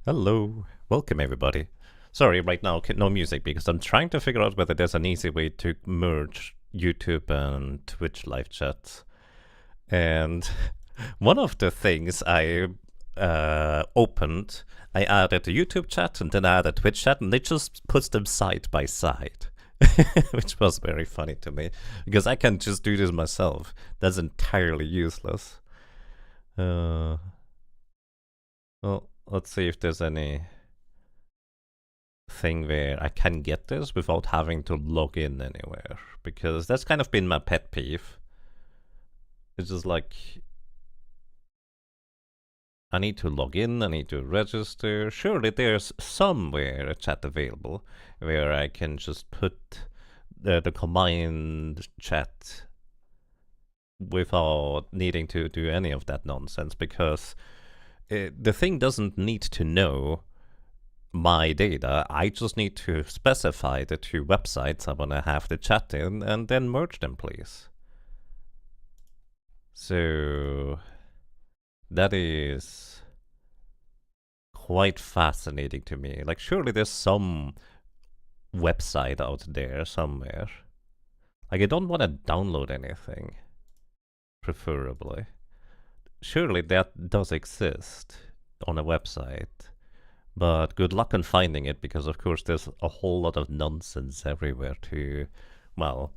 Hello, welcome everybody. Sorry, right now no music because I'm trying to figure out whether there's an easy way to merge YouTube and Twitch live chats. And one of the things I opened, I added a YouTube chat and then I added Twitch chat, and it just puts them side by side. Which was very funny to me because I can just do this myself. That's entirely useless. Well, let's see if there's any thing where I can get this without having to log in anywhere, because that's kind of been my pet peeve. It's just like I need to log in, I need to register. Surely there's somewhere a chat available where I can just put the combined chat without needing to do any of that nonsense, because the thing doesn't need to know my data. I just need to specify the two websites I want to have the chat in and then merge them, please. So that is quite fascinating to me. Like, surely there's some website out there somewhere. Like, I don't want to download anything, preferably. Surely that does exist on a website, but good luck on finding it, because of course there's a whole lot of nonsense everywhere to, well,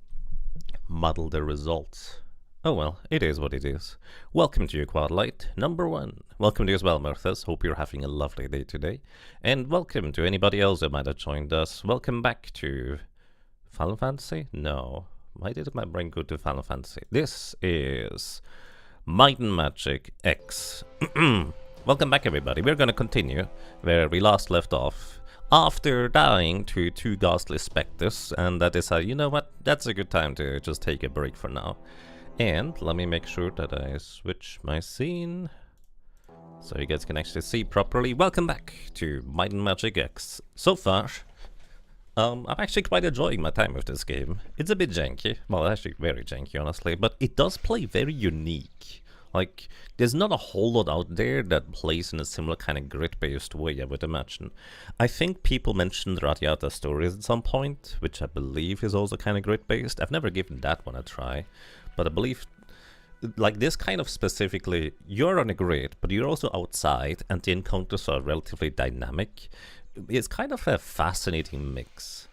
muddle the results. Oh well, it is what it is. Welcome to your Quadlight number 1. Welcome to you as well, Murthas. Hope you're having a lovely day today. And welcome to anybody else who might have joined us. Welcome back to Final Fantasy? No. Why did my brain go to Final Fantasy? This is Might and Magic X. Welcome back, everybody. We're going to continue where we last left off after dying to 2 ghastly specters, and that is how, you know what, that's a good time to just take a break for now. And let me make sure that I switch my scene so you guys can actually see properly. Welcome back to Might and Magic X. So far, I'm actually quite enjoying my time with this game. It's a bit janky, well, actually very janky, honestly, but it does play very unique. Like, there's not a whole lot out there that plays in a similar kind of grid-based way, I would imagine. I think people mentioned Radiata Stories at some point, which I believe is also kind of grid-based. I've never given that one a try, but I believe, like this kind of specifically, you're on a grid, but you're also outside, and the encounters are relatively dynamic. It's kind of a fascinating mix.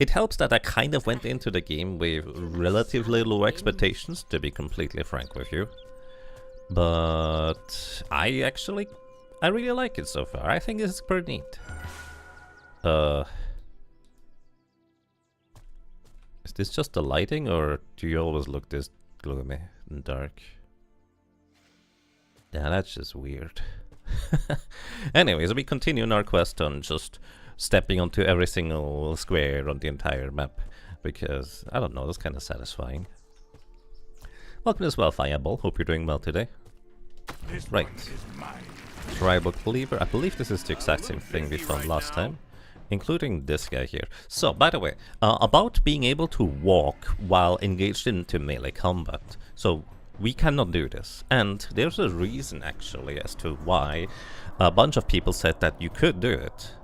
It helps that I kind of went into the game with relatively low expectations, to be completely frank with you. But I really like it so far. I think it's pretty neat. Is this just the lighting, or do you always look this gloomy and dark? Yeah, that's just weird. Anyways, we continue on our quest on just stepping onto every single square on the entire map, because, I don't know, that's kind of satisfying. Welcome as well, Fireball. Hope you're doing well today. Right. Tribal Cleaver. I believe this is the exact same thing we found last time, including this guy here. So, by the way, about being able to walk while engaged into melee combat. So, we cannot do this. And there's a reason, actually, as to why a bunch of people said that you could do it,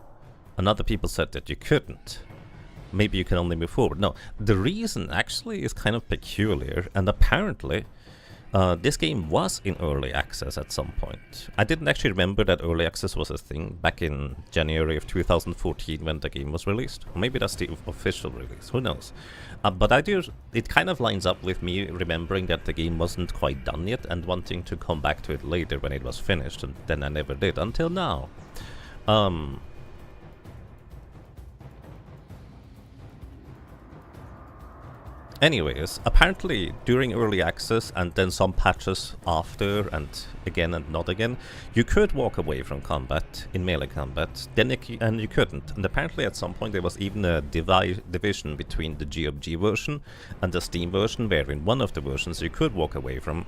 and other people said that you couldn't. Maybe you can only move forward. No, the reason actually is kind of peculiar, and apparently this game was in early access at some point. I didn't actually remember that early access was a thing back in January of 2014 when the game was released. Or maybe that's the official release, who knows. But it kind of lines up with me remembering that the game wasn't quite done yet and wanting to come back to it later when it was finished, and then I never did until now. Anyways, apparently during early access and then some patches after and again and not again, you could walk away from combat in melee combat, then you couldn't. And apparently at some point there was even a division between the GOG version and the Steam version, where in one of the versions you could walk away from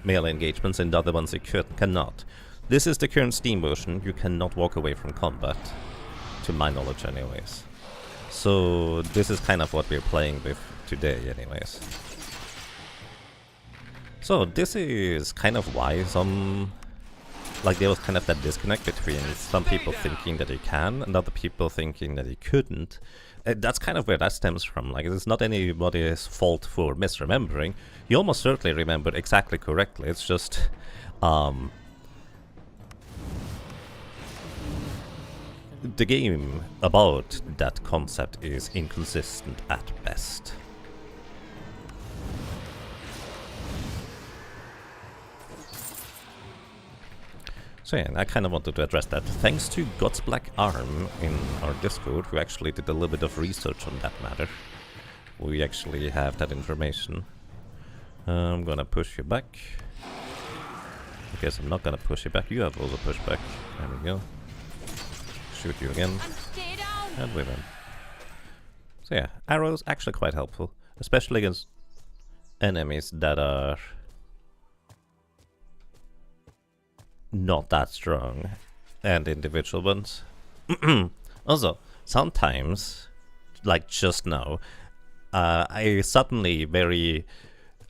melee engagements and the other ones you cannot. This is the current Steam version. You cannot walk away from combat, to my knowledge anyways. So this is kind of what we're playing with today anyways. So this is kind of why some like there was kind of that disconnect between some people thinking that he can and other people thinking that he couldn't. That's kind of where that stems from. Like, it's not anybody's fault for misremembering. You almost certainly remembered exactly correctly. It's just, the game about that concept is inconsistent at best. So yeah, I kind of wanted to address that. Thanks to God's Black Arm in our Discord, who actually did a little bit of research on that matter. We actually have that information. I'm gonna push you back. I guess I'm not gonna push you back. You have also pushed back. There we go. Shoot you again. And we win. So yeah, arrows actually quite helpful. Especially against enemies that are not that strong, and individual ones. Also, sometimes, like just now, I suddenly very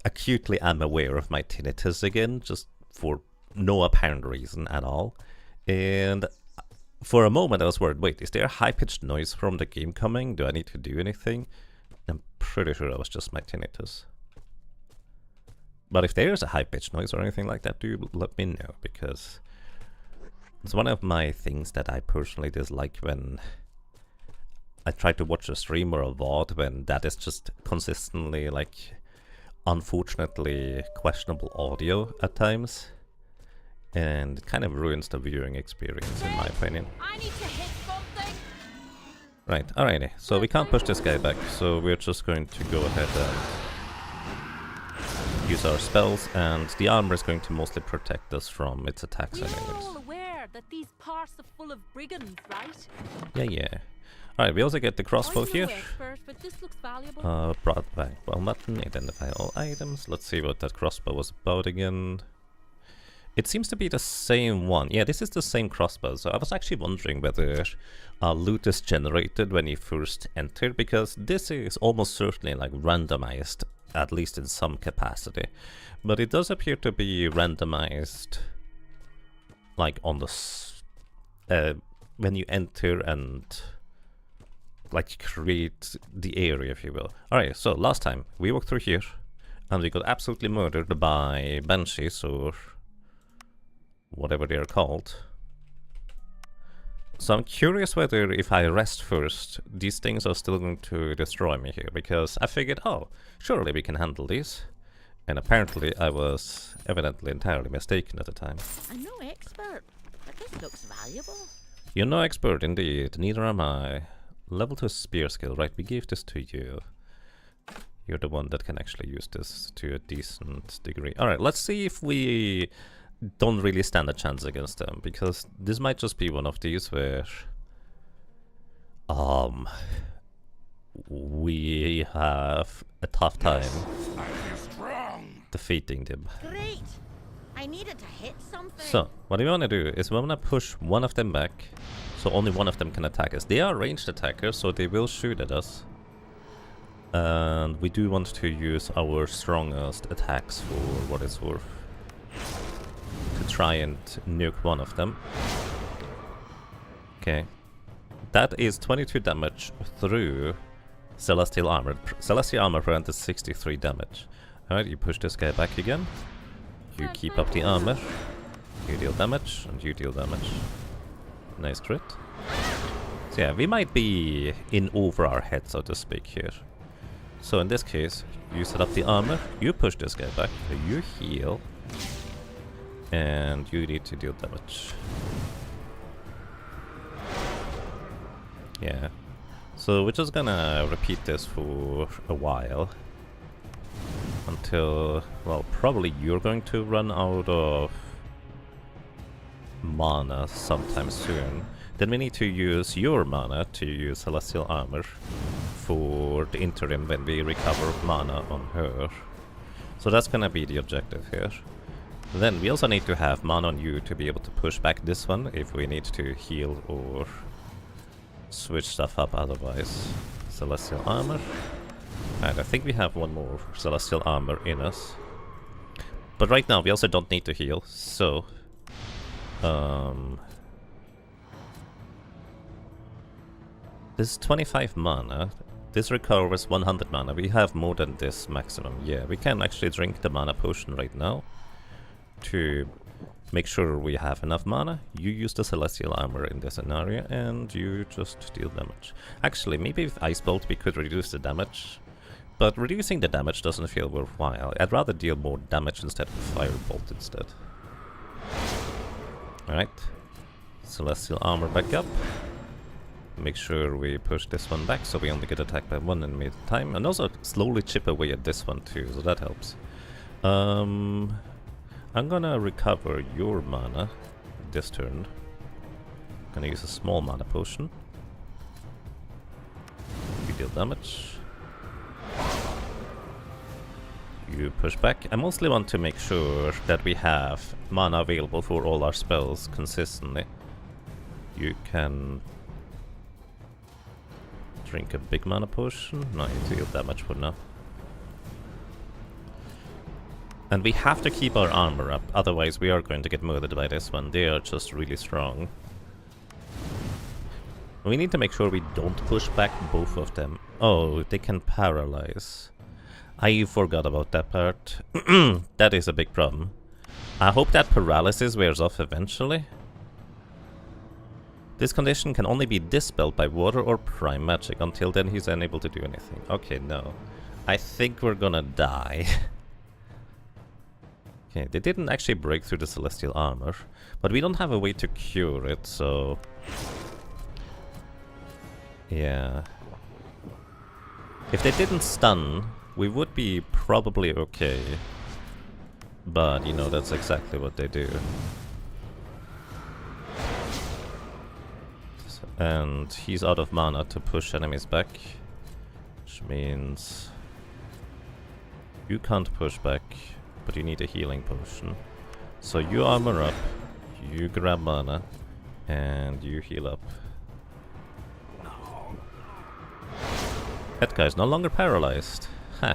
acutely am aware of my tinnitus again, just for no apparent reason at all. And for a moment I was worried, wait, is there a high-pitched noise from the game coming? Do I need to do anything? I'm pretty sure that was just my tinnitus. But if there is a high-pitched noise or anything like that, do let me know, because it's one of my things that I personally dislike when I try to watch a stream or a VOD, when that is just consistently, like, unfortunately questionable audio at times. And it kind of ruins the viewing experience, in my opinion. I need to hit something. Right, alrighty. So we can't push this guy back, so we're just going to go ahead and use our spells, and the armor is going to mostly protect us from its attacks anyways. We're all aware that these parts are full of brigands, right? Yeah. Alright, we also get the crossbow here. Expert, but this looks valuable. Brought back well button, identify all items. Let's see what that crossbow was about again. It seems to be the same one. Yeah, this is the same crossbow. So I was actually wondering whether loot is generated when you first enter, because this is almost certainly like randomized, at least in some capacity. But it does appear to be randomized, like on the when you enter and like create the area, if you will. Alright, so last time we walked through here and we got absolutely murdered by banshees, or whatever they're called. So I'm curious whether if I rest first, these things are still going to destroy me here, because I figured, oh, surely we can handle these. And apparently I was evidently entirely mistaken at the time. I'm no expert, but this looks valuable. You're no expert indeed, neither am I. Level 2 spear skill, right, we gave this to you. You're the one that can actually use this to a decent degree. Alright, let's see if we don't really stand a chance against them, because this might just be one of these where we have a tough time defeating them. Great! I needed to hit something. So, what we want to do is we want to push one of them back, so only one of them can attack us. They are ranged attackers, so they will shoot at us. And we do want to use our strongest attacks for what it's worth, to try and nuke one of them. Okay. That is 22 damage through Celestial Armor. Celestial Armor prevents 63 damage. Alright, you push this guy back again. You keep up the armor. You deal damage, and you deal damage. Nice crit. So yeah, we might be in over our head, so to speak, here. So in this case, you set up the armor, you push this guy back, you heal, and you need to deal damage. Yeah. So we're just gonna repeat this for a while. Until, well, probably you're going to run out of mana sometime soon. Then we need to use your mana to use Celestial Armor for the interim when we recover mana on her. So that's gonna be the objective here. Then we also need to have mana on you to be able to push back this one if we need to heal or switch stuff up otherwise. Celestial Armor. And I think we have one more Celestial Armor in us. But right now we also don't need to heal, so This is 25 mana. This recovers 100 mana. We have more than this maximum. Yeah, we can actually drink the mana potion right now to make sure we have enough mana. You use the celestial armor in this scenario and you just deal damage. Actually, maybe with Ice Bolt we could reduce the damage, but reducing the damage doesn't feel worthwhile. I'd rather deal more damage instead of Fire Bolt instead. Alright. Celestial armor back up. Make sure we push this one back so we only get attacked by one enemy at a time, and also slowly chip away at this one too, so that helps. I'm gonna recover your mana this turn. Gonna use a small mana potion. You deal damage. You push back. I mostly want to make sure that we have mana available for all our spells consistently. You can drink a big mana potion. No, you deal damage for now. And we have to keep our armor up, otherwise we are going to get murdered by this one. They are just really strong. We need to make sure we don't push back both of them. Oh, they can paralyze. I forgot about that part. That is a big problem. I hope that paralysis wears off eventually. This condition can only be dispelled by water or prime magic. Until then he's unable to do anything. Okay, no. I think we're gonna die. Okay, they didn't actually break through the celestial armor, but we don't have a way to cure it, so... yeah. If they didn't stun, we would be probably okay. But, you know, that's exactly what they do. And he's out of mana to push enemies back, which means you can't push back, but you need a healing potion. So you armor up, you grab mana, and you heal up. That guy's no longer paralyzed. Ha!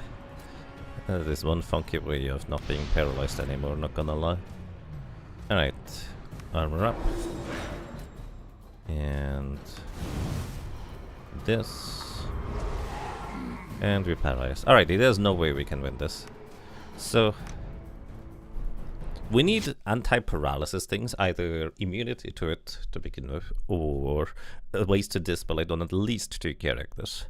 That is one funky way of not being paralyzed anymore, not gonna lie. Alright, armor up. And this, and we paralyze. Alrighty, there's no way we can win this. So we need anti-paralysis things, either immunity to it to begin with, or ways to dispel it on at least 2 characters.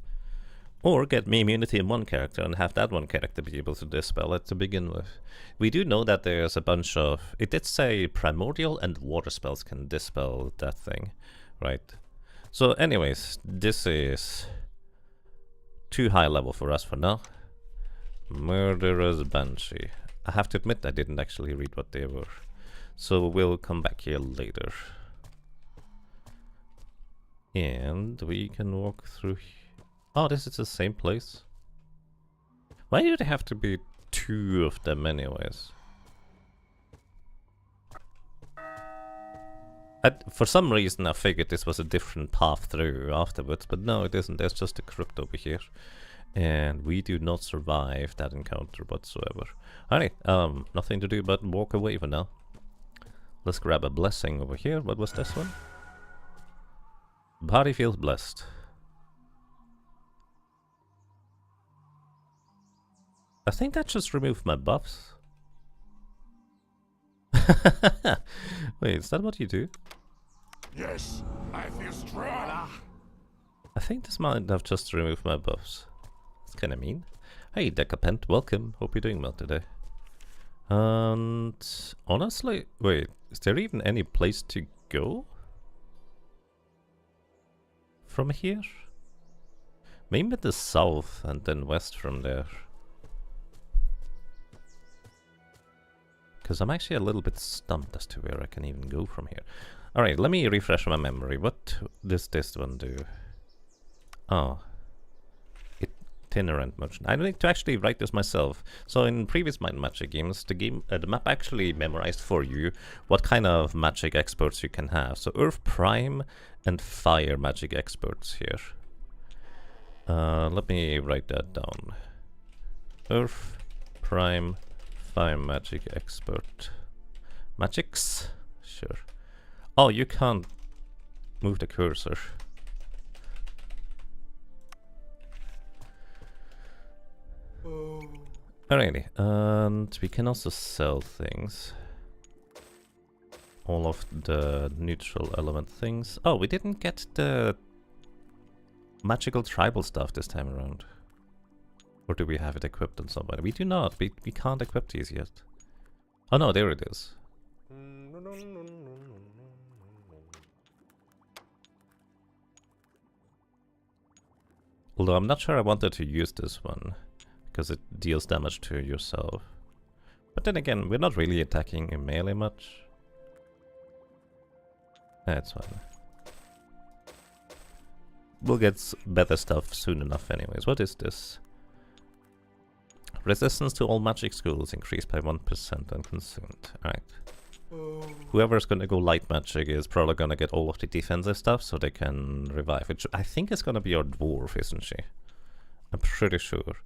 Or get me immunity in one character and have that one character be able to dispel it to begin with. We do know that there's a bunch of... it did say primordial and water spells can dispel that thing. Right. So anyways, this is too high level for us for now. Murderous Banshee. I have to admit I didn't actually read what they were. So we'll come back here later. And we can walk through... oh, this is the same place. Why do they have to be 2 of them anyways? For some reason I figured this was a different path through afterwards, but no, it isn't. There's just a crypt over here. And we do not survive that encounter whatsoever. Alright, nothing to do but walk away for now. Let's grab a blessing over here. What was this one? Body feels blessed. I think that just removed my buffs. Wait, is that what you do? Yes, I feel strong. I think this might have just removed my buffs. It's kinda mean. Hey, Decapent, welcome. Hope you're doing well today. And honestly, wait, is there even any place to go from here? Maybe the south and then west from there. Because I'm actually a little bit stumped as to where I can even go from here. Alright, let me refresh my memory. What does this one do? Oh. Itinerant motion. I need to actually write this myself. So in previous Mind Magic games, the map actually memorized for you what kind of magic experts you can have. So Earth Prime and Fire magic experts here. Let me write that down. Earth Prime Fire magic expert. Magics? Sure. Oh, you can't move the cursor. Alrighty, and we can also sell things. All of the neutral element things. Oh, we didn't get the magical tribal stuff this time around. Or do we have it equipped on somebody? We do not. We can't equip these yet. Oh no, there it is. Although I'm not sure I wanted to use this one, because it deals damage to yourself. But then again, we're not really attacking in melee much. That's fine. We'll get better stuff soon enough anyways. What is this? Resistance to all magic schools increased by 1% when consumed. Alright. Whoever's gonna go light magic is probably gonna get all of the defensive stuff so they can revive. Which I think is gonna be our dwarf, isn't she? I'm pretty sure.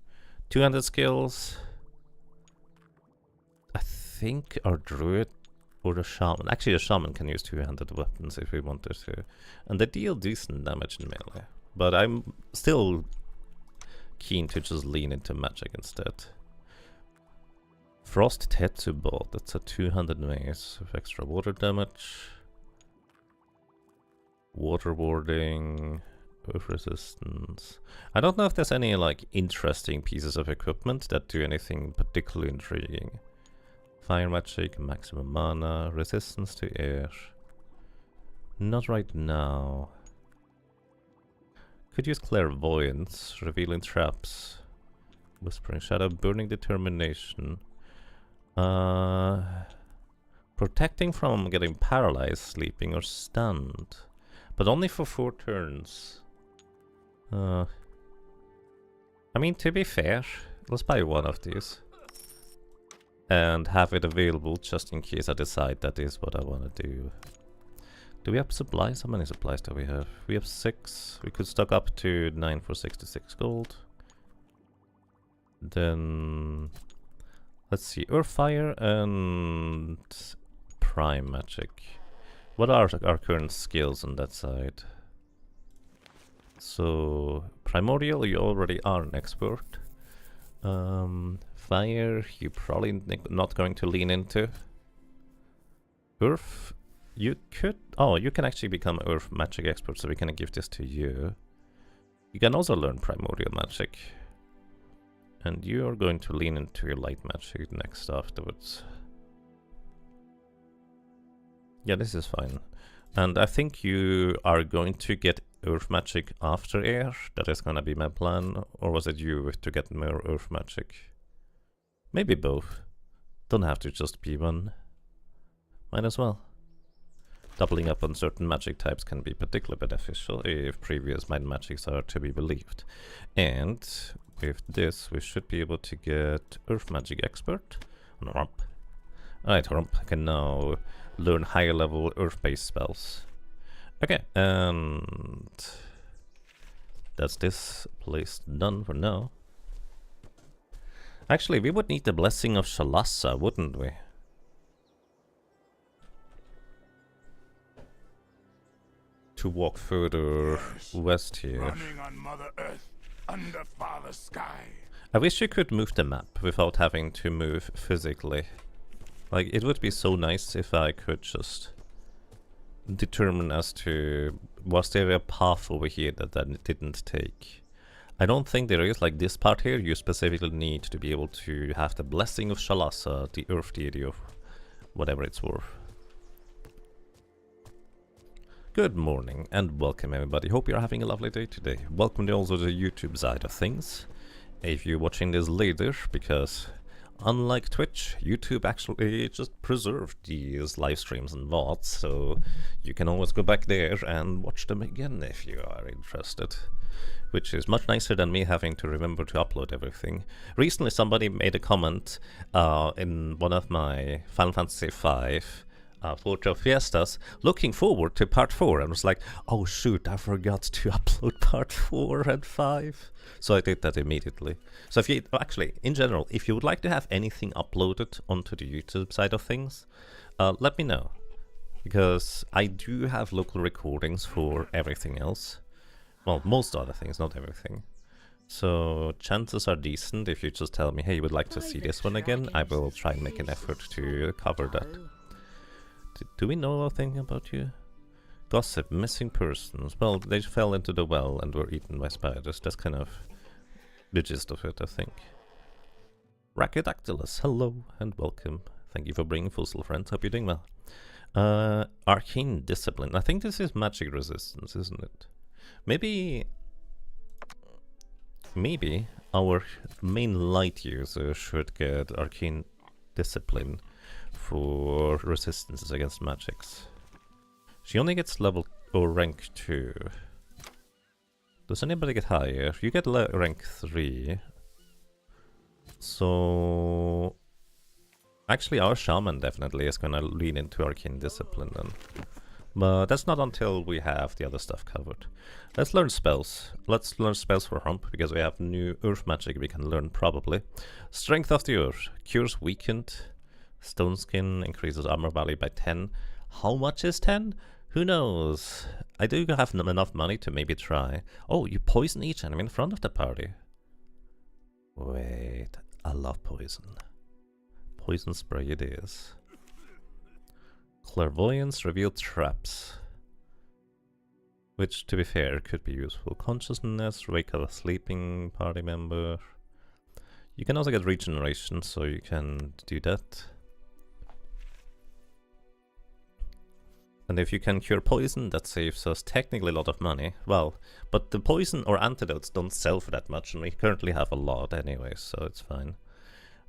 200 skills. I think our druid or the shaman. Actually, the shaman can use 200 weapons if we wanted to. And they deal decent damage in melee. But I'm still keen to just lean into magic instead. Frost Tattoo Bolt, that's a 200 mace with extra water damage. Water warding, earth resistance. I don't know if there's any like interesting pieces of equipment that do anything particularly intriguing. Fire magic, maximum mana, resistance to air. Not right now. Could use clairvoyance, revealing traps, whispering shadow, burning determination. Protecting from getting paralyzed, sleeping, or stunned, but only for 4 turns. I mean, to be fair, let's buy one of these and have it available just in case I decide that is what I want to do. Do we have supplies? How many supplies do we have? We have 6. We could stock up to 9 for 66 gold. Then let's see, Earthfire and Prime Magic. What are our current skills on that side? So, Primordial, you already are an expert. Fire, you probably not going to lean into. Earth, you could... Oh, you can actually become Earth Magic expert, so we can give this to you. You can also learn Primordial Magic. And you are going to lean into your light magic next afterwards. Yeah, this is fine. And I think you are going to get earth magic after air. That is gonna be my plan. Or was it you to get more earth magic? Maybe both. Don't have to just be one. Might as well. Doubling up on certain magic types can be particularly beneficial if previous mind magics are to be believed. And with this, we should be able to get Earth Magic Expert on Rump. Alright, Rump can now learn higher level Earth-based spells. Okay, and that's this place done for now. Actually, we would need the Blessing of Shalassa, wouldn't we? To walk further west here. Running on Mother Earth. Under Father Sky. I wish you could move the map without having to move physically. Like, it would be so nice if I could just determine as to was there a path over here that I didn't take. I don't think there is. Like this part here, you specifically need to be able to have the Blessing of Shalassa, the Earth Deity of whatever it's worth. Good morning and welcome everybody. Hope you're having a lovely day today. Welcome to also the YouTube side of things. If you're watching this later, because unlike Twitch, YouTube actually just preserved these live streams and VODs, so you can always go back there and watch them again if you are interested. Which is much nicer than me having to remember to upload everything. Recently somebody made a comment in one of my Final Fantasy V Photo Fiestas, looking forward to part 4, and was like, oh shoot, I forgot to upload part 4 and 5. So I did that immediately. So if you, actually, in general, if you would like to have anything uploaded onto the YouTube side of things, let me know. Because I do have local recordings for everything else. Well, most other things, not everything. So chances are decent if you just tell me, hey, you would like to see this one again, I will try and make an effort to cover that. Do we know anything about you? Gossip, missing persons. Well, they fell into the well and were eaten by spiders. That's kind of the gist of it, I think. Rachyodactylus, hello and welcome. Thank you for bringing fossil friends. Hope you're doing well. Arcane discipline. I think this is magic resistance, isn't it? Maybe our main light user should get arcane discipline for resistances against magics. She only gets level or rank 2. Does anybody get higher? You get rank 3. So actually our shaman definitely is gonna lean into arcane discipline then. But that's not until we have the other stuff covered. Let's learn spells. Let's learn spells for Hump, because we have new earth magic we can learn probably. Strength of the Earth. Cures weakened. Stone Skin increases armor value by 10. How much is 10? Who knows? I do have enough money to maybe try. Oh, you poison each enemy in front of the party. Wait, I love poison. Poison spray it is. Clairvoyance, reveal traps. Which, to be fair, could be useful. Consciousness, wake up a sleeping party member. You can also get regeneration, so you can do that. And if you can cure poison, that saves us technically a lot of money. Well, but the poison or antidotes don't sell for that much, and we currently have a lot anyway, so it's fine.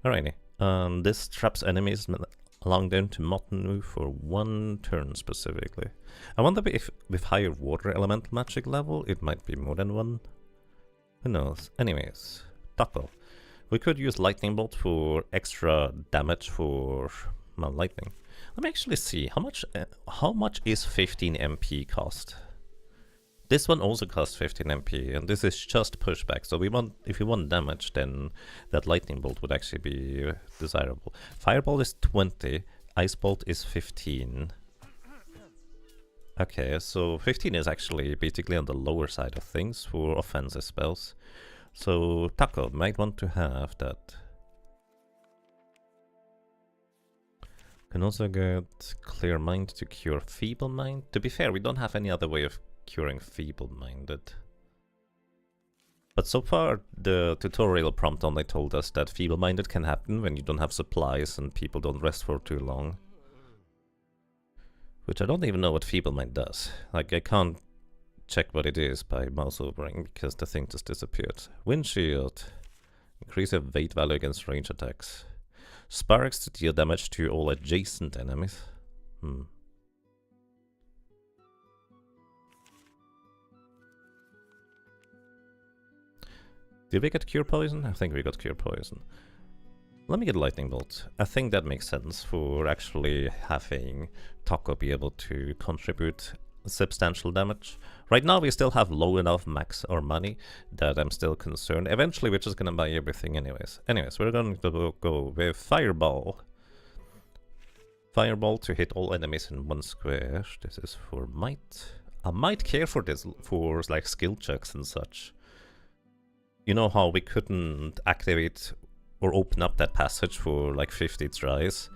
Alrighty. This traps enemies allowing them to not move for 1 turn specifically. I wonder if with higher water elemental magic level, it might be more than 1. Who knows? Anyways, Taco. We could use Lightning Bolt for extra damage for lightning. Let me actually see how much is 15 MP cost. This one also costs 15 MP, and this is just pushback. So if we want damage, then that lightning bolt would actually be desirable. Fireball is 20, ice bolt is 15. Okay, so 15 is actually basically on the lower side of things for offensive spells. So Taco might want to have that. Can also get Clear Mind to cure Feeble Mind. To be fair, we don't have any other way of curing Feeble-Minded. But so far, the tutorial prompt only told us that Feeble-Minded can happen when you don't have supplies and people don't rest for too long. Which I don't even know what Feeble-Mind does. Like, I can't check what it is by mouse overing because the thing just disappeared. Windshield. Increase your weight value against range attacks. Sparks to deal damage to all adjacent enemies. Did we get Cure Poison? I think we got Cure Poison. Let me get Lightning Bolt. I think that makes sense for actually having Taco be able to contribute substantial damage. Right now we still have low enough max or money that I'm still concerned. Eventually we're just gonna buy everything anyways. We're going to go with Fireball. Fireball to hit all enemies in 1 square. This is for might. I might care for this for like skill checks and such. You know how we couldn't activate or open up that passage for like 50 tries?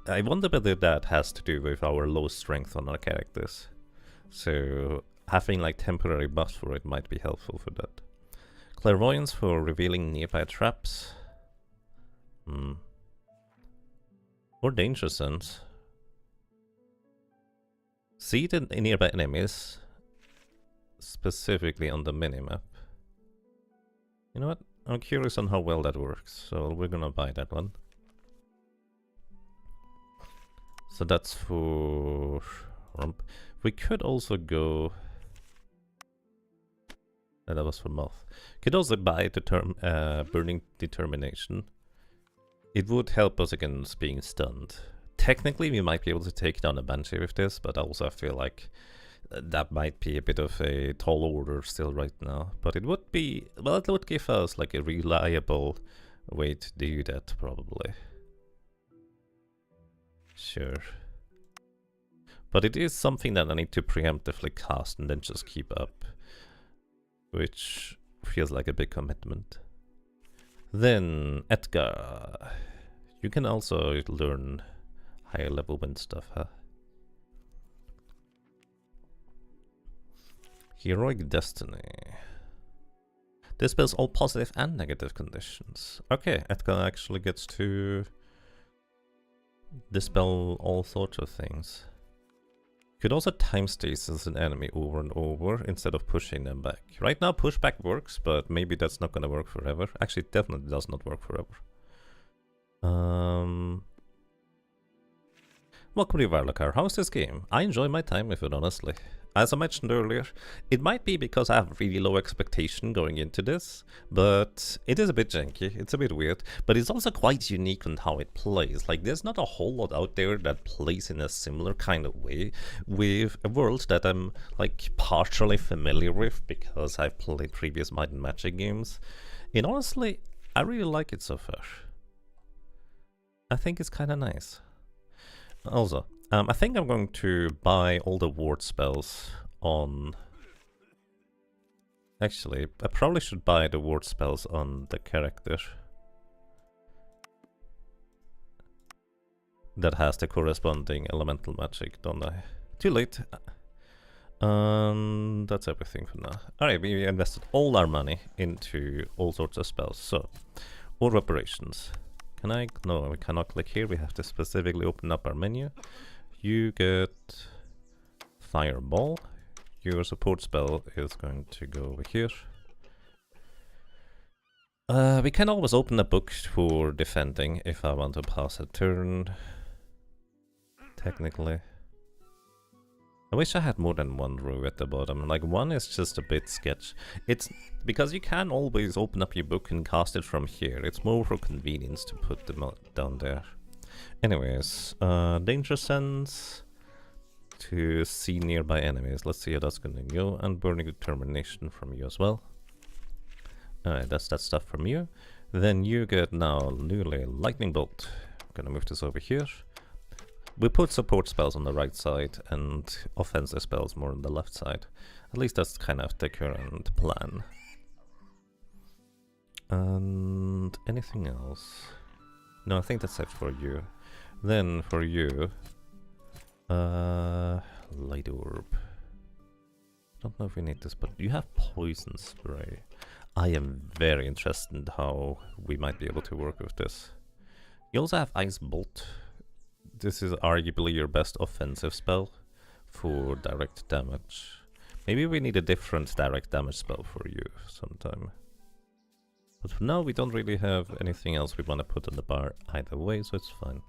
I wonder whether that has to do with our low strength on our characters. So having like temporary buffs for it might be helpful for that. Clairvoyance for revealing nearby traps. Or Danger Sense. See the nearby enemies specifically on the minimap. You know what? I'm curious on how well that works, so we're gonna buy that one. So that's for Rump. We could also go... that was for Moth. Could also buy the Burning Determination. It would help us against being stunned. Technically, we might be able to take down a Banshee with this, but also I feel like that might be a bit of a tall order still right now. But it would be, well, it would give us like a reliable way to do that probably. Sure. But it is something that I need to preemptively cast and then just keep up, which feels like a big commitment. Then, Edgar. You can also learn higher level wind stuff, huh? Heroic Destiny. Dispels all positive and negative conditions. Okay, Edgar actually gets to dispel all sorts of things. Could also time stasis an enemy over and over instead of pushing them back. Right now pushback works, but maybe that's not gonna work forever. Actually, it definitely does not work forever. Welcome to Varlakar. How's this game? I enjoy my time with it, honestly. As I mentioned earlier, it might be because I have really low expectation going into this, but it is a bit janky, it's a bit weird, but it's also quite unique in how it plays. Like, there's not a whole lot out there that plays in a similar kind of way, with a world that I'm, like, partially familiar with because I've played previous Might and Magic games. And honestly, I really like it so far. I think it's kinda nice. Also, I think I'm going to buy all the ward spells on... Actually, I probably should buy the ward spells on the character that has the corresponding elemental magic, don't I? Too late. That's everything for now. Alright, we invested all our money into all sorts of spells. So, order operations. Can I? No, we cannot click here. We have to specifically open up our menu. You get Fireball. Your support spell is going to go over here. We can always open a book for defending if I want to pass a turn. Technically. I wish I had more than one row at the bottom. Like, one is just a bit sketch. It's because you can always open up your book and cast it from here. It's more for convenience to put them down there. Anyways, Danger Sense to see nearby enemies. Let's see how that's gonna go. And Burning Determination from you as well. Alright, that's that stuff from you. Then you get now newly Lightning Bolt. I'm gonna move this over here. We put support spells on the right side and offensive spells more on the left side. At least that's kind of the current plan. And anything else? No, I think that's it for you. Then for you, Light Orb. Don't know if we need this, but you have Poison Spray. I am very interested in how we might be able to work with this. You also have Ice Bolt. This is arguably your best offensive spell for direct damage. Maybe we need a different direct damage spell for you sometime. But for now we don't really have anything else we want to put on the bar either way, so it's fine.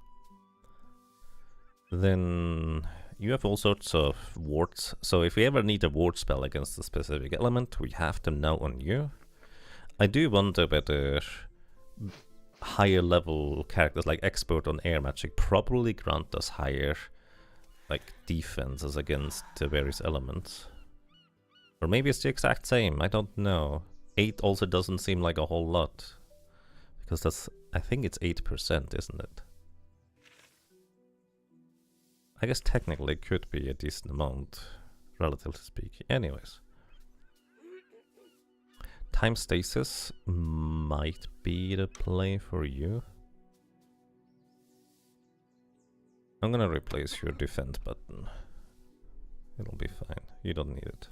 Then you have all sorts of wards, so if we ever need a ward spell against a specific element, we have them now on you. I do wonder whether higher level characters like expert on air magic probably grant us higher like defenses against the various elements. Or maybe it's the exact same, I don't know. 8 also doesn't seem like a whole lot. Because that's, I think it's 8%, isn't it? I guess technically it could be a decent amount, relatively speaking. Anyways. Time Stasis might be the play for you. I'm gonna replace your defend button. It'll be fine. You don't need it.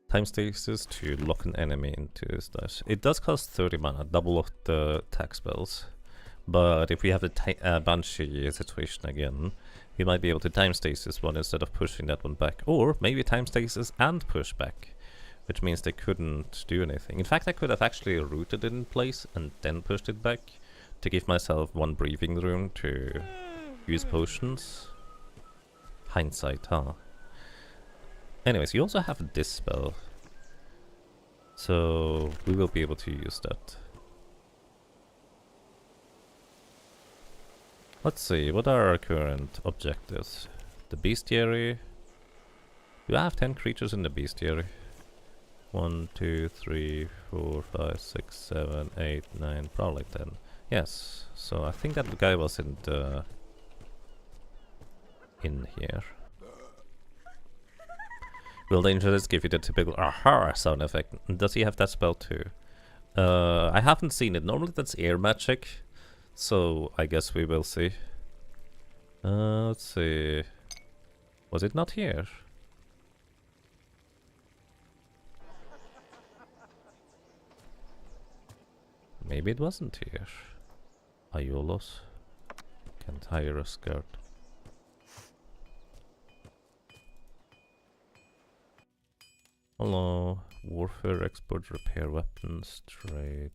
Time Stasis to lock an enemy into this dash. It does cost 30 mana, double of the attack spells. But if we have the Banshee situation again, we might be able to Time Stasis one instead of pushing that one back. Or maybe Time Stasis and push back. Which means they couldn't do anything. In fact, I could have actually rooted it in place and then pushed it back to give myself one breathing room to use potions. Hindsight, huh? Anyways, you also have this spell. So we will be able to use that. Let's see, what are our current objectives? The Bestiary. Do I have 10 creatures in the Bestiary? 1, 2, 3, 4, 5, 6, 7, 8, 9, probably 10. Yes, so I think that guy was in the in here. Will Dangerous give you the typical aha sound effect? Does he have that spell too? I haven't seen it. Normally that's air magic, so I guess we will see. Let's see. Was it not here? Maybe it wasn't here. Aiolos. Can't hire a skirt. Hello. Warfare export, repair weapons, trade.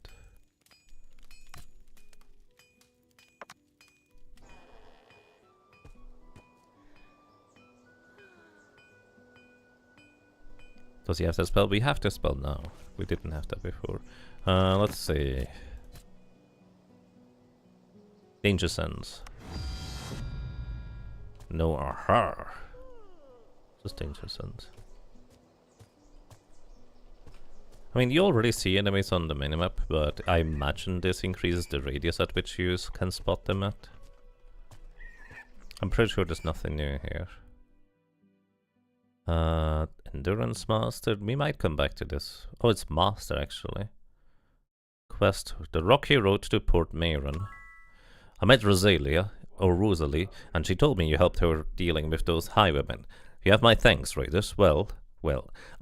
Does he have that spell? We have the spell now. We didn't have that before. Let's see. Danger Sense. No aha. Just Danger Sense. I mean, you already see enemies on the minimap, but I imagine this increases the radius at which you can spot them at. I'm pretty sure there's nothing new here. Endurance Master. We might come back to this. Oh, it's Master actually. Quest: the rocky road to Port Mayron. I met Rosalia, or Rosalie, and she told me you helped her dealing with those highwaymen. You have my thanks, raiders. Well,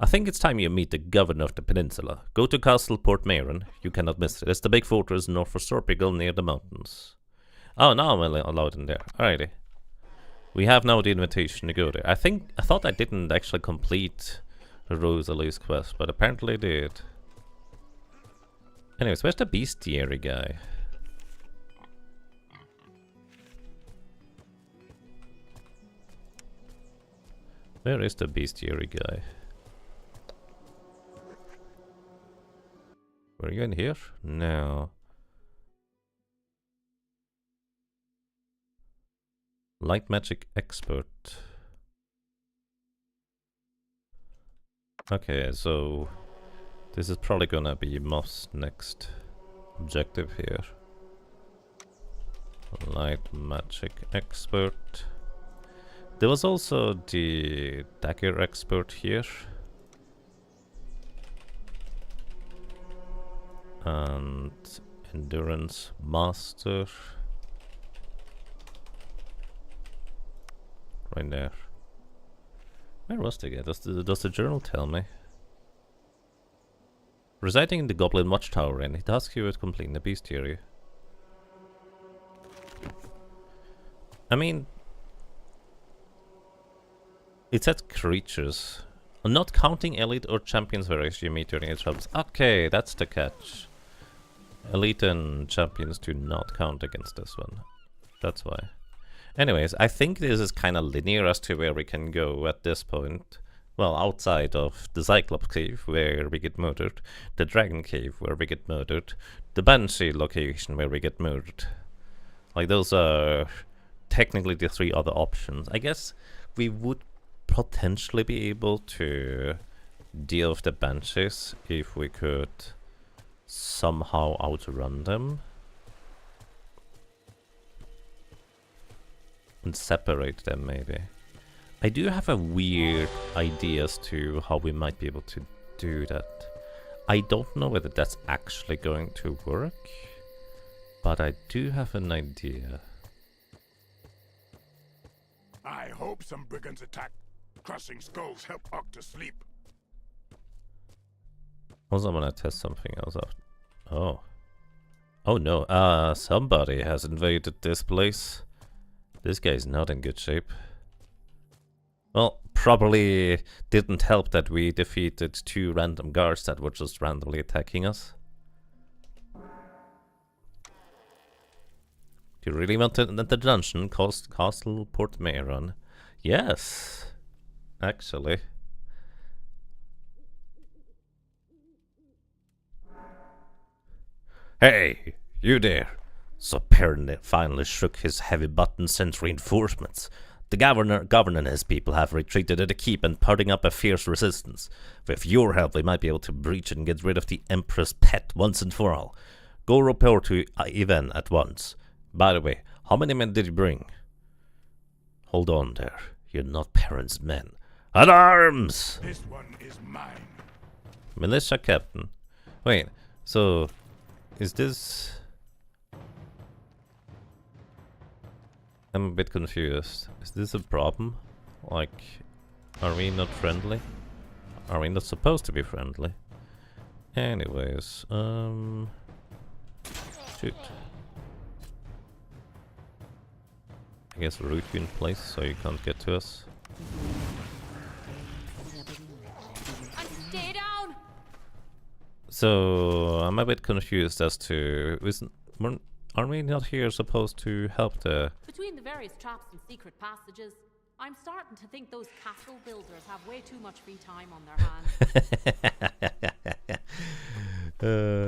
I think it's time you meet the governor of the peninsula. Go to Castle Port Mayron. You cannot miss it. It's the big fortress north of Sorpigal near the mountains. Oh, now I'm allowed in there. Alrighty. We have now the invitation to go there. I thought I didn't actually complete Rosalie's quest, but apparently I did. Anyways, where's the bestiary guy? Where is the bestiary guy? Were you in here? No. Light magic expert. Okay, so this is probably gonna be Moth's next objective here. Light magic expert. There was also the dagger expert here. And endurance master. Right there. Where was the guy? Does the journal tell me? Residing in the Goblin Watchtower, and it asks you to complete the bestiary. I mean, it said creatures. Not counting elite or champions various you meet during your travels. Okay, that's the catch. Elite and champions do not count against this one. That's why. Anyways, I think this is kind of linear as to where we can go at this point. Well, outside of the Cyclops Cave, where we get murdered, the Dragon Cave, where we get murdered, the Banshee location, where we get murdered. Like, those are technically the three other options. I guess we would potentially be able to deal with the Banshees if we could somehow outrun them. And separate them, maybe. I do have a weird idea as to how we might be able to do that. I don't know whether that's actually going to work, but I do have an idea. I hope some brigands attack. Crushing skulls help Hawk to sleep. Also, I'm gonna test something else out. Oh. Oh no, somebody has invaded this place. This guy's not in good shape. Well, probably didn't help that we defeated 2 random guards that were just randomly attacking us. Do you really want to enter the dungeon called Castle Port Mayron? Yes, actually. Hey, you there! So Perrin finally shook his heavy button sent reinforcements. The governor and his people have retreated to the keep and putting up a fierce resistance. With your help, we might be able to breach and get rid of the Emperor's pet once and for all. Go report to Ivan at once. By the way, how many men did you bring? Hold on there. You're not parents' men. At arms! This one is mine. Militia captain. Wait, so is this... I'm a bit confused. Is this a problem? Like, are we not friendly? Are we not supposed to be friendly? Anyways, shoot. I guess root you in place so you can't get to us. And stay down! So, I'm a bit confused as to... Are we not here supposed to help the... Between the various traps and secret passages, I'm starting to think those castle builders have way too much free time on their hands. I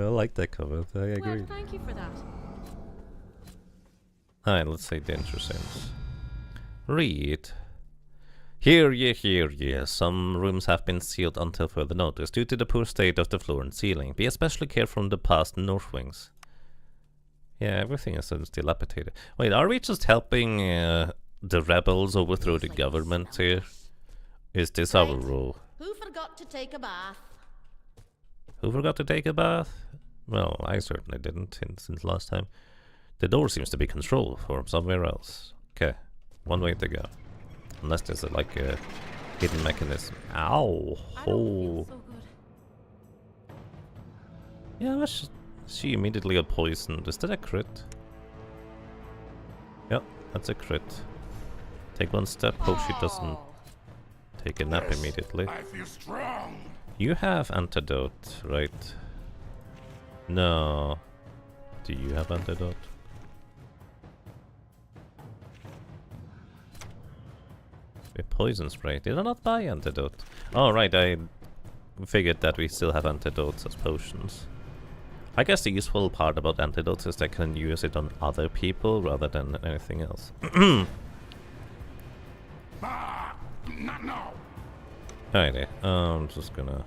like that comment, I agree. Well, thank you for that. Alright, let's say danger sense. Read. Hear ye. Some rooms have been sealed until further notice due to the poor state of the floor and ceiling. Be especially careful from the past north wings. Yeah, everything is dilapidated. Wait, are we just helping the rebels overthrow the government here? Is this our role? Who forgot to take a bath? Who forgot to take a bath? Well, I certainly didn't since last time. The door seems to be controlled from somewhere else. Okay, one way to go. Unless there's like a hidden mechanism. Ow! I don't feel so good. Yeah, she immediately got poisoned. Is that a crit? Yep, that's a crit. Take one step, hope she doesn't take a nap Yes, immediately. I feel strong. You have antidote, right? No. Do you have antidote? A poison spray. Did I not buy antidote? Oh, right, I figured that we still have antidotes as potions. I guess the useful part about antidotes is that I can use it on other people rather than anything else. Not now. Alrighty, I'm just gonna...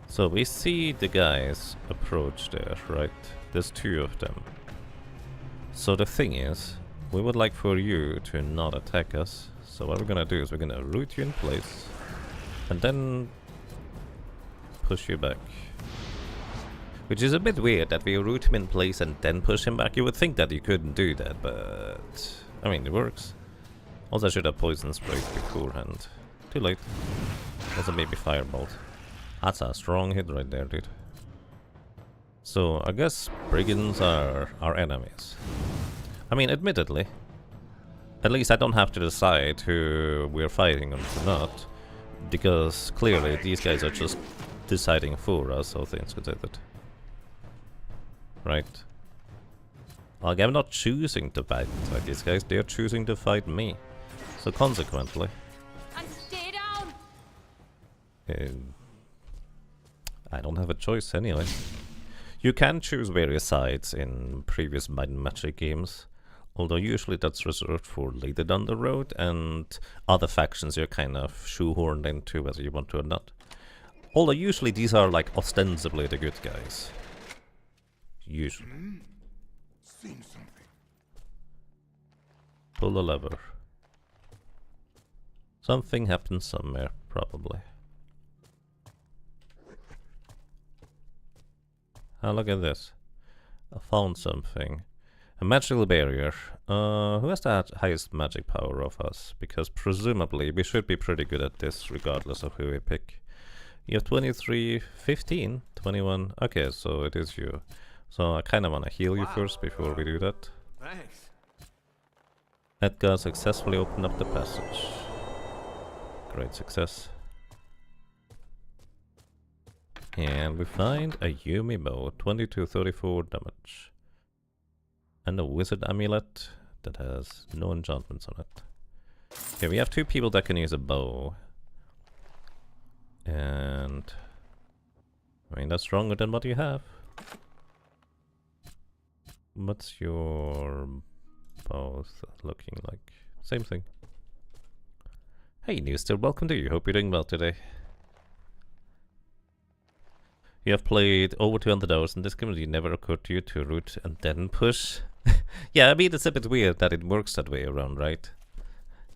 So we see the guys approach there, right? There's two of them. So the thing is, we would like for you to not attack us. So what we're gonna do is we're gonna root you in place and then push you back. Which is a bit weird that we root him in place and then push him back. You would think that you couldn't do that, but I mean, it works. Also, I should have poison sprayed beforehand. Too late. Also, maybe firebolt. That's a strong hit right there, dude. So, I guess brigands are our enemies. I mean, admittedly, at least I don't have to decide who we're fighting or not, because clearly these guys are just deciding for us, all things considered. Right. Like, I'm not choosing to fight these guys, they're choosing to fight me. So consequently... And stay down! I don't have a choice anyway. You can choose various sides in previous Might and Magic games, although usually that's reserved for later down the road, and other factions you're kind of shoehorned into whether you want to or not. Although usually these are like ostensibly the good guys. Usually. Seen something. Pull the lever. Something happened somewhere, probably. Oh, look at this. I found something. A magical barrier. Who has the highest magic power of us? Because presumably we should be pretty good at this regardless of who we pick. You have 23, 15, 21. Okay, so it is you. So I kind of want to heal you first before we do that. Thanks. Edgar successfully opened up the passage. Great success. And we find a Yumi bow, 2234 damage. And a wizard amulet that has no enchantments on it. Okay, we have two people that can use a bow. And... I mean, that's stronger than what you have. What's your both looking like? Same thing. Hey, Newster, welcome to you. Hope you're doing well today. You have played over 200 hours in this game, and it never occurred to you to root and then push. Yeah, I mean, it's a bit weird that it works that way around, right?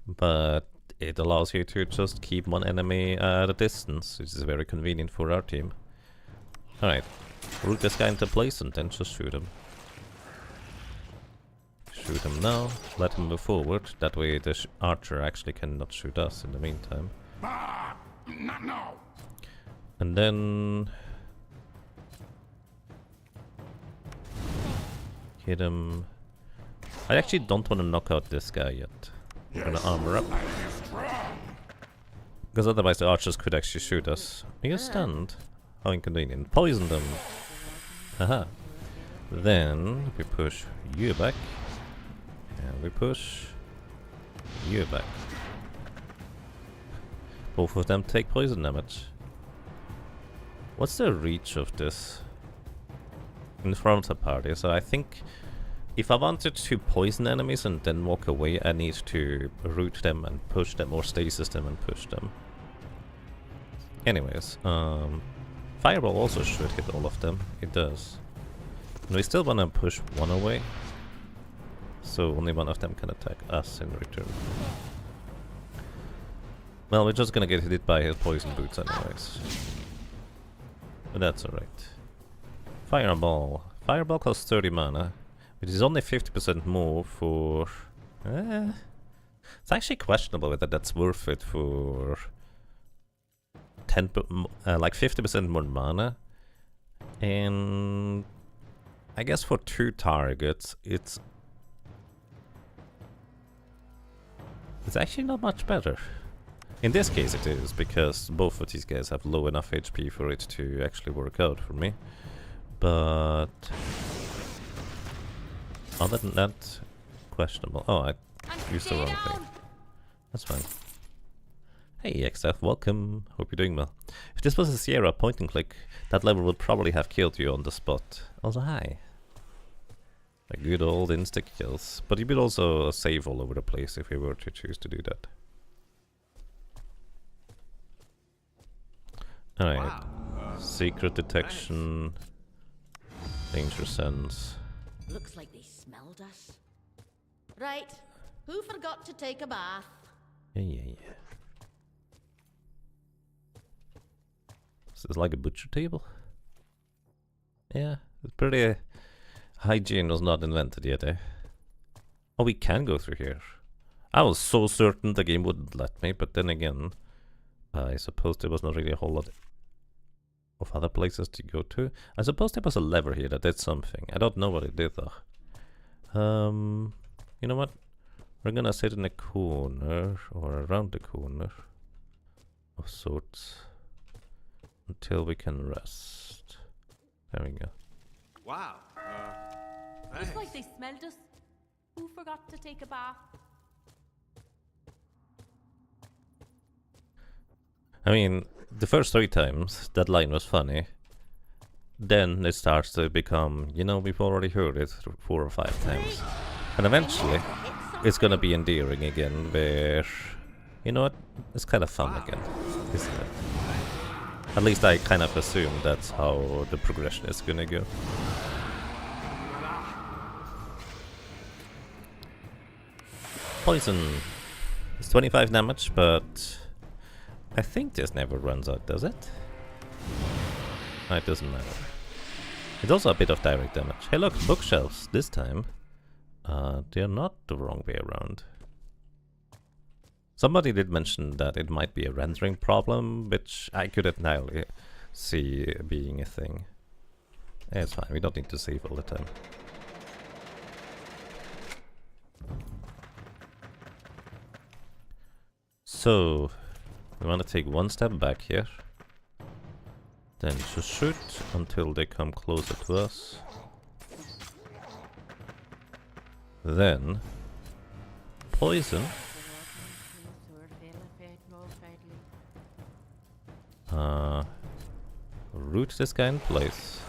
But it allows you to just keep one enemy at a distance, which is very convenient for our team. Alright, root this guy into place and then just shoot him. Shoot him now, let him move forward, that way the archer actually cannot shoot us in the meantime. Ah, not now. And then... hit him... I actually don't want to knock out this guy yet. I'm gonna armor up. Because otherwise the archers could actually shoot us. Are you stunned? How inconvenient. Poison them! Haha. Then we push you back. And we push you back. Both of them take poison damage. What's the reach of this? In front of the party, so I think if I wanted to poison enemies and then walk away, I need to root them and push them, or stasis them and push them. Anyways, Fireball also should hit all of them. It does. And we still want to push one away, so only one of them can attack us in return. Well, we're just gonna get hit by his poison boots anyways. But that's alright. Fireball. Fireball costs 30 mana, which is only 50% more for... it's actually questionable whether that's worth it for... like 50% more mana. And... I guess for 2 targets, it's actually not much better. In this case it is, because both of these guys have low enough HP for it to actually work out for me. But other than that, questionable. Oh, I used the wrong thing. That's fine. Hey XF, welcome. Hope you're doing well. If this was a Sierra point and click, that level would probably have killed you on the spot. Also, hi. A good old insta kills. But you could also save all over the place if you were to choose to do that. Alright. Wow. Secret detection. Danger sense. Looks like they smelled us. Right. Who forgot to take a bath? Yeah. This is like a butcher table. Yeah, it's pretty... hygiene was not invented yet, eh? Oh, we can go through here. I was so certain the game wouldn't let me, but then again, I suppose there was not really a whole lot of other places to go to. I suppose there was a lever here that did something. I don't know what it did though. You know what? We're gonna sit in a corner, or around the corner of sorts, until we can rest. There we go. Wow. Looks like they smelled us. Who forgot to take a bath? I mean, the first 3 times that line was funny. Then it starts to become, you know, we've already heard it 4 or 5 times. And eventually, it's gonna be endearing again, where, you know what, it's kind of fun again, isn't it? At least I kind of assume that's how the progression is gonna go. Poison. It's 25 damage, but I think this never runs out, does it? No, it doesn't matter. It's also a bit of direct damage. Hey look, bookshelves this time. They're not the wrong way around. Somebody did mention that it might be a rendering problem, which I could entirely see being a thing. Yeah, it's fine, we don't need to save all the time. So, we want to take one step back here. Then just shoot until they come closer to us. Then, poison. Root this guy in place.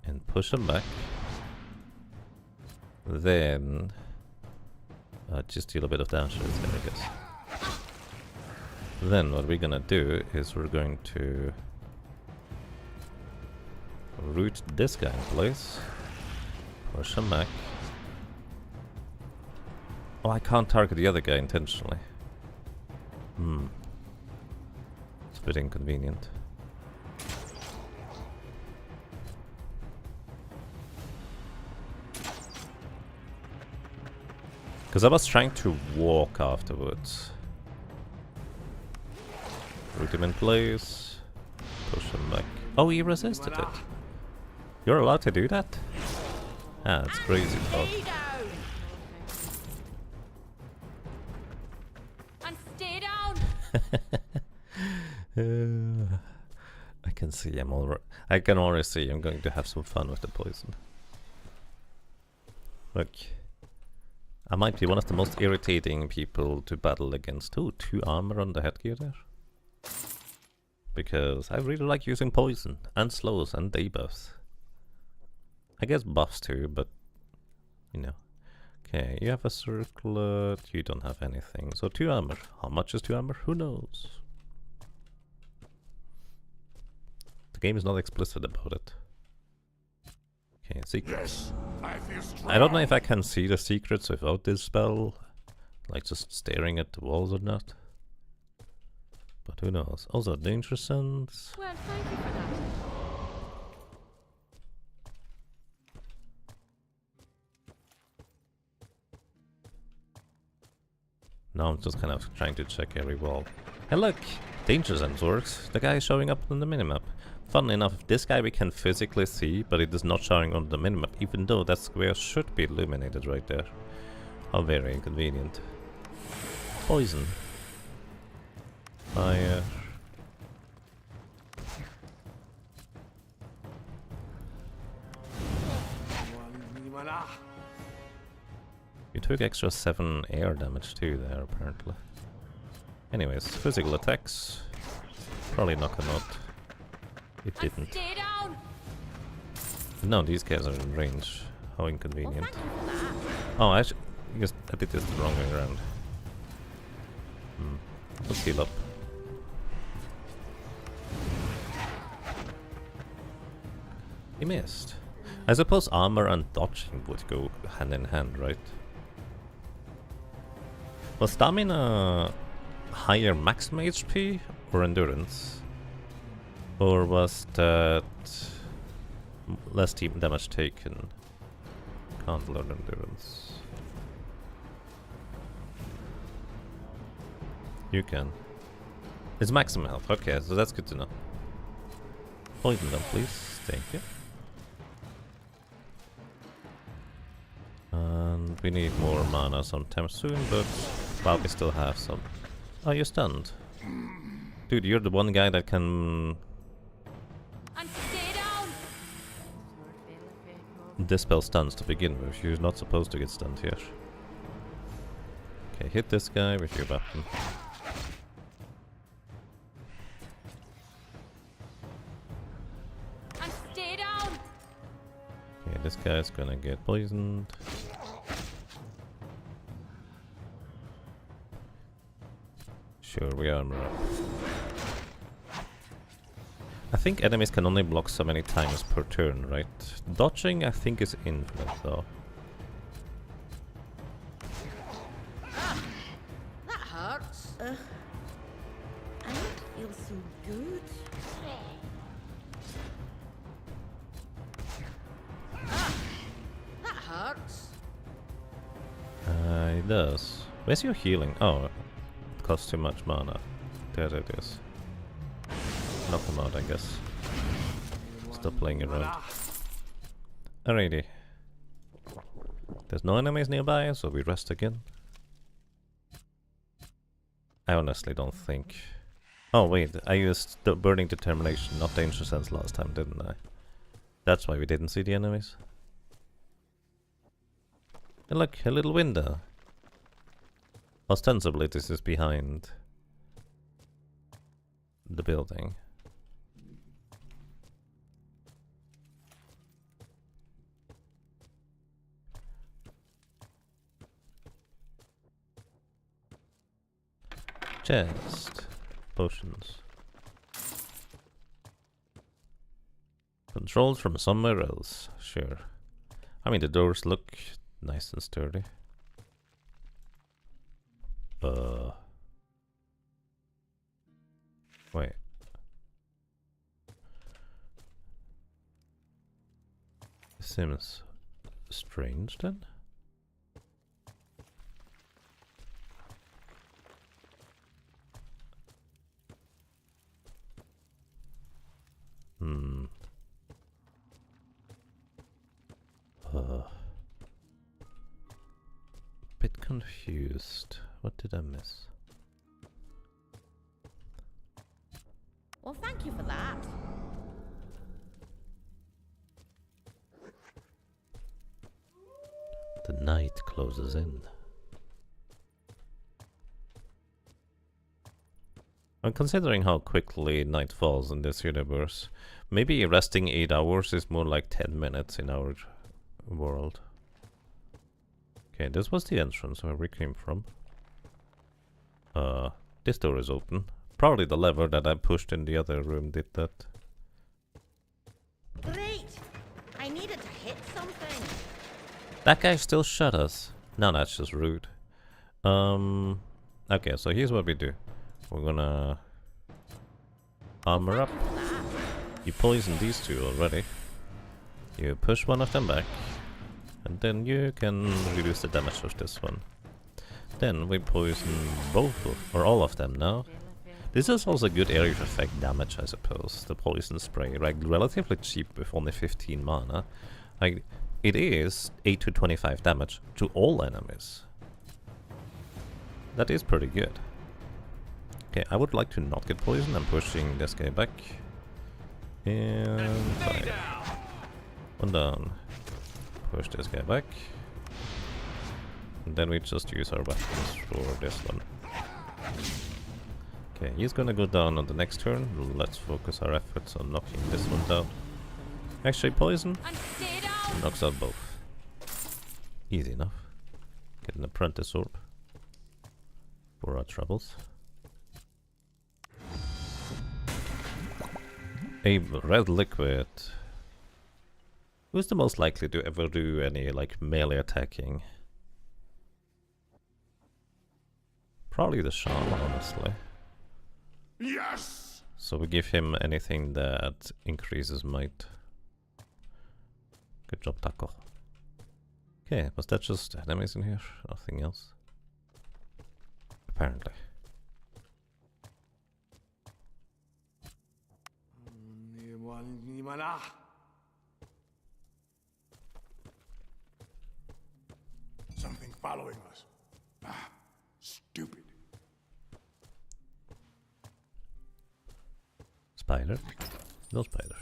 And push him back. Then... just deal a bit of damage to this guy, I guess. Then what we're gonna do is we're going to root this guy in place. Push him back. Oh, I can't target the other guy intentionally. It's a bit inconvenient. Because I was trying to walk afterwards. Root him in place. Push him back. Oh, he resisted it. You're allowed to do that? Ah, that's crazy thought. And stay down. I can see I can already see I'm going to have some fun with the poison. Look. I might be one of the most irritating people to battle against. Oh, 2 armor on the headgear there. Because I really like using poison, and slows, and debuffs. I guess buffs too, but, you know. Okay, you have a circlet, you don't have anything. So 2 armor. How much is 2 armor? Who knows? The game is not explicit about it. Okay, secrets. Yes, I feel strong. I don't know if I can see the secrets without this spell. Like just staring at the walls or not. But who knows? Also, danger sense. Well, thank you for that. Now I'm just kind of trying to check every wall. And look! Danger sense works. The guy is showing up on the minimap. Funnily enough, this guy we can physically see, but it is not showing on the minimap, even though that square should be illuminated right there. How very inconvenient. Poison. Fire. You took extra 7 air damage too there, apparently. Anyways, physical attacks. Probably knock him out. It didn't. Stay down. No, these guys are in range. How inconvenient. Well, thank you for that. Oh, I guess I did this the wrong way around. Let's heal up. He missed. I suppose armor and dodging would go hand in hand, right? Was stamina higher maximum HP or endurance? Or was that less team damage taken? Can't learn endurance. You can. It's maximum health. Okay, so that's good to know. Poison them, please. Thank you. And we need more mana sometime soon, but well, we still have some. Oh, you're stunned. Dude, you're the one guy that can And stay down. dispel stuns to begin with. You're not supposed to get stunned here. Okay, hit this guy with your weapon. And stay down. Okay, this guy's gonna get poisoned. Sure, we armor up. I think enemies can only block so many times per turn, right? Dodging, I think, is infinite, though. That hurts. I don't feel so good. That hurts. It does. Where's your healing? Oh, it costs too much mana. There it is. Knock him out, I guess. Stop playing around. Alrighty. There's no enemies nearby, so we rest again. I honestly don't think... Oh wait, I used the Burning Determination, not Danger Sense last time, didn't I? That's why we didn't see the enemies. And look, a little window. Ostensibly this is behind the building. Chest. Potions. Controlled from somewhere else. Sure. I mean, the doors look nice and sturdy. Wait. Seems strange then. Bit confused. What did I miss? Well, thank you for that. The night closes in. And considering how quickly night falls in this universe, maybe resting 8 hours is more like 10 minutes in our world. Okay, this was the entrance where we came from. This door is open. Probably the lever that I pushed in the other room did that. Great! I needed to hit something. That guy still shot us. No, that's just rude. Okay, so here's what we do. We're gonna armor up. You poisoned these two already. You push one of them back. And then you can reduce the damage of this one. Then we poison both of, or all of them now. This is also a good area to affect damage, I suppose. The poison spray, like relatively cheap with only 15 mana. Like, it is 8 to 25 damage to all enemies. That is pretty good. Okay, I would like to not get poisoned. I'm pushing this guy back. And fire. One down. Push this guy back. And then we just use our weapons for this one. Okay, he's gonna go down on the next turn. Let's focus our efforts on knocking this one down. Actually, poison knocks out both. Easy enough. Get an apprentice orb for our troubles. A red liquid. Who's the most likely to ever do any like melee attacking? Probably the shaman, honestly. Yes! So we give him anything that increases might. Good job, Taco. Okay, was that just enemies in here? Nothing else? Apparently. Something following us. Ah, stupid. Spider? No spider.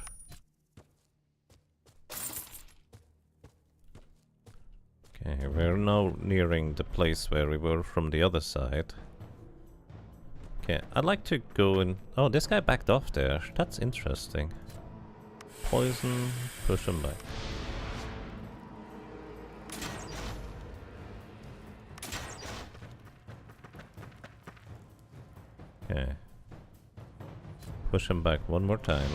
Okay, we're now nearing the place where we were from the other side. Okay, I'd like to go and... Oh, this guy backed off there. That's interesting. Poison, push him back. Okay. Push him back one more time.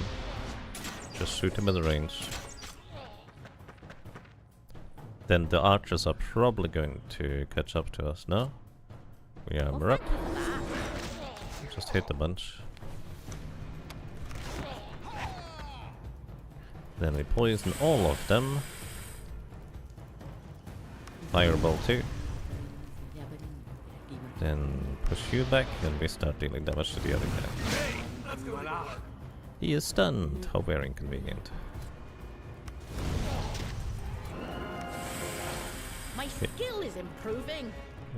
Just shoot him at the range. Then the archers are probably going to catch up to us now. We armor up. Just hit a bunch. Then we poison all of them. Fireball too. Then push you back and we start dealing damage to the other guy. He is stunned. How very inconvenient. My skill is improving.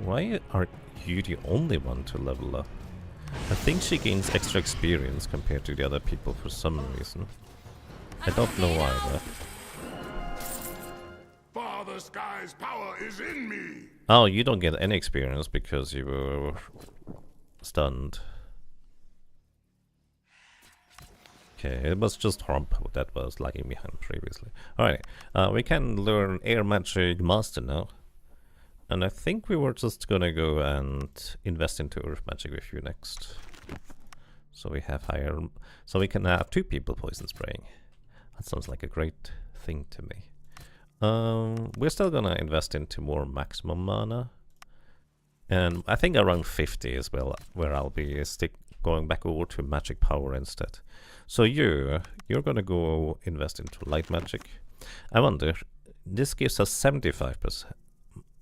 Why are you the only one to level up? I think she gains extra experience compared to the other people for some reason. I don't know why, but... Father Sky's power is in me! Oh, you don't get any experience because you were stunned. Okay, it was just Hump that was lagging behind previously. Alright, we can learn Air Magic Master now. And I think we were just gonna go and invest into Earth Magic with you next. So we have higher, so we can have 2 people poison spraying. That sounds like a great thing to me. We're still gonna invest into more maximum mana. And I think around 50 is well where I'll be going back over to magic power instead. So you're gonna go invest into light magic. I wonder, this gives us 75%.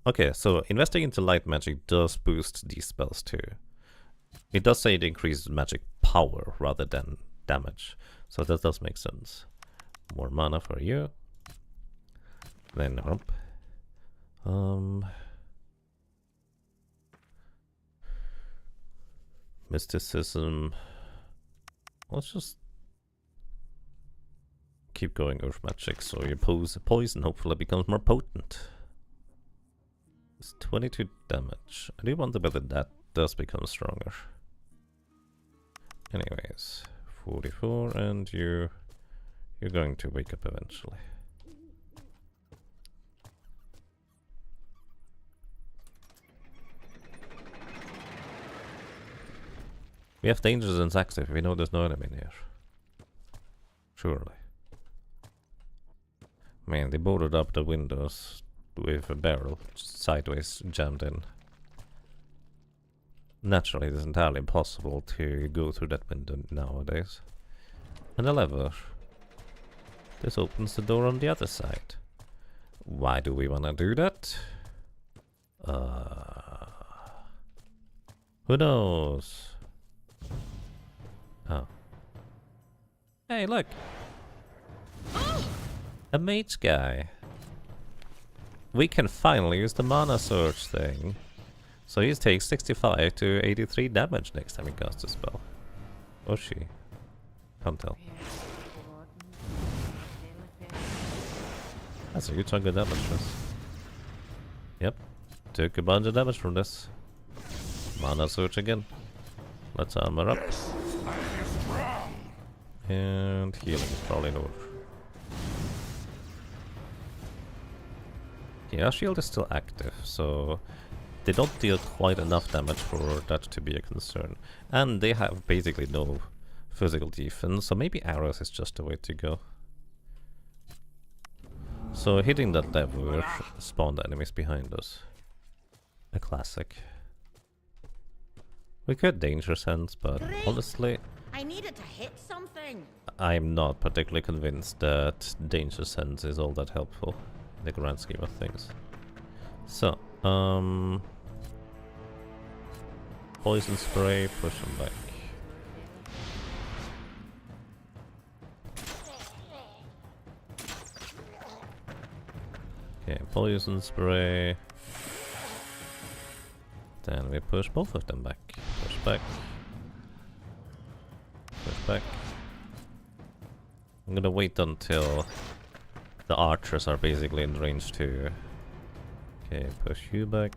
Okay, so investing into light magic does boost these spells too. It does say it increases magic power rather than damage. So that does make sense. More mana for you. Then up. Mysticism. Let's just keep going earth magic so your poison hopefully becomes more potent. It's 22 damage. I do wonder whether that does become stronger. Anyways, 44 and you're going to wake up eventually. We have danger zones active. We know there's no enemy near. Surely. Man, they boarded up the windows with a barrel just sideways jammed in. Naturally, it is entirely impossible to go through that window nowadays. And a lever. This opens the door on the other side. Why do we want to do that? Who knows? Oh. Hey, look! A mage guy. We can finally use the mana surge thing. So he takes 65 to 83 damage next time he casts a spell. Or she. Can't tell. That's a good chunk of damage for us. Yep. Took a bunch of damage from this. Mana surge again. Let's armor up. And healing is probably in order. Yeah, our shield is still active, so they don't deal quite enough damage for that to be a concern. And they have basically no physical defense, so maybe arrows is just the way to go. So hitting that lever spawned enemies behind us. A classic. We could danger sense, but honestly, I needed to hit something. I'm not particularly convinced that danger sense is all that helpful in the grand scheme of things. So, poison spray, push him back. Okay, poison spray. Then we push both of them back. Push back. Push back. I'm gonna wait until the archers are basically in range too. Okay, push you back.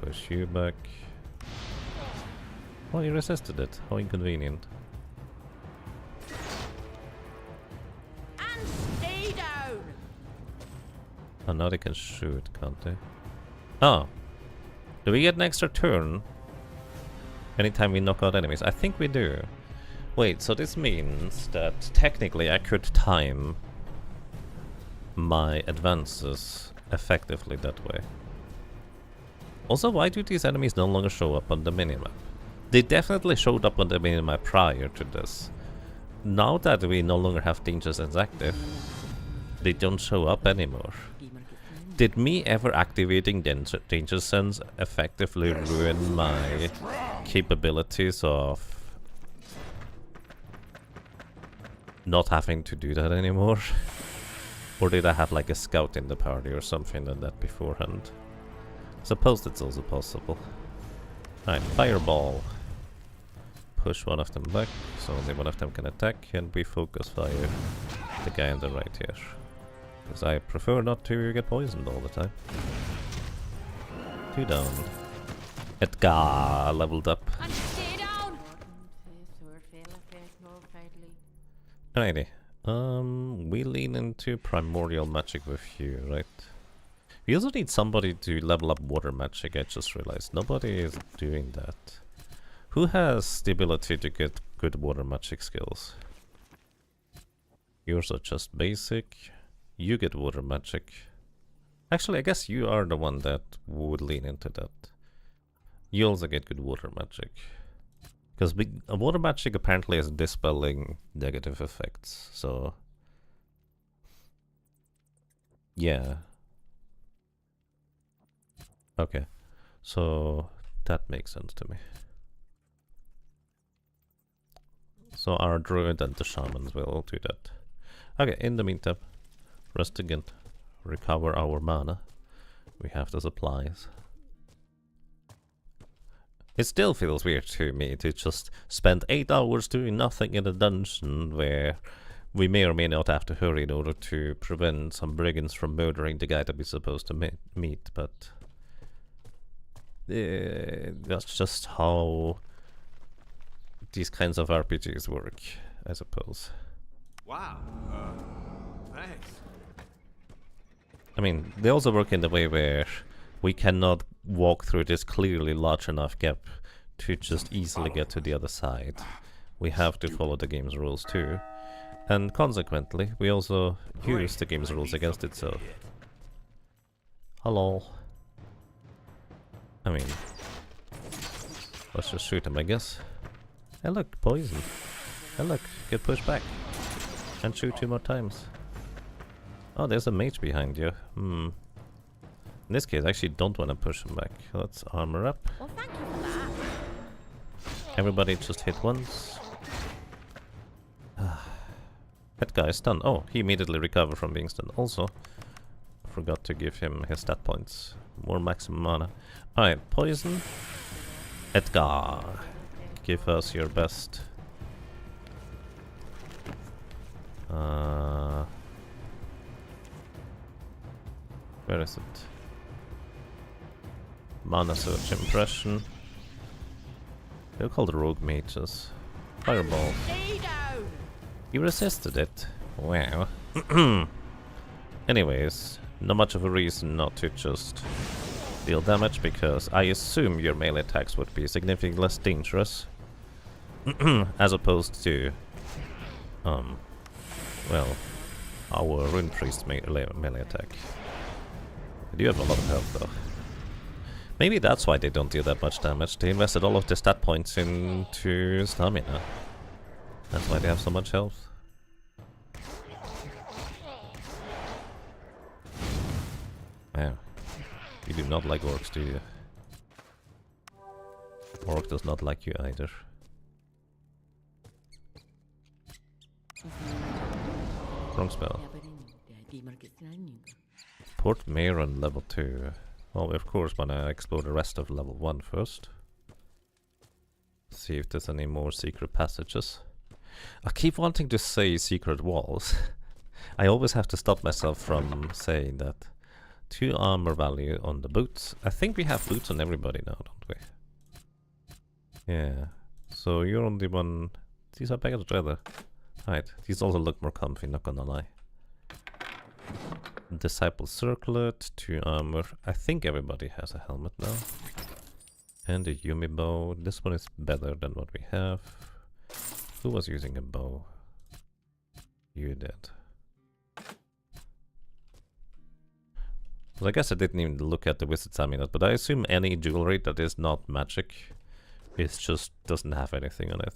Push you back. Oh, you resisted it. How inconvenient. And stay down. Oh, now they can shoot, can't they? Oh. Do we get an extra turn anytime we knock out enemies? I think we do. Wait, so this means that technically I could time my advances effectively that way. Also, why do these enemies no longer show up on the minimap? They definitely showed up on the minimap prior to this. Now that we no longer have danger sense active, they don't show up anymore. Did me ever activating danger sense effectively ruin my capabilities of not having to do that anymore? Or did I have like a scout in the party or something like that beforehand? Suppose that's also possible. Alright, fireball. Push one of them back, so only one of them can attack, and we focus fire the guy on the right here. Because I prefer not to get poisoned all the time. 2 down. Edgar leveled up. And stay down. Alrighty. We lean into primordial magic with you, right? We also need somebody to level up water magic, I just realized. Nobody is doing that. Who has the ability to get good water magic skills? Yours are just basic. You get water magic. Actually, I guess you are the one that would lean into that. You also get good water magic. Because water magic apparently is dispelling negative effects, so... yeah. Okay. So, that makes sense to me. So our druid and the shamans will do that. Okay, in the meantime, rest again. Recover our mana. We have the supplies. It still feels weird to me to just spend 8 hours doing nothing in a dungeon where we may or may not have to hurry in order to prevent some brigands from murdering the guy that we're supposed to meet, but that's just how these kinds of RPGs work, I suppose. Wow. Thanks. I mean, they also work in the way where we cannot walk through this clearly large enough gap to just easily get to the other side. We have to follow the game's rules too. And consequently, we also use the game's rules against itself. Hello. I mean, let's just shoot him, I guess. Hey look, poison. Hey look, get pushed back. And shoot 2 more times. Oh, there's a mage behind you. In this case, I actually don't want to push him back. Let's armor up. Well, thank you for that. Everybody just hit once. That guy is stunned. Oh, he immediately recovered from being stunned. Also, forgot to give him his stat points. More maximum mana. Alright, poison. Edgar. Give us your best. Where is it? Mana Search Impression. They're called rogue mages. Fireball. Stay down. You resisted it. Wow. Anyways, not much of a reason not to just deal damage, because I assume your melee attacks would be significantly less dangerous. As opposed to, well, our Rune Priest melee attack. I do have a lot of health though. Maybe that's why they don't deal that much damage. They invested all of the stat points into stamina. That's why they have so much health. Wow. You do not like orcs, do you? Orc does not like you either. Wrong spell. Port Mayron level 2. Well, we of course wanna explore the rest of level 1 first. See if there's any more secret passages. I keep wanting to say secret walls. I always have to stop myself from saying that. 2 armor value on the boots. I think we have boots on everybody now, don't we? Yeah. So you're on the one... These are better together. Right. These also look more comfy, not gonna lie. Disciple Circlet, 2 armor. I think everybody has a helmet now. And a Yumi bow. This one is better than what we have. Who was using a bow? You did. Well, I guess I didn't even look at the Wizard's Amulet, but I assume any jewelry that is not magic is just doesn't have anything on it.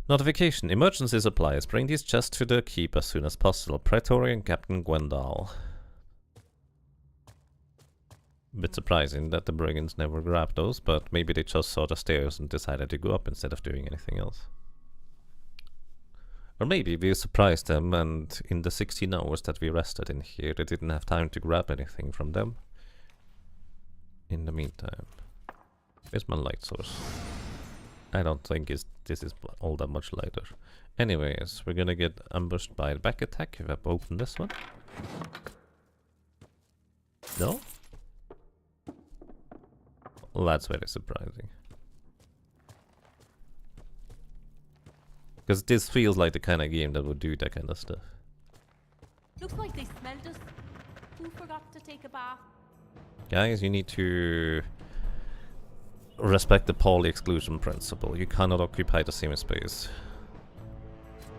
Notification. Emergency supplies. Bring these chests to the keep as soon as possible. Praetorian Captain Gwendal. Bit surprising that the brigands never grabbed those, but maybe they just saw the stairs and decided to go up instead of doing anything else. Or maybe we surprised them and in the 16 hours that we rested in here, they didn't have time to grab anything from them. In the meantime, where's my light source? I don't think this is all that much lighter. Anyways, we're gonna get ambushed by a back attack if I open this one. No? Well, that's very surprising. Because this feels like the kind of game that would do that kind of stuff. Looks like they smelled us. Who forgot to take a bath? Guys, you need to respect the Pauli exclusion principle. You cannot occupy the same space.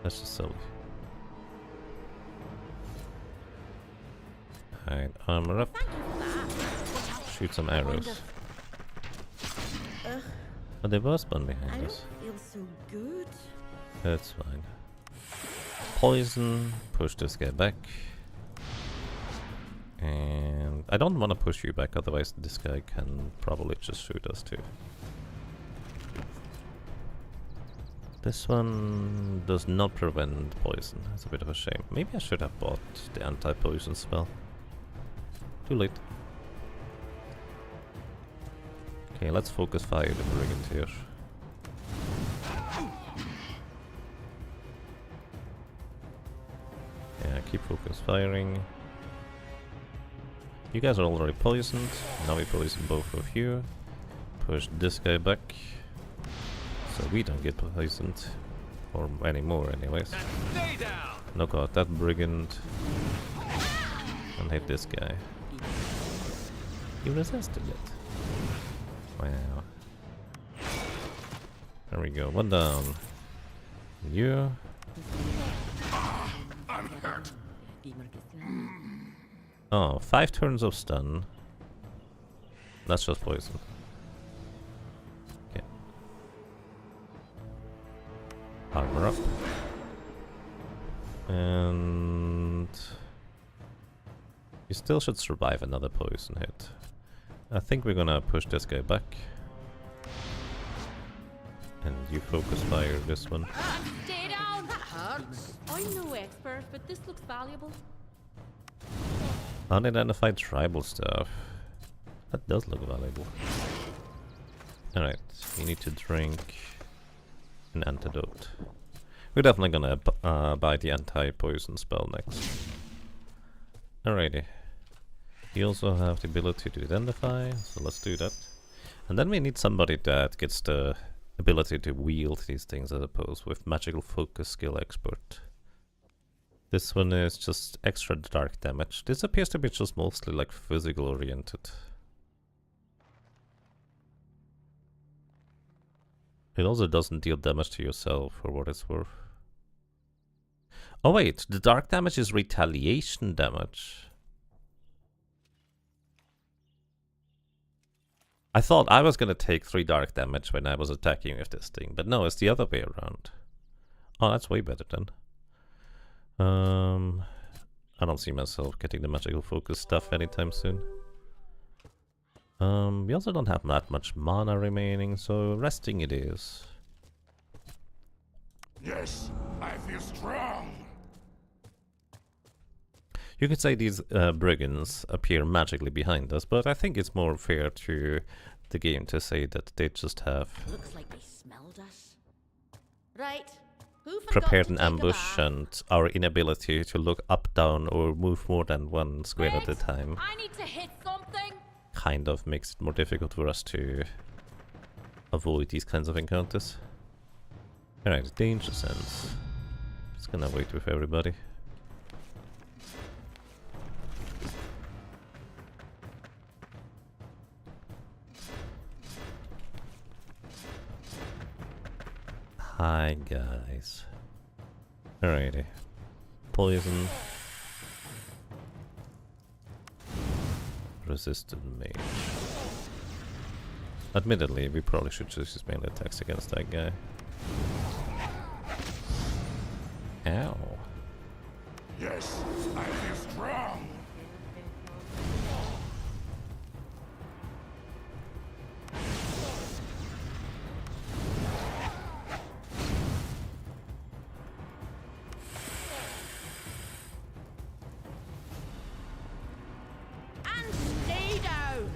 That's just silly. Alright, armor up. Shoot some arrows. Oh, there was one I behind don't us. feel so good. That's fine. Poison. Push this guy back. And I don't want to push you back, otherwise this guy can probably just shoot us too. This one does not prevent poison. That's a bit of a shame. Maybe I should have bought the anti-poison spell. Too late. Okay, let's focus fire the brigand here. Yeah, keep focus firing. You guys are already poisoned. Now we poison both of you. Push this guy back. So we don't get poisoned. Or anymore anyways. Stay down. Knock out that brigand. And hit this guy. He resisted it. Wow. There we go. One down. You. I'm hurt. Oh, 5 turns of stun. That's just poison. Okay. Armor up. And you still should survive another poison hit. I think we're gonna push this guy back. And you focus fire this one. Stay down! That hurts. I'm no expert, but this looks valuable. Unidentified tribal stuff. That does look valuable. Alright, you need to drink an antidote. We're definitely gonna buy the anti-poison spell next. Alrighty. You also have the ability to identify, so let's do that. And then we need somebody that gets the ability to wield these things, I suppose, with magical focus skill expert. This one is just extra dark damage. This appears to be just mostly like physical oriented. It also doesn't deal damage to yourself for what it's worth. Oh wait, the dark damage is retaliation damage. I thought I was gonna take 3 dark damage when I was attacking with this thing, but no, it's the other way around. Oh, that's way better then. I don't see myself getting the magical focus stuff anytime soon. We also don't have that much mana remaining, so resting it is. Yes, I feel strong. You could say these brigands appear magically behind us, but I think it's more fair to the game to say that they just have Looks like they smelled us. Right. Who forgot prepared to an take a ambush, bath? and our inability to look up, down, or move more than one square at a Wait, time I need to hit something! kind of makes it more difficult for us to avoid these kinds of encounters. Alright, danger sense. Just gonna wait with everybody. Hi guys. Alrighty. Poison. Resisted mage. Admittedly, we probably should choose his melee attacks against that guy. Ow. Yes, I feel strong. And stay down.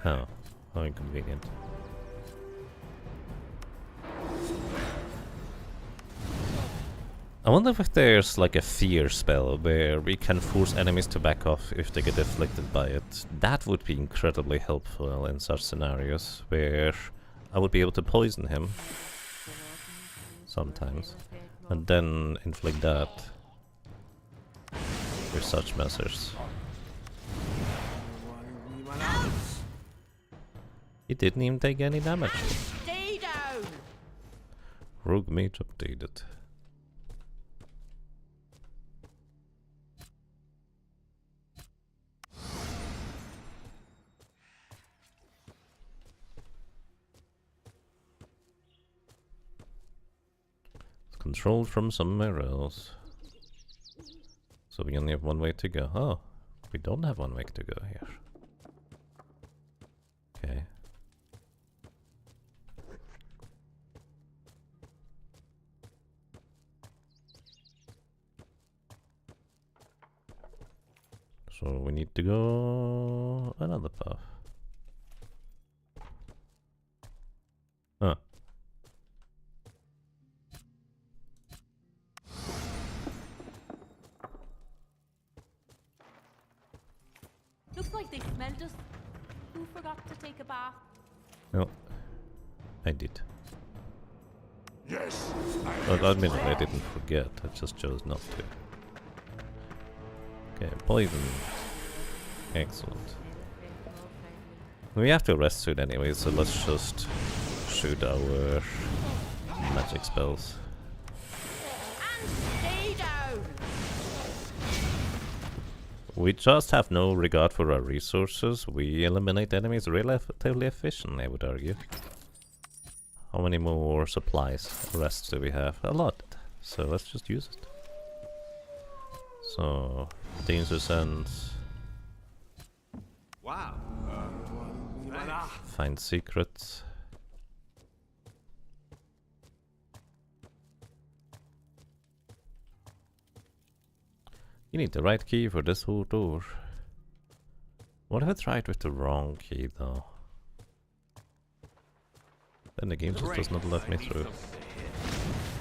Oh, how inconvenient. I wonder if there's like a fear spell where we can force enemies to back off if they get afflicted by it. That would be incredibly helpful in such scenarios where I would be able to poison him sometimes and then inflict that with such measures. He didn't even take any damage. Stay down! Rogue mage updated. It's controlled from somewhere else. So we only have one way to go. Oh, we don't have one way to go here. Okay. So we need to go another path. Huh. Looks like they smelled us. Who forgot to take a bath? No, I did. Yes, But admittedly, I didn't forget. I just chose not to. Okay, poison. Excellent. We have to rest soon anyway, so let's just shoot our magic spells. And stay down! We just have no regard for our resources. We eliminate enemies relatively efficiently, I would argue. How many more supplies, rests do we have? A lot. So let's just use it. So, danger sense. Wow. Thanks. Find secrets. You need the right key for this whole door. What if I tried with the wrong key though? Then the game just does not let me through.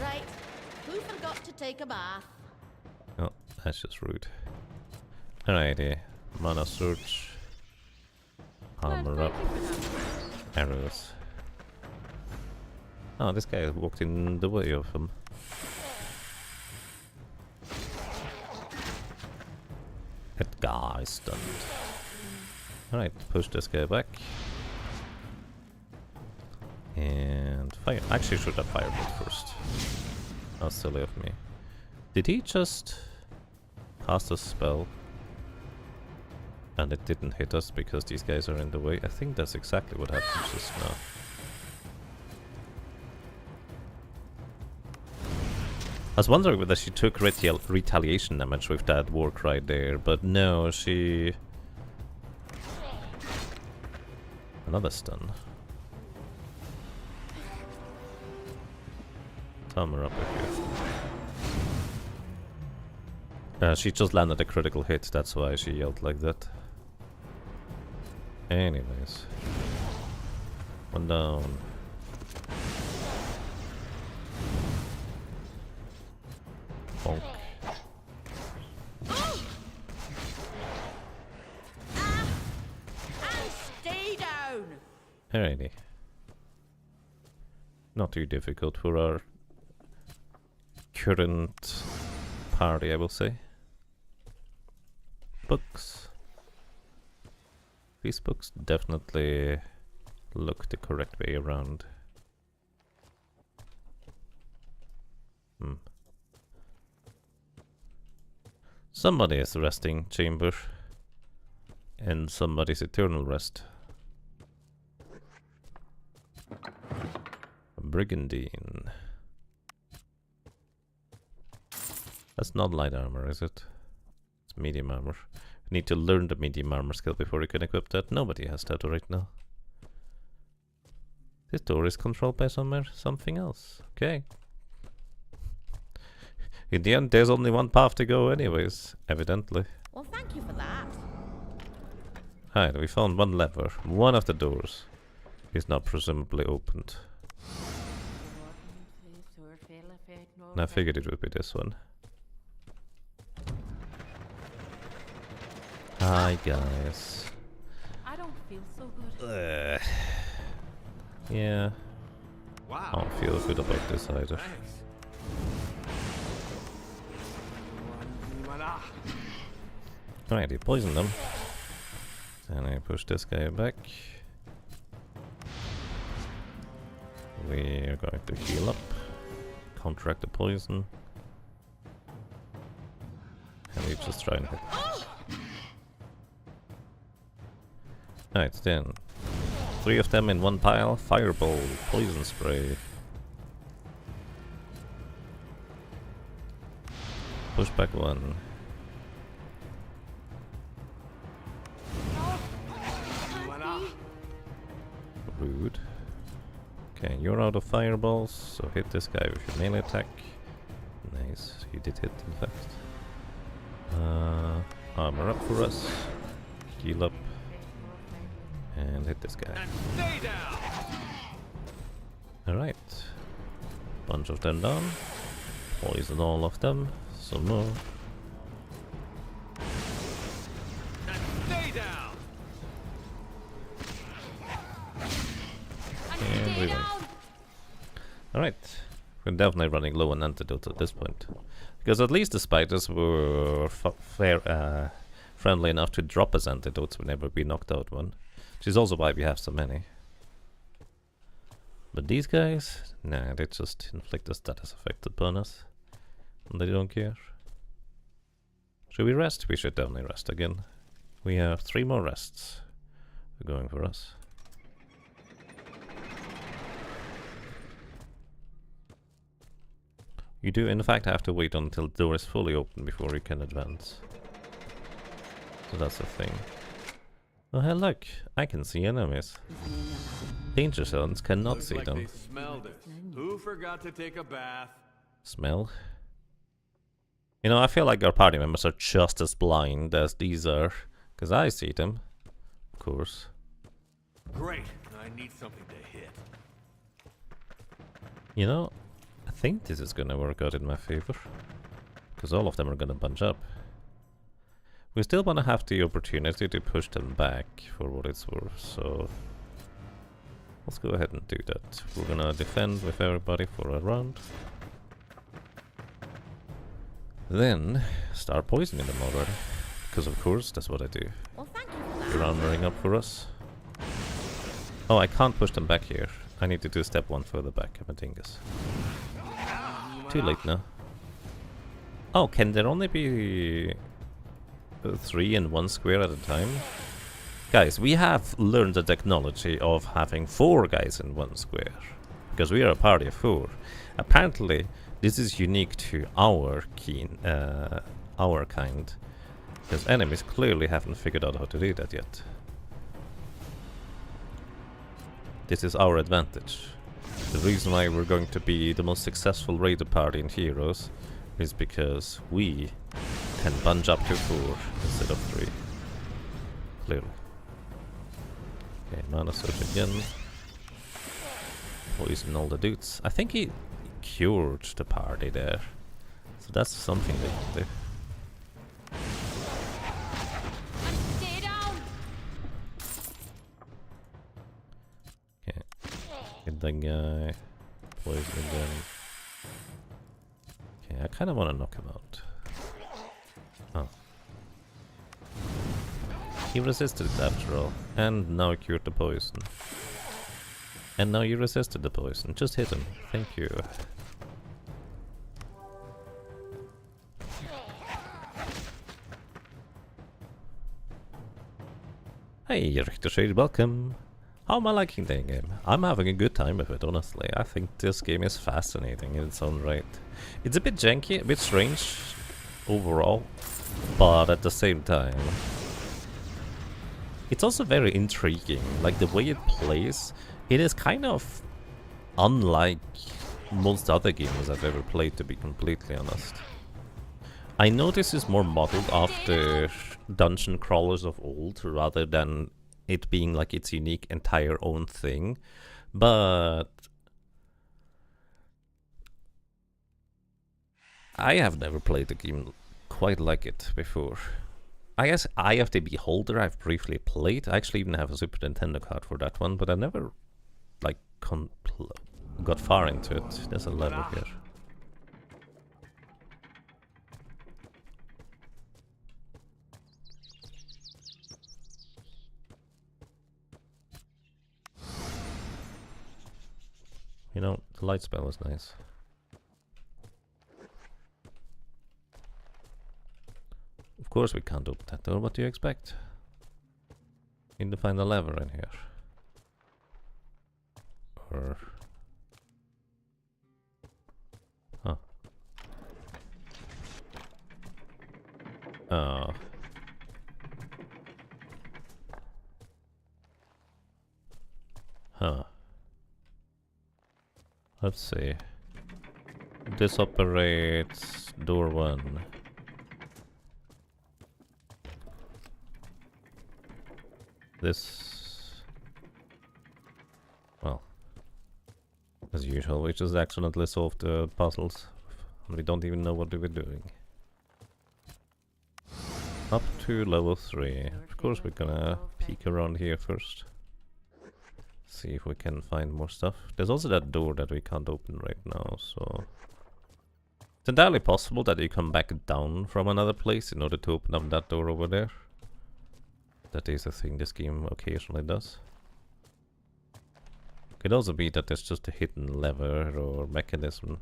Right, who forgot to take a bath? Oh, that's just rude. Alrighty, mana search. Armor up. Arrows. Oh, this guy walked in the way of him. That guy is stunned. Alright, push this guy back. And fire. Actually, should have firebolt first. How silly of me. Did he just cast a spell? And it didn't hit us because these guys are in the way? I think that's exactly what happened just now. I was wondering whether she took retaliation damage with that war cry there, but no, she... Another stun. Armor up here. She just landed a critical hit, that's why she yelled like that. Anyways. One down. Bonk. And stay down! Alrighty. Not too difficult for our current party, I will say. Books. These books definitely look the correct way around. Somebody's resting chamber and somebody's eternal rest. A brigandine. That's not light armor, is it? It's medium armor. Need to learn the medium armor skill before you can equip that. Nobody has that right now. This door is controlled by something else. Okay. In the end, there's only one path to go anyways, evidently. Well, thank you for that. Alright, we found one lever. One of the doors is now presumably opened. And I figured it would be this one. Hi guys. I don't feel so good. Yeah, I Wow. don't feel good about this either. Thanks. Alright, you poison them. And I push this guy back. We are going to heal up, counteract the poison, and we just try and hit. Right, then. 3 of them in one pile. Fireball, poison spray. Push back 1. Rude. Okay, you're out of fireballs, so hit this guy with your melee attack. Nice, you did hit in fact. Armor up for us. Heal up. And hit this guy. Alright. Bunch of them down. Poison all of them. Some more. And we win. Alright. We're definitely running low on antidotes at this point. Because at least the spiders were friendly enough to drop us antidotes whenever we knocked out one. Which is also why we have so many. But these guys, nah, they just inflict a status effect upon us. And they don't care. Should we rest? We should definitely rest again. We have 3 more rests going for us. You do in fact have to wait until the door is fully open before you can advance. So that's the thing. Oh hey look, I can see enemies. Danger zones cannot Looks see like them. they smelled it. Who forgot to take a bath? Smell? You know, I feel like our party members are just as blind as these are. Because I see them. Of course. Great. I need something to hit. You know, I think this is gonna work out in my favor. Because all of them are gonna bunch up. We still wanna have the opportunity to push them back for what it's worth, so... let's go ahead and do that. We're gonna defend with everybody for a round. Then, start poisoning them already. Because of course, that's what I do. Well, thank you for that. You're armoring up for us. Oh, I can't push them back here. I need to do step 1 further back, I'm a dingus. Too late now. Oh, can there only be 3 in 1 square at a time? Guys, we have learned the technology of having 4 guys in 1 square. Because we are a party of 4. Apparently, this is unique to our kind. Because enemies clearly haven't figured out how to do that yet. This is our advantage. The reason why we're going to be the most successful raider party in Heroes is because we can bunch up to 4 instead of 3. Clearly. Okay, mana surge again. Poison all the dudes. I think he cured the party there. So that's something they can do. Stay down. Okay. Get that guy. Poison again. Okay, I kind of want to knock him out. Oh. He resisted it after all. And now he cured the poison. And now you resisted the poison. Just hit him. Thank you. Hey, Richtershade, welcome. How am I liking the game? I'm having a good time with it, honestly. I think this game is fascinating in its own right. It's a bit janky, a bit strange overall, but at the same time, it's also very intriguing. Like the way it plays, it is kind of unlike most other games I've ever played, to be completely honest. I know this is more modeled after dungeon crawlers of old, rather than it being like its unique entire own thing, but I have never played a game quite like it before. I guess Eye of the Beholder I've briefly played. I actually even have a Super Nintendo card for that one, but I never like got far into it. There's a level here. You know, the light spell is nice. Of course we can't open that door, what do you expect? Need to find a lever in here. Or... Huh. Oh. Huh. Let's see. This operates door 1. This... Well... As usual, we just accidentally solved the puzzles. And we don't even know what we're doing. Up to level 3. Of course we're gonna peek around here first. See if we can find more stuff. There's also that door that we can't open right now, so... It's entirely possible that you come back down from another place in order to open up that door over there. That is a thing this game occasionally does. Could also be that there's just a hidden lever or mechanism.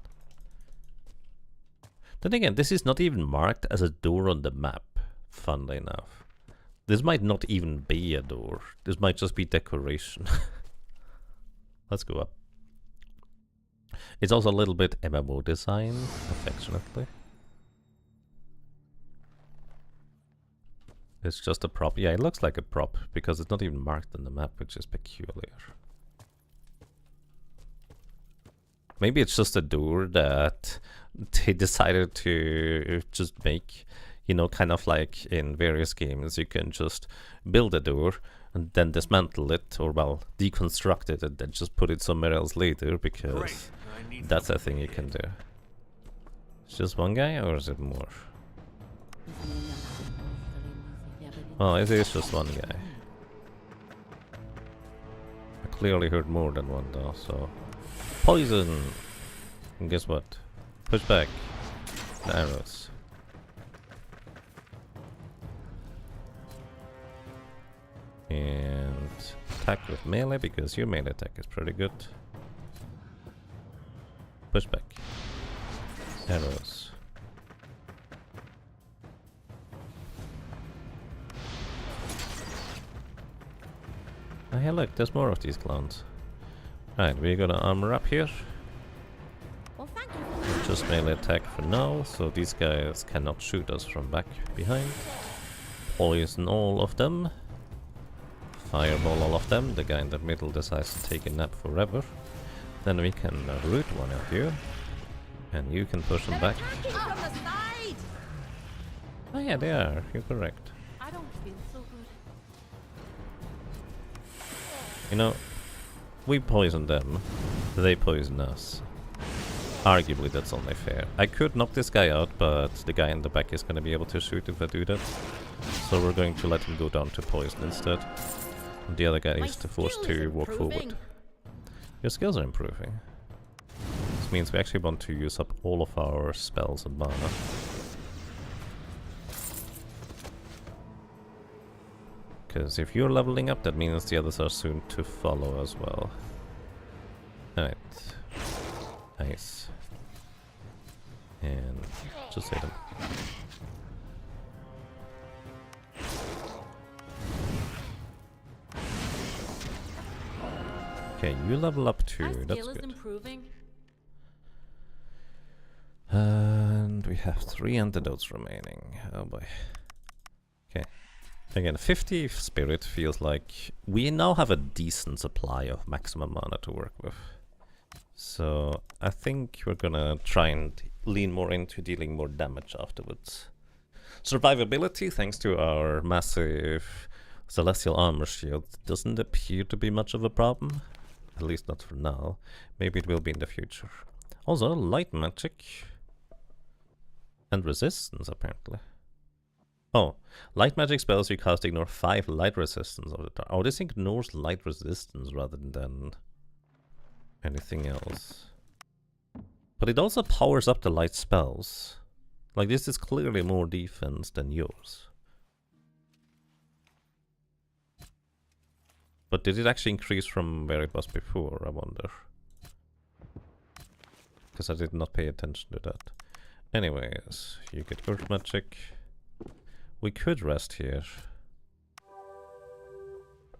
Then again, this is not even marked as a door on the map, funnily enough. This might not even be a door. This might just be decoration. Let's go up. It's also a little bit MMO design, affectionately. It's just a prop. Yeah, it looks like a prop because it's not even marked on the map, which is peculiar. Maybe it's just a door that they decided to just make, you know, kind of like in various games, you can just build a door and then dismantle it, or well, deconstruct it and then just put it somewhere else later, because that's a thing you can do. It's just one guy, or is it more? Oh, it is just one guy. I clearly heard more than one though, so... Poison! And guess what? Push back. The arrows. And attack with melee, because your melee attack is pretty good. Push back. Arrows. Oh, hey look, there's more of these clowns. Right, we're gonna armor up here. Well, thank you. Just melee attack for now, so these guys cannot shoot us from back behind. Poison all of them. Fireball all of them. The guy in the middle decides to take a nap forever. Then we can root one of you. And you can push them back. Attacking from the side! Oh yeah, they are. You're correct. I don't feel so good. You know, we poison them. They poison us. Arguably, that's only fair. I could knock this guy out, but the guy in the back is going to be able to shoot if I do that. So we're going to let him go down to poison instead. And the other guy is forced to walk forward. Your skills are improving. This means we actually want to use up all of our spells and mana. Because if you're leveling up, that means the others are soon to follow as well. Alright. Nice. And just hit him. Okay, you level up too, My that's skill is good. improving. And we have 3 antidotes remaining. Oh boy. Okay. Again, 50 spirit feels like we now have a decent supply of maximum mana to work with. So I think we're gonna try and lean more into dealing more damage afterwards. Survivability, thanks to our massive celestial armor shield, doesn't appear to be much of a problem. At least not for now. Maybe it will be in the future. Also, light magic. And resistance, apparently. Oh, light magic spells you cast ignore 5 light resistance of the time. Oh, this ignores light resistance rather than anything else. But it also powers up the light spells. Like, this is clearly more defense than yours. But did it actually increase from where it was before, I wonder? because I did not pay attention to that. Anyways, you get Earth Magic. We could rest here.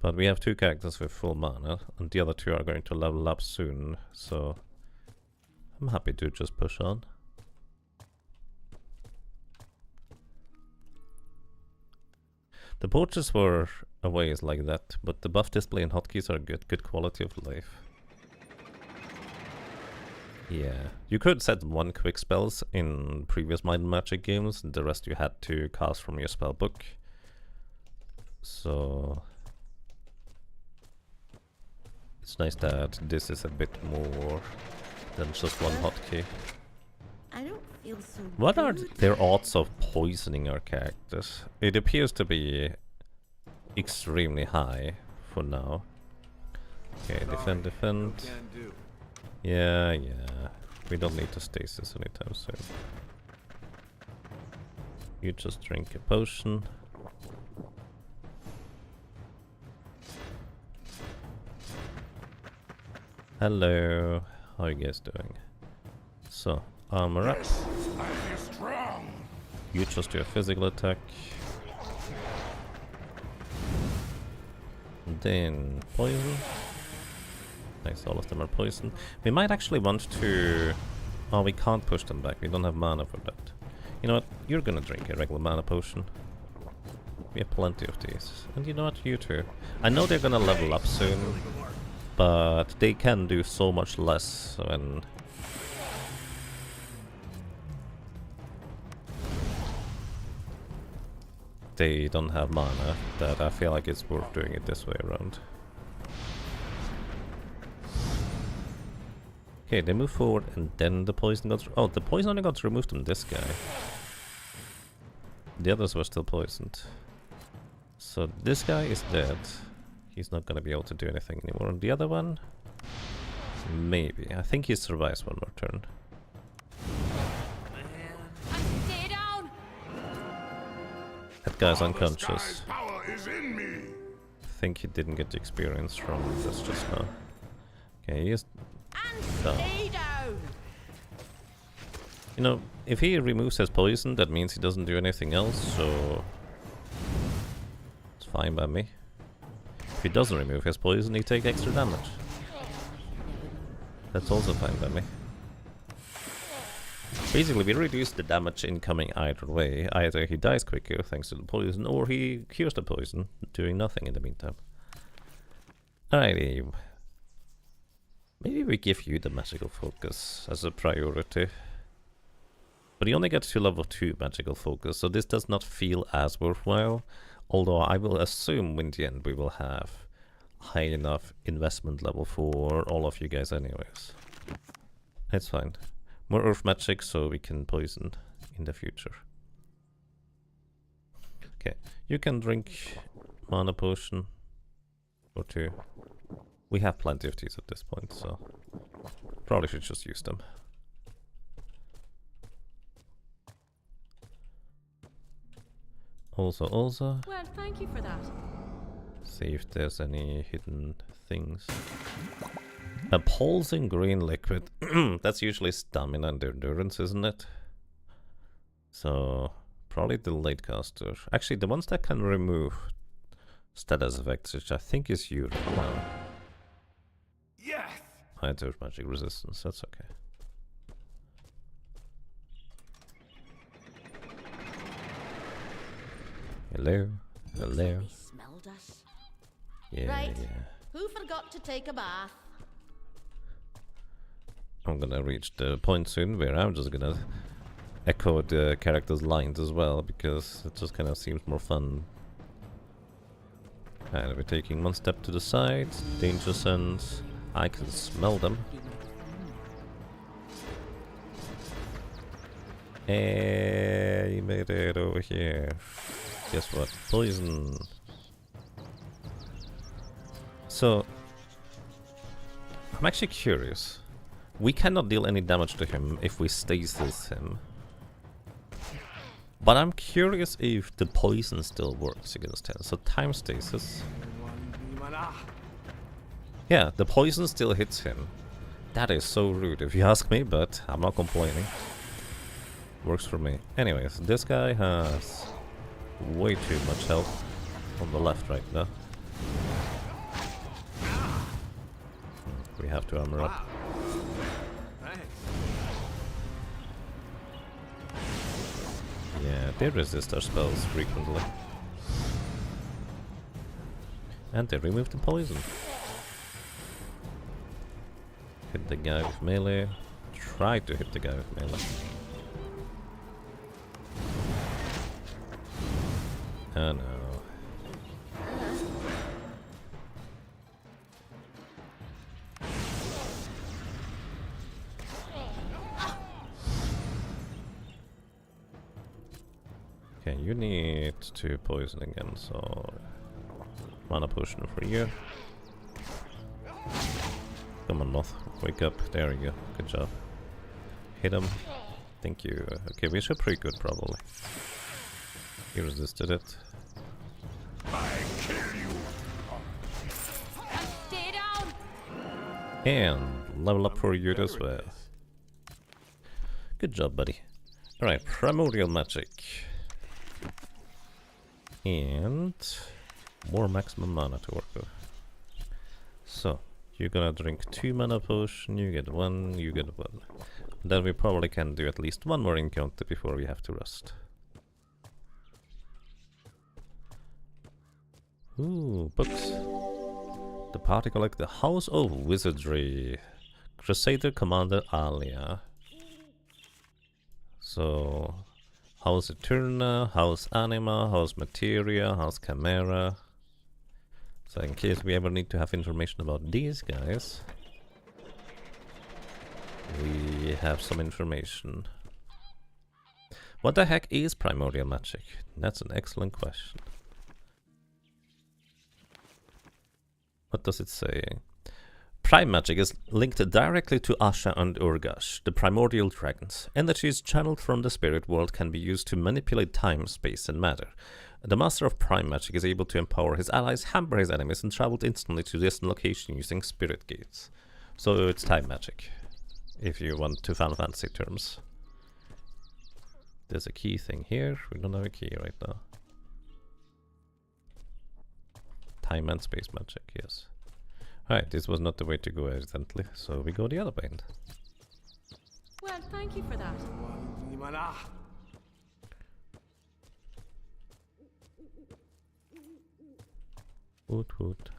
But we have 2 characters with full mana, and the other 2 are going to level up soon, so I'm happy to just push on. The portraits were a ways like that, but the buff display and hotkeys are good quality of life. Yeah, you could set 1 quick spells in previous Might and Magic games, and the rest you had to cast from your spellbook. So it's nice that this is a bit more than just 1 hotkey. I don't feel so What are good. their odds of poisoning our characters? It appears to be extremely high for now. Okay, defend, defend. Can do. Yeah. We don't need to stasis anytime soon. You just drink a potion. Hello. How are you guys doing? So, armor up. Yes, I feel strong. You just do a physical attack. Then poison. Nice, all of them are poison. We might actually want to... Oh, we can't push them back. We don't have mana for that. You know what? You're gonna drink a regular mana potion. We have plenty of these. And you know what? You too. I know they're gonna level up soon, but they can do so much less when... they don't have mana, that I feel like it's worth doing it this way around. Okay, they move forward and then the poison got... Oh, the poison only got removed on this guy. The others were still poisoned. So this guy is dead. He's not gonna be able to do anything anymore. And the other one? Maybe. I think he survives 1 more turn. Stay down! That guy's The unconscious. sky's power is in me. I think he didn't get the experience from this just now. Okay, he is And down. stay down. You know, if he removes his poison, that means he doesn't do anything else, so... it's fine by me. If he doesn't remove his poison, he takes extra damage. That's also fine by me. Basically, we reduce the damage incoming either way. Either he dies quicker thanks to the poison, or he cures the poison, doing nothing in the meantime. Alrighty. Maybe we give you the magical focus as a priority. But he only gets to level 2 magical focus, so this does not feel as worthwhile. Although I will assume in the end we will have high enough investment level for all of you guys anyways. It's fine. More earth magic so we can poison in the future. Okay, you can drink mana potion or 2. We have plenty of these at this point, so probably should just use them. Also, Well, thank you for that. see if there's any hidden things. A pulsing green liquid. That's usually stamina and endurance, isn't it? So, probably the late caster. Actually, the ones that can remove status effects, which I think is you right now. Yes! I had earth magic resistance, that's okay. Hello? Looks Hello? like they smelled us. Yeah, Right. yeah. Who forgot to take a bath? I'm gonna reach the point soon where I'm just gonna echo the character's lines as well, because it just kind of seems more fun. And we're taking 1 step to the side. Danger sense. I can smell them. Hey, you made it over here. Guess what? Poison. So, I'm actually curious. We cannot deal any damage to him if we stasis him. But I'm curious if the poison still works against him. So time stasis. Yeah, the poison still hits him. That is so rude if you ask me, but I'm not complaining. Works for me. Anyways, this guy has way too much health on the left right now. We have to armor up. Thanks. Yeah, they resist our spells frequently. And they remove the poison. Hit the guy with melee. Try to hit the guy with melee. Oh no. Okay, you need to poison again, so mana potion for you. Come on, Moth, wake up. There we go. Good job. Hit him. Thank you. Okay, we should pretty good probably. He resisted it. I kill you. Stay down! And level up for you as well. Good job, buddy. Alright, primordial magic. And more maximum mana to work with. So, you're gonna drink 2 mana potion, you get 1, you get 1. Then we probably can do at least 1 more encounter before we have to rest. Ooh, books. The party collect the House of Wizardry. Crusader Commander Alia. So, House Eterna, House Anima, House Materia, House Chimera. So in case we ever need to have information about these guys, we have some information. What the heck is primordial magic? That's an excellent question. What does it say? Prime magic is linked directly to Asha and Urgash, the primordial dragons. Energies channeled from the spirit world can be used to manipulate time, space, and matter. The master of prime magic is able to empower his allies, hamper his enemies, and travel instantly to distant location using spirit gates. So it's time magic, if you want to Final Fantasy terms. There's a key thing here. We don't have a key right now. Time and space magic, yes. Alright, this was not the way to go evidently, so we go the other way. Well, thank you for that. Mana. Woot woot.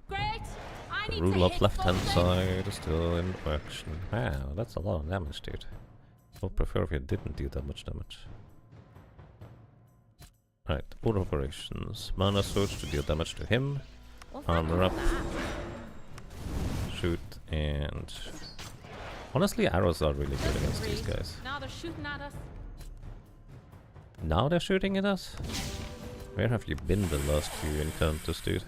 Great! I need to Rule of hit left hand something. side is still in action. Wow, that's a lot of damage, dude. I would prefer if you didn't deal that much damage. Alright, order operations. Mana sword to deal damage to him. Well, thank you Armor for up. that. Shoot and... Honestly, arrows are really good against these Great. guys. Now they're shooting at us. Now they're shooting at us? Where have you been the last few encounters, dude?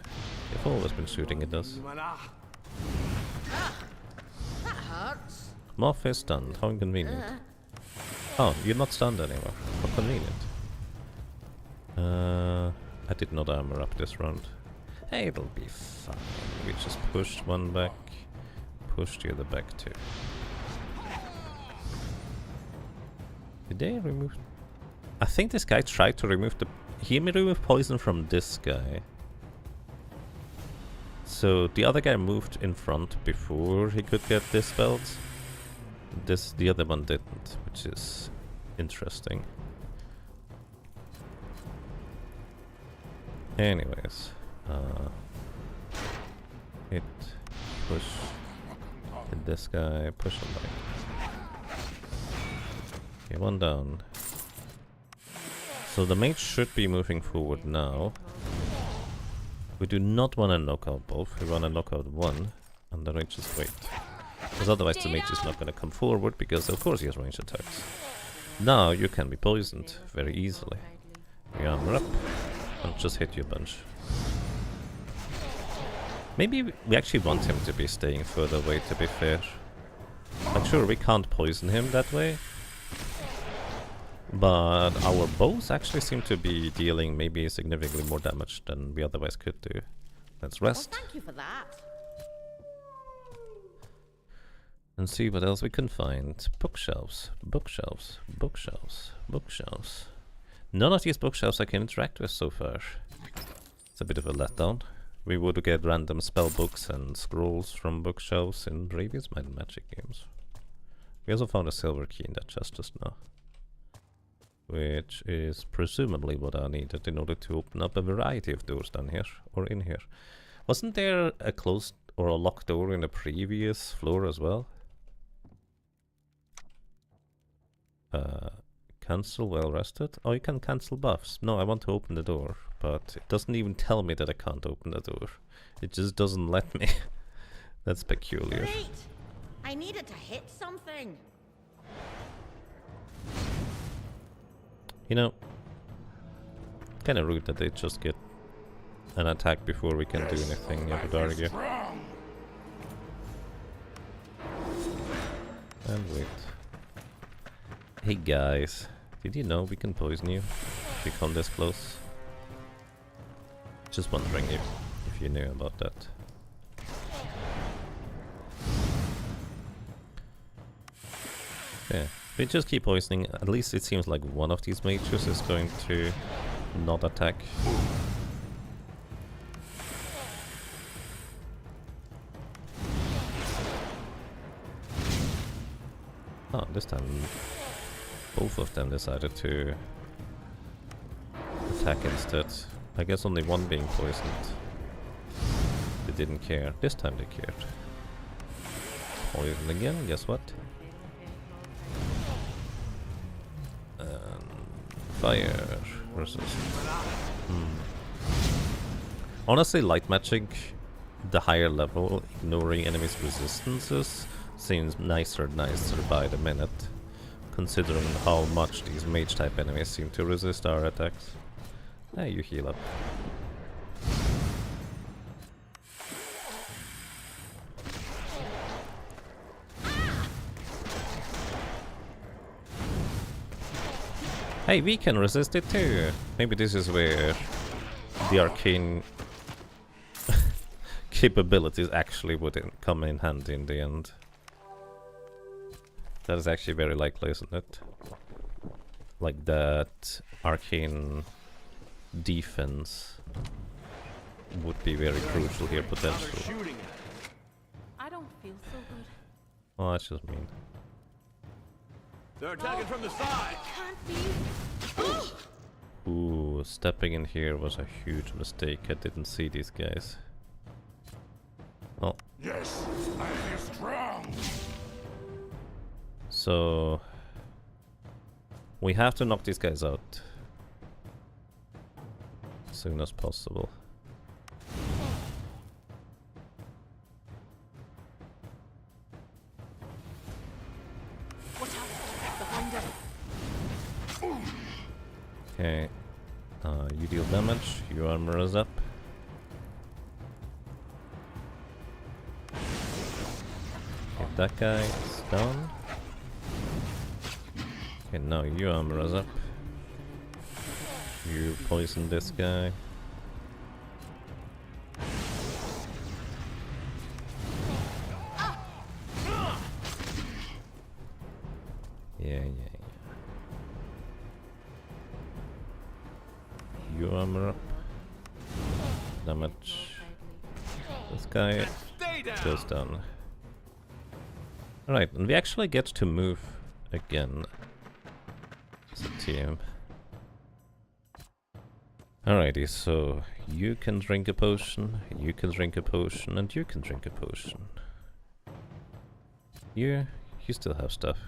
They've always been shooting at us. Mana. That hurts. Moth is stunned. How inconvenient. Oh, you're not stunned anymore. How convenient. I did not armor up this round. Hey, it'll be fine. We just pushed one back, pushed the other back too. Did they remove... I think this guy tried to remove the... He removed poison from this guy. So the other guy moved in front before he could get dispelled. The other one didn't, which is interesting. Anyways, hit, push, hit this guy, push him back. Okay, one down. So the mage should be moving forward now. We do not want to knock out both, we want to knock out one, and then we just wait. Because otherwise the mage is not going to come forward, because of course he has ranged attacks. Now you can be poisoned very easily. You armor up. I'll just hit you a bunch. Maybe we actually want him to be staying further away, to be fair. Like, sure, we can't poison him that way. But our bows actually seem to be dealing maybe significantly more damage than we otherwise could do. Let's Well, rest thank you for that. and see what else we can find. Bookshelves, bookshelves, bookshelves, bookshelves. None of these bookshelves I can interact with so far. It's a bit of a letdown. We would get random spell books and scrolls from bookshelves in previous Might and Magic games. We also found a silver key in that chest just now, which is presumably what I needed in order to open up a variety of doors down here, or in here. Wasn't there a closed or a locked door in the previous floor as well? Cancel well rested? Oh, you can cancel buffs. No, I want to open the door, but it doesn't even tell me that I can't open the door. It just doesn't let me. That's peculiar. Great! I needed to hit something. You know, kind of rude that they just get an attack before we can do anything, I would argue. Strong. And wait. Hey guys, did you know we can poison you if you come this close? Just wondering if you knew about that. Yeah, if we just keep poisoning, at least it seems like one of these mages is going to not attack. Oh, this time both of them decided to attack instead. I guess only one being poisoned. They didn't care. This time they cared. Poison again, guess what? Fire resist. Honestly, light magic, the higher level, ignoring enemies' resistances, seems nicer and nicer by the minute, considering how much these mage-type enemies seem to resist our attacks. Hey, you heal up. Hey, we can resist it too! Maybe this is where the arcane capabilities actually would come in handy in the end. That is actually very likely, isn't it? Like that arcane defense would be very crucial here potentially. Shooting at I don't feel so good. Oh, that's just mean. They're attacking from the side. Can't be. Ooh, stepping in here was a huge mistake. I didn't see these guys. Oh, Yes, I feel strong. so we have to knock these guys out as soon as possible. Watch out. Behind us. Okay, you deal damage, your armor is up. Okay, that guy is down. Okay, now your armor is up. You poison this guy. Yeah. Your armor up. Damage. This guy Stay down. goes down. Alright, and we actually get to move again as a team. Alrighty, so you can drink a potion, you can drink a potion, and you can drink a potion. You still have stuff.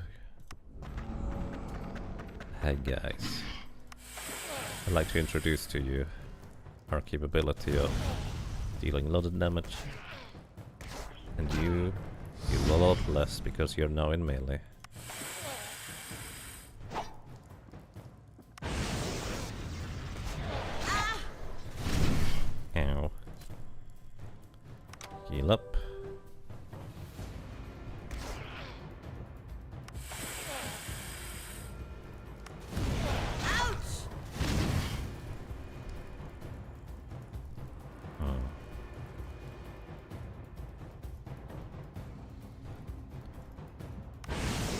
Hey guys. I'd like to introduce to you our capability of dealing a lot of damage. And you a lot less because you're now in melee. Ow. Heal up.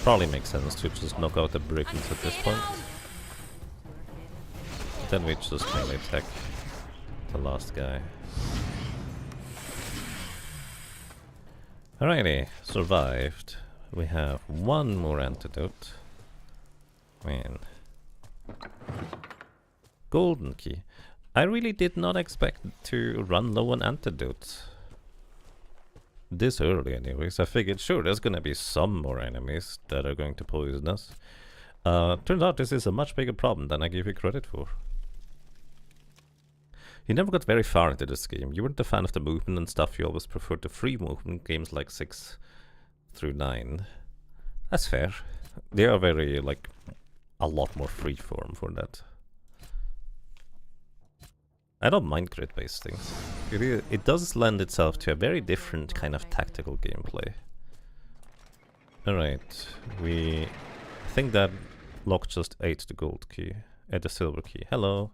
probably makes sense to just knock out the brigands at this point. Then we just mainly attack the last guy. Alrighty, survived. We have one more antidote. Man. Golden key. I really did not expect to run low on antidotes. This early anyways. I figured sure there's gonna be some more enemies that are going to poison us. Turns out this is a much bigger problem than I gave you credit for. You never got very far into this game. You weren't a fan of the movement and stuff. You always preferred the free movement games like 6 through 9. That's fair. They are very, like, a lot more freeform for that. I don't mind grid-based things. It does lend itself to a very different kind of tactical gameplay. Alright, I think that Locke just ate the gold key, the silver key. Hello.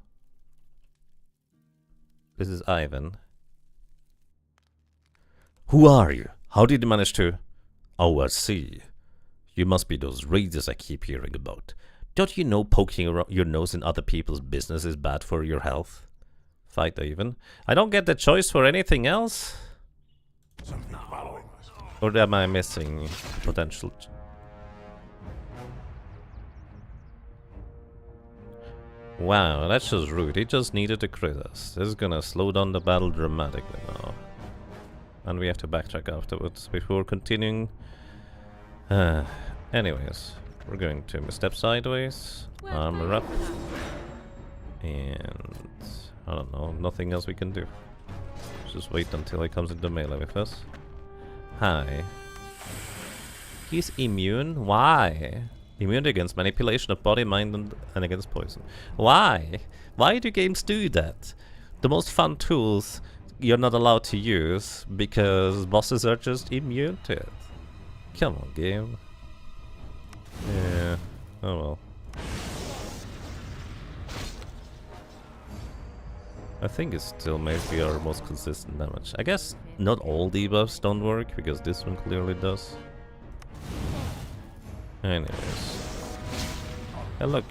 This is Ivan. Who are you? How did you manage to... Oh, I see. You must be those raiders I keep hearing about. Don't you know poking your nose in other people's business is bad for your health? Fight Ivan. I don't get the choice for anything else? Something following us. Or am I missing potential... Wow, that's just rude. He just needed to crit us. This is gonna slow down the battle dramatically now. And we have to backtrack afterwards before continuing. Anyways, we're going to step sideways, armor up, and I don't know, nothing else we can do. Just wait until he comes into melee with us. Hi. He's immune? Why? Immune against manipulation of body, mind, and against poison. Why? Why do games do that? The most fun tools you're not allowed to use because bosses are just immune to it. Come on, game. Yeah. Oh well. I think it still maybe our most consistent damage. I guess not all debuffs don't work because this one clearly does. Anyways. And look,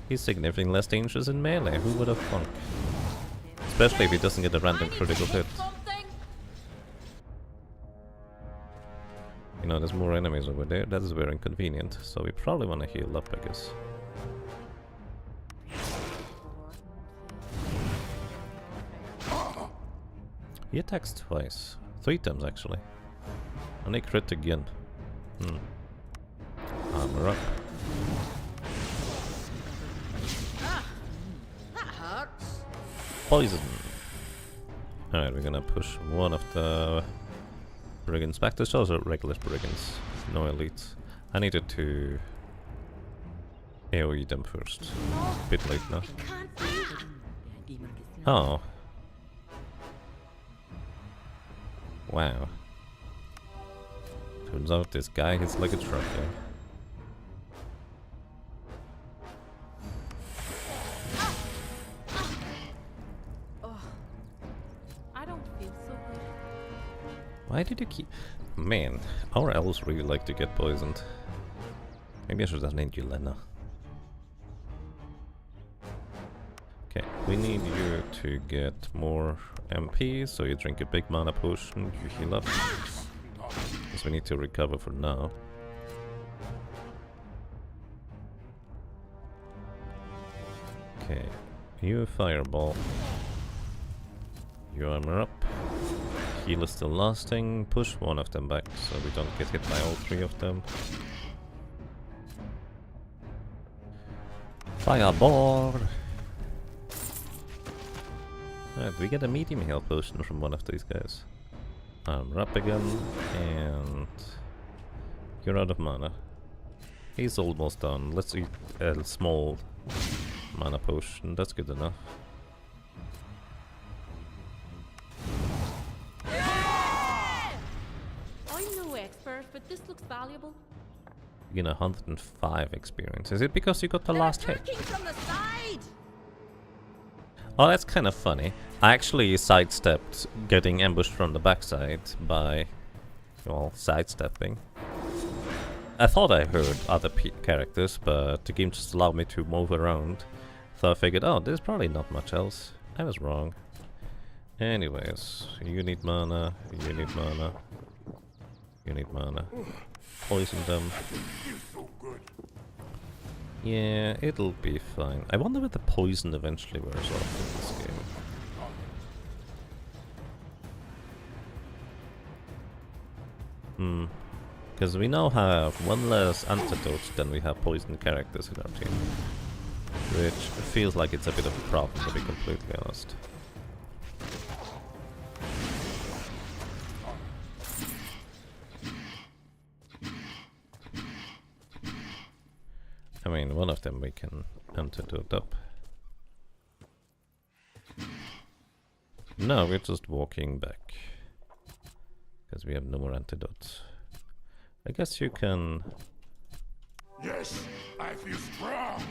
he's significantly less dangerous in melee. Who would have thunk? Especially if he doesn't get a random critical hit. You know, there's more enemies over there. That is very inconvenient. So we probably want to heal up, I guess. He attacks twice. 3 times, actually. And he crit again. Armor up. That hurts. Poison. Alright, we're gonna push one of the brigands back. There's also regular brigands, no elites. I needed to AoE them first. A bit late now. Oh. Wow. Turns out this guy hits like a truck, yeah. Why did you keep... Man, our elves really like to get poisoned. Maybe I should have named you Lena. Okay, we need you to get more MP, so you drink a big mana potion, you heal up. Because we need to recover for now. Okay, you fireball. You armor up. Heal is still lasting. Push one of them back so we don't get hit by all 3 of them. Fireball! Alright, we get a medium health potion from one of these guys. Armor up again, and you're out of mana. He's almost done. Let's eat a small mana potion, that's good enough. But this looks valuable. You get 105 experience. Is it because you got the last hit? From the side. Oh, that's kind of funny. I actually sidestepped getting ambushed from the backside by, well, sidestepping. I thought I heard other characters, but the game just allowed me to move around. So I figured, oh, there's probably not much else. I was wrong. Anyways, you need mana, you need mana, you need mana. Poison them. Yeah, it'll be fine. I wonder if the poison eventually wears off in this game. Because we now have one less antidote than we have poison characters in our team. Which feels like it's a bit of a problem, to be completely honest. I mean, one of them we can antidote up. No, we're just walking back. Because we have no more antidotes. I guess you can... Yes, I feel strong.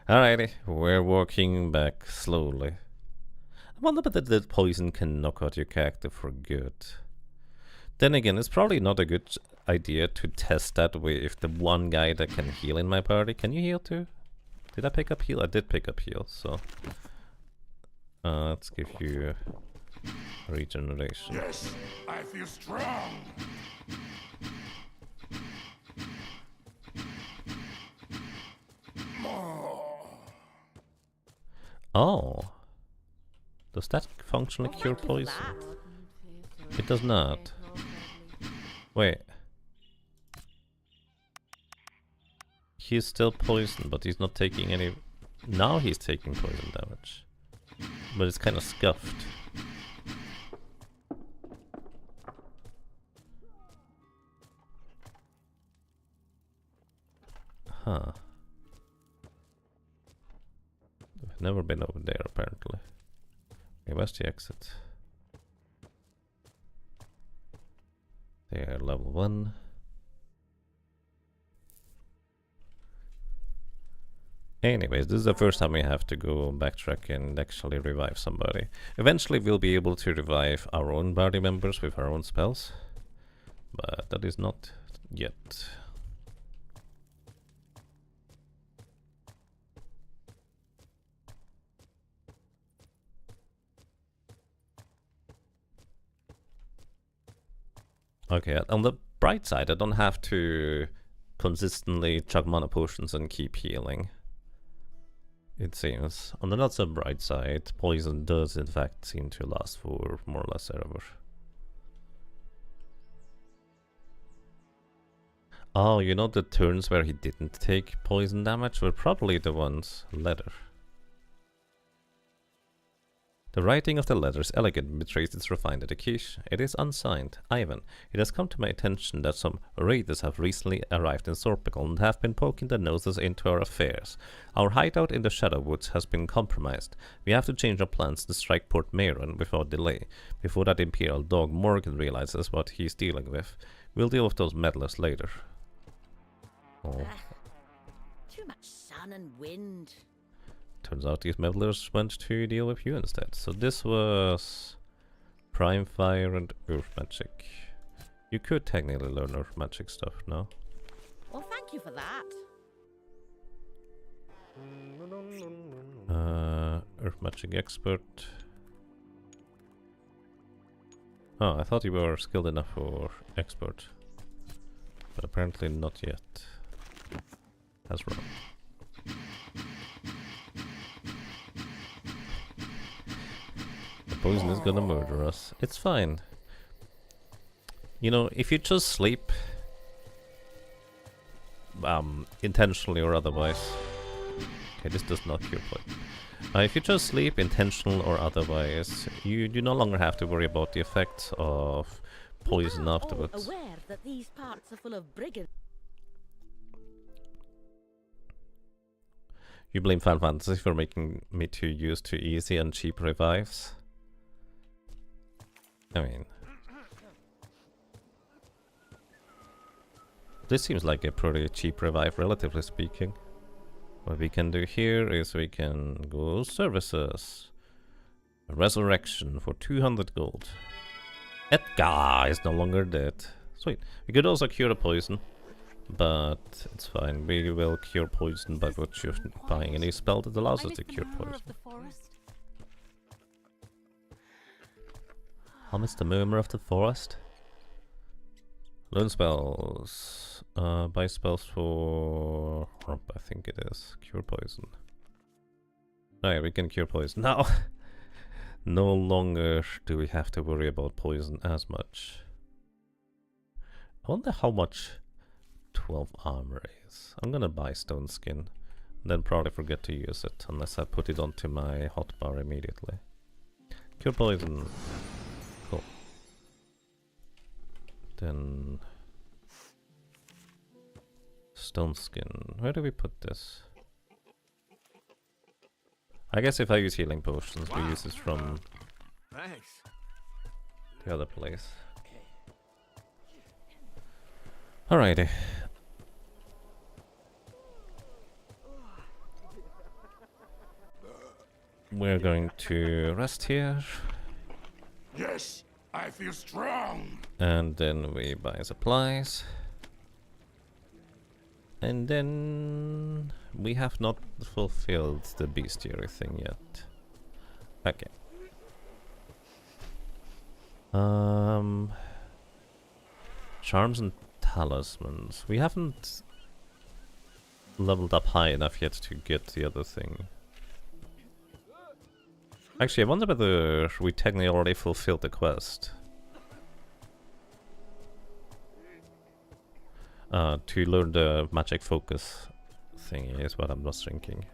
Alrighty, we're walking back slowly. I wonder whether the poison can knock out your character for good. Then again, it's probably not a good idea to test that with the one guy that can heal in my party. Can you heal too? Did I pick up heal? I did pick up heal, so... let's give you regeneration. Yes, I feel strong. Oh. Does that functionally cure poison? It does not. Wait. He's still poisoned, but he's not taking any... Now he's taking poison damage. But it's kind of scuffed. Huh. I've never been over there, apparently. Okay, where's the exit? There, level 1. Anyways, this is the first time we have to go backtrack and actually revive somebody. Eventually we'll be able to revive our own party members with our own spells. But that is not yet. Okay, on the bright side, I don't have to consistently chug mana potions and keep healing. It seems. On the not so bright side, poison does in fact seem to last for more or less ever. Oh, you know the turns where he didn't take poison damage were probably the ones later. The writing of the letter is elegant and betrays its refined education. It is unsigned. Ivan, it has come to my attention that some raiders have recently arrived in Sorpical and have been poking their noses into our affairs. Our hideout in the Shadow Woods has been compromised. We have to change our plans to strike Port Mayron without delay, before that Imperial dog Morgan realizes what he's dealing with. We'll deal with those meddlers later. Oh. Too much sun and wind. Turns out these meddlers went to deal with you instead. So this was Prime Fire and Earth Magic. You could technically learn Earth Magic stuff now. Well, thank you for that. Earth Magic Expert. Oh, I thought you were skilled enough for Expert. But apparently not yet. That's wrong. Poison is gonna murder us. It's fine. You know, if you just sleep, intentionally or otherwise. Okay, this does not cure poison. If you just sleep, intentional or otherwise, you no longer have to worry about the effects of poison afterwards. Aware that these parts are full of brigands. You blame Final Fantasy for making me too used to easy and cheap revives. I mean, this seems like a pretty cheap revive, relatively speaking. What we can do here is we can go services. Resurrection for 200 gold. Edgar is no longer dead. Sweet. We could also cure the poison, but it's fine. We will cure poison by virtue of buying a new spell that allows us to cure poison. I'll miss the murmur of the forest. Learn spells. Buy spells for... I think it is. Cure poison. Oh yeah, we can cure poison now. No longer do we have to worry about poison as much. I wonder how much 12 armor is. I'm gonna buy stone skin. Then probably forget to use it unless I put it onto my hotbar immediately. Cure poison. Cool. Then stone skin. Where do we put this? I guess if I use healing potions, we use this from Thanks. the other place. Alrighty. We're going to rest here. Yes, I feel strong. And then we buy supplies. And then we have not fulfilled the bestiary thing yet. Okay. Charms and talismans. We haven't leveled up high enough yet to get the other thing. Actually, I wonder whether we technically already fulfilled the quest. To learn the magic focus thingy is what I'm just thinking.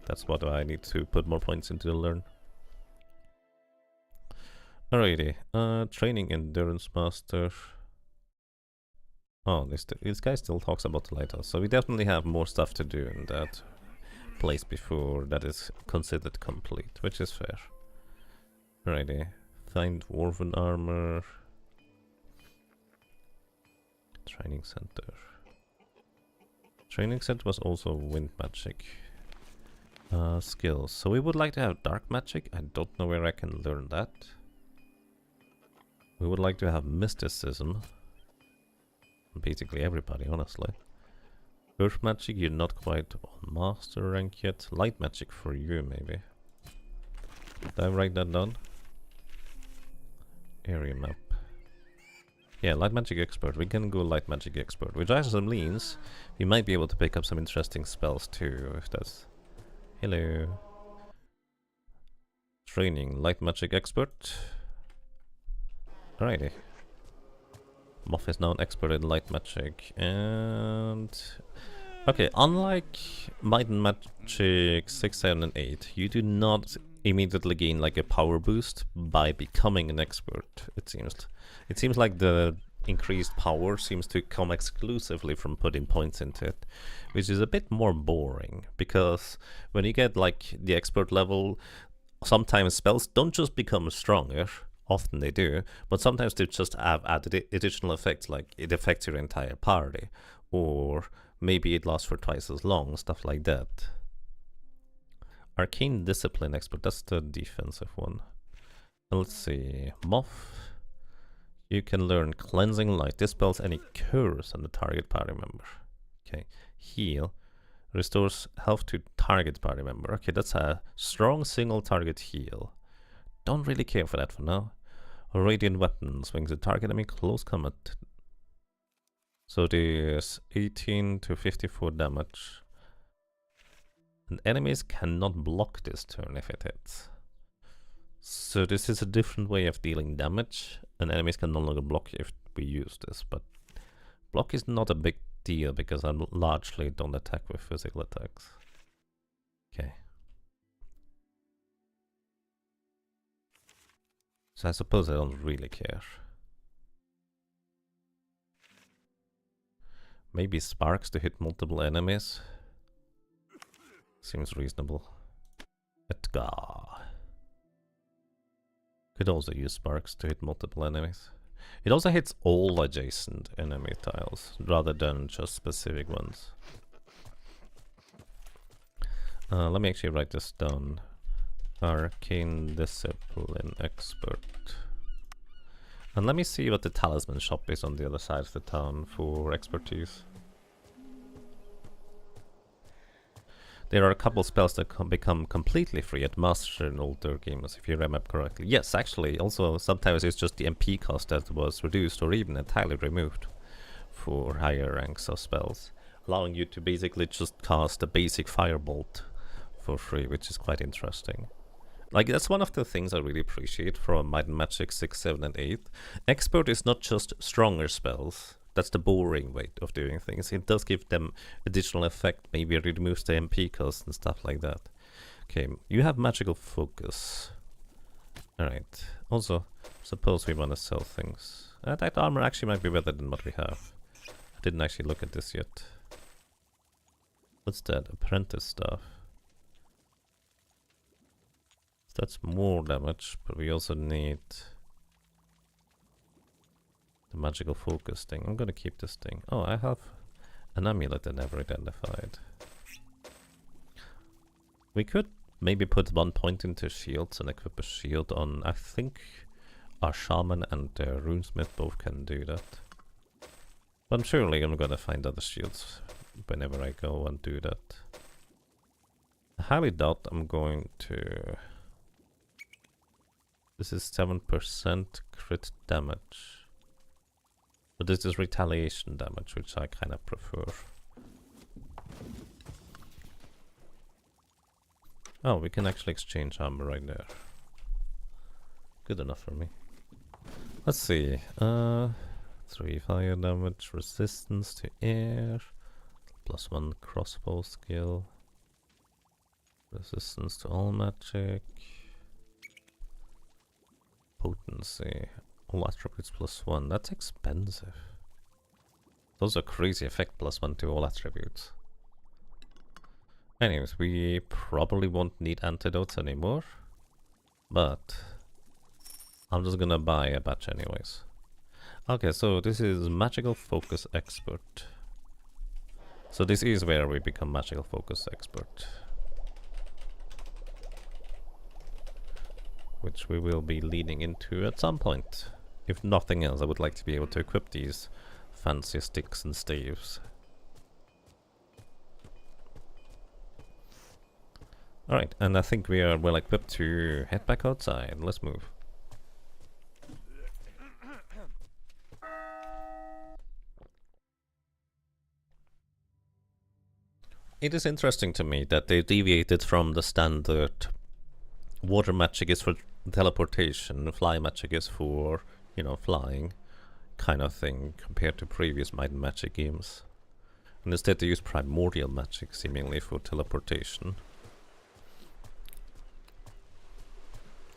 That's what I need to put more points into to learn. Alrighty, training endurance master. Oh, this guy still talks about the lighthouse, so we definitely have more stuff to do in that place before that is considered complete, which is fair. Alrighty, find dwarven armor. Training center. Training center was also wind magic. Skills. So we would like to have dark magic. I don't know where I can learn that. We would like to have mysticism. Basically everybody, honestly. Earth magic, you're not quite on master rank yet. Light magic for you, maybe. Did I write that down? Area map. Yeah, light magic expert. We can go light magic expert, which also means we might be able to pick up some interesting spells too, if that's... Hello. Training, light magic expert. Alrighty. Moth is now an expert in light magic, and... Okay, unlike Might and Magic 6, 7, and 8, you do not immediately gain like a power boost by becoming an expert, it seems. It seems like the increased power seems to come exclusively from putting points into it, which is a bit more boring, because when you get like the expert level, sometimes spells don't just become stronger, often they do, but sometimes they just have added additional effects, like it affects your entire party, or maybe it lasts for twice as long, stuff like that. Arcane Discipline Expert, that's the defensive one. Let's see, Moth. You can learn Cleansing Light, dispels any curse on the target party member. Okay, Heal. Restores health to target party member. Okay, that's a strong single target heal. Don't really care for that for now. Radiant Weapon swings the target enemy close combat. So there's 18 to 54 damage. And enemies cannot block this turn if it hits. So this is a different way of dealing damage, and enemies can no longer block if we use this, but block is not a big deal because I largely don't attack with physical attacks. Okay. So I suppose I don't really care. Maybe sparks to hit multiple enemies. Seems reasonable. Edgar. Could also use sparks to hit multiple enemies. It also hits all adjacent enemy tiles, rather than just specific ones. Let me actually write this down. Arcane Discipline Expert. And let me see what the talisman shop is on the other side of the town for expertise. There are a couple spells that can become completely free at Master in older games, if you remember correctly. Yes, actually, also sometimes it's just the MP cost that was reduced or even entirely removed for higher ranks of spells, allowing you to basically just cast a basic firebolt for free, which is quite interesting. Like, that's one of the things I really appreciate from Might and Magic 6, 7, and 8. Expert is not just stronger spells. That's the boring way of doing things. It does give them additional effect. Maybe it removes the MP cost and stuff like that. Okay, you have magical focus. Alright. Also, suppose we want to sell things. That armor actually might be better than what we have. I didn't actually look at this yet. What's that? Apprentice stuff. That's more damage, but we also need the magical focus thing. I'm gonna keep this thing. Oh, I have an amulet I never identified. We could maybe put 1 point into shields and equip a shield on, I think our shaman and runesmith both can do that. But I'm surely I'm gonna find other shields whenever I go and do that. I highly doubt I'm going to... This is 7% crit damage. But this is retaliation damage, which I kind of prefer. Oh, we can actually exchange armor right there. Good enough for me. Let's see. 3 fire damage, resistance to air, +1 crossbow skill, resistance to all magic, potency, all attributes +1. That's expensive. Those are crazy effect, +1 to all attributes. Anyways, we probably won't need antidotes anymore, but I'm just gonna buy a batch anyways. Okay, so this is Magical Focus Expert. So this is where we become Magical Focus Expert, which we will be leading into at some point. If nothing else, I would like to be able to equip these fancy sticks and staves. Alright, and I think we are well equipped to head back outside. Let's move. It is interesting to me that they deviated from the standard water magic is for teleportation, fly magic is for, you know, flying kind of thing compared to previous Might and Magic games. And instead they use primordial magic seemingly for teleportation.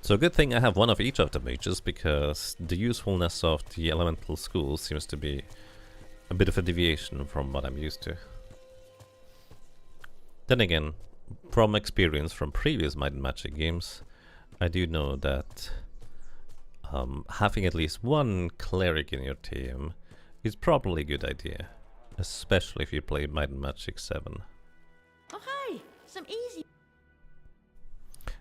So good thing I have one of each of the mages, because the usefulness of the elemental school seems to be a bit of a deviation from what I'm used to. Then again, from experience from previous Might and Magic games, I do know that having at least one cleric in your team is probably a good idea, especially if you play Might and Magic 7. Oh, hi! Some easy...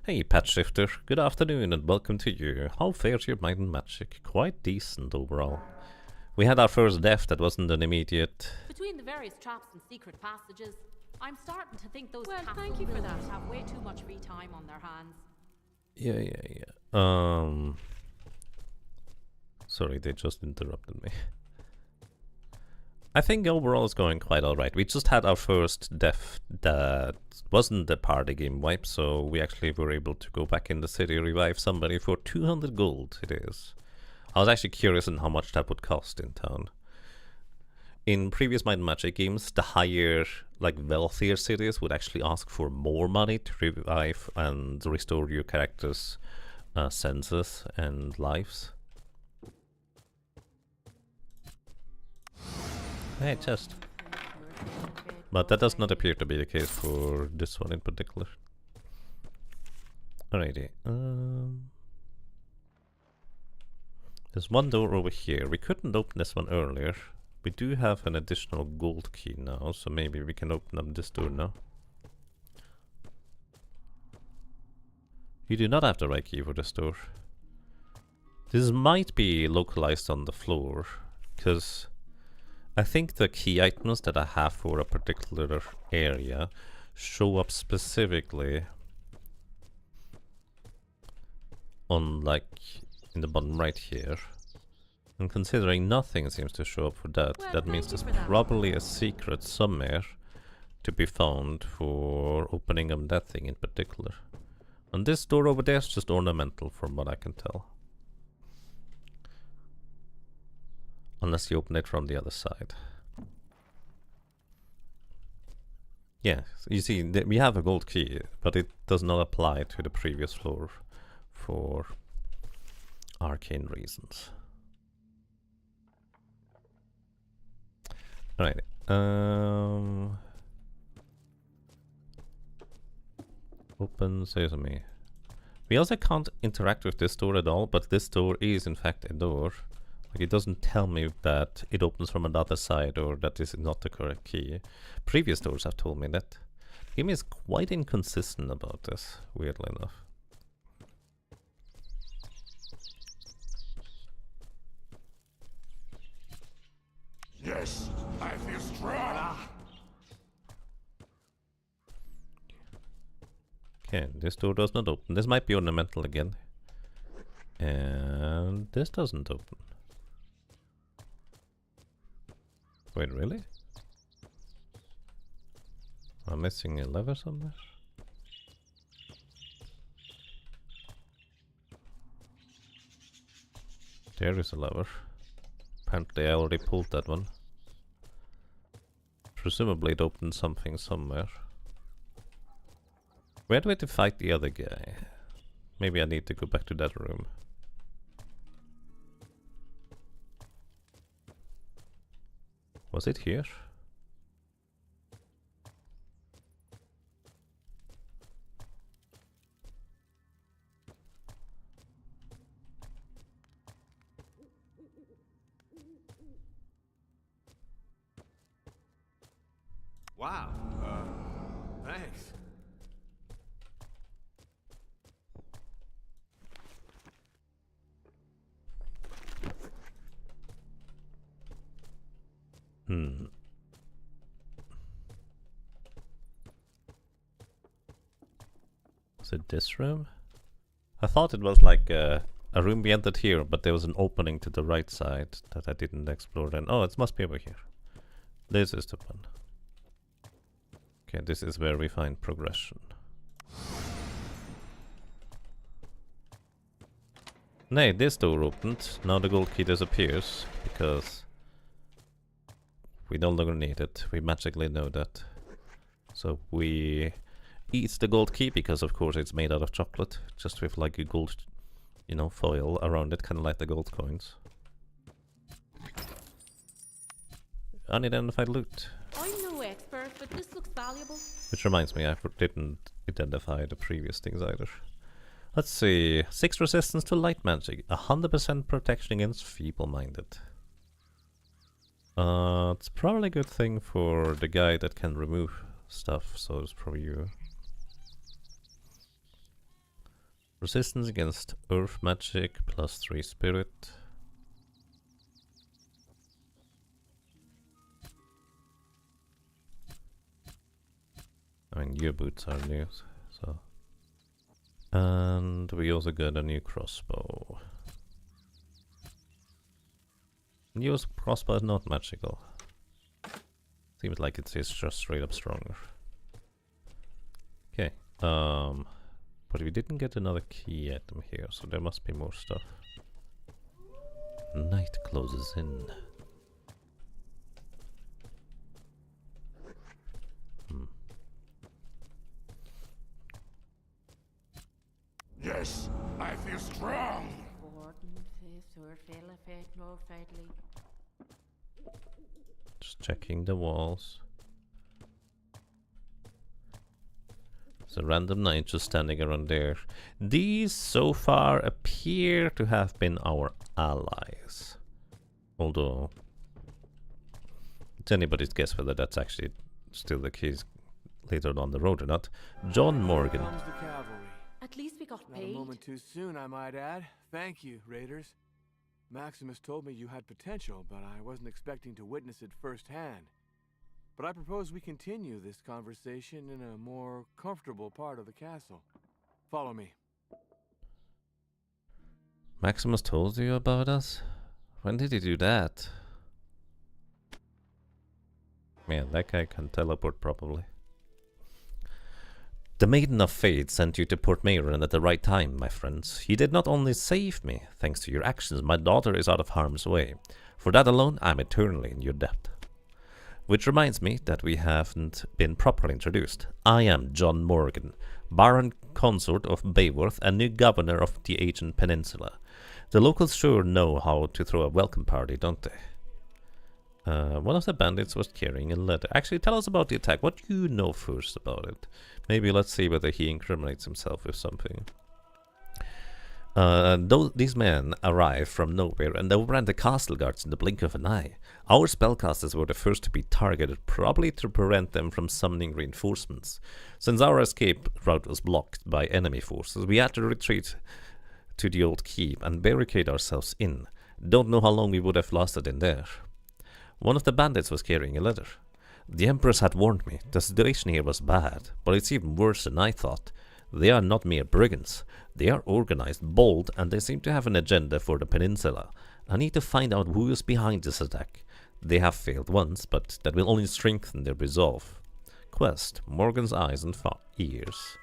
Hey, Patch Shifter, good afternoon and welcome to you. How fares your Might and Magic? Quite decent overall. We had our first death that wasn't an immediate... Between the various traps and secret passages, I'm starting to think those castle thank you for builders that. have way too much free time on their hands. Yeah. Sorry, they just interrupted me. I think overall it's going quite alright. We just had our first death that wasn't the party game wipe, so we actually were able to go back in the city, revive somebody for 200 gold, it is. I was actually curious on how much that would cost in town. In previous Might and Magic games, the higher, like wealthier cities would actually ask for more money to revive and restore your character's senses and lives. Hey, chest. But that does not appear to be the case for this one in particular. Alrighty. There's one door over here. We couldn't open this one earlier. We do have an additional gold key now, so maybe we can open up this door now. You do not have the right key for this door. This might be localized on the floor, because I think the key items that I have for a particular area show up specifically on, like, in the bottom right here. And considering nothing seems to show up for that, Well, that means thank you there's for that. probably a secret somewhere to be found for opening up that thing in particular. And this door over there is just ornamental from what I can tell. Unless you open it from the other side. Yeah, you see, we have a gold key, but it does not apply to the previous floor for arcane reasons. Alright, open sesame. We also can't interact with this door at all, but this door is in fact a door. Like, it doesn't tell me that it opens from another side or that this is not the correct key. Previous doors have told me that. The game is quite inconsistent about this, weirdly enough. Yes, I feel strong. Okay, this door does not open. This might be ornamental again. And this doesn't open. Wait, really? Am I missing a lever somewhere? There is a lever. Apparently I already pulled that one. Presumably it opened something somewhere. Where do I have to fight the other guy? Maybe I need to go back to that room. Was it here? Wow. Thanks. Was it this room? I thought it was like a room we entered here, but there was an opening to the right side that I didn't explore then. Oh, it must be over here. This is the one. Okay, this is where we find progression. Nay, this door opened. Now the gold key disappears because we no longer need it. We magically know that. So we eat the gold key because of course it's made out of chocolate, just with like a gold, you know, foil around it, kind of like the gold coins. Unidentified loot. I'm no expert, but this looks valuable. Which reminds me, I didn't identify the previous things either. Let's see. 6 resistance to light magic. 100% protection against feeble-minded. It's probably a good thing for the guy that can remove stuff, so it's probably you. Resistance against earth magic, +3 spirit. I mean, your boots are new, so. And we also got a new crossbow. New crossbow is not magical. Seems like it is just straight up stronger. Okay, but we didn't get another key item here, so there must be more stuff. Night closes in. Yes, I feel strong. Just checking the walls. There's a random knight just standing around there. These so far appear to have been our allies. Although it's anybody's guess whether that's actually still the case later on the road or not. John Morgan. Comes the cavalry. At least we got Not a paid. moment too soon, I might add. Thank you, raiders. Maximus told me you had potential, but I wasn't expecting to witness it firsthand. But I propose we continue this conversation in a more comfortable part of the castle. Follow me. Maximus told you about us? When did he do that? Man, that guy can teleport probably. The Maiden of Fate sent you to Port Mayron at the right time, my friends. You did not only save me, thanks to your actions, my daughter is out of harm's way. For that alone, I'm eternally in your debt. Which reminds me that we haven't been properly introduced. I am John Morgan, Baron Consort of Bayworth and new governor of the ancient peninsula. The locals sure know how to throw a welcome party, don't they? One of the bandits was carrying a letter. Actually, tell us about the attack. What do you know first about it? Maybe let's see whether he incriminates himself with something. These men arrived from nowhere and overran the castle guards in the blink of an eye. Our spellcasters were the first to be targeted, probably to prevent them from summoning reinforcements. Since our escape route was blocked by enemy forces, we had to retreat to the old keep and barricade ourselves in. Don't know how long we would have lasted in there. One of the bandits was carrying a letter. The Empress had warned me. The situation here was bad, but it's even worse than I thought. They are not mere brigands. They are organized, bold, and they seem to have an agenda for the peninsula. I need to find out who is behind this attack. They have failed once, but that will only strengthen their resolve. Quest, Morgan's eyes and ears.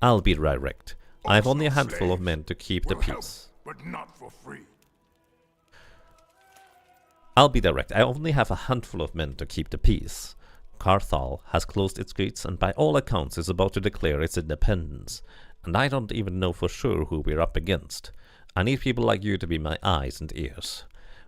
I'll be direct. I have only a handful of men to keep the peace. But not for free. I'll be direct. I only have a handful of men to keep the peace. Carthal has closed its gates and by all accounts is about to declare its independence. And I don't even know for sure who we're up against. I need people like you to be my eyes and ears.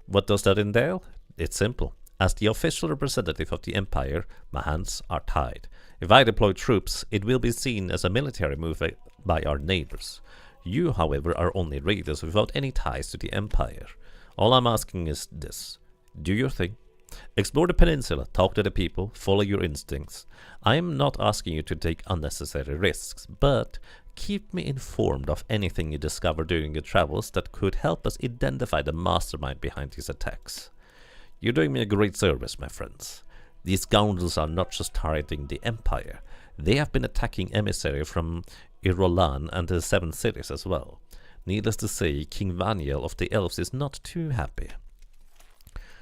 What does that entail? It's simple. As the official representative of the Empire, my hands are tied. If I deploy troops, it will be seen as a military move by our neighbors. You, however, are only raiders without any ties to the Empire. All I'm asking is this. Do your thing. Explore the peninsula, talk to the people, follow your instincts. I am not asking you to take unnecessary risks, but keep me informed of anything you discover during your travels that could help us identify the mastermind behind these attacks. You're doing me a great service, my friends. These scoundrels are not just targeting the Empire. They have been attacking emissaries from Irolan and the Seven Cities as well. Needless to say, King Vaniel of the Elves is not too happy.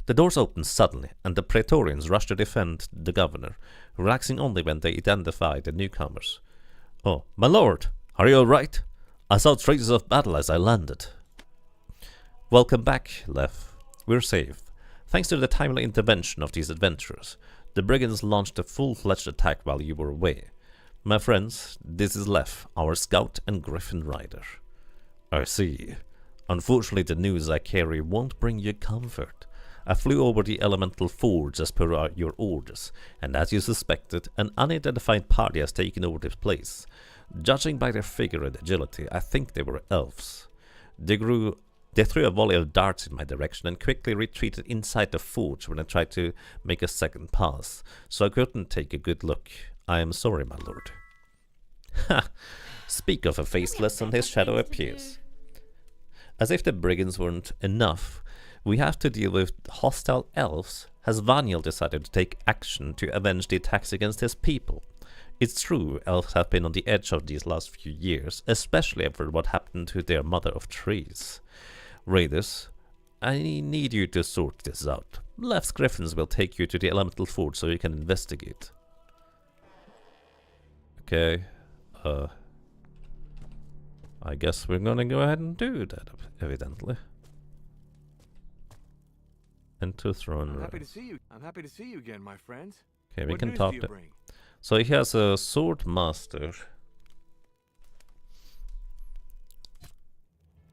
The doors opened suddenly, and the Praetorians rushed to defend the governor, relaxing only when they identified the newcomers. Oh, my lord, are you all right? I saw traces of battle as I landed. Welcome back, Lev. We're safe. Thanks to the timely intervention of these adventurers, the brigands launched a full-fledged attack while you were away. My friends, this is Lev, our scout and griffin rider. I see. Unfortunately, the news I carry won't bring you comfort. I flew over the elemental forge as per your orders, and as you suspected, an unidentified party has taken over this place. Judging by their figure and agility, I think they were elves. They threw a volley of darts in my direction and quickly retreated inside the forge when I tried to make a second pass, so I couldn't take a good look. I am sorry, my lord. Ha! Speak of a faceless and his shadow appears. As if the brigands weren't enough, we have to deal with hostile elves. Has Vaniel decided to take action to avenge the attacks against his people? It's true, elves have been on the edge of these last few years, especially after what happened to their mother of trees. Raiders, I need you to sort this out. Lev's griffins will take you to the elemental forge so you can investigate. Okay, I guess we're gonna go ahead and do that, evidently. Enter throne room. I'm happy to see you again, my friends. Okay, we What can news talk do you to... bring? So he has a sword master.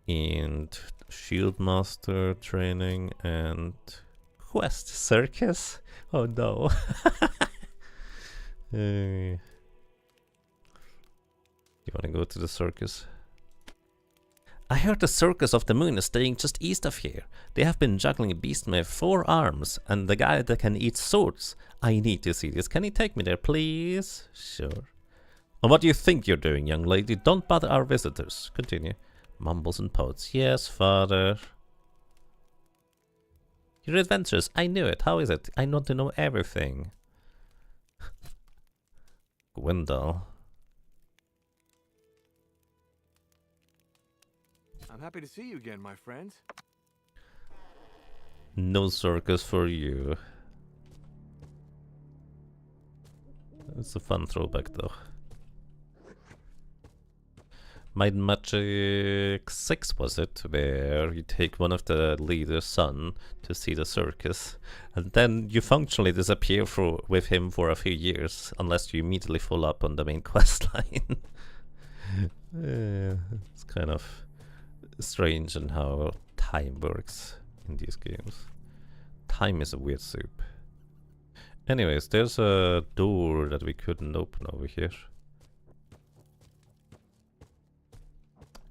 And shield master training and quest circus. Oh no. You wanna go to the circus? I heard the Circus of the Moon is staying just east of here. They have been juggling a beast with 4 arms and the guy that can eat swords. I need to see this. Can you take me there, please? Sure. And what do you think you're doing, young lady? Don't bother our visitors. Continue. Mumbles and pouts. Yes, father. Your adventures, I knew it. How is it? I want to know everything. Gwendal. I'm happy to see you again, my friends. No circus for you. It's a fun throwback though. Might and Magic 6 was it, where you take one of the leader's son to see the circus, and then you functionally disappear with him for a few years, unless you immediately follow up on the main quest line. It's kind of strange in how time works in these games. Time is a weird soup. Anyways, there's a door that we couldn't open over here.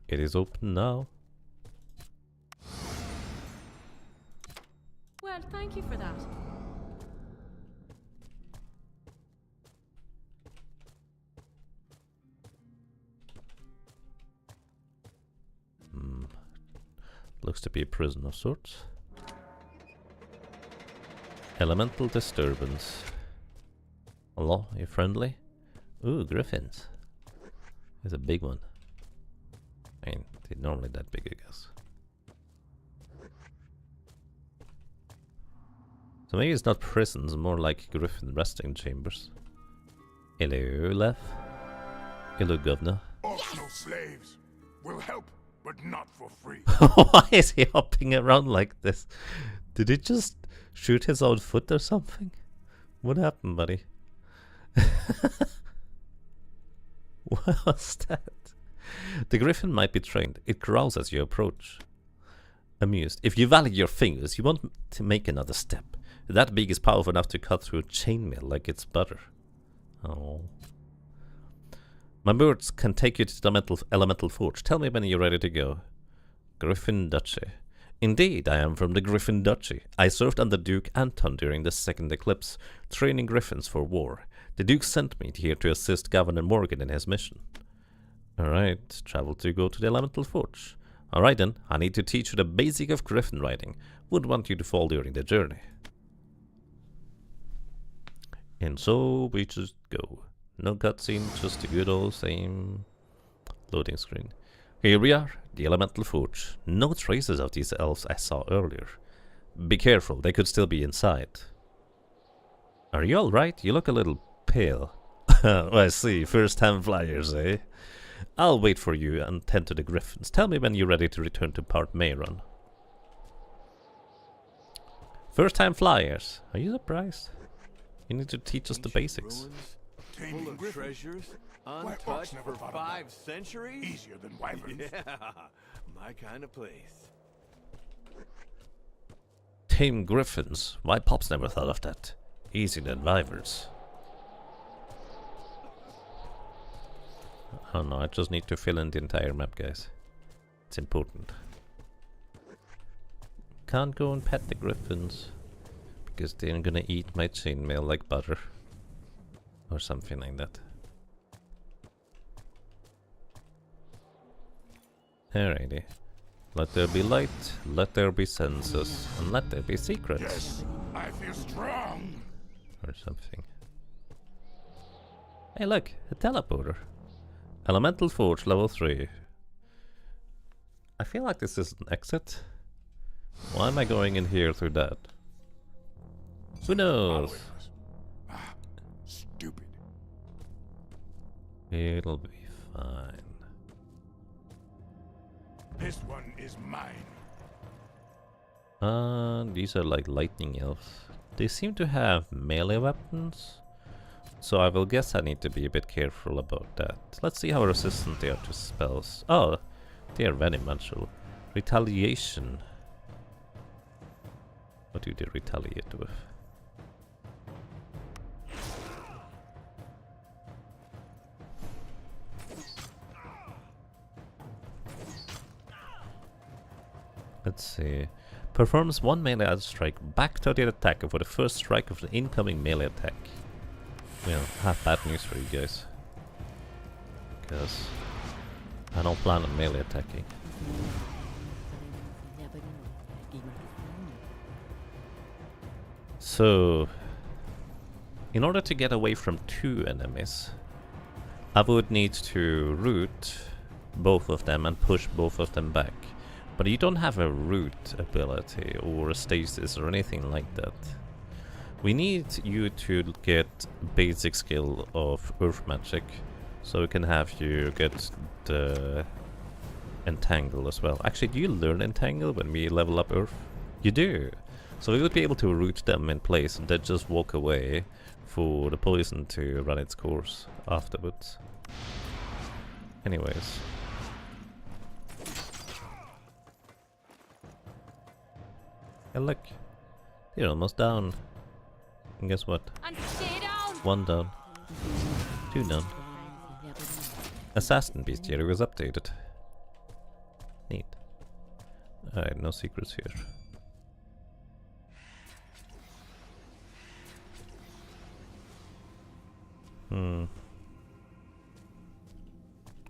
It is open now. Well, thank you for that. Looks to be a prison of sorts. Elemental disturbance. Hello, you friendly? Ooh, griffins. There's a big one. I mean, they're normally that big, I guess. So maybe it's not prisons, more like griffin resting chambers. Hello, Lev. Hello, Governor. Optional slaves will help, but not for free. Why is he hopping around like this? Did he just shoot his own foot or something? What happened, buddy? What was that? The griffin might be trained. It growls as you approach. Amused. If you value your fingers, you want to make another step. That beak is powerful enough to cut through a chainmail like it's butter. Oh. My birds can take you to the elemental forge. Tell me when you're ready to go. Griffin Duchy. Indeed, I am from the Griffin Duchy. I served under Duke Anton during the Second Eclipse, training griffins for war. The Duke sent me here to assist Governor Morgan in his mission. Alright, travel to go to the elemental forge. Alright then, I need to teach you the basic of griffin riding. Would want you to fall during the journey. And so we just go. No cutscene, just a good old same loading screen. Here we are, the elemental forge. No traces of these elves I saw earlier. Be careful, they could still be inside. Are you alright? You look a little pale. Oh, I see, first-time flyers, eh? I'll wait for you and tend to the griffins. Tell me when you're ready to return to Part Mayron. First-time flyers. Are you surprised? You need to teach us the basics. Taming Full of griffins. treasures, White Fox untouched never for thought of 5 that. centuries? Easier than wyverns. Yeah, my kind of place. Tame griffins. Why Pops never thought of that? Easier than wyverns. Oh no, I just need to fill in the entire map, guys. It's important. Can't go and pet the griffins, because they're gonna eat my chainmail like butter. Or something like that. Alrighty. Let there be light, let there be senses, and let there be secrets. Yes, I feel strong. Or something. Hey look, a teleporter. Elemental Forge level 3. I feel like this is an exit. Why am I going in here through that? Who knows? Ah, stupid. It'll be fine. This one is mine. These are like lightning elves. They seem to have melee weapons. So I will guess I need to be a bit careful about that. Let's see how resistant they are to spells. Oh, they are very much so. Retaliation. What do they retaliate with? Let's see. Performs one melee strike back to the attacker for the first strike of the incoming melee attack. Well, I have bad news for you guys. Because I don't plan on melee attacking. So, in order to get away from 2 enemies, I would need to root both of them and push both of them back. But you don't have a root ability or a stasis or anything like that. We need you to get basic skill of earth magic, so we can have you get the entangle as well. Actually, do you learn entangle when we level up earth? You do! So we would be able to root them in place and then just walk away for the poison to run its course afterwards. Anyways. And look, you're almost down. And guess what? And stay down. 1 down. 2 down. Assassin Bestiary was updated. Neat. Alright, no secrets here.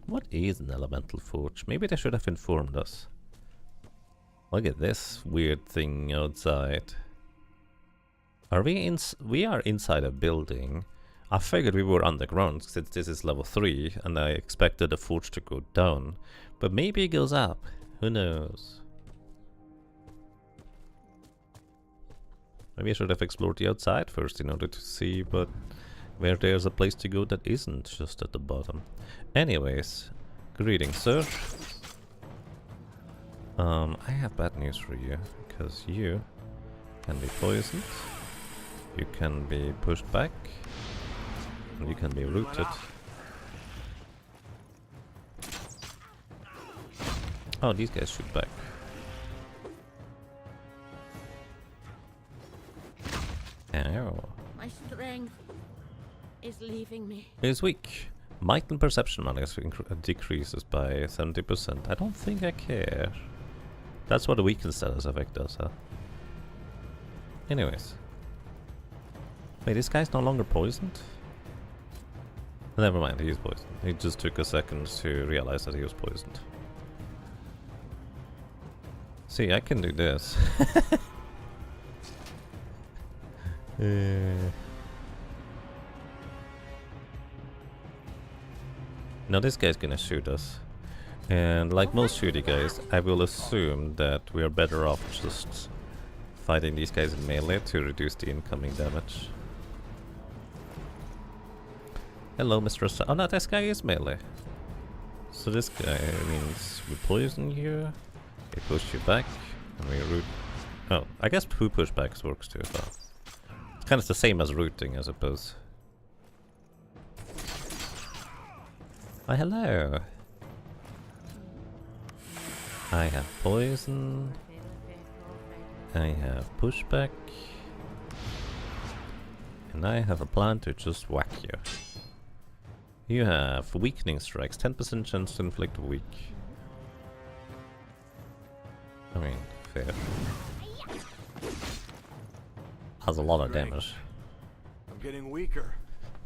What is an elemental forge? Maybe they should have informed us. Look at this weird thing outside. Are we we are inside a building. I figured we were underground since this is level 3 and I expected the forge to go down. But maybe it goes up. Who knows? Maybe I should have explored the outside first in order to see where there's a place to go that isn't just at the bottom. Anyways, greetings, sir. I have bad news for you, because you can be poisoned, you can be pushed back, and you can be rooted. Oh, these guys shoot back. Ow. My strength is leaving me. It's weak. Might and perception minus decreases by 70%. I don't think I care. That's what a weaken status effect does, huh? Anyways. Wait, this guy's no longer poisoned? Never mind, he is poisoned. It just took a second to realize that he was poisoned. See, I can do this. Now this guy's gonna shoot us. And like most shooty guys, I will assume that we are better off just fighting these guys in melee to reduce the incoming damage. Hello, Mr. Oh no, this guy is melee. So this guy means we poison you, we push you back, and we root. Oh, I guess 2 pushbacks works too as well. It's kind of the same as rooting, I suppose. Why, hello. I have poison. I have pushback. And I have a plan to just whack you. You have weakening strikes, 10% chance to inflict weak. I mean, fair. Has a lot of damage. I'm getting weaker.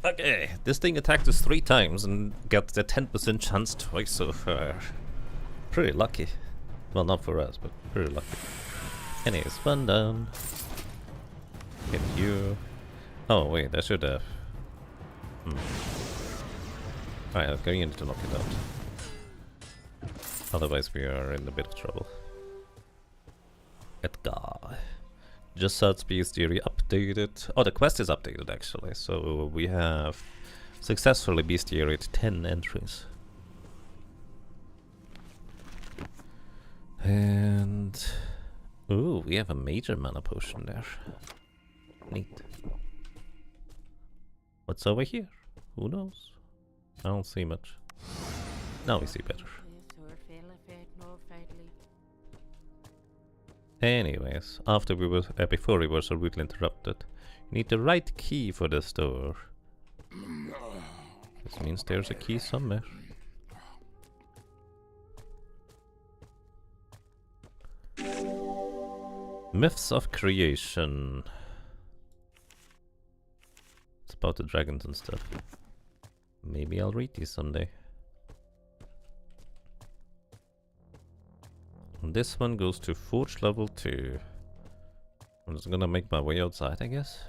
Okay, this thing attacked us 3 times and got the 10% chance twice so far. Pretty lucky. Well, not for us, but pretty lucky. Anyways, 1 down. Hit you. Oh wait, I should have. Alright, I'm going to knock it out. Otherwise we are in a bit of trouble. Edgar. Just saw Speed's theory updated. Oh, the quest is updated actually. So we have successfully bestiaried 10 entries. And ooh, we have a major mana potion there. Neat. What's over here? Who knows? I don't see much. Now we see better. Anyways, after we were before we were so rudely interrupted, you need the right key for this door. This means there's a key somewhere. Myths of creation. It's about the dragons and stuff. Maybe I'll read these someday. And this one goes to Forge level 2. I'm just gonna make my way outside, I guess.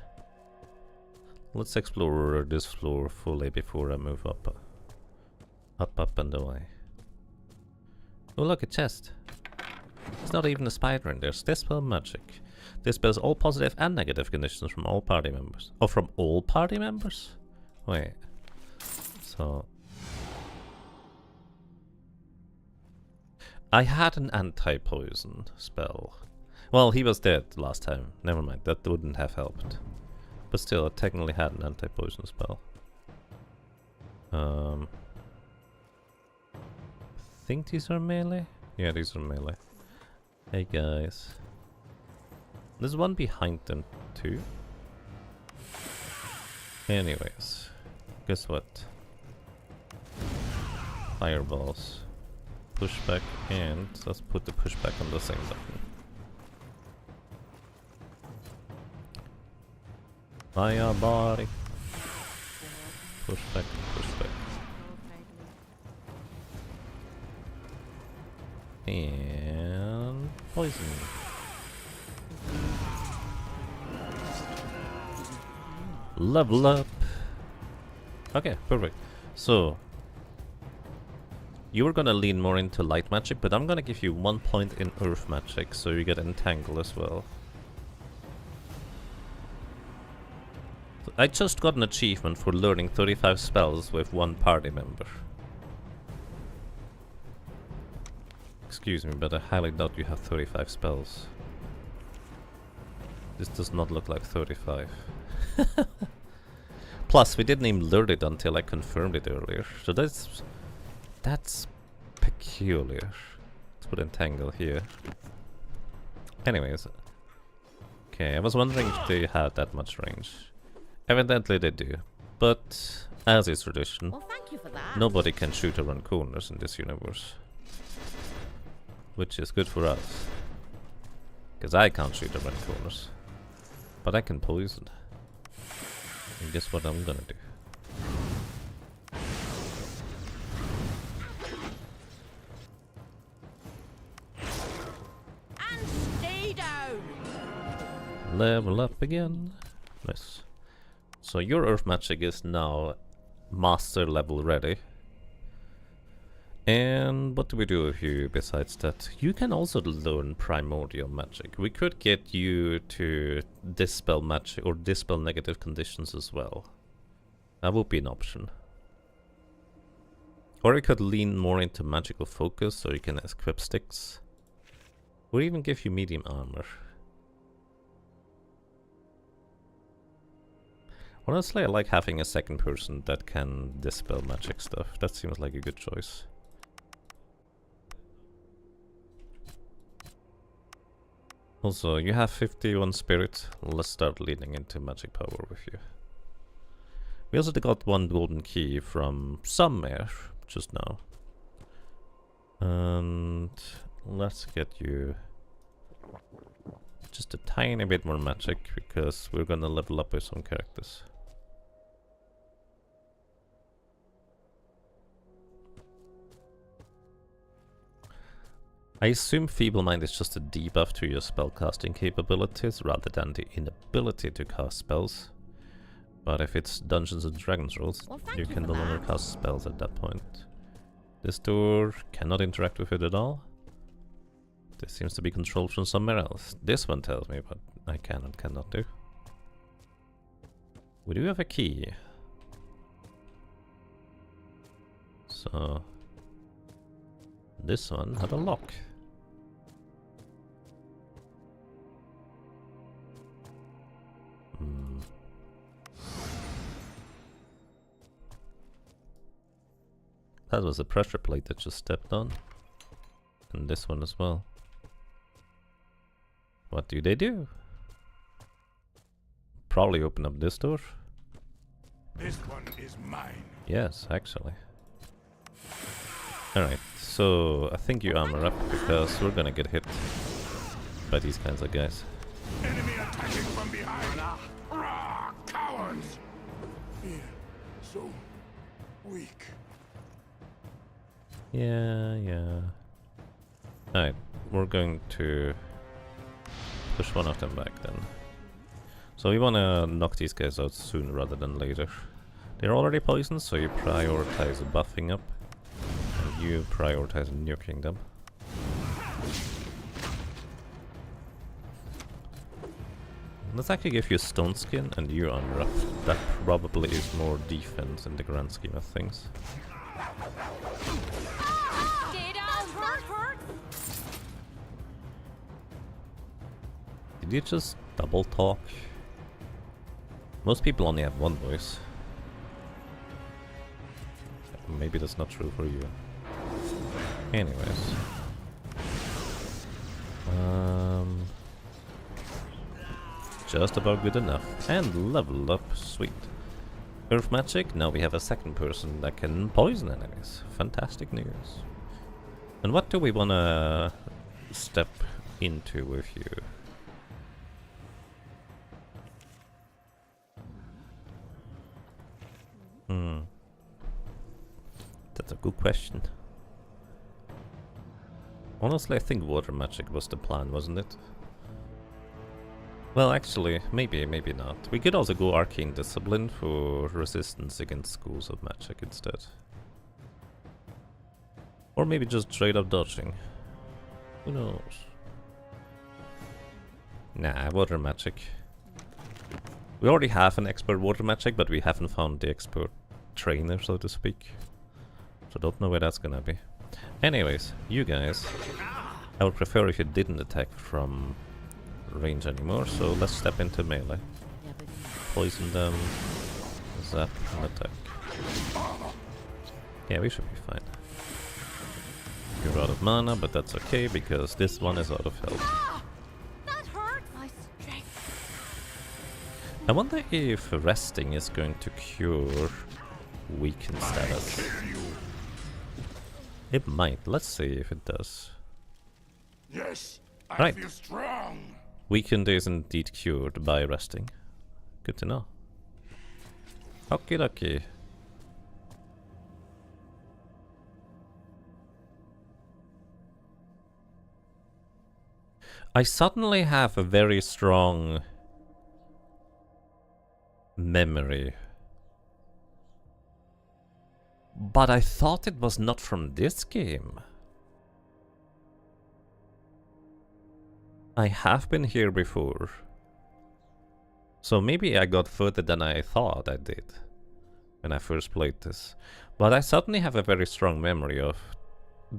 Let's explore this floor fully before I move up. Up and away. Oh look, a chest. There's not even a spider in there. Dispel magic. Dispels all positive and negative conditions from all party members. Oh, from all party members? Wait. So... I had an anti-poison spell. Well, he was dead last time. Never mind, that wouldn't have helped. But still, I technically had an anti-poison spell. I think these are melee? Yeah, these are melee. Hey guys. There's one behind them too. Anyways, guess what? Fireballs. Pushback, and let's put the pushback on the same button. Fire body. Pushback, pushback. And poison. Level up. Okay, perfect. So you were gonna lean more into light magic, but I'm gonna give you 1 point in earth magic, so you get entangle as well. So I just got an achievement for learning 35 spells with one party member. Excuse me, but I highly doubt you have 35 spells. This does not look like 35. Plus, we didn't even learn it until I confirmed it earlier, so that's peculiar. Let's put entangle here. Anyways. Okay, I was wondering if they had that much range. Evidently they do. But, as is tradition, Well, thank you for that. nobody can shoot around corners in this universe. Which is good for us. Because I can't shoot around corners. But I can poison. And guess what I'm gonna do? And stay down. Level up again. Nice. So your earth magic is now master level ready. And what do we do with you besides that? You can also learn primordial magic. We could get you to dispel magic or dispel negative conditions as well. That would be an option. Or you could lean more into magical focus so you can equip sticks. Or even give you medium armor. Honestly, I like having a second person that can dispel magic stuff. That seems like a good choice. Also, you have 51 spirit. Let's start leaning into magic power with you. We also got one golden key from somewhere just now. And let's get you just a tiny bit more magic because we're gonna level up with some characters. I assume Feeble Mind is just a debuff to your spellcasting capabilities rather than the inability to cast spells. But if it's Dungeons and Dragons rules, Well, thank you you can for no longer that. cast spells at that point. This door cannot interact with it at all. This seems to be controlled from somewhere else. This one tells me, but I cannot do. We do have a key. So this one had a lock. That was a pressure plate that just stepped on. And this one as well. What do they do? Probably open up this door. This one is mine. Yes, actually. Alright, so I think you armor up because we're gonna get hit by these kinds of guys. Enemy attacking from behind. Rah, cowards! Here, so weak. Yeah. Alright, we're going to push one of them back then. So we wanna knock these guys out sooner rather than later. They're already poisoned, so you prioritize buffing up. And you prioritize nuking them. Let's actually give you stone skin and you armor up. That probably is more defense in the grand scheme of things. Stay down, hurt. Did you just double talk? Most people only have one voice. Maybe that's not true for you. Anyways. Just about good enough. And level up, sweet. Earth magic, now we have a second person that can poison enemies. Fantastic news. And what do we wanna step into with you? That's a good question. Honestly, I think water magic was the plan, wasn't it? Well, actually, maybe not. We could also go Arcane Discipline for resistance against schools of magic instead. Or maybe just straight up dodging. Who knows? Nah, water magic. We already have an expert water magic, but we haven't found the expert trainer, so to speak. So don't know where that's gonna be. Anyways, you guys, I would prefer if you didn't attack from range anymore, so let's step into melee. Poison them, zap, and attack. Yeah, we should be fine. You're out of mana, but that's okay, because this one is out of health. That hurt. My strength. I wonder if resting is going to cure weakened status. It might. Let's see if it does. Yes, I Right. feel strong. Weakened is indeed cured by resting. Good to know. Okie dokie. I suddenly have a very strong memory. But I thought it was not from this game. I have been here before. So maybe I got further than I thought I did when I first played this. But I suddenly have a very strong memory of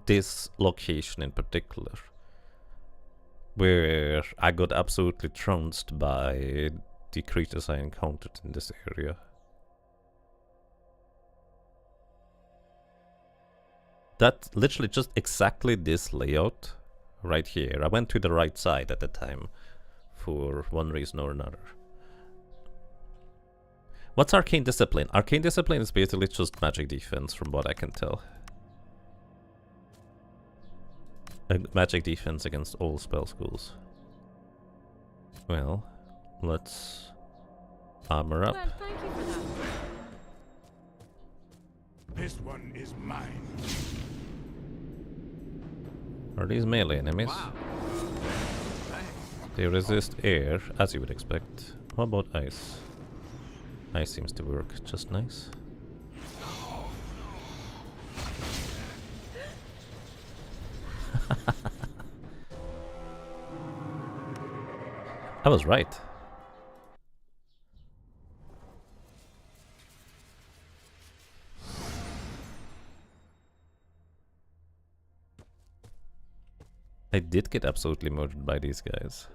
this location in particular, where I got absolutely trounced by the creatures I encountered in this area. That's literally just exactly this layout right here. I went to the right side at the time for one reason or another. What's Arcane Discipline? Arcane Discipline is basically just magic defense from what I can tell. Magic defense against all spell schools. Well, let's armor up. Well, thank you for that. This one is mine. Are these melee enemies? Wow. They resist air, as you would expect. What about ice? Ice seems to work just nice. I was right. I did get absolutely murdered by these guys.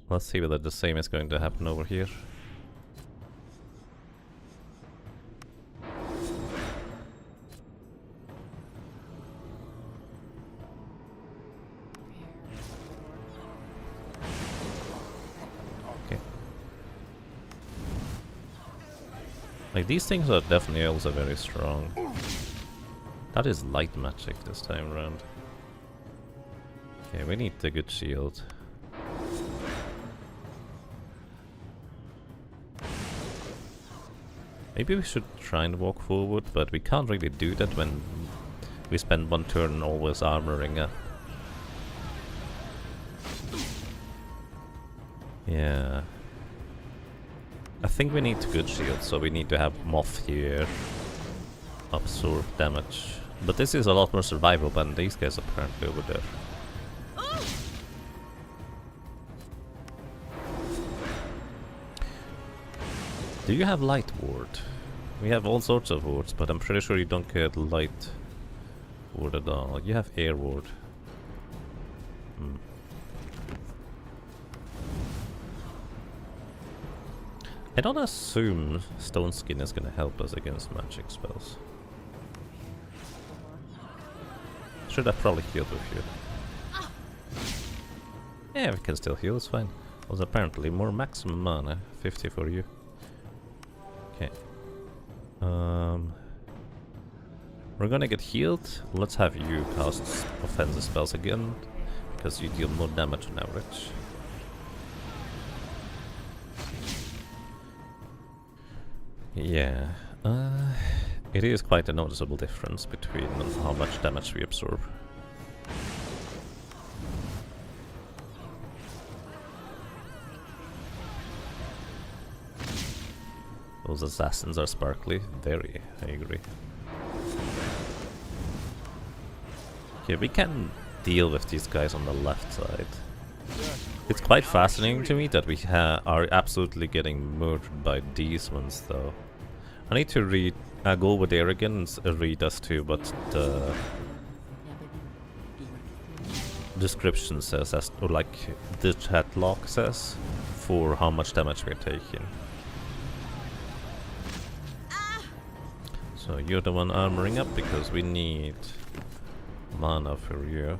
Let's see whether the same is going to happen over here. Okay. Like, these things are definitely also very strong. That is light magic this time around. Okay, we need a good shield. Maybe we should try and walk forward, but we can't really do that when We spend one turn always armoring up. Yeah. I think we need good shields, so we need to have Moth here. Absorb damage. But this is a lot more survivable than these guys apparently over there. Do you have light ward? We have all sorts of wards, but I'm pretty sure you don't get light ward at all. You have air ward. I don't assume Stone Skin is gonna help us against magic spells. Should have probably healed with you. Yeah, we can still heal, it's fine. Was apparently more maximum mana, 50 for you. Okay. We're gonna get healed. Let's have you cast offensive spells again, because you deal more damage on average. Yeah, it is quite a noticeable difference between how much damage we absorb. Those assassins are sparkly. Very, I agree. Okay, we can deal with these guys on the left side. It's quite fascinating to me that we are absolutely getting murdered by these ones, though. I need to go over there again and read as to what the description says, or like the chat log says, for how much damage we're taking. So you're the one armoring up because we need mana for you.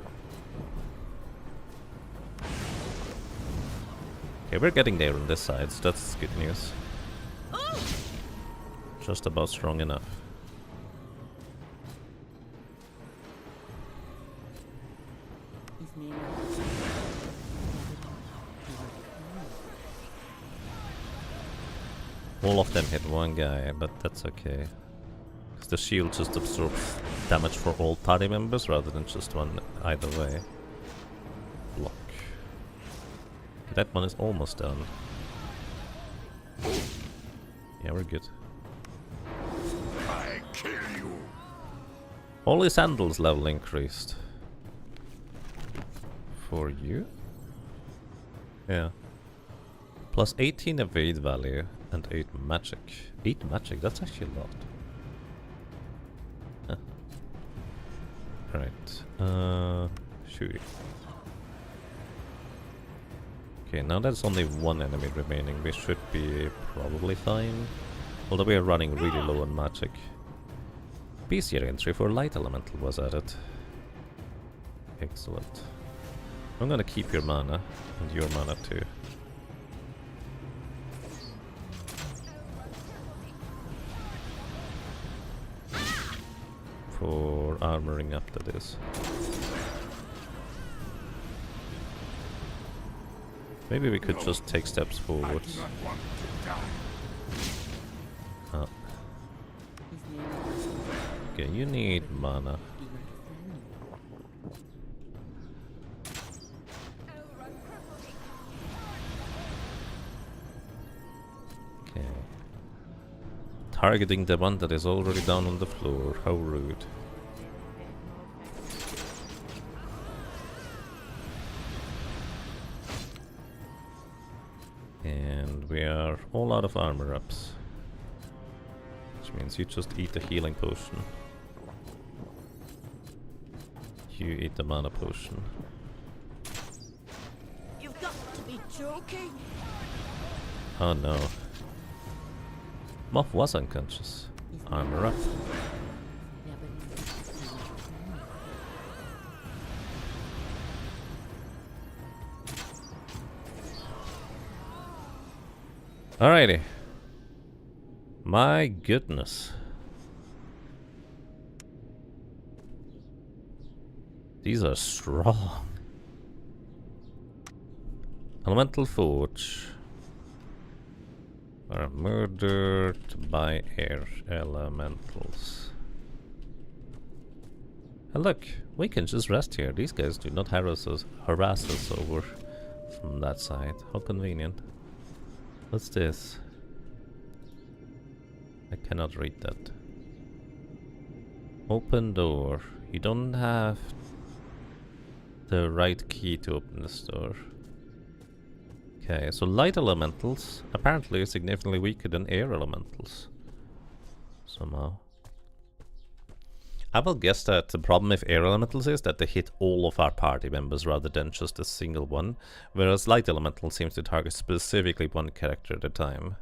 Okay, we're getting there on this side, so that's good news. Just about strong enough. All of them hit one guy, but that's okay. Because the shield just absorbs damage for all party members rather than just one either way. Block. That one is almost done. Yeah, we're good. I kill you. Only Sandal's level increased. For you? Yeah. Plus 18 evade value and 8 magic. 8 magic, that's actually a lot. Huh. Right. Shoot. Okay, now there's only one enemy remaining. We should be probably fine. Although we are running really low on magic. Beezier entry for light elemental was added. Excellent. I'm gonna keep your mana, and your mana too. For armoring up, that is. Maybe we could just take steps forward. I do not want to die. Ah. Okay, you need mana. Okay. Targeting the one that is already down on the floor. How rude. And we are all out of armor ups. Which means you just eat a healing potion. You eat the mana potion. You've got to be joking. Oh no. Moth was unconscious. Armor up. Alrighty. My goodness. These are strong. Elemental Forge. Are murdered by air elementals. And look, we can just rest here. These guys do not harass us over from that side. How convenient. What's this? I cannot read that. Open door. You don't have the right key to open this door. Okay, so light elementals apparently are significantly weaker than air elementals. Somehow. I will guess that the problem with air elementals is that they hit all of our party members rather than just a single one, whereas light elemental seems to target specifically one character at a time.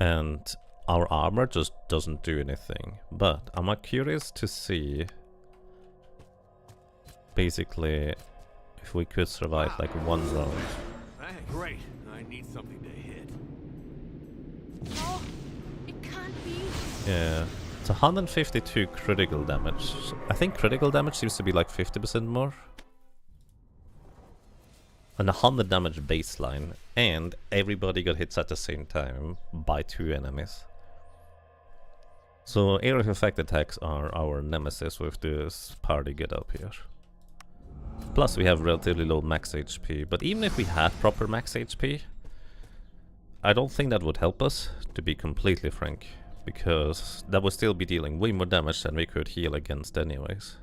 And our armor just doesn't do anything. But I'm curious to see basically if we could survive like one round. Hey, great. I need something to hit. No, it can't be. Yeah. It's 152 critical damage. I think critical damage seems to be like 50% more. And 100 damage baseline. And everybody got hits at the same time by 2 enemies. So area of effect attacks are our nemesis with this party get up here. Plus we have relatively low max HP. But even if we had proper max HP, I don't think that would help us, to be completely frank. Because that would still be dealing way more damage than we could heal against anyways.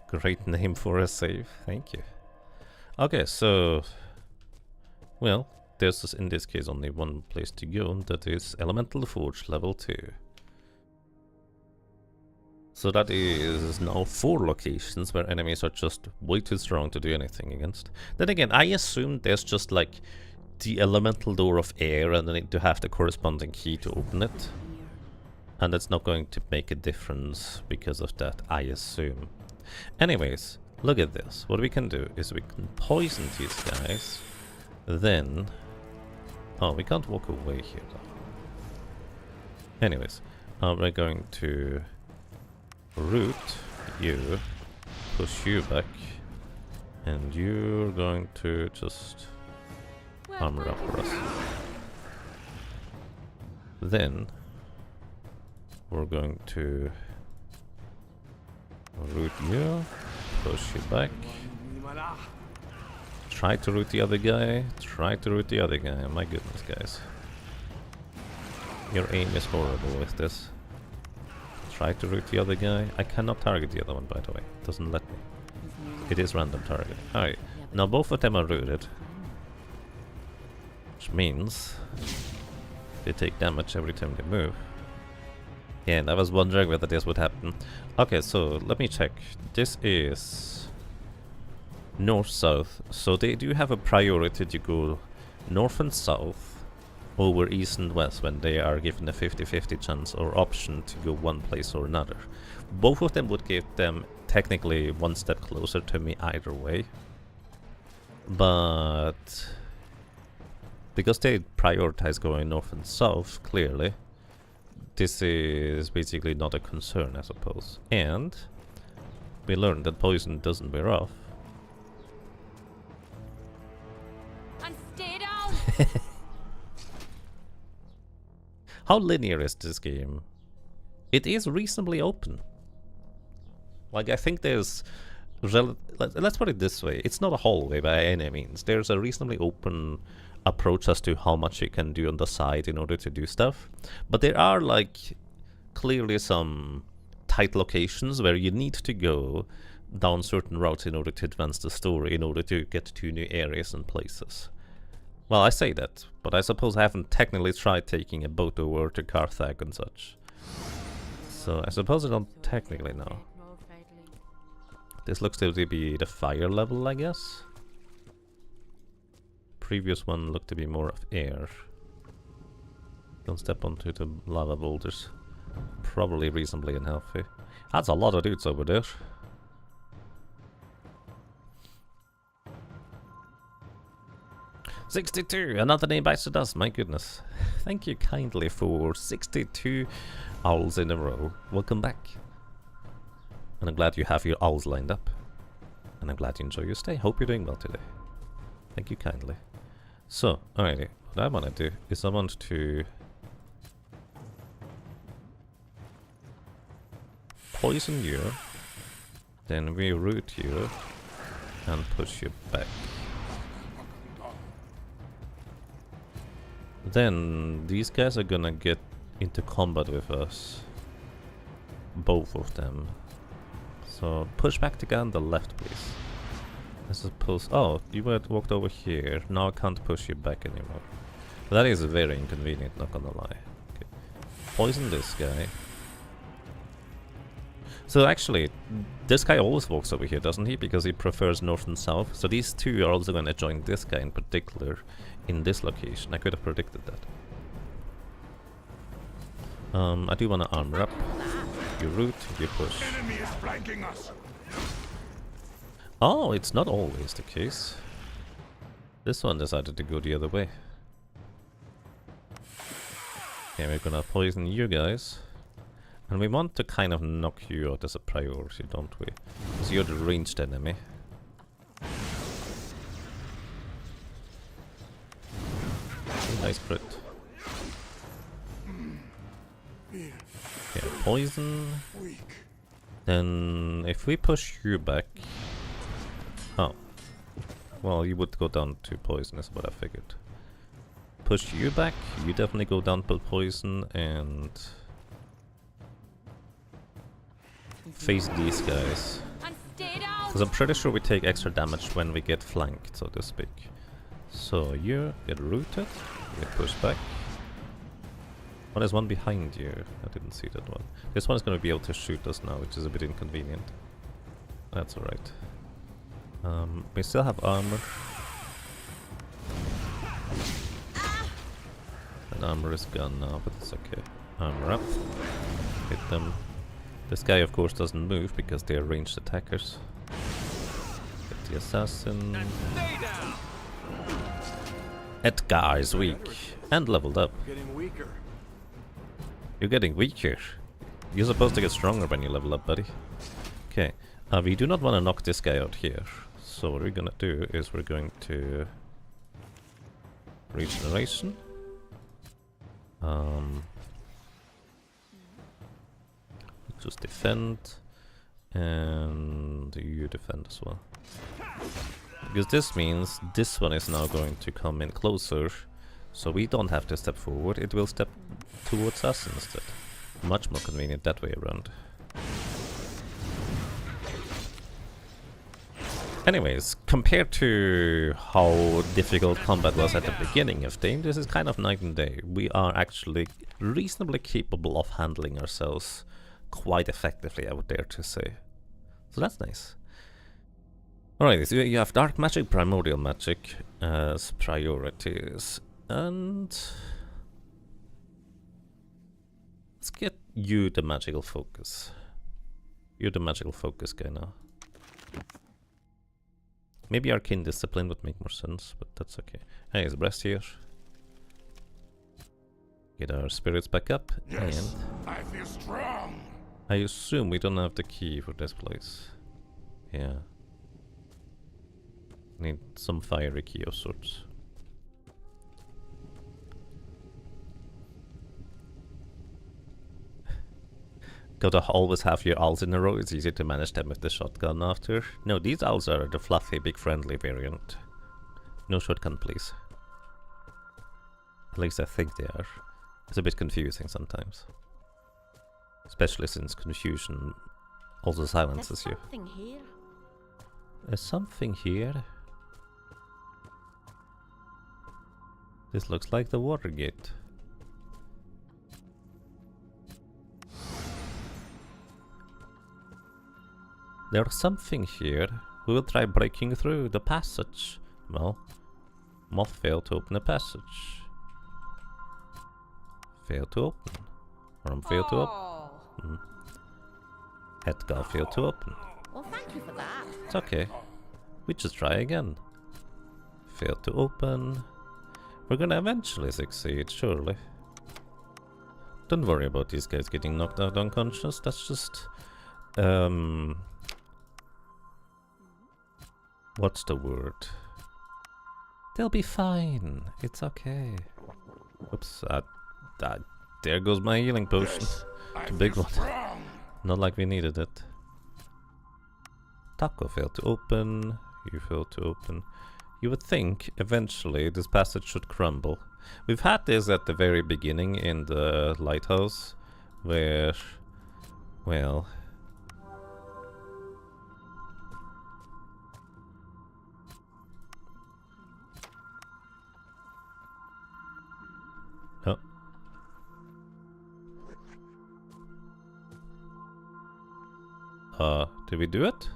Great name for a save, thank you. Okay, so... well, there's in this case only one place to go, and that is Elemental Forge level 2. So that is now 4 locations where enemies are just way too strong to do anything against. Then again, I assume there's just like the elemental door of air and I need to have the corresponding key to open it. And that's not going to make a difference because of that, I assume. Anyways, look at this. What we can do is we can poison these guys. Then... oh, we can't walk away here though. Anyways, we're going to root you, push you back, and you're going to just armor up for us. Then we're going to root you, push you back, try to root the other guy, try to root the other guy. My goodness, guys. Your aim is horrible with this. Try to root the other guy. I cannot target the other one, by the way. It doesn't let me. It is random target. Alright, now both of them are rooted. Which means they take damage every time they move. Yeah, and I was wondering whether this would happen. Okay, so let me check. This is north-south. So they do have a priority to go north and south over east and west when they are given a 50-50 chance or option to go one place or another. Both of them would give them technically one step closer to me either way. But because they prioritize going north and south, clearly, this is basically not a concern, I suppose. And we learned that poison doesn't wear off. And stay down! How linear is this game? It is reasonably open. Like, I think there's... let's put it this way. It's not a hallway by any means. There's a reasonably open approach as to how much you can do on the side in order to do stuff. But there are, like, clearly some tight locations where you need to go down certain routes in order to advance the story, in order to get to new areas and places. Well, I say that, but I suppose I haven't technically tried taking a boat over to Carthage and such. So I suppose I don't technically know. This looks to be the fire level, I guess. Previous one looked to be more of air. Don't step onto the lava boulders. Probably reasonably unhealthy. That's a lot of dudes over there. $62! Another name bites the dust, my goodness. Thank you kindly for 62 owls in a row. Welcome back. And I'm glad you have your owls lined up. And I'm glad you enjoy your stay. Hope you're doing well today. Thank you kindly. So, alrighty. What I want to do is I want to poison you, then we root you and push you back. Then these guys are gonna get into combat with us. Both of them. So push back the guy on the left, please. I suppose. Oh, you walked over here. Now I can't push you back anymore. That is very inconvenient, not gonna lie. Okay. Poison this guy. So actually, this guy always walks over here, doesn't he? Because he prefers north and south. So these two are also gonna join this guy in particular in this location. I could have predicted that. I do wanna armor up. You root, you push. Enemy is flanking us. Oh, it's not always the case. This one decided to go the other way. Okay, we're gonna poison you guys. And we want to kind of knock you out as a priority, don't we? Because you're the ranged enemy. Nice crit. Okay, poison. Weak. Then if we push you back... Oh. Well, you would go down to poison is what I figured. Push you back, you definitely go down to poison and... face these guys. And stay down. Because I'm pretty sure we take extra damage when we get flanked, so to speak. So you get rooted, you get pushed back. Oh, there's one behind you. I didn't see that one. This one is going to be able to shoot us now, which is a bit inconvenient. That's alright. We still have armor. And armor is gone now, but it's okay. Armor up. Hit them. This guy, of course, doesn't move because they are ranged attackers. Get the assassin. Edgar is weak and leveled up. Getting weaker. You're getting weaker. You're supposed to get stronger when you level up, buddy. Okay, we do not want to knock this guy out here. So what we're gonna do is we're going to regeneration. Just defend, and you defend as well. Because this means this one is now going to come in closer, so we don't have to step forward, it will step towards us instead. Much more convenient that way around. Anyways, compared to how difficult combat was at the beginning of the game, this is kind of night and day. We are actually reasonably capable of handling ourselves quite effectively, I would dare to say. So that's nice. Alright, so you have dark magic, primordial magic as priorities, and let's get you the magical focus. You're the magical focus guy now. Maybe arcane discipline would make more sense, but that's okay. Anyways, rest here. Get our spirits back up, Yes, and I feel strong. I assume we don't have the key for this place. Yeah. Need some fiery key of sorts. Gotta always have your owls in a row, it's easy to manage them with the shotgun after. No, these owls are the fluffy, big friendly variant. No shotgun, please. At least I think they are. It's a bit confusing sometimes. Especially since confusion also silences you. Something here. There's something here. This looks like the water gate. There's something here. We will try breaking through the passage. Well, Moth failed to open the passage. Failed to open. Or failed to open. Edgar failed to open. Well, thank you for that. It's okay. We just try again. Failed to open. We're gonna eventually succeed, surely. Don't worry about these guys getting knocked out unconscious. That's just... what's the word? They'll be fine. It's okay. Oops. There goes my healing potion. Yes, I The big feel one. strong. Not like we needed it. Taco failed to open. You failed to open. You would think eventually this passage should crumble. We've had this at the very beginning in the lighthouse, where, well, did we do it?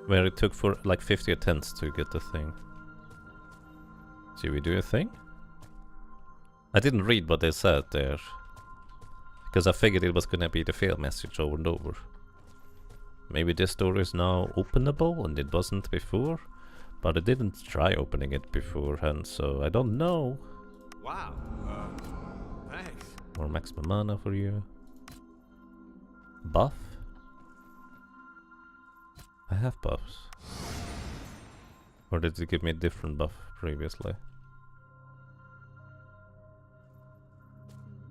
Where it took for like 50 attempts to get the thing. Did we do a thing? I didn't read what they said there, because I figured it was gonna be the fail message over and over. Maybe this door is now openable and it wasn't before, but I didn't try opening it beforehand, so I don't know. Wow. Thanks. More maximum mana for you. Buff? I have buffs. Or did it give me a different buff previously?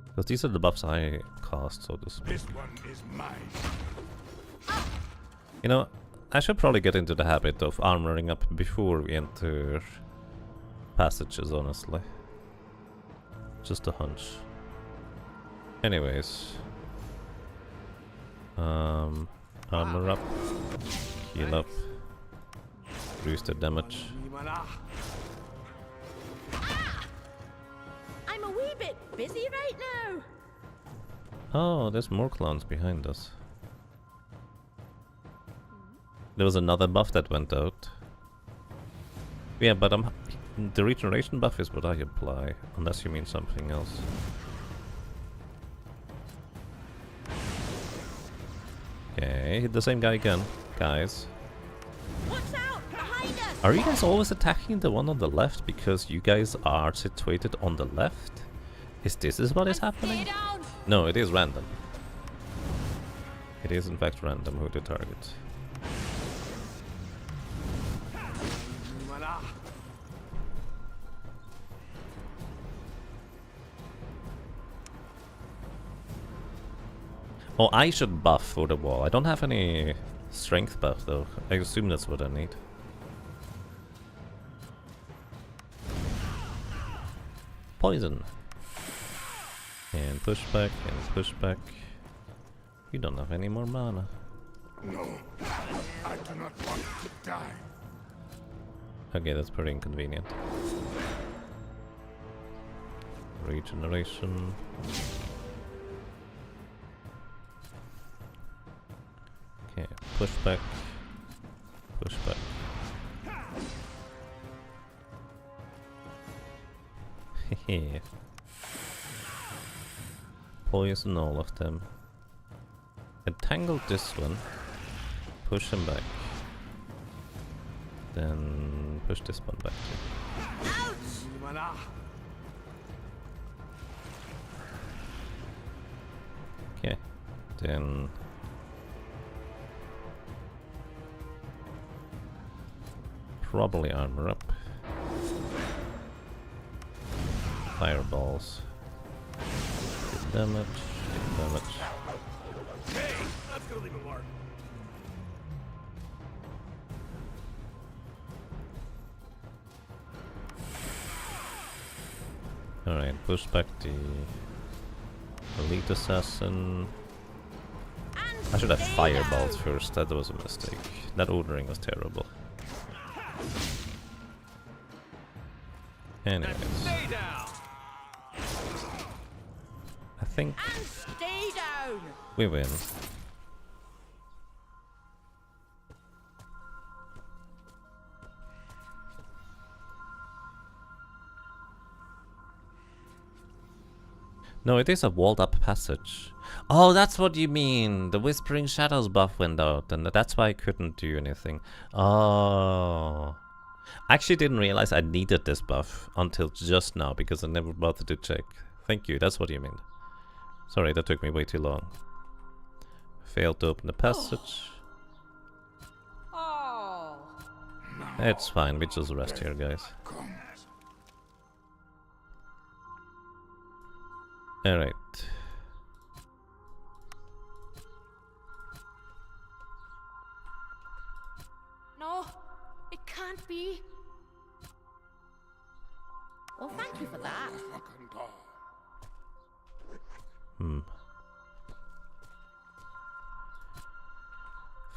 Because these are the buffs I cast, so to speak. This one is mine. You know, I should probably get into the habit of armoring up before we enter passages, honestly. Just a hunch. Anyways. Armor up. Heal up. Reduce the damage. I'm a wee bit busy right now. Oh, there's more clowns behind us. There was another buff that went out. Yeah, but the regeneration buff is what I apply, unless you mean something else. Okay, hit the same guy again, guys. Watch out! Behind us! Are you guys always attacking the one on the left because you guys are situated on the left? Is what is happening? Stay down! No, it is random. It is in fact random who to target. Oh, I should buff for the wall. I don't have any strength buff though. I assume that's what I need. Poison. And push back and push back. You don't have any more mana. No, I do not want to die. Okay, that's pretty inconvenient. Regeneration. Okay, push back. Push back. Hehe. Poison all of them. Entangle this one. Push him back. Then push this one back too. Okay. Then probably armor up. Fireballs. Good damage. Good damage. Hey, that's gonna leave a mark. Alright, push back the elite assassin. I should have fireballs first, that was a mistake. That ordering was terrible. Anyways. Stay down. I think And stay down! we win. No, it is a walled up passage. Oh, that's what you mean. The Whispering Shadows buff went out, and that's why I couldn't do anything. Oh. I actually didn't realize I needed this buff until just now, because I never bothered to check. Thank you, that's what you mean. Sorry, that took me way too long. Failed to open the passage. Oh. It's fine, we just rest here, guys. Comes. Alright. No, it can't be. Well, thank you for that. Fucking dog.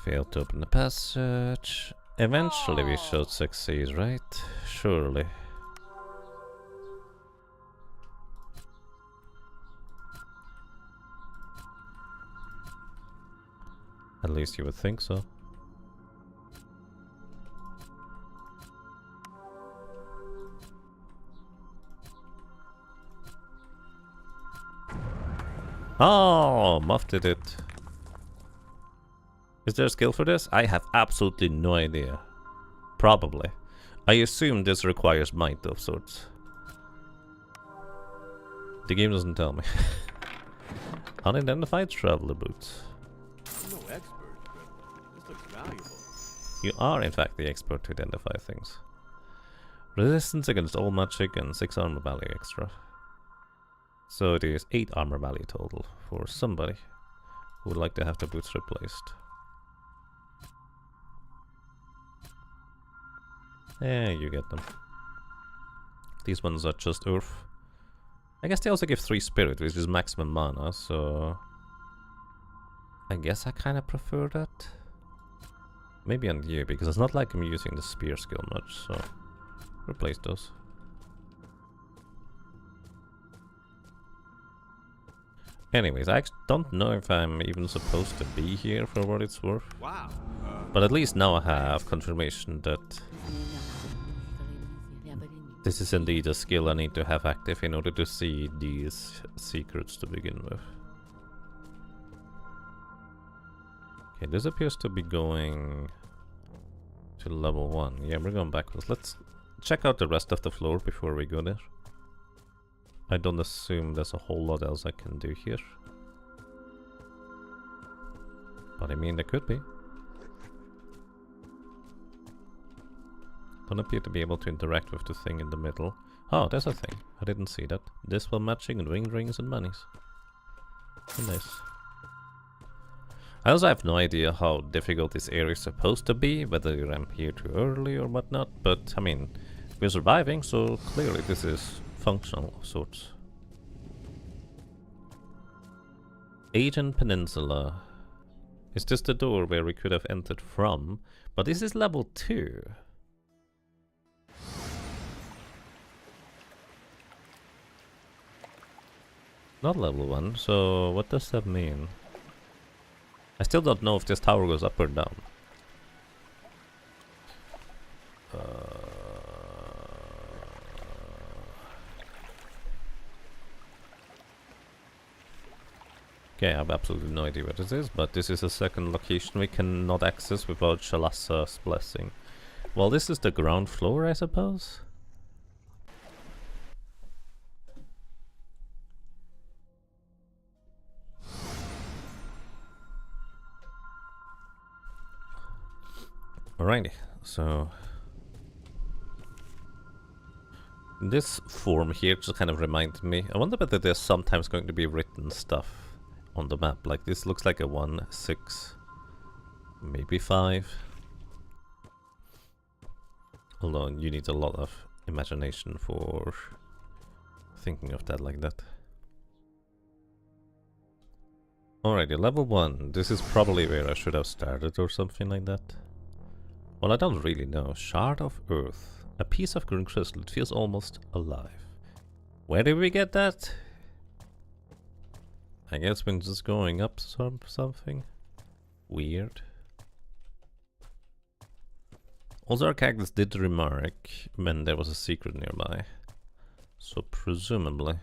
Failed to open the passage. Eventually we should succeed, right? Surely. At least you would think so. Oh, Muff did it. Is there a skill for this? I have absolutely no idea. Probably. I assume this requires might of sorts. The game doesn't tell me. Unidentified traveler boots. I'm no expert, but this looks valuable. You are in fact the expert to identify things. Resistance against all magic and 6 armor value extra. So it is 8 armor value total for somebody who would like to have the boots replaced. Yeah, you get them. These ones are just earth. I guess they also give 3 spirit, which is maximum mana, so I guess I kind of prefer that. Maybe on you, because it's not like I'm using the spear skill much, so replace those. Anyways, I don't know if I'm even supposed to be here for what it's worth. Wow. But at least now I have confirmation that this is indeed a skill I need to have active in order to see these secrets to begin with. Okay, this appears to be going to level 1. Yeah, we're going backwards. Let's check out the rest of the floor before we go there. I don't assume there's a whole lot else I can do here. But I mean, there could be. Don't appear to be able to interact with the thing in the middle. Oh, there's a thing. I didn't see that. This while matching and winged rings and monies. Oh, nice. I also have no idea how difficult this area is supposed to be, whether I'm here too early or whatnot, but I mean, we're surviving, so clearly this is functional of sorts. Aegean Peninsula. Is this the door where we could have entered from? But this is level 2. Not level 1, so what does that mean? I still don't know if this tower goes up or down. Okay, I have absolutely no idea what this is, but this is a second location we cannot access without Shalassa's blessing. Well, this is the ground floor, I suppose? Alrighty, so this form here just kind of reminded me. I wonder whether there's sometimes going to be written stuff on the map. Like this looks like a 1, 6, maybe 5. Although you need a lot of imagination for thinking of that like that. Alrighty, level 1. This is probably where I should have started or something like that. Well, I don't really know. Shard of Earth. A piece of green crystal. It feels almost alive. Where did we get that? I guess we're just going up something. Weird. Also, our characters did remark when there was a secret nearby. So, presumably.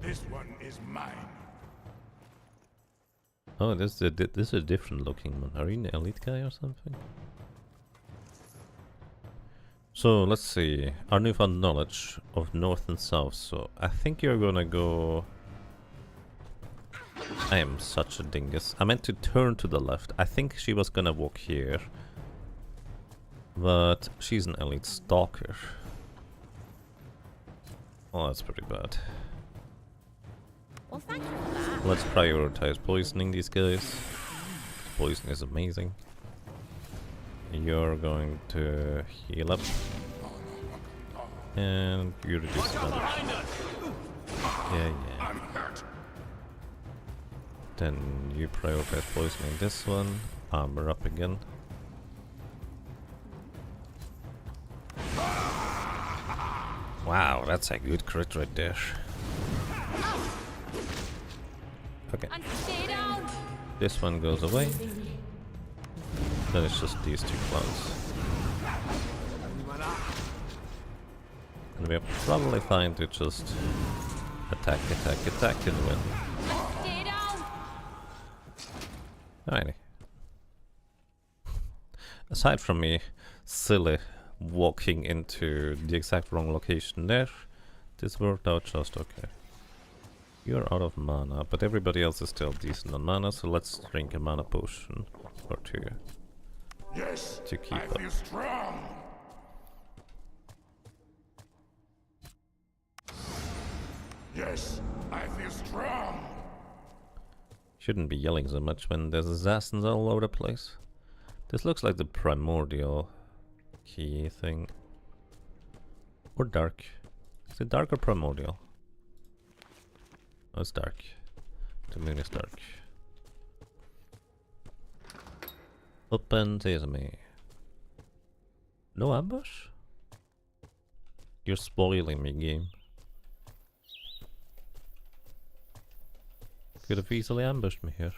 This one is mine. Oh, this is a different looking one. Are you an elite guy or something? So, let's see. Our newfound knowledge of north and south. So, I think you're gonna go... I am such a dingus. I meant to turn to the left. I think she was gonna walk here. But she's an elite stalker. Oh, that's pretty bad. Well, thank you for that. Let's prioritize poisoning these guys. poison is amazing. You're going to heal up. And you reduce damage. Yeah. I'm hurt. Then you prioritize poisoning this one. Armor up again. Wow, that's a good crit right there. Okay. And stay down! This one goes away. Then it's just these two clones. And we're probably fine to just attack and win. Stay down! Alrighty. Aside from me silly walking into the exact wrong location there, this worked out just okay. You're out of mana, but everybody else is still decent on mana, so let's drink a mana potion or two Yes, to keep I up. feel strong. Yes, I feel strong. Shouldn't be yelling so much when there's assassins all over the place. This looks like the primordial key thing. Or dark. Is it dark or primordial? Oh, it's dark. The moon is dark. Open sesame. No ambush? You're spoiling me, game. Could have easily ambushed me here.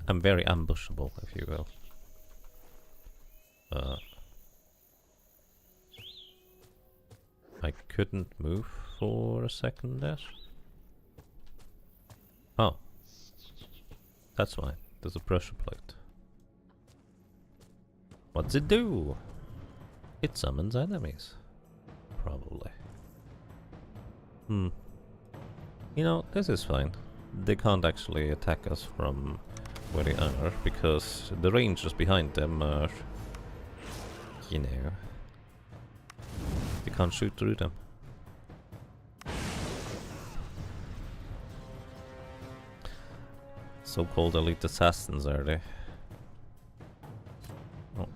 I'm very ambushable, if you will. I couldn't move for a second there. Oh. That's why. There's a pressure plate. What's it do? It summons enemies. Probably. You know, this is fine. They can't actually attack us from where they are, because the rangers behind them are, you know, they can't shoot through them. So-called elite assassins, are they? Oh.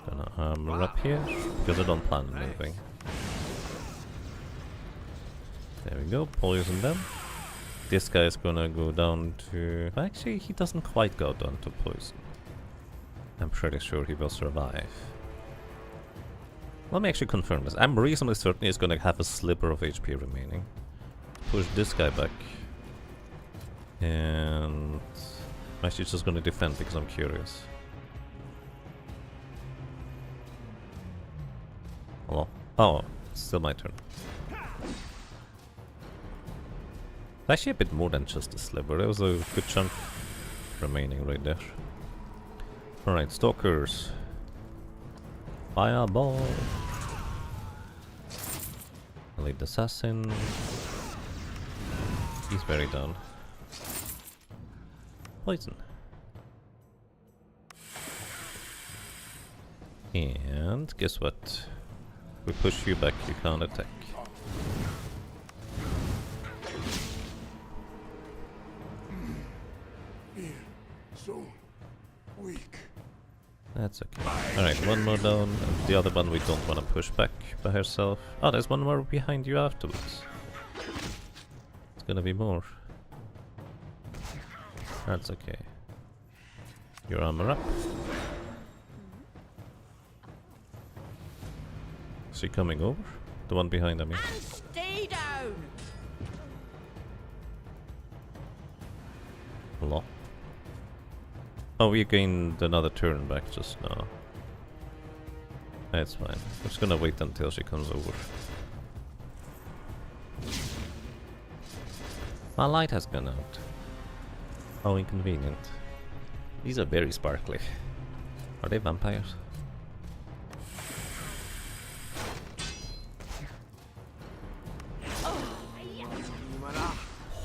Gonna armor up here, because I don't plan on moving. There we go, poison them. This guy is gonna go down to... Actually, he doesn't quite go down to poison. I'm pretty sure he will survive. Let me actually confirm this. I'm reasonably certain he's gonna have a sliver of HP remaining. Push this guy back. And... I'm actually just gonna defend because I'm curious. Hello? Oh, it's still my turn. Actually a bit more than just a sliver. There was a good chunk remaining right there. Alright, stalkers. Fireball. Elite assassin. He's very down. Poison. And guess what? We push you back, you can't attack. So weak. That's okay. Alright, one more down. And the other one we don't want to push back by herself. Oh, there's one more behind you afterwards. It's gonna be more. That's okay. Your armor up. Is she coming over? The one behind me. And stay down! Hello. Oh, we gained another turn back just now. That's fine. I'm just gonna wait until she comes over. My light has gone out. How inconvenient. These are very sparkly. Are they vampires?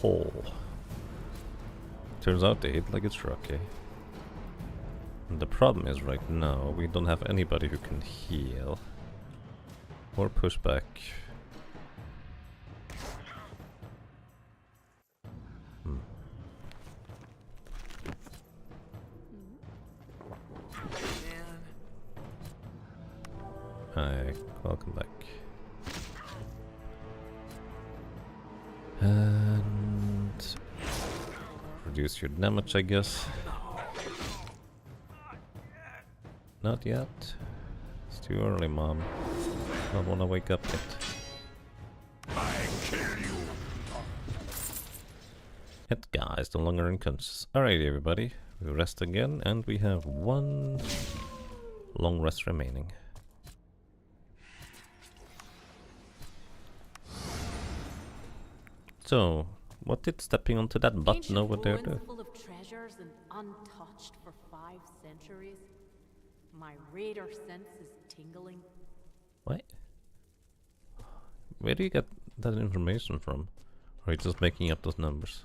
Oh. Turns out they hit like it's rocky. And the problem is right now we don't have anybody who can heal or push back. Hi, welcome back. And reduce your damage, I guess. Not yet. It's too early, Mom. Don't wanna wake up yet. I kill you. That guy is no longer unconscious. Alrighty, everybody. We rest again, and we have one long rest remaining. So, what did stepping onto that button Ancient over there ruins do? full of treasures and untouched for 5 centuries. My raider sense is tingling. What? Where do you get that information from? Or are you just making up those numbers?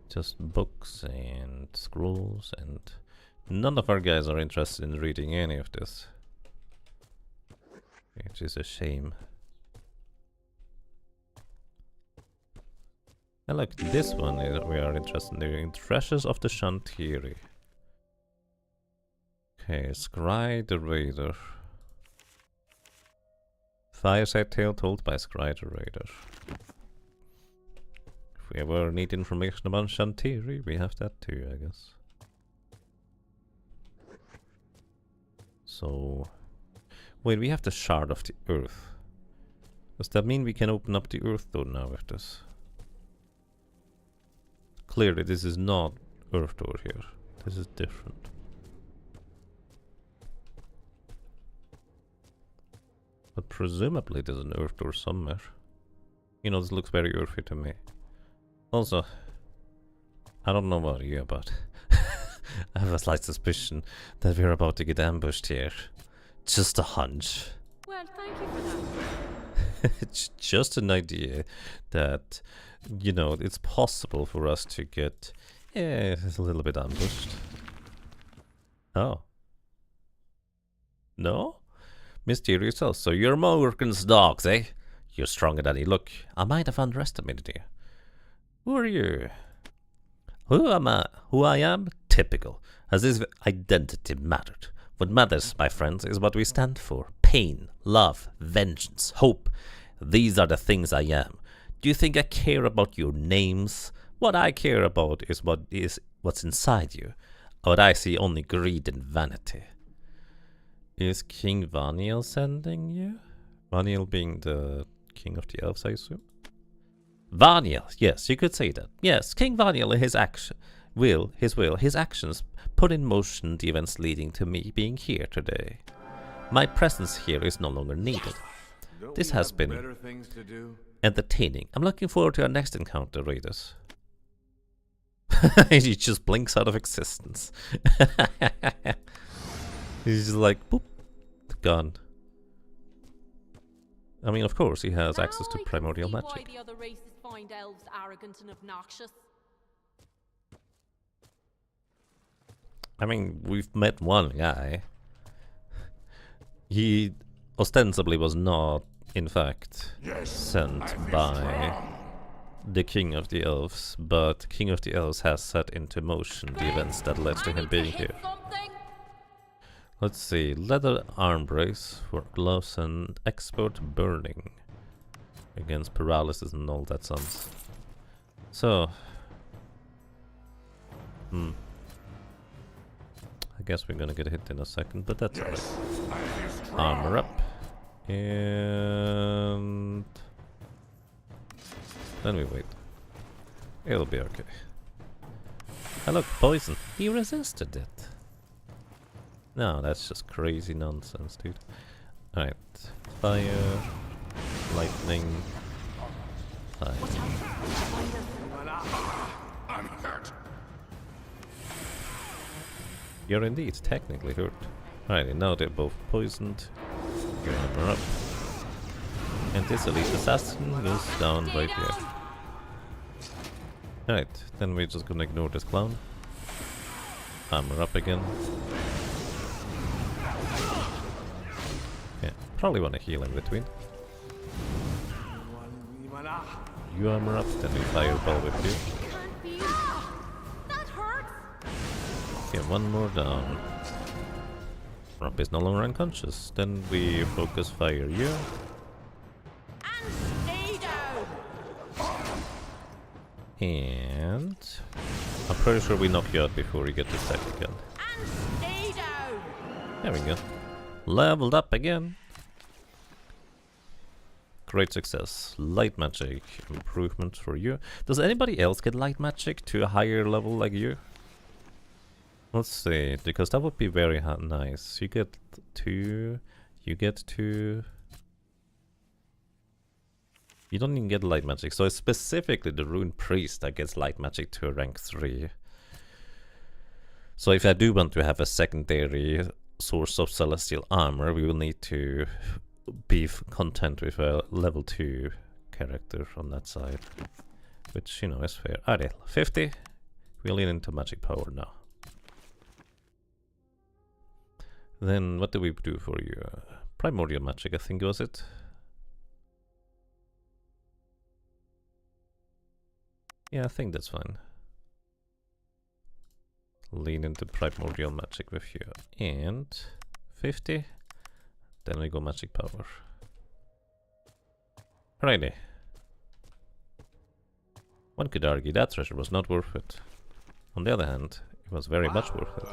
Just books and scrolls, and none of our guys are interested in reading any of this. Which is a shame. And look, this one is we are interested in doing. Treasures of the Shantiri. Okay, Scry the Raider. Fireside tale told by Scry the Raider. If we ever need information about Shantiri, we have that too, I guess. So... Wait, we have the Shard of the Earth. Does that mean we can open up the Earth door now with this? Clearly this is not Earth door here. This is different. But presumably there's an Earth door somewhere. You know, this looks very earthy to me. Also, I don't know about you, but I have a slight suspicion that we're about to get ambushed here. Just a hunch. Well, thank you for that. It's just an idea that, you know, it's possible for us to get a little bit ambushed. Oh. No? Mysterious house. So you're Morgan's dogs, eh? You're stronger than you look. I might have underestimated you. Who are you? Who am I? Who I am? Typical. As if identity mattered. What matters, my friends, is what we stand for. Pain, love, vengeance, hope. These are the things I am. Do you think I care about your names? What I care about is what's inside you. What I see only greed and vanity. Is King Vaniel sending you? Vaniel being the king of the elves, I assume? Vaniel, yes, you could say that. Yes, King Vaniel, his actions put in motion the events leading to me being here today. My presence here is no longer needed. Don't This we has have been better things to do? entertaining. I'm looking forward to our next encounter, Raiders. He just blinks out of existence. He's just like, boop, gone. I mean, of course, he has access to primordial Now I magic. can see why the other races find elves arrogant and obnoxious. I mean, we've met one guy. He ostensibly was not, in fact, Yes, sent I feel by strong. the King of the Elves, but King of the Elves has set into motion the events that led to I him need being to hit here. something. Let's see, leather arm brace for gloves and expert burning against paralysis and all that sounds. So, I guess we're gonna get hit in a second, but that's alright. Yes, I feel strong. Armor up, and then we wait. It'll be okay. And look, poison. He resisted it. No, that's just crazy nonsense, dude. Alright. Fire. Lightning. Fire. I'm hurt. You're indeed technically hurt. Alright, now they're both poisoned. Your armor up. And this elite assassin goes down right here. Alright, then we're just gonna ignore this clown. Armor up again. Yeah, probably want to heal in between. You armor up, then we fireball with you. Can't be. Ah! That hurts. Okay, one more down. Rob is no longer unconscious. Then we focus fire you. And stay down. And I'm pretty sure we knock you out before you get to attack again. And stay down. There we go. Leveled up again. Great success. Light magic improvement for you. Does anybody else get light magic to a higher level like you? Let's see, because that would be very nice. You get 2, you get 2. You don't even get light magic, so it's specifically the Rune Priest that gets light magic to rank 3. So if I do want to have a secondary source of celestial armor, we will need to be content with a level 2 character on that side. Which, you know, is fair. Alright, 50. We'll lean into magic power now. Then what do we do for you? Primordial magic, I think, was it? Yeah, I think that's fine. Lean into primordial magic with you. And 50. Then we go magic power. Alrighty. One could argue that treasure was not worth it. On the other hand, it was very much worth it.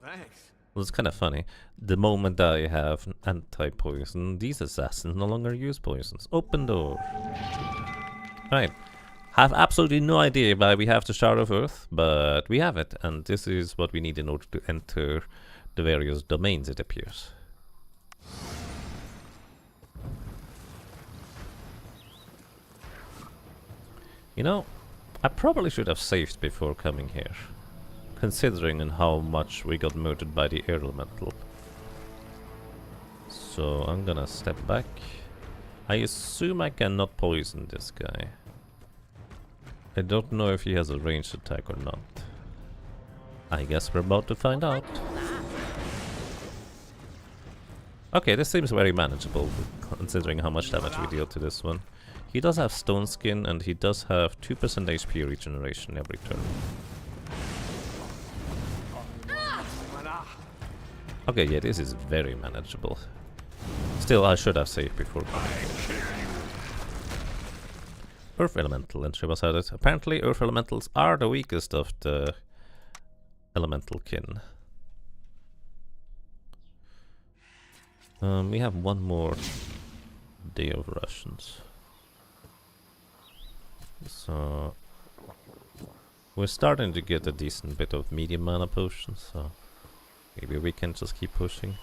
Thanks. Well, it's kind of funny. The moment I have anti-poison, these assassins no longer use poisons. Open door. Right. Have absolutely no idea why we have the Shard of Earth, but we have it, and this is what we need in order to enter the various domains, it appears. You know, I probably should have saved before coming here, considering on how much we got murdered by the air elemental. So I'm gonna step back. I assume I cannot poison this guy. I don't know if he has a ranged attack or not. I guess we're about to find out. Okay, this seems very manageable, considering how much damage we deal to this one. He does have stone skin, and he does have 2% HP regeneration every turn. Okay, yeah, this is very manageable. Still, I should have saved before coming here. Earth Elemental entry was added. Apparently, Earth Elementals are the weakest of the elemental kin. We have one more day of rations. So we're starting to get a decent bit of medium mana potions, so maybe we can just keep pushing.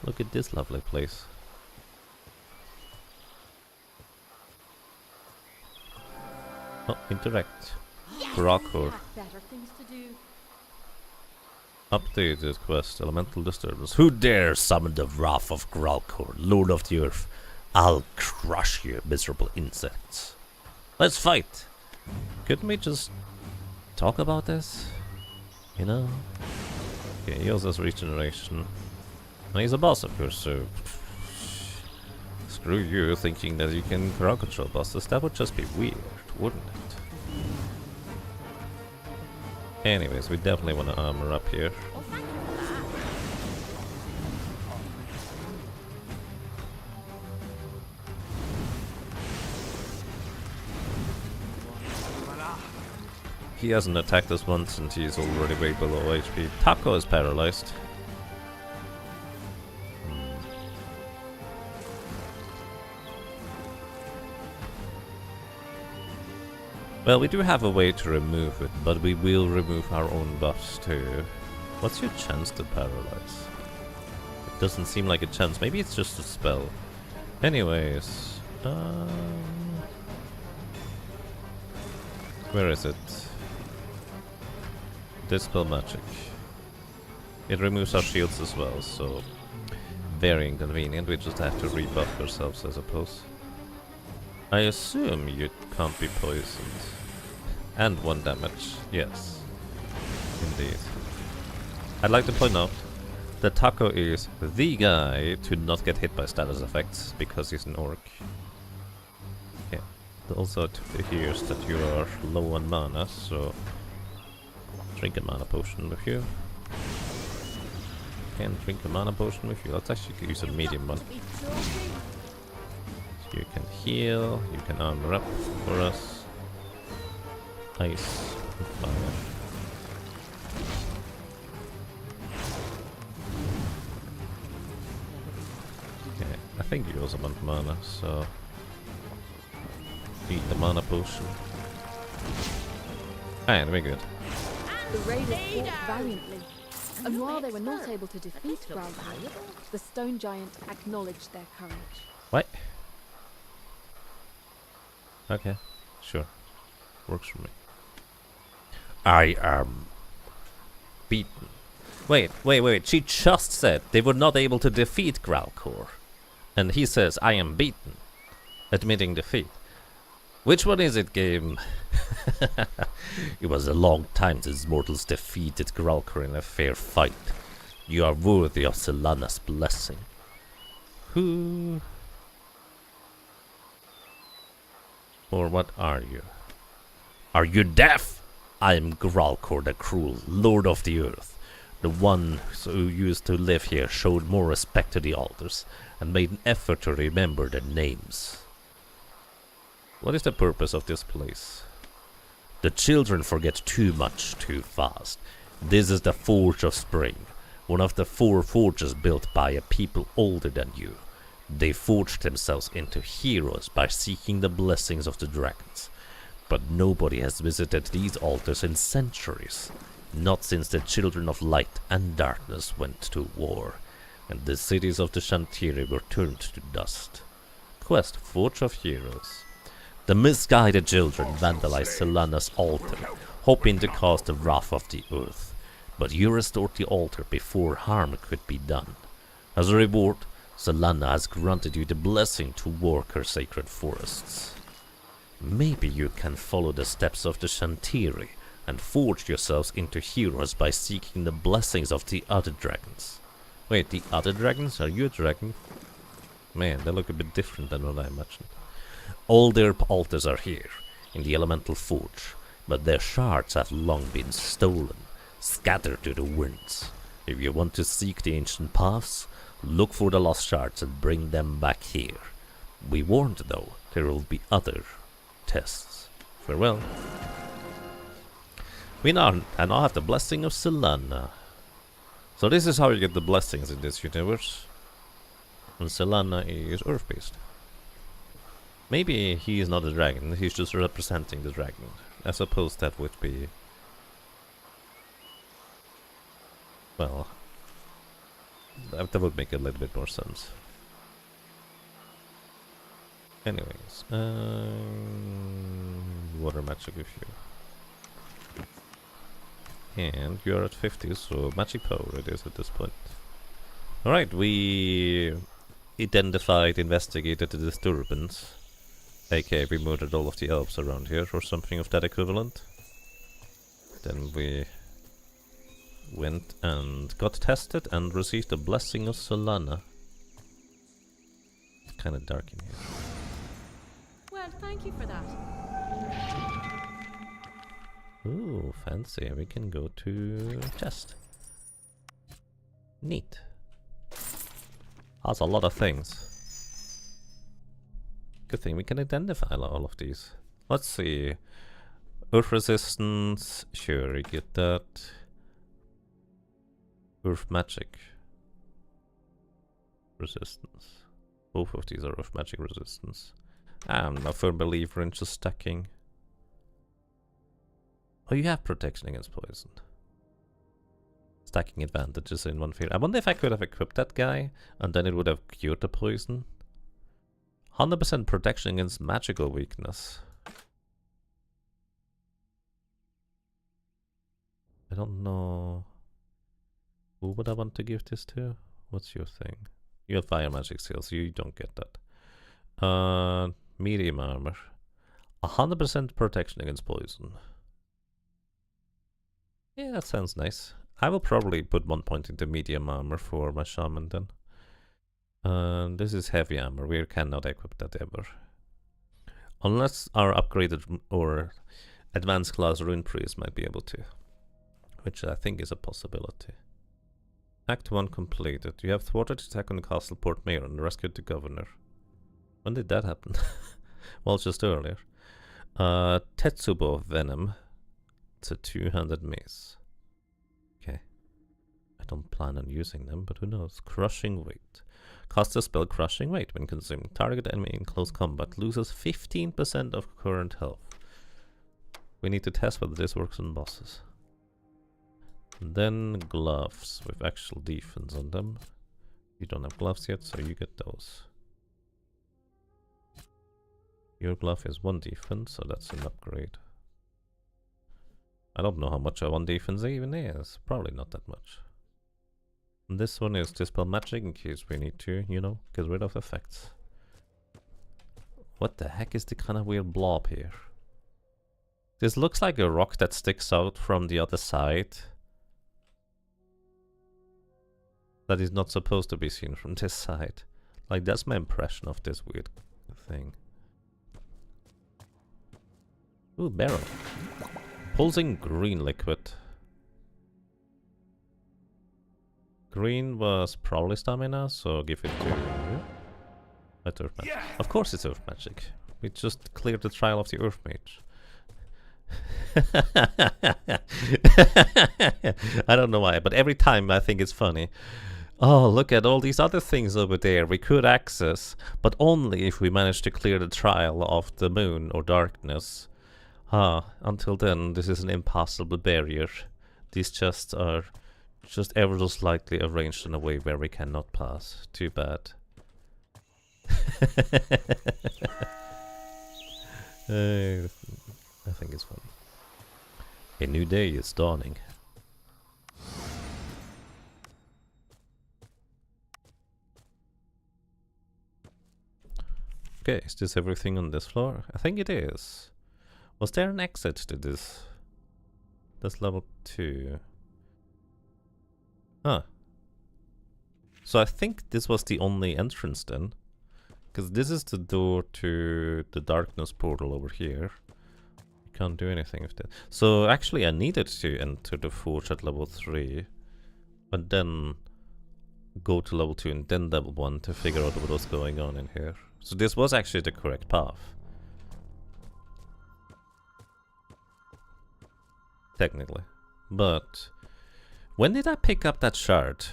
Look at this lovely place. Oh, interact. Gralkor. Better things to do. Updated quest, Elemental Disturbance. Who dares summon the wrath of Gralkor, Lord of the Earth? I'll crush you, miserable insects. Let's fight! Couldn't we just talk about this? You know? Okay, he also has regeneration. And he's a boss, of course, so... Screw you thinking that you can crowd control bosses. That would just be weird, wouldn't it? Anyways, we definitely want to armor up here. Well, thank you for that. He hasn't attacked us once and he's already way below HP. Taco is paralyzed. Well, we do have a way to remove it, but we will remove our own buffs too. What's your chance to paralyze? It doesn't seem like a chance. Maybe it's just a spell. Anyways, where is it? Dispel magic. It removes our shields as well, so very inconvenient. We just have to rebuff ourselves, I suppose. I assume you can't be poisoned. And 1 damage, yes. Indeed. I'd like to point out The taco is the guy to not get hit by status effects because he's an orc. Okay. It also hears that you are low on mana, so drink a mana potion with you. Can drink a mana potion with you. Let's actually use a medium one. So you can heal, you can armor up for us. Ice and fire. I think you also want mana, so eat the mana potion. And we're good. The raiders fought valiantly, and while they were not able to defeat Growlithe, the stone giant acknowledged their courage. What? Okay, sure. Works for me. I am beaten. Wait. She just said they were not able to defeat Growlcore. And he says, I am beaten. Admitting defeat. Which one is it, game? It was a long time since mortals defeated Growlcore in a fair fight. You are worthy of Selana's blessing. Who? Or what are you? Are you deaf? I am Growlcore the Cruel, Lord of the Earth. The one who used to live here showed more respect to the altars and made an effort to remember their names. What is the purpose of this place? The children forget too much too fast. This is the Forge of Spring, one of the 4 forges built by a people older than you. They forged themselves into heroes by seeking the blessings of the dragons. But nobody has visited these altars in centuries. Not since the children of light and darkness went to war, and the cities of the Shantiri were turned to dust. Quest Forge of Heroes. The misguided children vandalized Selana's altar, hoping to cause the wrath of the earth. But you restored the altar before harm could be done. As a reward, Selana has granted you the blessing to work her sacred forests. Maybe you can follow the steps of the Shantiri and forge yourselves into heroes by seeking the blessings of the other dragons. Wait, the other dragons? Are you a dragon? Man, they look a bit different than what I imagined. All their altars are here, in the elemental forge, but their shards have long been stolen, scattered to the winds. If you want to seek the ancient paths, look for the lost shards and bring them back here. Be warned though, there will be other tests. Farewell. I now have the blessing of Selana. So this is how you get the blessings in this universe. And Selana is earth-based. Maybe he is not a dragon, he's just representing the dragon. I suppose that would be... well... that would make a little bit more sense. Anyways, water magic with you. And you're at 50, so magic power it is at this point. Alright, we investigated the disturbance. aka we murdered all of the elves around here, or something of that equivalent. Then we went and got tested and received the blessing of Selana. It's kinda dark in here. Well, thank you for that. Ooh, fancy. We can go to chest. Neat. That's a lot of things. Good thing we can identify all of these. Let's see. Earth resistance. Sure, you get that. Earth magic resistance. Both of these are earth magic resistance. I'm a firm believer in just stacking. Oh, you have protection against poison. Stacking advantages in one field. I wonder if I could have equipped that guy and then it would have cured the poison. 100% protection against magical weakness. I don't know. Who would I want to give this to? What's your thing? You have fire magic skills, you don't get that. Medium armor. 100% protection against poison. Yeah, that sounds nice. I will probably put 1 point into medium armor for my shaman then. This is heavy armor. We cannot equip that ever. Unless our upgraded or advanced class rune priest might be able to. Which I think is a possibility. Act 1 completed. You have thwarted attack on the castle Port Mayor and rescued the governor. When did that happen? Well, just earlier. Tetsubo Venom. It's a 200 mace. Okay. I don't plan on using them, but who knows. Crushing Weight. Cast a spell Crushing Weight when consuming. Target enemy in close combat loses 15% of current health. We need to test whether this works on bosses. And then gloves with actual defense on them. You don't have gloves yet, so you get those. Your glove is 1 defense, so that's an upgrade. I don't know how much a 1 defense even is. Probably not that much. And this one is Dispel Magic in case we need to, you know, get rid of effects. What the heck is the kind of weird blob here? This looks like a rock that sticks out from the other side. That is not supposed to be seen from this side. Like, that's my impression of this weird thing. Ooh, barrel. Pulsing green liquid. Green was probably stamina, so give it to you. Earth magic. Yeah. Of course it's earth magic. We just cleared the trial of the earth mage. I don't know why, but every time I think it's funny. Oh, look at all these other things over there we could access, but only if we manage to clear the trial of the moon or darkness. Until then, this is an impassable barrier. These chests are just ever so slightly arranged in a way where we cannot pass. Too bad. I think it's funny. A new day is dawning. Okay, is this everything on this floor? I think it is. Was there an exit to this? That's level 2. Huh. So I think this was the only entrance then. Because this is the door to the darkness portal over here. You can't do anything with that. So actually I needed to enter the forge at level 3. But then go to level 2 and then level 1 to figure out what was going on in here. So this was actually the correct path. Technically. But when did I pick up that shard?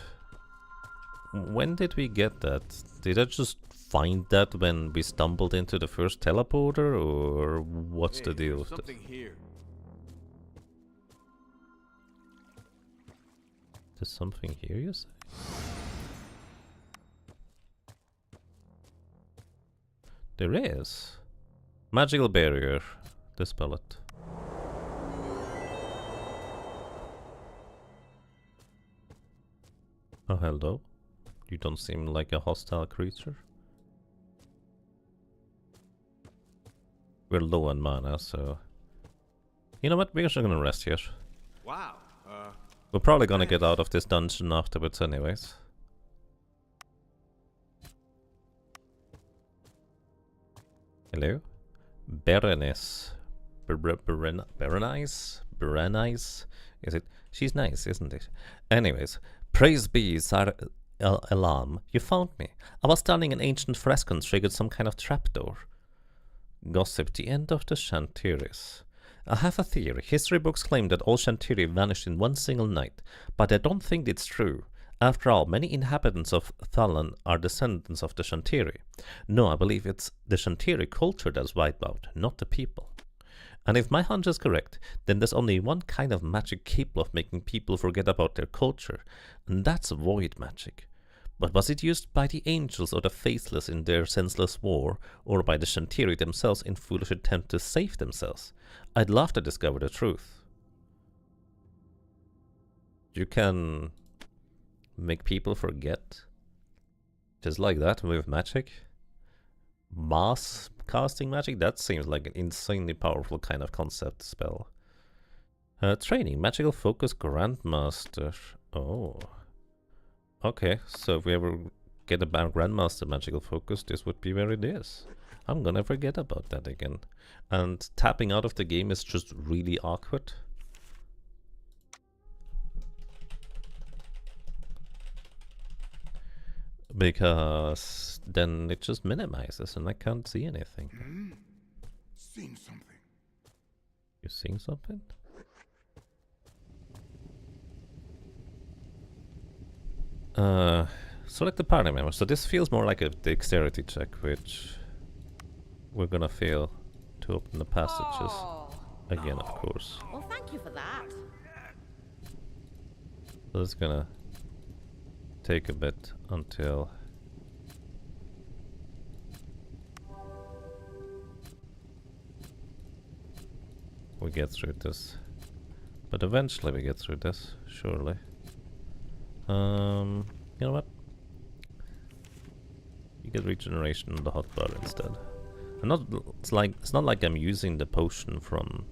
When did we get that? Did I just find that when we stumbled into the first teleporter, or what's the deal with this? There's something here, you say? There is. Magical barrier. Dispel it. Oh, hello. You don't seem like a hostile creature. We're low on mana, so... You know what? We're just gonna rest here. Wow. We're probably gonna get out of this dungeon afterwards anyways. Hello? Berenice. Berenice? Berenice? Is it? She's nice, isn't it? Anyways, praise be Sar Elam. You found me. I was studying an ancient fresco and triggered some kind of trapdoor. Gossip, the end of the Shantiris. I have a theory. History books claim that all Shantiri vanished in one single night, but I don't think it's true. After all, many inhabitants of Thalan are descendants of the Shantiri. No, I believe it's the Shantiri culture that's wiped out, not the people. And if my hunch is correct, then there's only one kind of magic capable of making people forget about their culture, and that's void magic. But was it used by the angels or the faithless in their senseless war, or by the Shantiri themselves in foolish attempt to save themselves? I'd love to discover the truth. You can make people forget? Just like that with magic? Mass casting magic? That seems like an insanely powerful kind of concept spell. Training, Magical Focus Grandmaster. Oh. Okay, so if we ever get a Grandmaster Magical Focus, this would be where it is. I'm gonna forget about that again. And tapping out of the game is just really awkward. Because then it just minimizes and I can't see anything. Seen something. You seeing something? Select the party member. So this feels more like a dexterity check, which we're gonna fail to open the passages. Again, of course. Well, thank you for that. So it's gonna take a bit until we get through this. But eventually we get through this, surely. You know what? You get regeneration on the hotbar instead. I'm not. It's not like I'm using the potion from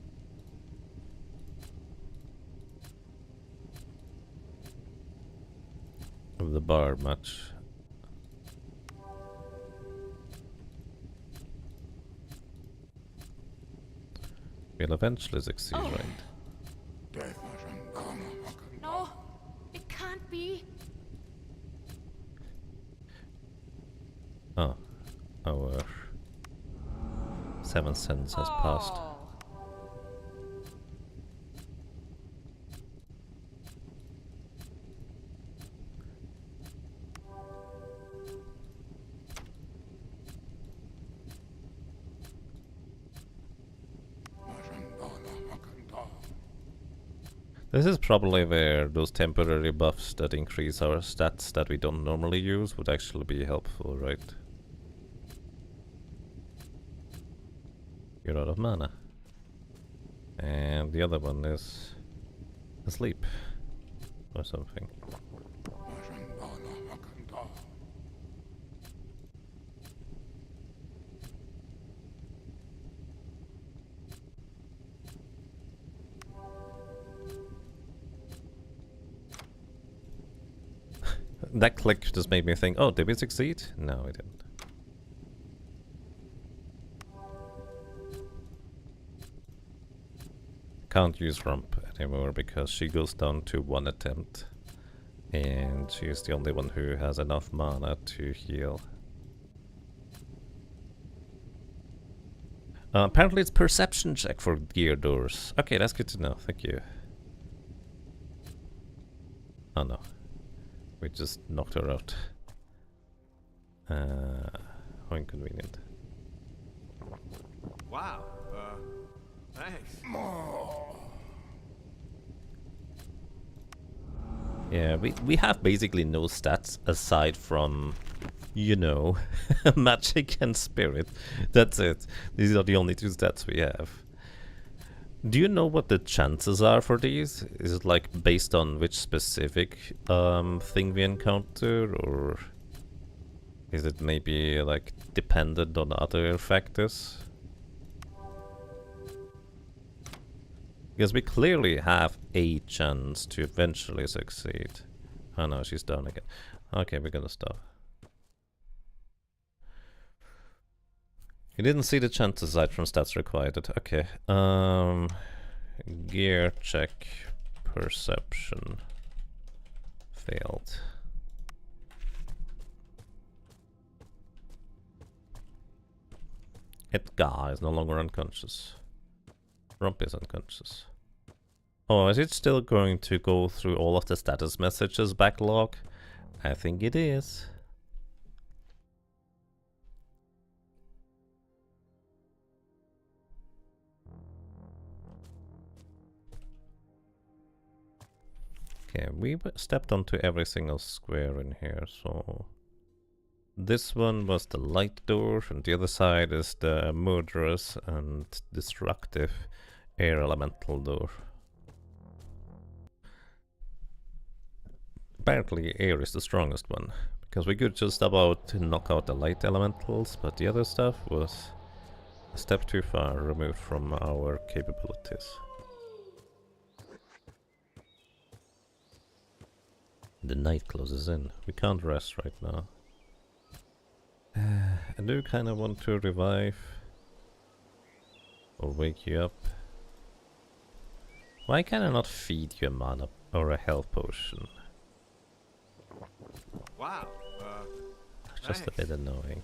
the bar much. We'll eventually succeed, right? No, it can't be. Oh, our 7th sense has passed. This is probably where those temporary buffs that increase our stats that we don't normally use would actually be helpful, right? You're out of mana. And the other one is asleep. Or something. That click just made me think, oh, did we succeed? No, we didn't. Can't use Rump anymore because she goes down to 1 attempt. And she is the only one who has enough mana to heal. Apparently it's perception check for gear doors. Okay, that's good to know, thank you. Oh no. We just knocked her out. How inconvenient. Wow. Thanks. Yeah, we have basically no stats aside from, you know, magic and spirit. That's it. These are the only 2 stats we have. Do you know what the chances are for these? Is it like based on which specific thing we encounter, or is it maybe like dependent on other factors? Because we clearly have a chance to eventually succeed. Oh no, she's down again. Okay, we're gonna stop. You didn't see the chances aside from stats required. Okay. Gear check. Perception. Failed. Edgar is no longer unconscious. Rump is unconscious. Oh, is it still going to go through all of the status messages backlog? I think it is. Okay, we stepped onto every single square in here, so... This one was the light door, and the other side is the murderous and destructive air elemental door. Apparently air is the strongest one, because we could just about knock out the light elementals, but the other stuff was a step too far removed from our capabilities. The night closes in. We can't rest right now. I do kind of want to revive or wake you up. Why can I not feed you a mana or a health potion? Wow. Just a bit annoying.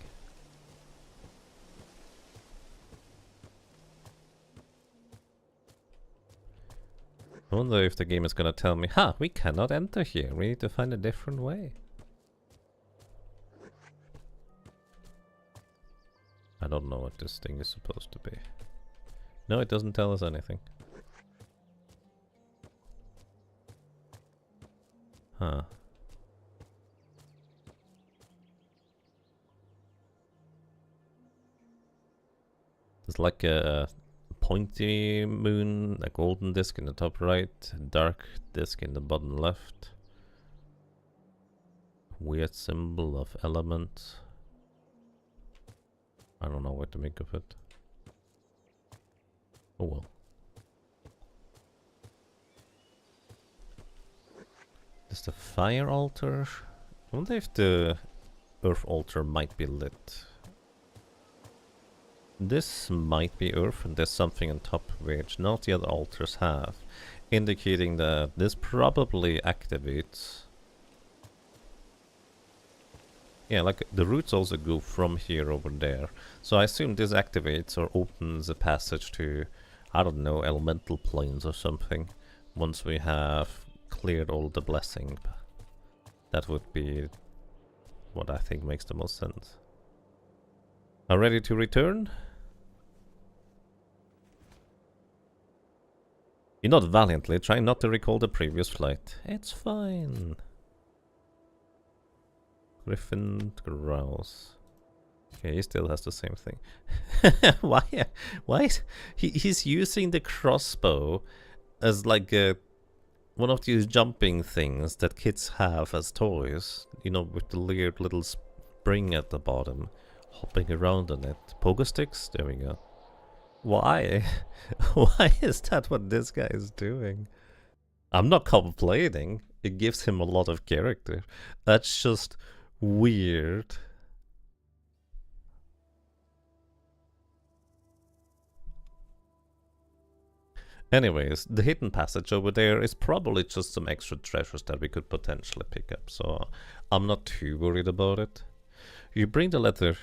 I wonder if the game is gonna tell me, ha, we cannot enter here, we need to find a different way. I don't know what this thing is supposed to be. No, it doesn't tell us anything. Huh. It's like a pointy moon, a golden disc in the top right, a dark disc in the bottom left. Weird symbol of element. I don't know what to make of it. Oh well. Is the fire altar? I wonder if the earth altar might be lit. This might be earth and there's something on top which not the other altars have, indicating that this probably activates. Yeah, like the roots also go from here over there. So I assume this activates or opens a passage to, I don't know, elemental planes or something. Once we have cleared all the blessing. That would be what I think makes the most sense. Are ready to return? You nod valiantly, trying not to recall the previous flight. It's fine. Griffin growls. Okay, he still has the same thing. Why is he's using the crossbow as like one of these jumping things that kids have as toys, you know, with the weird little spring at the bottom, hopping around on it. Pogo sticks? There we go. Why? Why is that what this guy is doing? I'm not complaining. It gives him a lot of character. That's just weird. Anyways, the hidden passage over there is probably just some extra treasures that we could potentially pick up, so I'm not too worried about it. You bring the letter.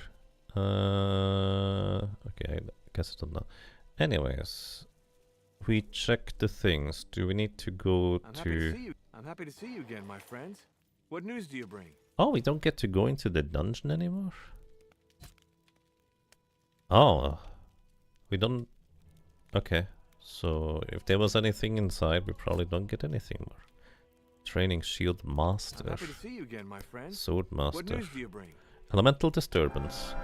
Okay, I guess I don't know. Anyways, we check the things. Do we need to go to... I'm happy to see you again, my friends. What news do you bring? Oh, we don't get to go into the dungeon anymore? Oh, we don't... Okay. So, if there was anything inside, we probably don't get anything more. Training Shield Master. I'm happy to see you again, my friend. Sword Master. What news do you bring? Elemental Disturbance.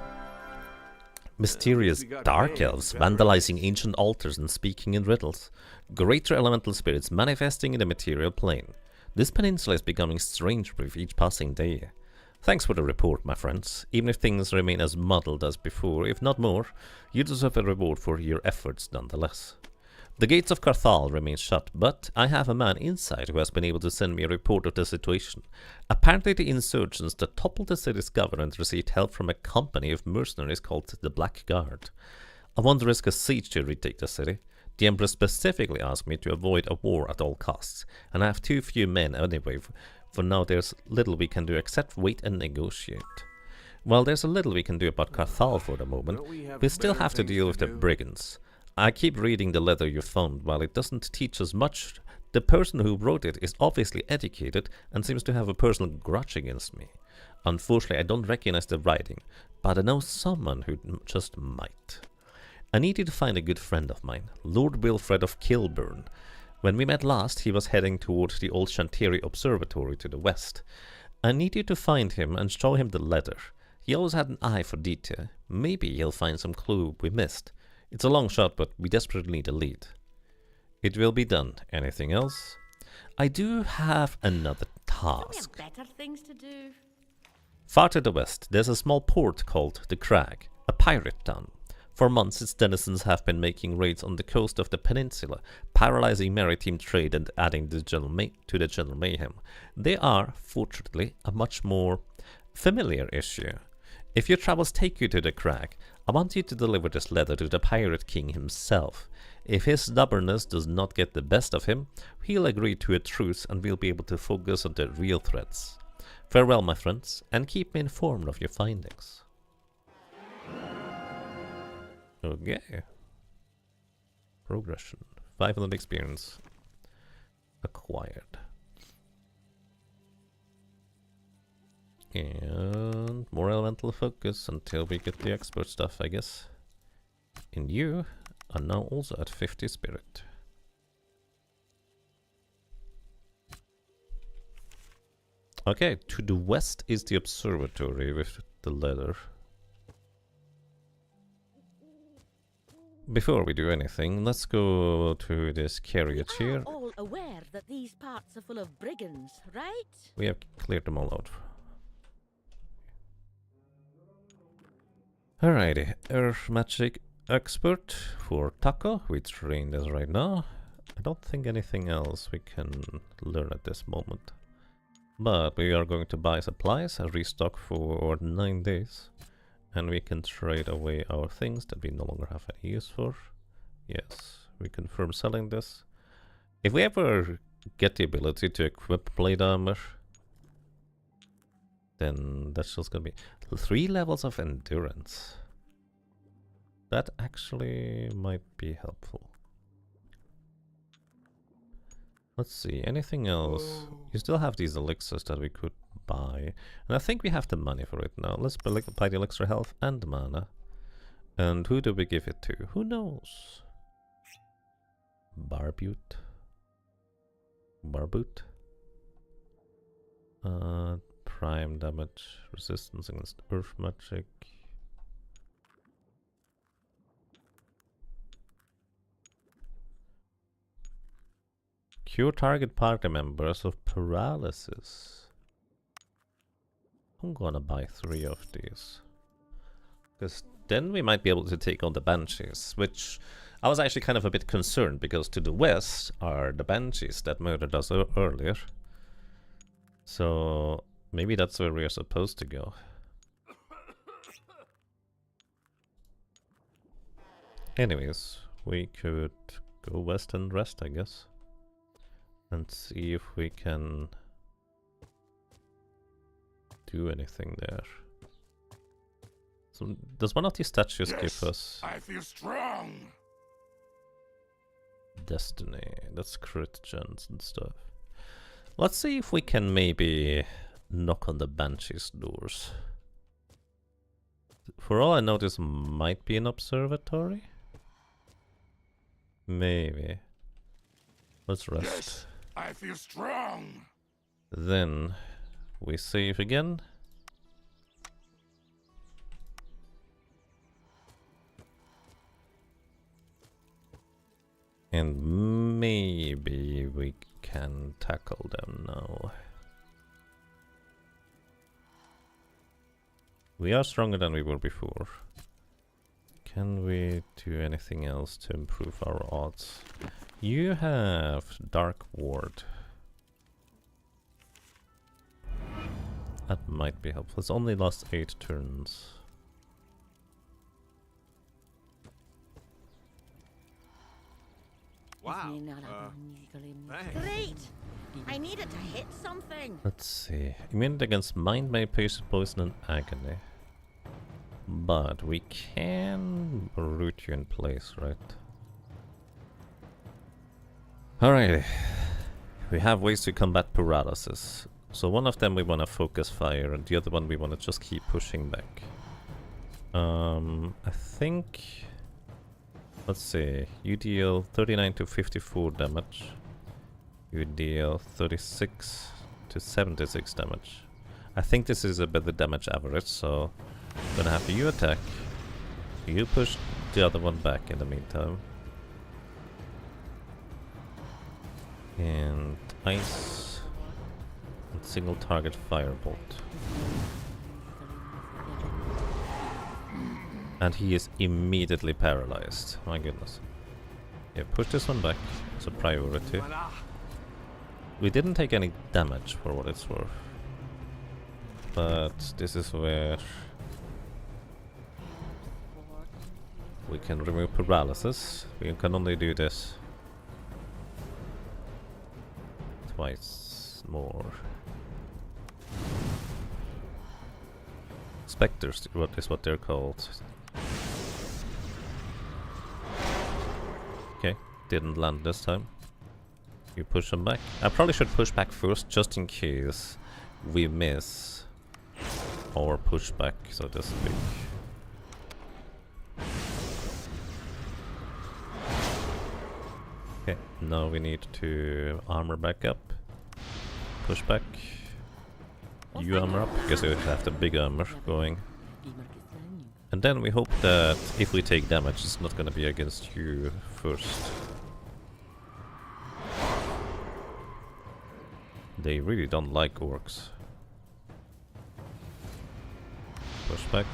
Mysterious dark elves vandalizing ancient altars and speaking in riddles. Greater elemental spirits manifesting in the material plane. This peninsula is becoming stranger with each passing day. Thanks for the report, my friends. Even if things remain as muddled as before, if not more, you deserve a reward for your efforts nonetheless. The gates of Carthal remain shut, but I have a man inside who has been able to send me a report of the situation. Apparently the insurgents that toppled the city's government received help from a company of mercenaries called the Black Guard. I want to risk a siege to retake the city. The Emperor specifically asked me to avoid a war at all costs, and I have too few men anyway. For now there's little we can do except wait and negotiate. While there's a little we can do about Carthal for the moment, we still have to deal with the brigands. I keep reading the letter you found. While it doesn't teach us much, the person who wrote it is obviously educated and seems to have a personal grudge against me. Unfortunately, I don't recognize the writing, but I know someone who just might. I need you to find a good friend of mine, Lord Wilfred of Kilburn. When we met last, he was heading towards the old Chanteri Observatory to the west. I need you to find him and show him the letter. He always had an eye for detail. Maybe he'll find some clue we missed. It's a long shot, but we desperately need a lead. It will be done. Anything else? I do have another task. We have better things to do. Far to the west, there's a small port called the Crag, a pirate town. For months, its denizens have been making raids on the coast of the peninsula, paralyzing maritime trade and adding to the general mayhem. They are, fortunately, a much more familiar issue. If your travels take you to the crag, I want you to deliver this letter to the Pirate King himself. If his stubbornness does not get the best of him, he'll agree to a truce and we'll be able to focus on the real threats. Farewell, my friends, and keep me informed of your findings. Okay. Progression. 500 experience acquired. And more elemental focus until we get the expert stuff, I guess. And you are now also at 50 spirit. Okay, to the west is the observatory with the letter. Before we do anything, let's go to this carriage here. All aware that these parts are full of brigands, right? We have cleared them all out. Alrighty, Earth Magic Expert for Taco, we trained as right now. I don't think anything else we can learn at this moment. But we are going to buy supplies and restock for 9 days. And we can trade away our things that we no longer have any use for. Yes, we confirm selling this. If we ever get the ability to equip blade armor, then that's just gonna be 3 levels of endurance. That actually might be helpful. Let's see, anything else? You still have these elixirs that we could buy. And I think we have the money for it now. Let's buy the elixir health and the mana. And who do we give it to? Who knows? Barbute? Prime damage, resistance against earth magic. Cure target party members of paralysis. I'm gonna buy 3 of these. Because then we might be able to take on the Banshees, which I was actually kind of a bit concerned because to the west are the Banshees that murdered us earlier. So maybe that's where we are supposed to go. Anyways, we could go west and rest, I guess. And see if we can do anything there. So does one of these statues give us... I feel strong. Destiny, that's crit gens and stuff. Let's see if we can maybe knock on the Banshees' doors. For all I know, this might be an observatory. Maybe. Let's rest. Yes, I feel strong. Then we save again. And maybe we can tackle them now. We are stronger than we were before. Can we do anything else to improve our odds? You have Dark Ward. That might be helpful. It's only lost 8 turns. Wow. Thanks. Great! I needed to hit something. Let's see. Immunity against mind, manipulation, poison, and agony. But we can root you in place, right? Alrighty. We have ways to combat paralysis. So one of them we want to focus fire, and the other one we want to just keep pushing back. I think... Let's see. You deal 39 to 54 damage. You deal 36 to 76 damage. I think this is a better damage average, so I'm gonna have you attack. You push the other one back in the meantime. And ice. And single target firebolt. And he is immediately paralyzed. My goodness. Yeah, push this one back. It's a priority. We didn't take any damage for what it's worth. But this is where we can remove paralysis. We can only do this twice more. Spectres, what is what they're called. Okay, didn't land this time. You push them back. I probably should push back first, just in case we miss or push back, so to speak. Okay, now we need to armor back up. Push back. You armor up, because we have the big armor going. And then we hope that if we take damage, it's not gonna be against you first. They really don't like orcs. Push back.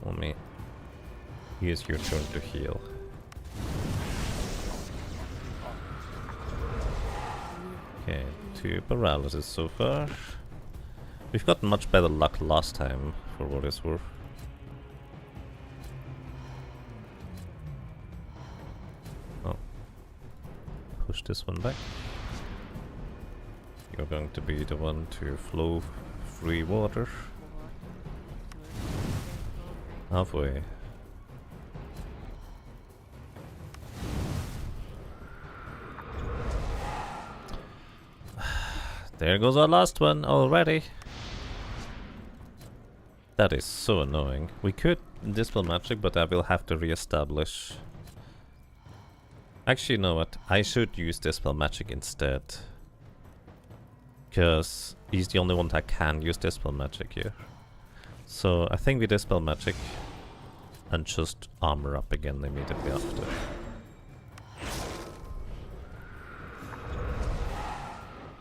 Only here's your turn to heal. Okay, 2 paralysis so far. We've got much better luck last time, for what it's worth. Oh. Push this one back. You're going to be the one to flow free water. Halfway. There goes our last one already. That is so annoying. We could dispel magic, but I will have to re-establish. Actually, you know what? I should use dispel magic instead. Because he's the only one that can use dispel magic here. So I think we dispel magic and just armor up again immediately after.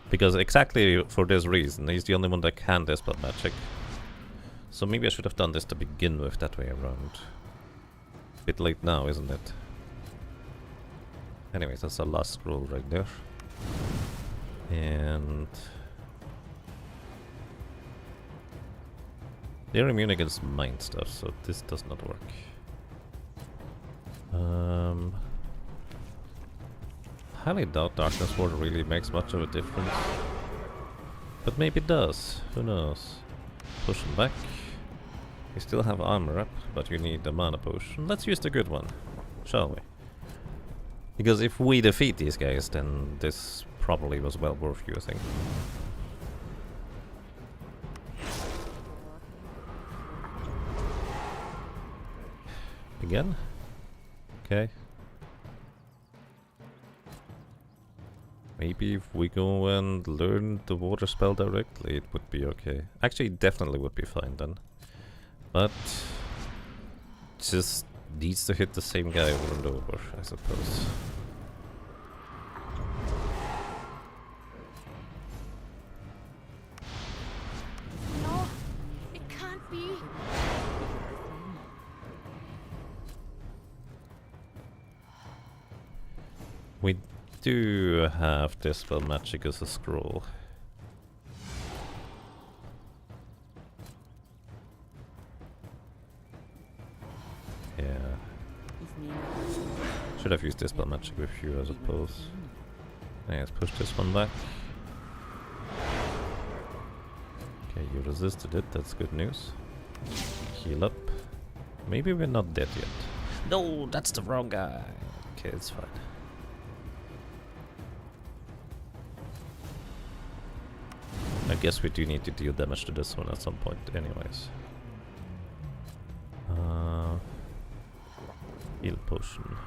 Because exactly for this reason, he's the only one that can dispel magic. So maybe I should have done this to begin with, that way around. Bit late now, isn't it? Anyways, that's our last scroll right there. And they're immune against mind stuff, so this does not work. Highly doubt Darkness Ward really makes much of a difference. But maybe it does, who knows. Push them back. You still have armor up, but you need the mana potion. Let's use the good one, shall we? Because if we defeat these guys, then this probably was well worth using. Again? Okay. Maybe if we go and learn the water spell directly, it would be okay. Actually, definitely would be fine then. But just needs to hit the same guy over and over, I suppose. No, it can't be. We do have Dispel Magic as a scroll. Yeah. Should have used Dispel Magic with you, I suppose. Yeah, let's push this one back. Okay, you resisted it, that's good news. Heal up. Maybe we're not dead yet. No, that's the wrong guy. Okay, it's fine. I guess we do need to deal damage to this one at some point anyways. Heal potion.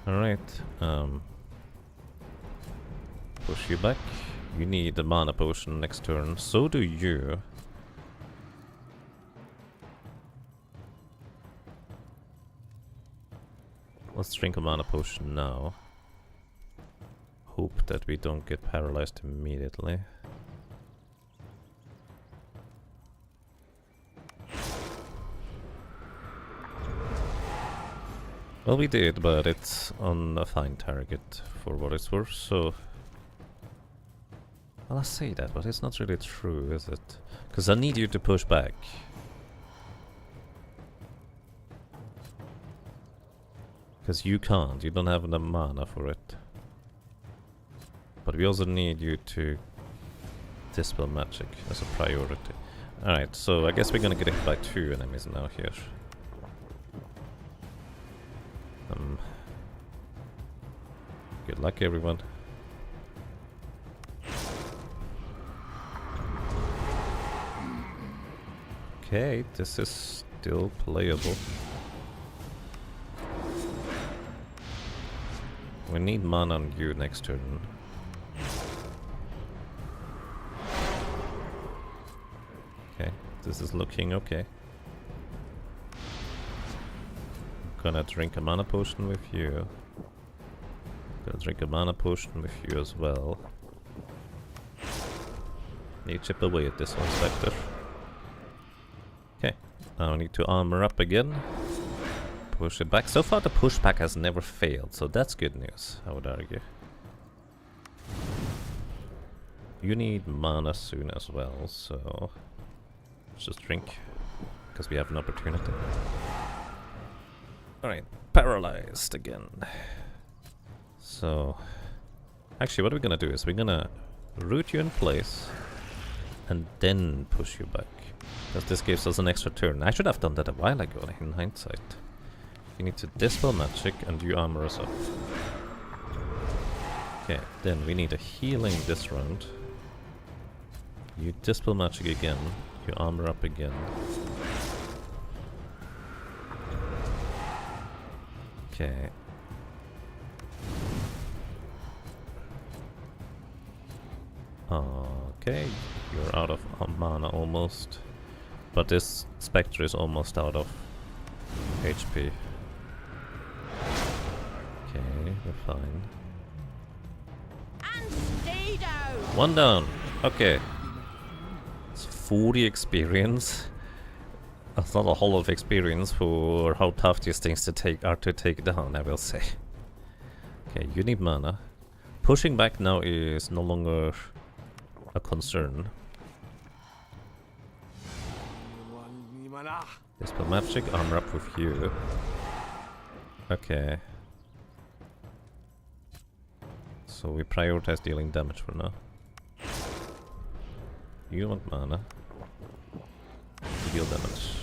Alright, push you back. You need a mana potion next turn, so do you. Let's drink a mana potion now. Hope that we don't get paralyzed immediately. Well, we did, but it's on a fine target for what it's worth, so... Well, I say that, but it's not really true, is it? Because I need you to push back. Because you can't, you don't have the mana for it. But we also need you to dispel magic as a priority. Alright, so I guess we're gonna get hit by 2 enemies now here. Good luck, everyone. Okay, this is still playable. We need mana on you next turn. Okay, this is looking okay. Gonna drink a mana potion with you. Gonna drink a mana potion with you as well. Need to chip away at this one, Spectre. Okay, now I need to armor up again. Push it back. So far the pushback has never failed, so that's good news, I would argue. You need mana soon as well, so... let's just drink, because we have an opportunity. Alright, paralyzed again. So... actually, what we're gonna do is we're gonna root you in place, and then push you back. Because this gives us an extra turn. I should have done that a while ago, in hindsight. You need to dispel magic and you armor us up. Okay, then we need a healing this round. You dispel magic again, you armor up again. Okay. Okay, you're out of mana almost. But this Spectre is almost out of HP. Okay, we're fine. And stay down. 1 down. Okay. It's 40 experience. That's not a whole lot of experience for how tough these things are to take down, I will say. Okay, you need mana. Pushing back now is no longer a concern. Dispel magic, armor up with you. Okay. So we prioritize dealing damage for now. You want mana. To deal damage.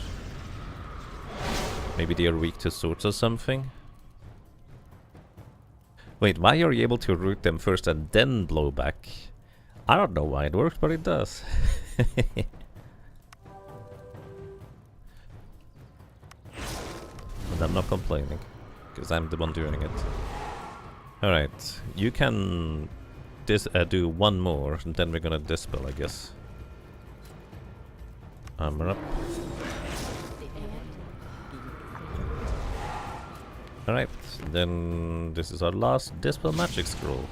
Maybe they are weak to swords or something? Wait, why are you able to root them first and then blow back? I don't know why it works, but it does. But I'm not complaining, because I'm the one doing it. Alright, you can do 1 more, and then we're gonna dispel, I guess. Armor up. Alright, then this is our last dispel magic scroll.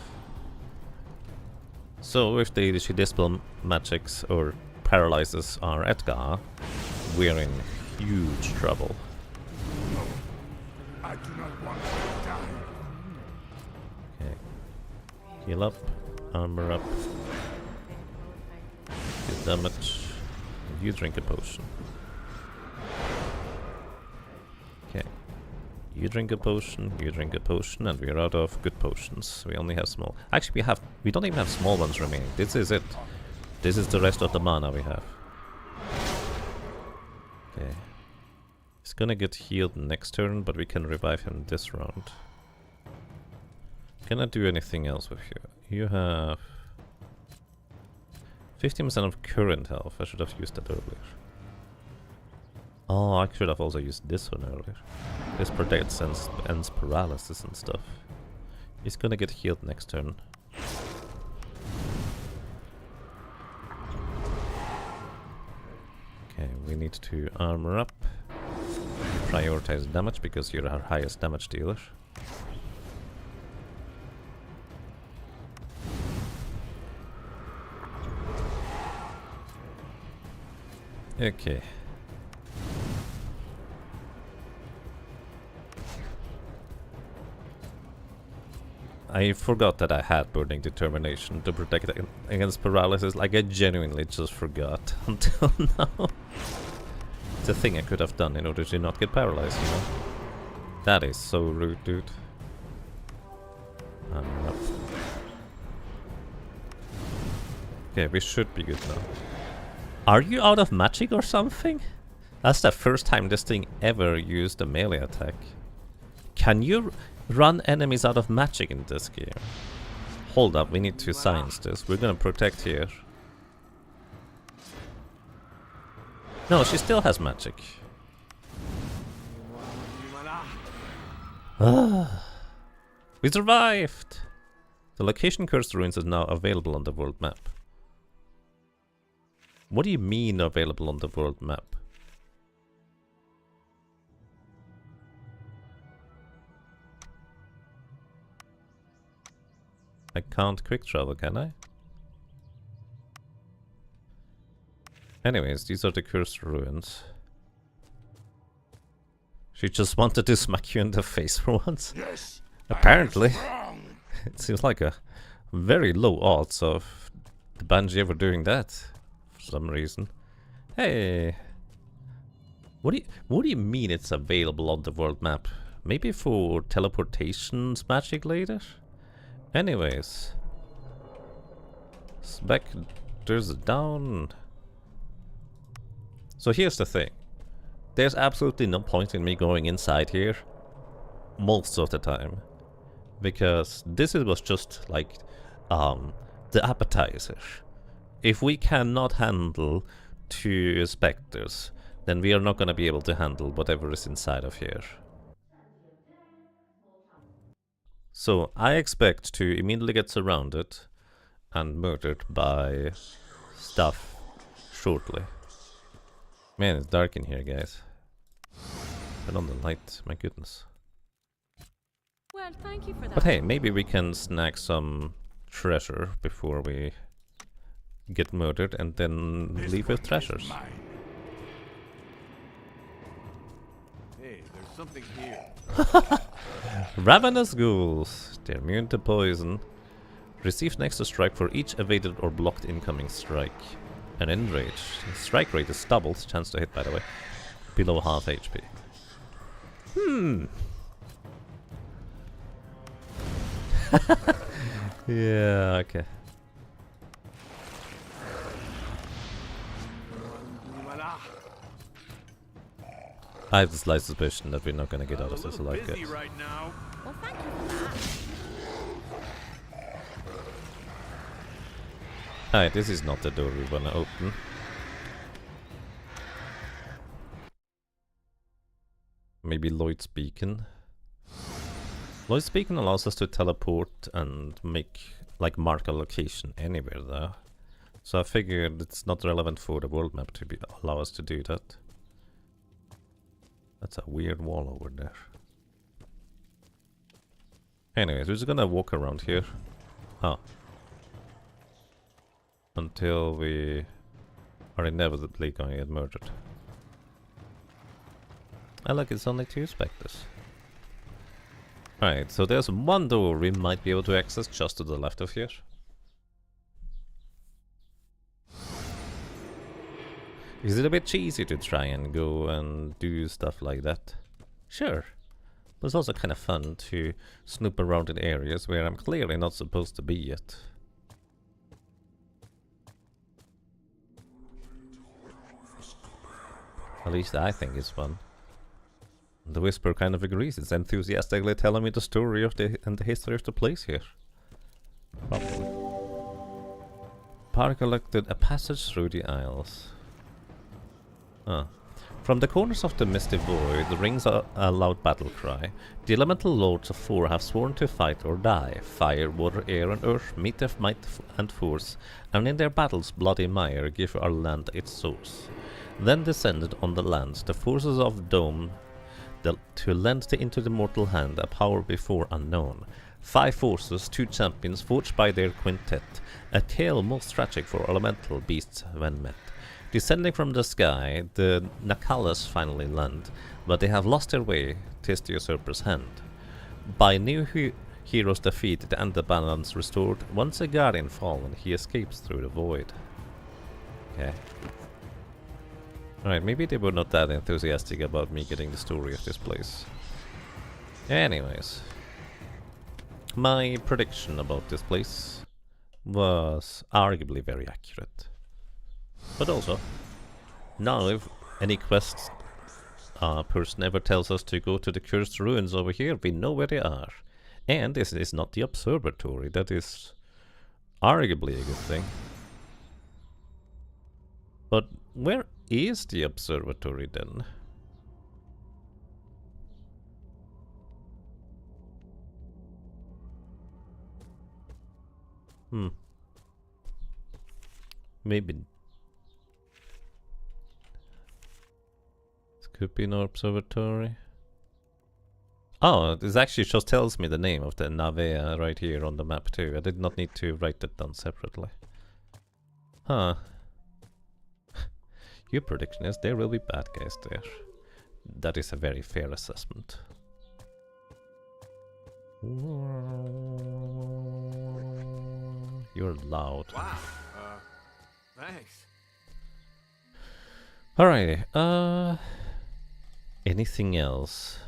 So if she dispel magics or paralyzes our Edgar, we're in huge trouble. No, I do not want to die. Okay. Heal up, armor up. Get damage. You drink a potion. Okay. You drink a potion, you drink a potion, and we're out of good potions. We only have small. Actually, we don't even have small ones remaining. This is it. This is the rest of the mana we have. Okay. He's gonna get healed next turn, but we can revive him this round. Can I do anything else with you? You have 15% of current health. I should have used that earlier. Oh, I should have also used this one earlier. This protects and ends paralysis and stuff. He's gonna get healed next turn. Okay, we need to armor up. Prioritize damage because you're our highest damage dealer. Okay. I forgot that I had burning determination to protect against paralysis. Like, I genuinely just forgot until now. It's a thing I could have done in order to not get paralyzed, you know? That is so rude, dude. Okay, we should be good now. Are you out of magic or something? That's the first time this thing ever used a melee attack. Can you run enemies out of magic in this game? Hold up, we need to science this. We're gonna protect here. No, she still has magic. We survived! The location Cursed Ruins is now available on the world map. What do you mean available on the world map? I can't quick travel, can I? Anyways, these are the Cursed Ruins. She just wanted to smack you in the face for once. Yes. Apparently. It seems like a very low odds of the Banshee ever doing that for some reason. Hey, what do you mean it's available on the world map? Maybe for teleportations magic later? Anyways, specters down. So here's the thing. There's absolutely no point in me going inside here most of the time. Because this was just like the appetizer. If we cannot handle 2 specters, then we are not going to be able to handle whatever is inside of here. So I expect to immediately get surrounded and murdered by stuff shortly. Man, it's dark in here, guys. Turn on the light, my goodness. Well, thank you for that. But hey, maybe we can snag some treasure before we get murdered and then leave with treasures. Hey, there's something here. Ravenous ghouls. They're immune to poison. Receive an extra strike for each evaded or blocked incoming strike. And enrage. Strike rate is doubled, chance to hit by the way. Below half HP. Yeah, okay. I have the slight suspicion that we're not gonna get out of this alive, guys. Right now. Well, thank you for that. Alright, this is not the door we wanna open. Maybe Lloyd's Beacon. Lloyd's Beacon allows us to teleport and mark a location anywhere though. So I figured it's not relevant for the world map to allow us to do that. That's a weird wall over there. Anyways, we're just gonna walk around here. Oh. Until we are inevitably going to get murdered. And look, it's only 2 specters. Alright, so there's one door we might be able to access just to the left of here. Is it a bit cheesy to try and go and do stuff like that? Sure. But it's also kind of fun to snoop around in areas where I'm clearly not supposed to be yet. At least I think it's fun. The Whisper kind of agrees. It's enthusiastically telling me the story of the history of the place here. Probably. Park collected a passage through the aisles. Ah. From the corners of the misty void rings a loud battle cry. The elemental lords of 4 have sworn to fight or die. Fire, water, air and earth meet their might and force, and in their battle's bloody mire give our land its source. Then descended on the land the forces of Dome to lend into the mortal hand a power before unknown. 5 forces, 2 champions forged by their quintet, a tale most tragic for elemental beasts when met. Descending from the sky, the Nakalas finally land, but they have lost their way, 'tis the usurper's hand. By new hero's defeat and the balance restored, once a guardian fallen, he escapes through the void. Okay. Alright, maybe they were not that enthusiastic about me getting the story of this place. Anyways. My prediction about this place was arguably very accurate. But also, now if any quest person ever tells us to go to the cursed ruins over here, we know where they are. And this is not the observatory, that is arguably a good thing. But where is the observatory then? Maybe this could be an observatory. Oh, this actually just tells me the name of the Navea right here on the map too. I did not need to write that down separately. Huh. Your prediction is there will be bad guys there. That is a very fair assessment. You're loud. Wow. Thanks. Alrighty. Anything else?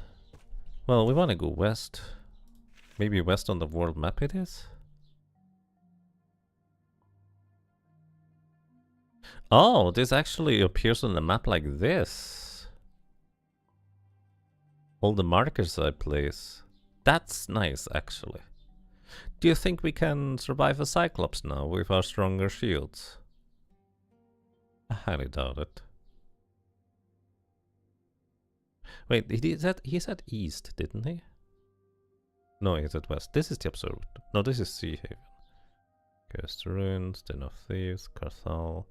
Well, we want to go west. Maybe west on the world map it is? Oh, this actually appears on the map like this. All the markers I place. That's nice, actually. Do you think we can survive a Cyclops now with our stronger shields? I highly doubt it. Wait, he said east, didn't he? No, he said west. This is the observatory. No, this is Sea Haven. Cursed Ruins, Den of Thieves, Carthal.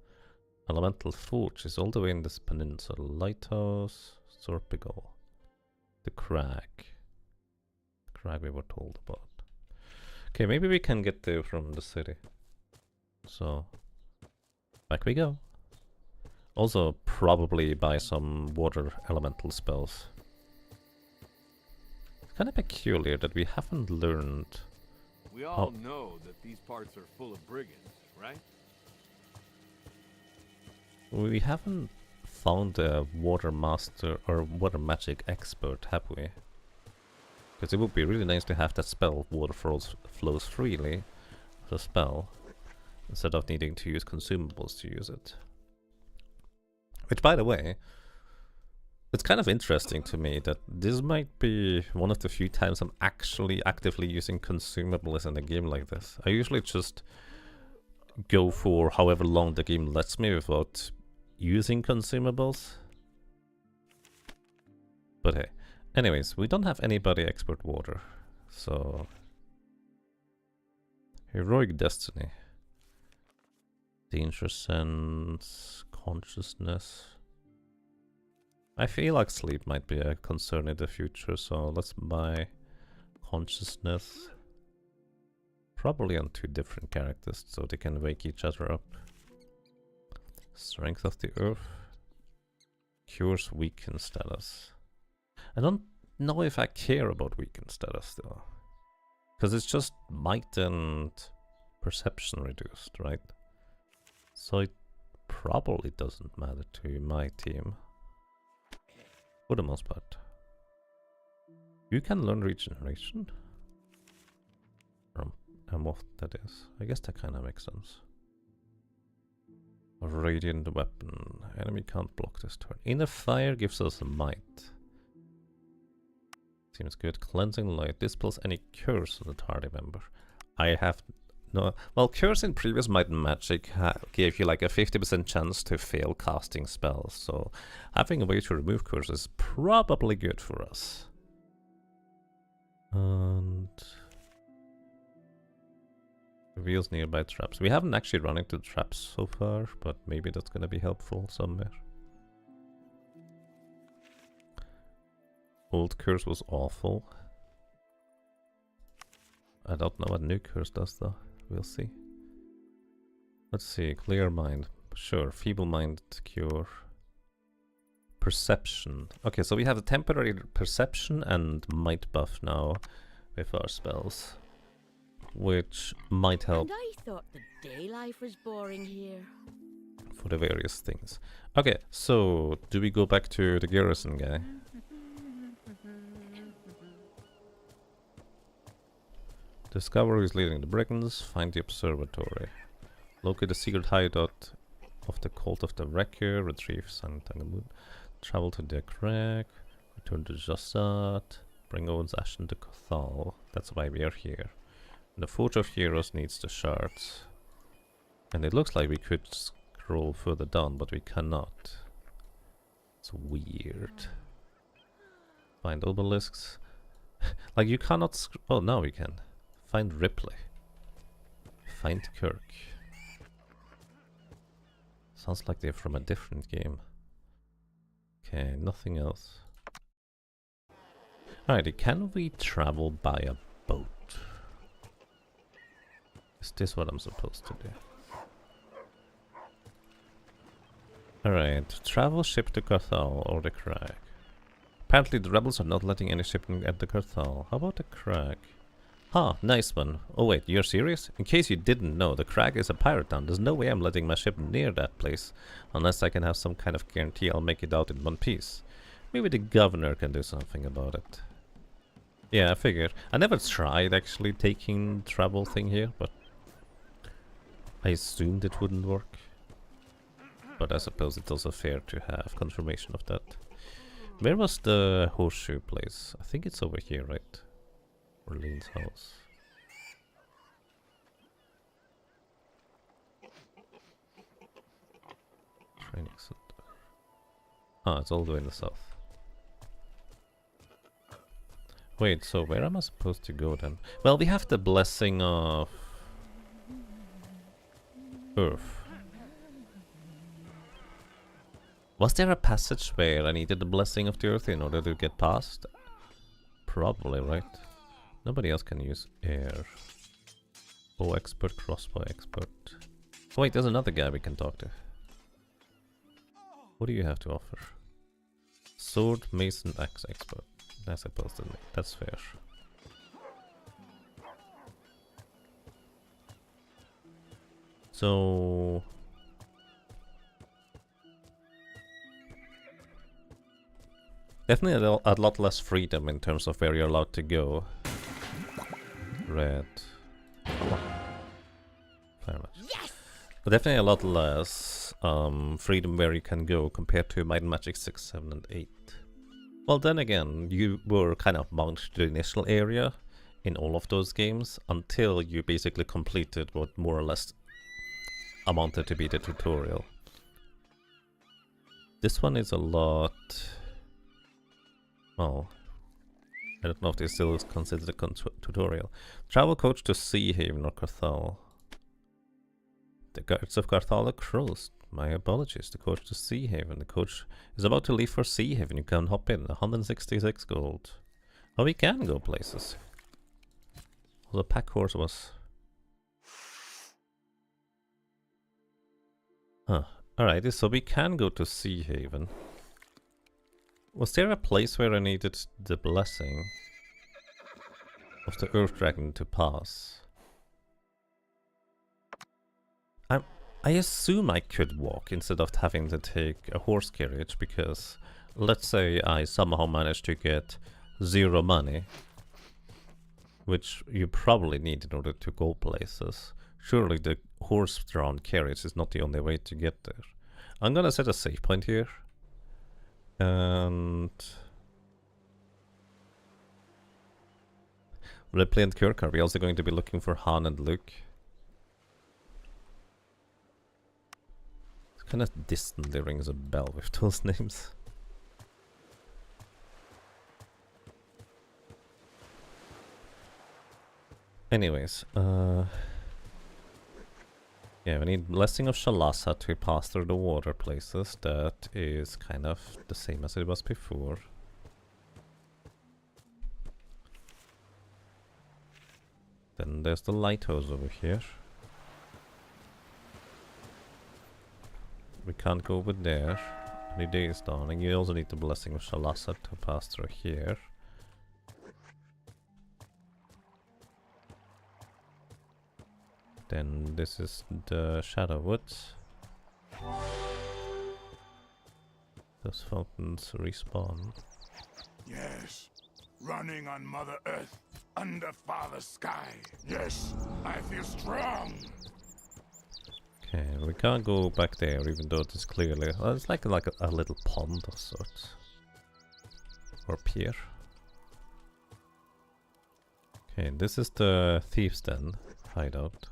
Elemental Forge is all the way in this peninsula. Lighthouse, Sorpigal. The Crag. The Crag we were told about. Okay, maybe we can get there from the city. So, back we go. Also, probably buy some water elemental spells. It's kind of peculiar that we haven't learned. We all know that these parts are full of brigands, right? We haven't found a water master or water magic expert, have we? Because it would be really nice to have that spell, water flows freely, as a spell, instead of needing to use consumables to use it. Which, by the way, it's kind of interesting to me that this might be one of the few times I'm actually actively using consumables in a game like this. I usually just go for however long the game lets me without using consumables. But hey, anyways, we don't have anybody expert water, so heroic destiny, danger sense, consciousness. I feel like sleep might be a concern in the future, so let's buy consciousness. Probably on 2 different characters, so they can wake each other up. Strength of the Earth. Cures weaken status. I don't know if I care about weaken status though. Because it's just might and perception reduced, right? So it probably doesn't matter to my team. For the most part. You can learn regeneration. And what that is. I guess that kind of makes sense. A radiant weapon. Enemy can't block this turn. Inner fire gives us a might. Seems good. Cleansing light dispels any curse on the tardy member. I have no. Well, curse in previous might and magic gave you like a 50% chance to fail casting spells. So having a way to remove curse is probably good for us. And reveals nearby traps. We haven't actually run into traps so far, but maybe that's gonna be helpful somewhere. Old curse was awful. I don't know what new curse does though. We'll see. Let's see. Clear mind. Sure, feeble mind cure. Perception. Okay, so we have a temporary perception and might buff now with our spells, which might help. And I thought the day life was boring here. For the various things. Okay, so do we go back to the garrison guy? Discover who's leading the brigands, find the observatory. Locate the secret hideout of the cult of the wrecker, retrieve Santangamoon. Travel to the crag, return to Jassat, bring Owen's Ashen to Cathal. That's why we are here. The Forge of Heroes needs the shards. And it looks like we could scroll further down, but we cannot. It's weird. Find obelisks. Like you cannot oh, now we can. Find Ripley. Find Kirk. Sounds like they're from a different game. Okay, nothing else. Alrighty, can we travel by a boat? Is this what I'm supposed to do? Alright, travel ship to Cathal or the crag. Apparently the rebels are not letting any shipping at the Cathal. How about the crag? Ah, nice one. Oh wait, you're serious? In case you didn't know, the crag is a pirate town. There's no way I'm letting my ship near that place. Unless I can have some kind of guarantee I'll make it out in one piece. Maybe the governor can do something about it. Yeah, I figured. I never tried actually taking travel thing here, but I assumed it wouldn't work. But I suppose it's also fair to have confirmation of that. Where was the horseshoe place? I think it's over here, right? Orlean's house. Training center. Ah, it's all the way in the south. Wait, so where am I supposed to go then? Well, we have the blessing of Earth. Was there a passage where I needed the blessing of the earth in order to get past? Probably, right? Nobody else can use air. Bow expert, crossbow expert. Oh wait, there's another guy we can talk to. What do you have to offer? Sword, mason, axe expert. I suppose that's fair. So definitely a lot less freedom in terms of where you're allowed to go. Red. Very much. Yes! But definitely a lot less freedom where you can go compared to Might and Magic 6, 7, and 8. Well, then again, you were kind of bound to the initial area in all of those games until you basically completed what more or less amounted to be the tutorial. This one is a lot... Oh, I don't know if this still is considered a tutorial. Travel coach to Sea Haven or Cathal. The guards of Cathal are closed. My apologies. The coach to Sea Haven. The coach is about to leave for Sea Haven. You can hop in. 166 gold. Oh, we can go places. Well, the pack horse was... Huh. Alright, so we can go to Sea Haven. Was there a place where I needed the blessing of the Earth Dragon to pass? I assume I could walk instead of having to take a horse carriage, because let's say I somehow managed to get 0 money, which you probably need in order to go places. Surely the horse-drawn carriage is not the only way to get there. I'm gonna set a save point here. And Ripley and Kirk, are we also going to be looking for Han and Luke? It kind of distantly rings a bell with those names. Anyways, yeah, we need Blessing of Shalasa to pass through the water places. That is kind of the same as it was before. Then there's the lighthouse over here. We can't go over there. Any day is dawning. You also need the blessing of Shalasa to pass through here. Then this is the Shadow Woods. Those fountains respawn. Yes. Running on Mother Earth, under Father Sky. Yes, I feel strong. Okay, we can't go back there, even though it is clearly... Well, it's like a little pond of sorts. Or pier. Okay, this is the Thieves' Den hideout.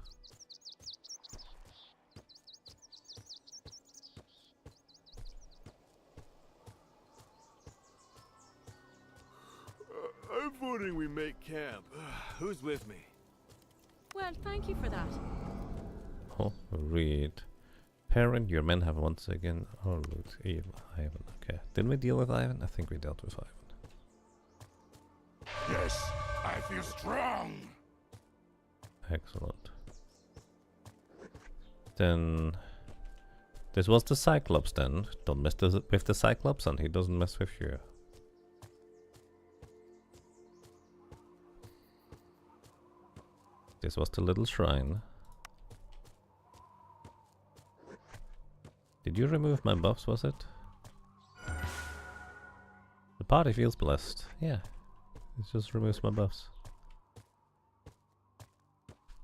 I'm voting we make camp. Who's with me? Well, thank you for that. Oh, read. Parent, your men have once again... Oh, loot. Ivan. Okay. Didn't we deal with Ivan? I think we dealt with Ivan. Yes, I feel strong. Excellent. Then... This was the Cyclops then. Don't mess with the Cyclops and he doesn't mess with you. This was the little shrine. Did you remove my buffs, was it? The party feels blessed. Yeah. It just removes my buffs.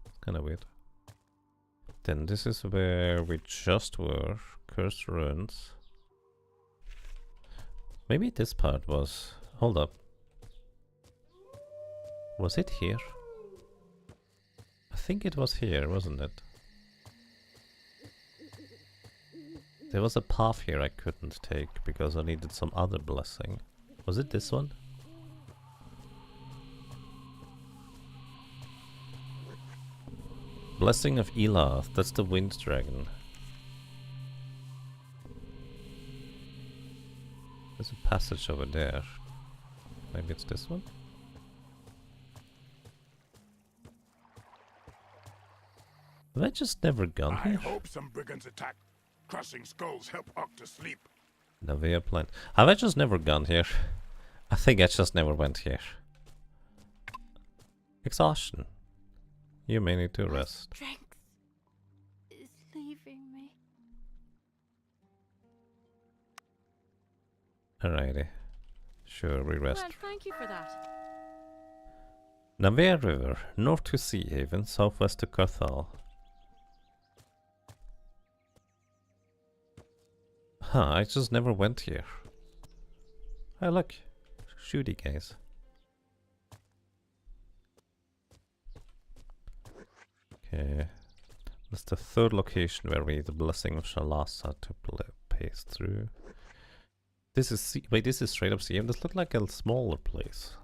It's kinda weird. Then this is where we just were. Cursed Ruins. Maybe this part was... Hold up. Was it here? I think it was here, wasn't it? There was a path here I couldn't take because I needed some other blessing. Was it this one? Blessing of Elath, that's the wind dragon. There's a passage over there. Maybe it's this one? Have I just never gone I here? hope some brigands attack. Crushing skulls help Uck to sleep. Navia plant. Have I just never gone here? I think I just never went here. Exhaustion. You may need to rest. Strength is leaving me. Alrighty. Sure, we rest. Well, thank you for that. Navia River, north to Sea Haven, southwest to Carthal. Huh, I just never went here. Oh look, shooty guys. Okay, that's the third location where we need the blessing of Shalasa to pace through. This is wait, this is straight up Sea Haven. This looks like a smaller place.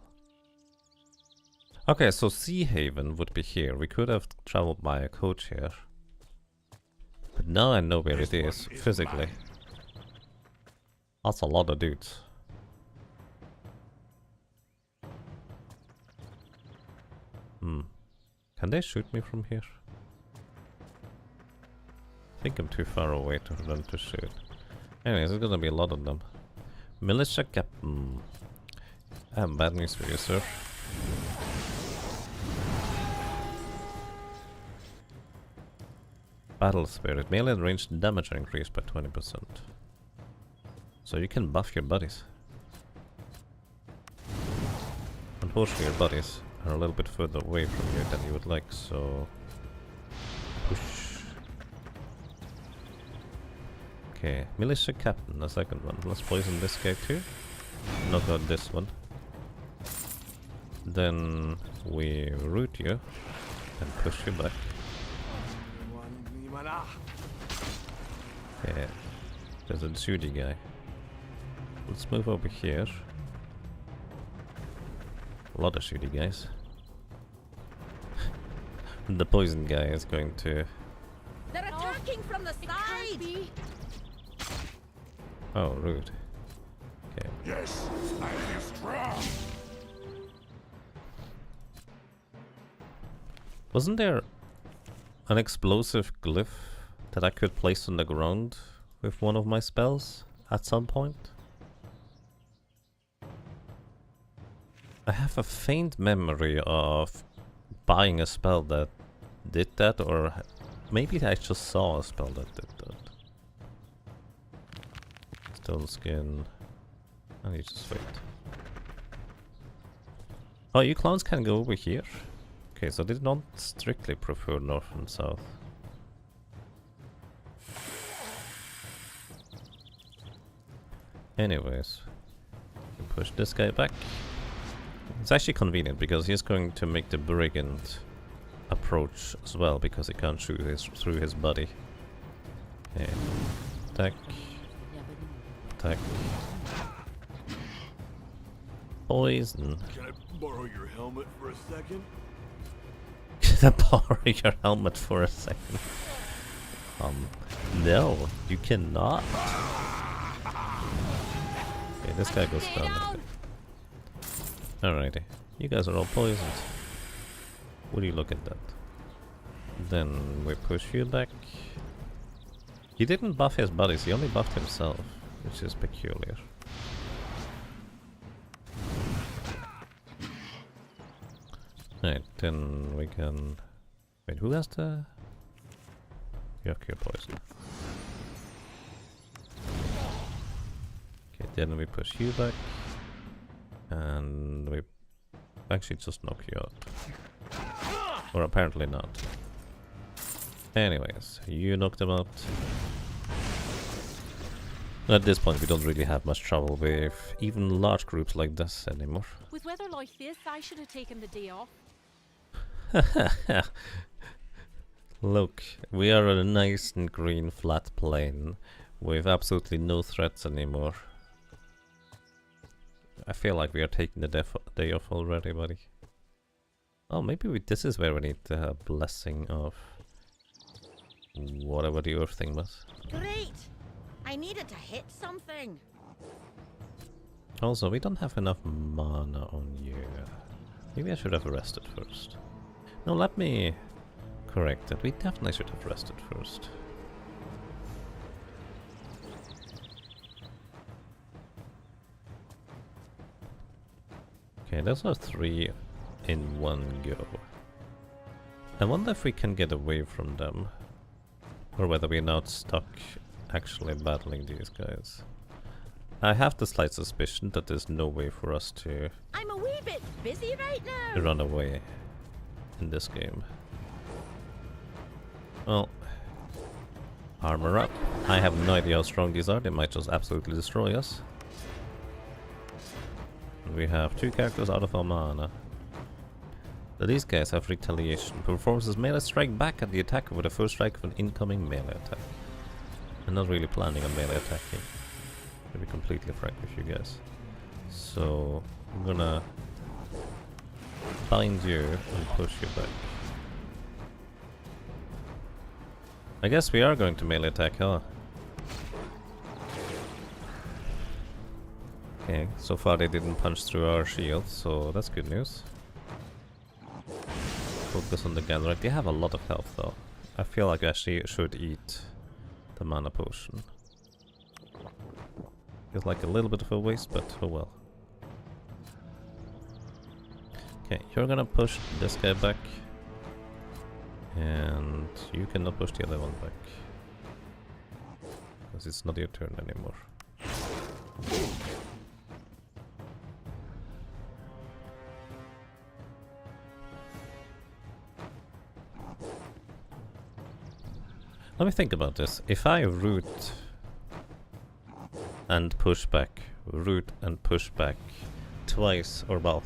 Okay, so Sea Haven would be here. We could have traveled by a coach here. But now I know where it is, physically. That's a lot of dudes. Can they shoot me from here? I think I'm too far away for them to shoot. Anyways, there's gonna be a lot of them. Militia Captain. I have bad news for you, sir. Battle Spirit. Melee and ranged damage are increased by 20%. So you can buff your buddies. Unfortunately, your buddies are a little bit further away from you than you would like, so... Push. Okay, Militia Captain, the second one. Let's poison this guy too. Knock out this one. Then we root you and push you back. Okay, there's a Judy guy. Let's move over here. A lot of shooty guys. The poison guy is going to... They're attacking from the side! Oh, rude. Okay. Yes, I feel strong. Wasn't there an explosive glyph that I could place on the ground with one of my spells at some point. I have a faint memory of buying a spell that did that, or maybe I just saw a spell that did that. Stone skin. I need to just wait. Oh, you clowns can go over here? Okay, so they don't strictly prefer north and south. Anyways, we push this guy back. It's actually convenient because he's going to make the brigand approach as well because he can't shoot through his body. Okay. Attack. Attack. Poison. Can I borrow your helmet for a second? Can I borrow your helmet for a second? No, you cannot. Okay, this guy goes down. Alrighty, you guys are all poisoned. Would you look at that? Then we push you back. He didn't buff his buddies, he only buffed himself, which is peculiar. Right, then we can... Wait, who has the... You have cure poison. Okay, then we push you back. And we actually just knock you out. Or apparently not. Anyways, you knocked them out. At this point we don't really have much trouble with even large groups like this anymore. With weather like this, I should have taken the day off. Look, we are on a nice and green flat plain with absolutely no threats anymore. I feel like we are taking the day off already, buddy. Oh, maybe this is where we need the blessing of whatever the earth thing was. Great! I needed to hit something. Also, we don't have enough mana on you. Maybe I should have rested first. No, let me correct that. We definitely should have rested first. Okay, those are 3 in one go. I wonder if we can get away from them. Or whether we're not stuck actually battling these guys. I have the slight suspicion that there's no way for us to I'm a wee bit busy right now. run away in this game. Well, armor up. I have no idea how strong these are. They might just absolutely destroy us. We have 2 characters out of our mana. So these guys have retaliation. Performs a melee strike back at the attacker with the first strike of an incoming melee attack. I'm not really planning on melee attacking, to be completely frank with you guys. So I'm gonna bind you and push you back. I guess we are going to melee attack, huh? Okay, so far they didn't punch through our shield, so that's good news. Focus on the gun. They have a lot of health though. I feel like I actually should eat the mana potion. Feels like a little bit of a waste, but oh well. Okay, you're gonna push this guy back. And you cannot push the other one back. Because it's not your turn anymore. Let me think about this. If I root and push back, root and push back twice, or well,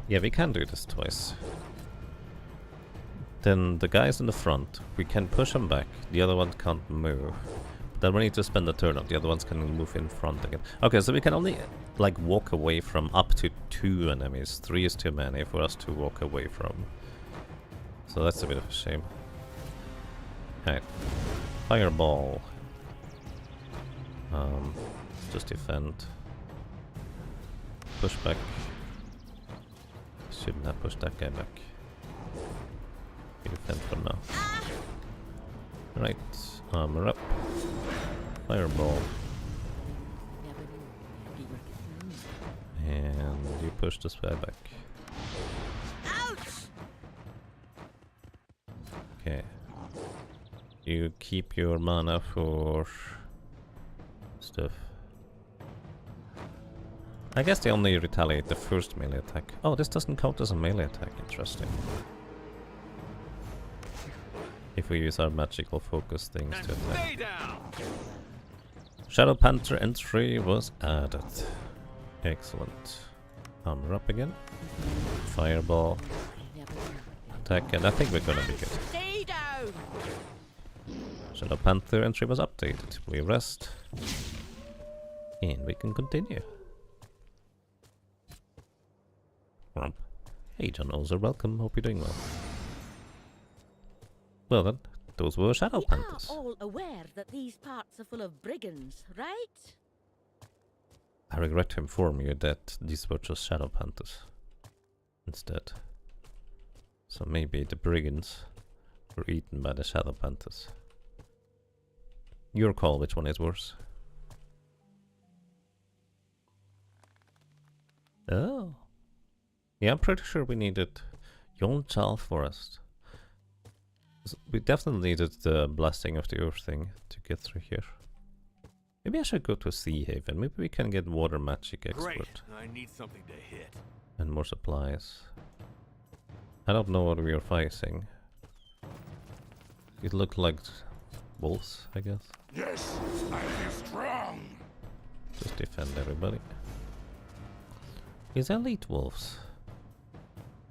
yeah, we can do this twice. Then the guys in the front, we can push them back, the other one can't move. Then we need to spend a turn up, the other ones can move in front again. Okay, so we can only like walk away from up to 2 enemies. 3 is too many for us to walk away from. So that's a bit of a shame. Alright, fireball. Just defend. Push back. Shouldn't have pushed that guy back. You defend for now. Right, armor up. fireball. Never knew he recognized. And you push this guy back. Ouch! Okay. You keep your mana for stuff. I guess they only retaliate the first melee attack. Oh, this doesn't count as a melee attack. Interesting. If we use our magical focus things to attack. Stay down! Shadow Panther entry was added. Excellent. Armor up again. Fireball. Never knew. Attack, and I think we're gonna be good. Stay down! Shadow Panther entry was updated. We rest. And we can continue. Rump. Hey John Ozer, welcome. Hope you're doing well. Well then, those were Shadow We Panthers. are all aware that these parts are full of brigands, right? I regret to inform you that these were just Shadow Panthers instead. So maybe the brigands were eaten by the Shadow Panthers. Your call, which one is worse? Oh. Yeah, I'm pretty sure we needed Yonchal Forest. We definitely needed the Blessing of the Earth thing to get through here. Maybe I should go to Sea Haven. Maybe we can get Water Magic Expert. Great. I need something to hit. And more supplies. I don't know what we are facing. It looked like wolves, I guess. Yes, I feel strong. Just defend everybody. These elite wolves.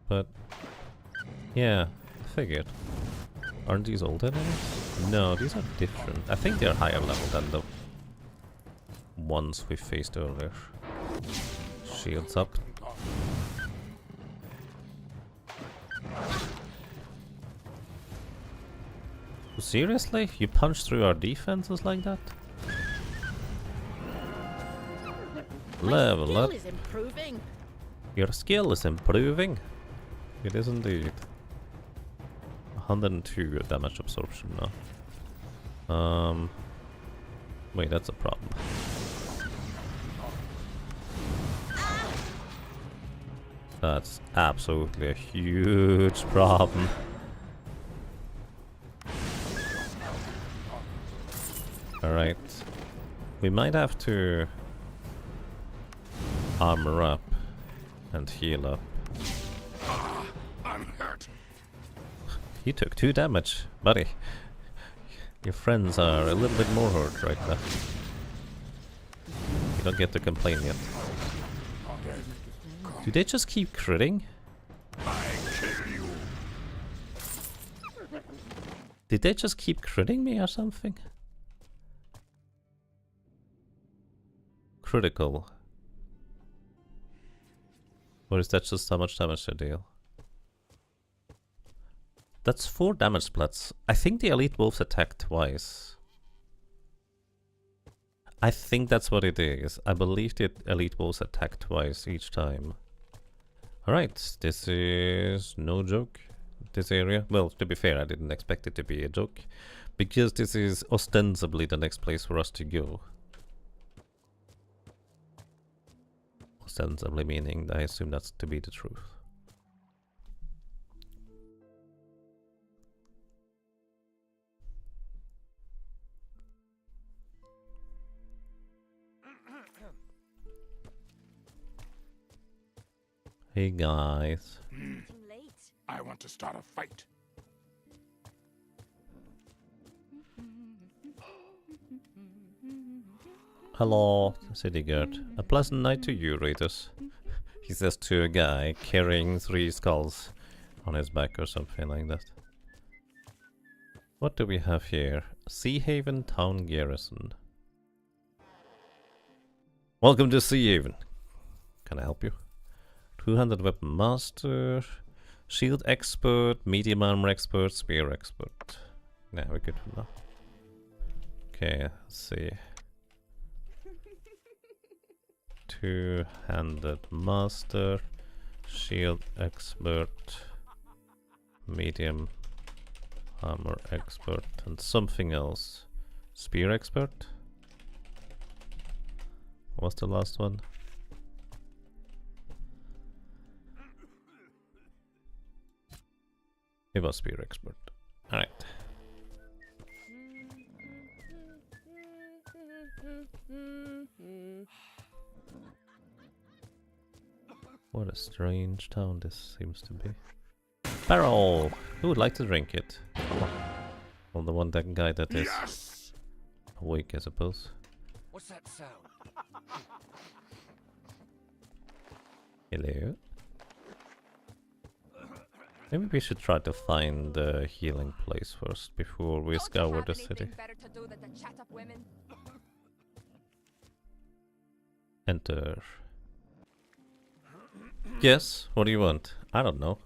But yeah, I figured. Aren't these old enemies? No, these are different. I think they're higher level than the ones we faced earlier. Shields up. Seriously? You punch through our defenses like that? Level My skill up. is improving. Your skill is improving. It is indeed. 102 damage absorption now. Wait, that's a problem. That's absolutely a huge problem. Alright. We might have to armor up and heal up. I'm hurt. You took 2 damage, buddy. Your friends are a little bit more hurt right now. You don't get to complain yet. Do they just keep critting? I kill you. Did they just keep critting me or something? Critical. Or is that just how much damage they deal? That's 4 damage splats. I think the elite wolves attack twice. I think that's what it is. I believe the elite wolves attack twice each time. Alright, this is no joke. This area. Well, to be fair, I didn't expect it to be a joke. Because this is ostensibly the next place for us to go. Ostensibly meaning I assume that's to be the truth. Hey guys. Too late. I want to start a fight. Hello, city guard. A pleasant night to you, Raiders. He says to a guy carrying 3 skulls on his back or something like that. What do we have here? Sea Haven Town Garrison. Welcome to Sea Haven. Can I help you? 200 Weapon Master, Shield Expert, Medium Armor Expert, Spear Expert. Yeah, we're good for now. Okay, let's see. Two-handed Master, Shield Expert, Medium Armor Expert, and something else. Spear Expert? What was the last one? It was Spear Expert. Alright. What a strange town this seems to be. Barrel! Who would like to drink it? Well, the one that guy that is Yes! awake, I suppose. What's that sound? Hello? Maybe we should try to find the healing place first before we scour the city. Enter. Yes, what do you want? I don't know.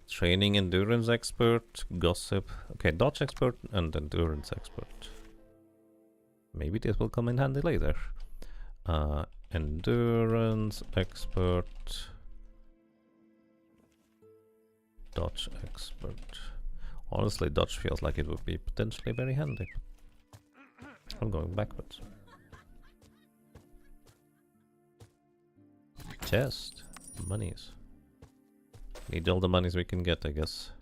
Training endurance expert, gossip. Okay, dodge expert and endurance expert. Maybe this will come in handy later. Endurance expert. Dodge expert. Honestly, dodge feels like it would be potentially very handy. I'm going backwards. Chest. Monies. Need all the monies we can get, I guess.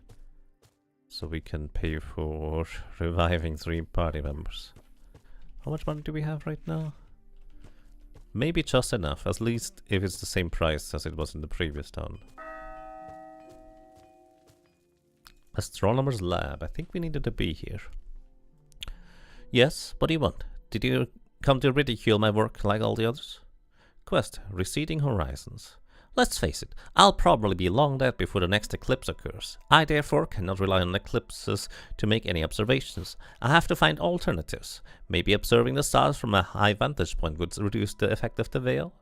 So we can pay for reviving 3 party members. How much money do we have right now? Maybe just enough, at least if it's the same price as it was in the previous town. Astronomer's lab. I think we needed to be here. Yes, what do you want? Did you come to ridicule my work like all the others? Quest, receding horizons. Let's face it, I'll probably be long dead before the next eclipse occurs. I therefore cannot rely on eclipses to make any observations. I have to find alternatives. Maybe observing the stars from a high vantage point would reduce the effect of the veil.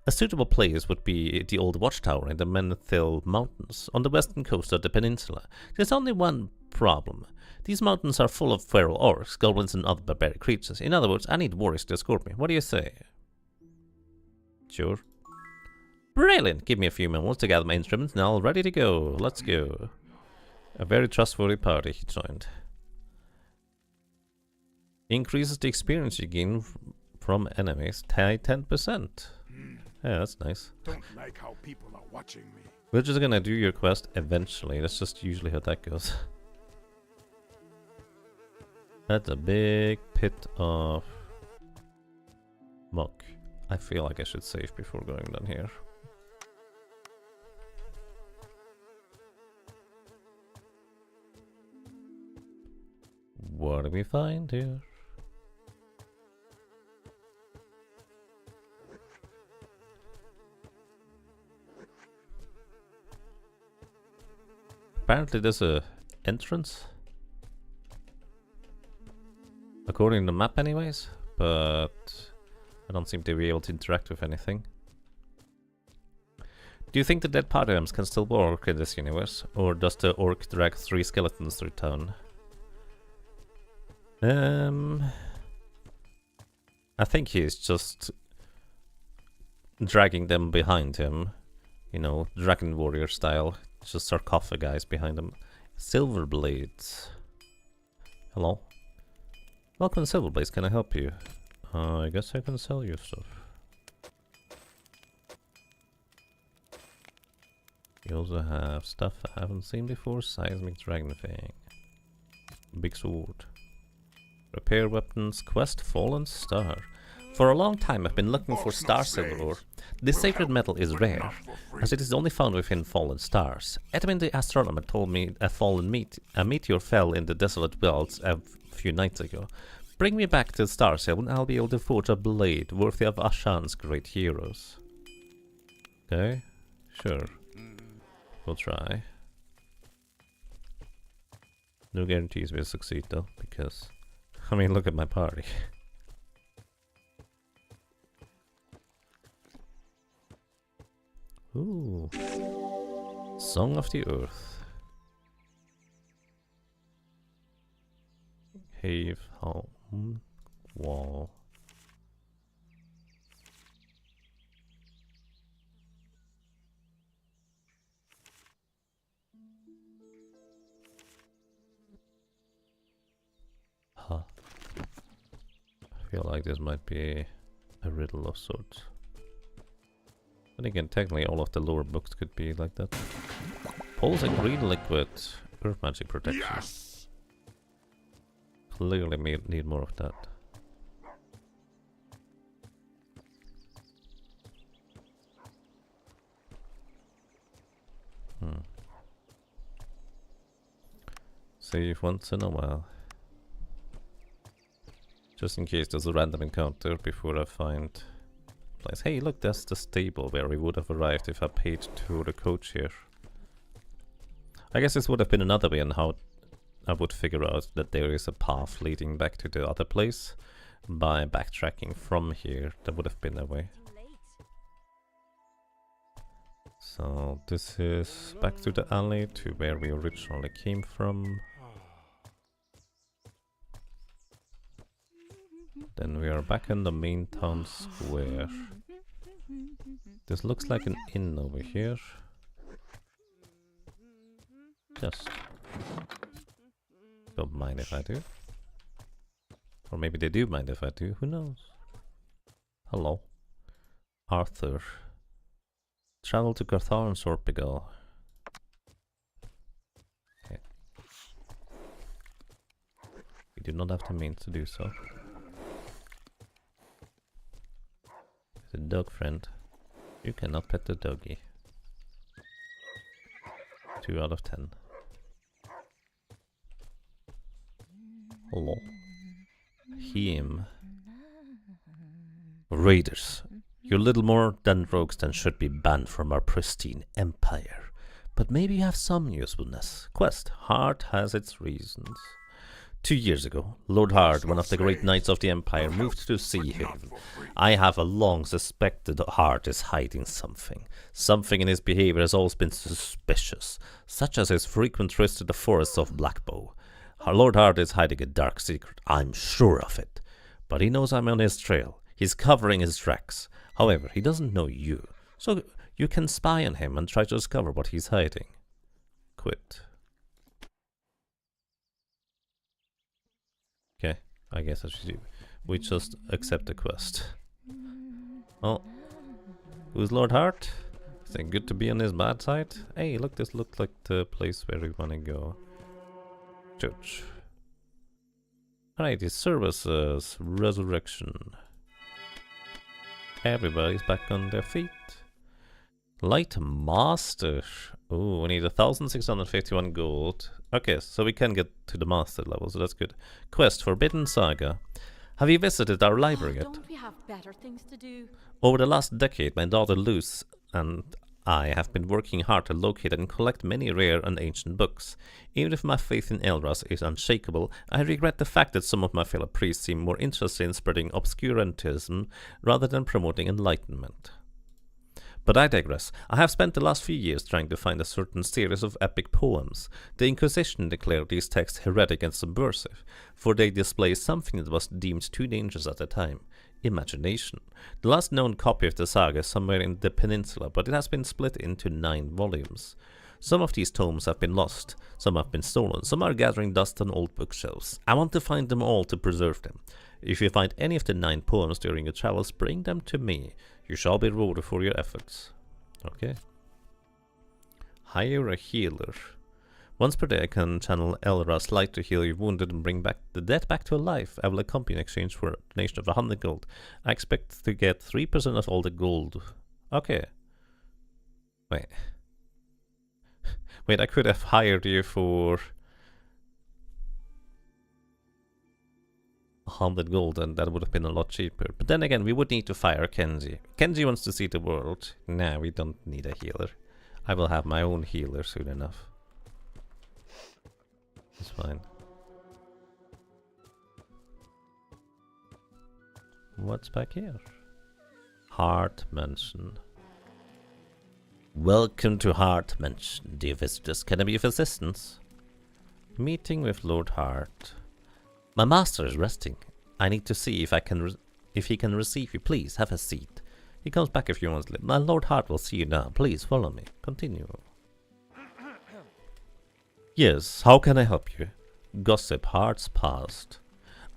A suitable place would be the old watchtower in the Menethil Mountains, on the western coast of the peninsula. There's only one problem. These mountains are full of feral orcs, goblins and other barbaric creatures. In other words, I need warriors to escort me. What do you say? Sure. Brilliant! Give me a few moments to gather my instruments and I'll ready to go. Let's go. A very trustworthy party he joined. Increases the experience you gain from enemies by 10%. Yeah, that's nice. Don't like how people are watching me. We're just gonna do your quest eventually. That's just usually how that goes. That's a big pit of muck. I feel like I should save before going down here. What do we find here? Apparently there's a entrance. According to the map anyways, but I don't seem to be able to interact with anything. Do you think the dead party items can still work in this universe? Or does the orc drag 3 skeletons through town? I think he's just dragging them behind him. You know, dragon warrior style. Just sarcophagi behind them. Silver blades. Hello. Welcome to Silver Blades, can I help you? I guess I can sell you stuff. You also have stuff I haven't seen before. Seismic Dragon Fang. Big sword. Repair weapons. Quest Fallen Star. For a long time I've been looking for star silver ore. This sacred metal is rare, as it is only found within fallen stars. Edwin the astronomer told me a meteor fell in the desolate wilds a few nights ago. Bring me back to the star seal and I'll be able to forge a blade worthy of Ashan's great heroes. Okay, sure. We'll try. No guarantees we'll succeed though, because I mean, look at my party. Ooh. Song of the Earth. Cave, home, wall. Huh. I feel like this might be a riddle of sorts. But again, technically all of the lower books could be like that. Pulsing green liquid, earth magic protection. Yes! Clearly need more of that. Save once in a while. Just in case there's a random encounter before I find place. Hey, look, that's the stable where we would have arrived if I paid to the coach here. I guess this would have been another way on how I would figure out that there is a path leading back to the other place by backtracking from here. That would have been a way. So this is back to the alley to where we originally came from. Then we are back in the main town square. This looks like an inn over here. Just don't mind if I do. Or maybe they do mind if I do, who knows? Hello. Arthur. Travel to Carthar and Sorpigal. Okay. We do not have the means to do so. The dog friend. You cannot pet the doggy. 2 out of 10. Hello. Him. Raiders. You're little more than rogues than should be banned from our pristine empire. But maybe you have some usefulness. Quest. Heart has its reasons. 2 years ago, Lord Hard, one of the great knights of the Empire, moved to Sea Haven. I have a long suspected Hard is hiding something. Something in his behavior has always been suspicious, such as his frequent trips to the forests of Blackbow. Lord Hard is hiding a dark secret, I'm sure of it. But he knows I'm on his trail. He's covering his tracks. However, he doesn't know you, so you can spy on him and try to discover what he's hiding. Quit. Okay, I guess I should do. We just accept the quest. Oh, who's Lord Hart? Is it good to be on his bad side? Hey, look, this looks like the place where we want to go. Church. Alright, his services, resurrection. Everybody's back on their feet. Light Master. Oh, we need 1,651 gold. Okay, so we can get to the master level, so that's good. Quest, Forbidden Saga. Have you visited our library yet? Don't we have better things to do? Over the last decade, my daughter Luce and I have been working hard to locate and collect many rare and ancient books. Even if my faith in Elras is unshakable, I regret the fact that some of my fellow priests seem more interested in spreading obscurantism rather than promoting enlightenment. But I digress. I have spent the last few years trying to find a certain series of epic poems. The Inquisition declared these texts heretic and subversive, for they display something that was deemed too dangerous at the time. Imagination. The last known copy of the saga is somewhere in the peninsula, but it has been split into 9 volumes. Some of these tomes have been lost, some have been stolen, some are gathering dust on old bookshelves. I want to find them all to preserve them. If you find any of the 9 poems during your travels, bring them to me. You shall be rewarded for your efforts. Okay. Hire a healer. Once per day I can channel Elra's light to heal your wounded and bring back the dead back to life. I will accompany in exchange for a donation of 100 gold. I expect to get 3% of all the gold. Okay. Wait. Wait, I could have hired you for 100 gold and that would have been a lot cheaper. But then again, we would need to fire Kenji. Kenji wants to see the world. Nah, we don't need a healer. I will have my own healer soon enough. It's fine. What's back here? Heart Mansion. Welcome to Heart Mansion, dear visitors. Can I be of assistance? Meeting with Lord Hart. My master is resting. I need to see if he can receive you. Please have a seat. He comes back a few months later. My Lord Hart will see you now. Please follow me. Continue. Yes, how can I help you? Gossip Hart's past.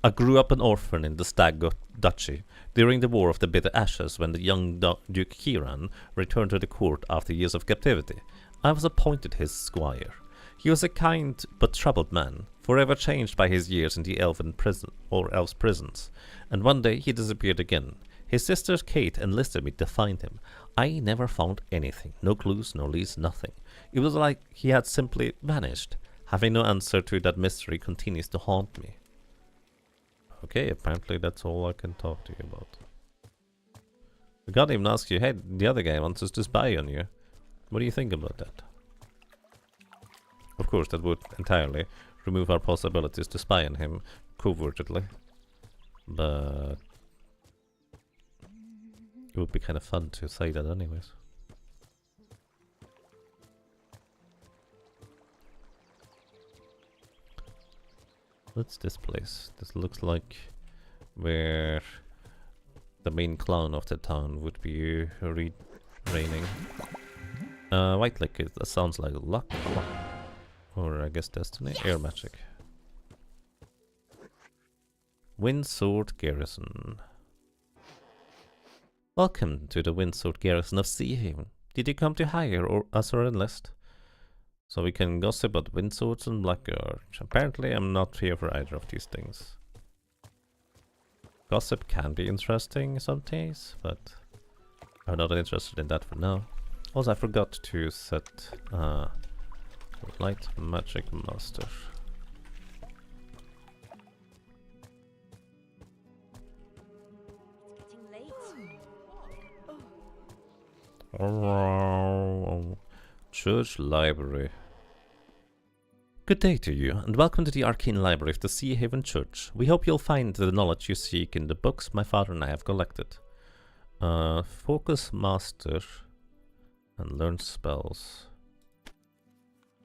I grew up an orphan in the Stag Duchy during the War of the Bitter Ashes when the young Duke Kieran returned to the court after years of captivity. I was appointed his squire. He was a kind but troubled man, forever changed by his years in the elven prison or elves' prisons, and one day he disappeared again. His sister Kate enlisted me to find him. I never found anything, no clues, no leads, nothing. It was like he had simply vanished. Having no answer to that mystery continues to haunt me. Okay, apparently that's all I can talk to you about. We can't even ask you, hey, the other guy wants us to spy on you. What do you think about that? Of course, that would entirely remove our possibilities to spy on him covertly. But it would be kind of fun to say that anyways. What's this place? This looks like where the main clown of the town would be reigning. White liquid, that sounds like luck. Or I guess destiny. Yes. Air magic. Windsword Garrison. Welcome to the Windsword Garrison of Seahaven. Did you come to hire us or enlist? So we can gossip about windswords and blackguard. Apparently I'm not here for either of these things. Gossip can be interesting some days, but I'm not interested in that for now. Also, I forgot to set Light Magic Master. Church Library. Good day to you, and welcome to the Arcane Library of the Seahaven Church. We hope you'll find the knowledge you seek in the books my father and I have collected. Focus Master and learn spells.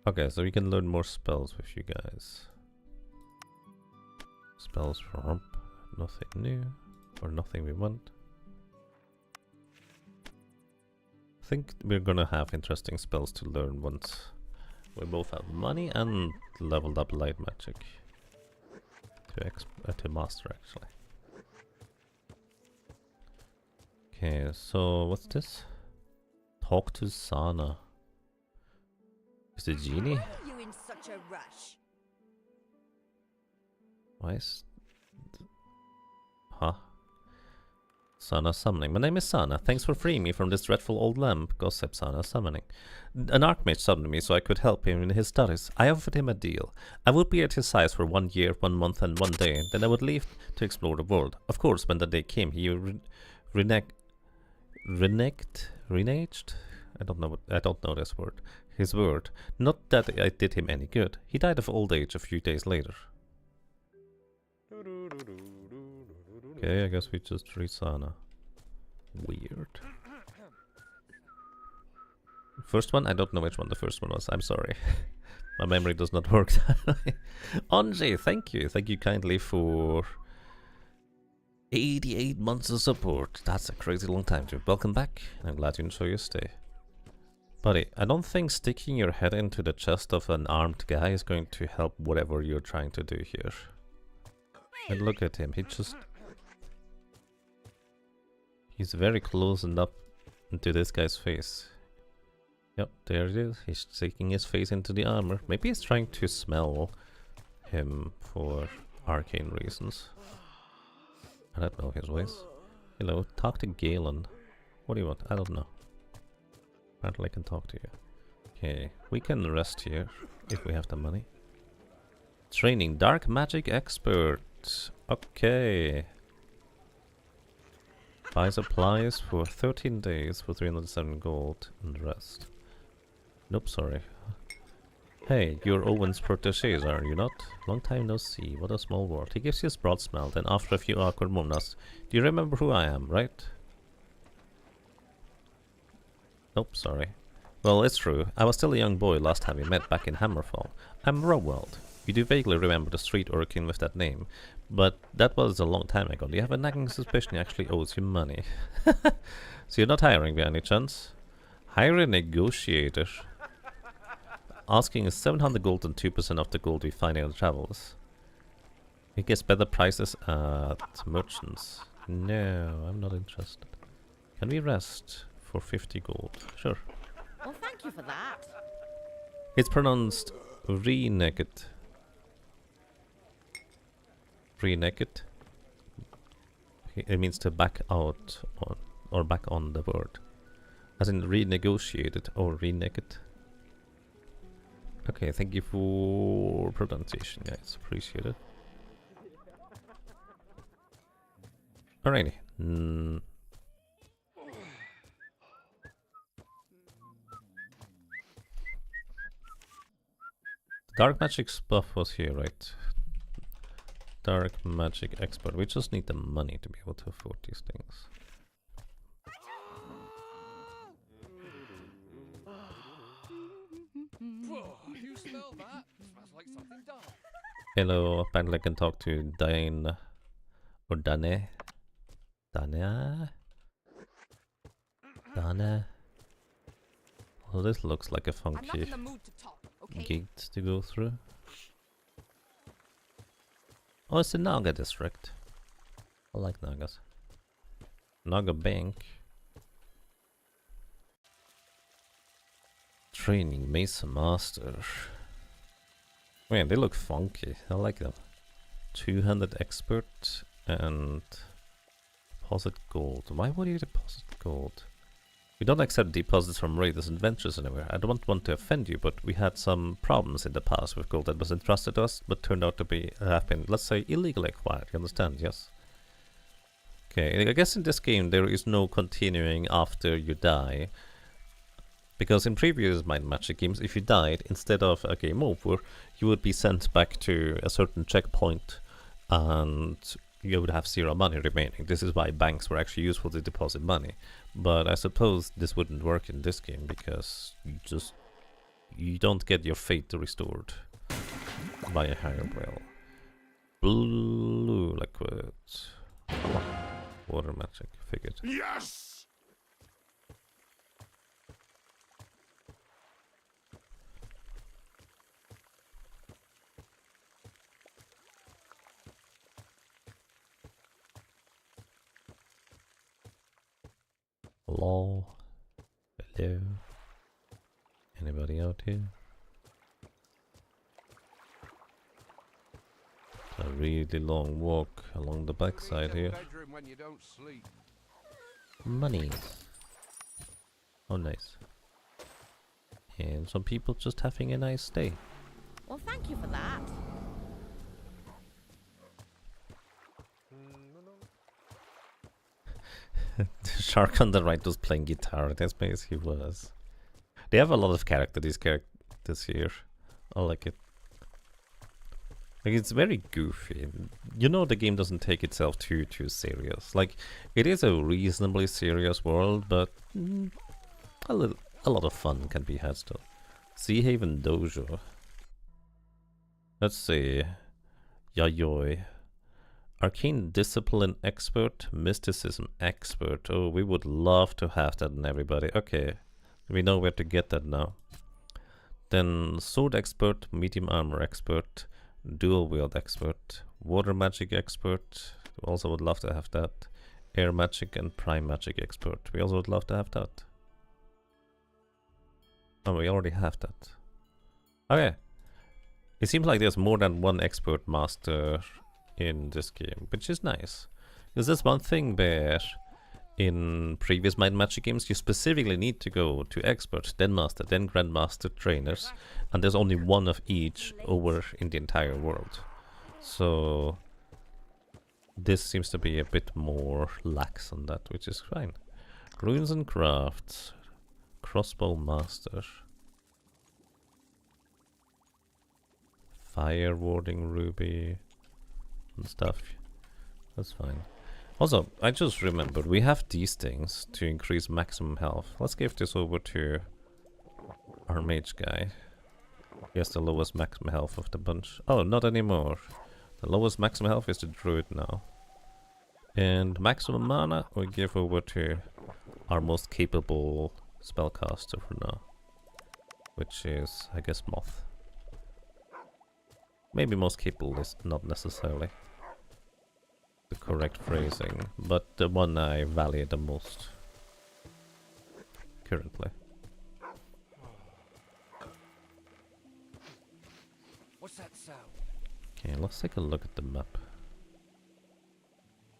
Okay, so we can learn more spells with you guys. Spells from nothing new, or nothing we want. I think we're gonna have interesting spells to learn once we both have money and leveled up light magic to master actually. Okay, so what's this? Talk to Sana. Is the genie? Why are you in such a rush? Why is... Huh? Sana summoning. My name is Sana. Thanks for freeing me from this dreadful old lamp. Gossip Sana summoning. An archmage summoned me so I could help him in his studies. I offered him a deal. I would be at his size for 1 year, 1 month and 1 day. Then I would leave to explore the world. Of course, when the day came, he reneged? I don't know this word. His word. Not that I did him any good. He died of old age a few days later. Okay, I guess we just read Sana. Weird. First one? I don't know which one the first one was. I'm sorry. My memory does not work. Anji, thank you. Thank you kindly for 88 months of support. That's a crazy long time, dude. Welcome back. I'm glad you enjoy your stay. Buddy, I don't think sticking your head into the chest of an armed guy is going to help whatever you're trying to do here. And look at him. He's very close and up into this guy's face. Yep, there it is. He's sticking his face into the armor. Maybe he's trying to smell him for arcane reasons. I don't know his voice. Hello, talk to Galen. What do you want? I don't know. Apparently I can talk to you. Okay, we can rest here if we have the money. Training Dark Magic Expert. Okay. Buy supplies for 13 days for 307 gold and rest. Nope, sorry. Hey, you're Owen's proteges, are you not? Long time no see, what a small world. He gives you his broad smile, then after a few awkward moments, do you remember who I am, right? Nope, sorry. Well, it's true. I was still a young boy last time we met back in Hammerfall. I'm Rowald. You do vaguely remember the street urchin with that name, but that was a long time ago. Do you have a nagging suspicion he actually owes you money? So you're not hiring by any chance? Hire a negotiator. Asking is 700 gold and 2% of the gold we find in the travels. It gets better prices at merchants. No, I'm not interested. Can we rest for 50 gold? Sure. Well, thank you for that. It's pronounced re-naked. Re-naked. It means to back out on, or back on the word. As in renegotiated or re-naked. Okay, thank you for pronunciation, guys. Appreciate it. Alrighty. Dark magic buff was here, right? Dark magic expert. We just need the money to be able to afford these things. You smell that? Smells like something done. Hello, apparently I can talk to Dane or Dane. Dane? Dane? Well, this looks like a funky gate to go through. Oh, it's the Naga district. I like Nagas. Naga Bank. Training Mesa Master. Man, they look funky. I like them. 200 expert and deposit gold. Why would you deposit gold? We don't accept deposits from raiders and adventurers anywhere. I don't want to offend you, but we had some problems in the past with gold that was entrusted to us, but turned out to have been, let's say, illegally acquired. You understand? Yes. Okay, I guess in this game there is no continuing after you die. Because in previous Mind Magic games, if you died, instead of a game over, you would be sent back to a certain checkpoint and you would have 0 money remaining. This is why banks were actually useful to deposit money. But I suppose this wouldn't work in this game because you don't get your fate restored by a higher well. Blue liquid. Water magic, figured. Yes! Hello? Hello? Anybody out here? A really long walk along the backside here. When you don't sleep. Monies. Oh, nice. And some people just having a nice day. Well, thank you for that. The shark on the right was playing guitar. That's because he was. They have a lot of character, these characters here. I like it. Like, it's very goofy. You know, the game doesn't take itself too serious. Like, it is a reasonably serious world, but a lot of fun can be had still. Sea Haven Dojo. Let's see. Yayoi. Arcane Discipline Expert, Mysticism Expert. Oh, we would love to have that in everybody. Okay, we know where to get that now. Then Sword Expert, Medium Armor Expert, Dual Wield Expert, Water Magic Expert. We also would love to have that. Air Magic and Prime Magic Expert. We also would love to have that. Oh, we already have that. Okay. It seems like there's more than one Expert Master in this game, which is nice. Because there's one thing where in previous Mind Magic games you specifically need to go to Expert, then Master, then Grandmaster trainers, and there's only one of each over in the entire world. So this seems to be a bit more lax on that, which is fine. Runes and Crafts, Crossbow Master, Fire Warding Ruby and stuff. That's fine. Also, I just remembered we have these things to increase maximum health. Let's give this over to our mage guy. He has the lowest maximum health of the bunch. Oh, not anymore. The lowest maximum health is the druid now. And maximum mana we give over to our most capable spellcaster for now. Which is, I guess, Moth. Maybe most capable is not necessarily the correct phrasing, but the one I value the most currently. What's that sound? Okay, let's take a look at the map.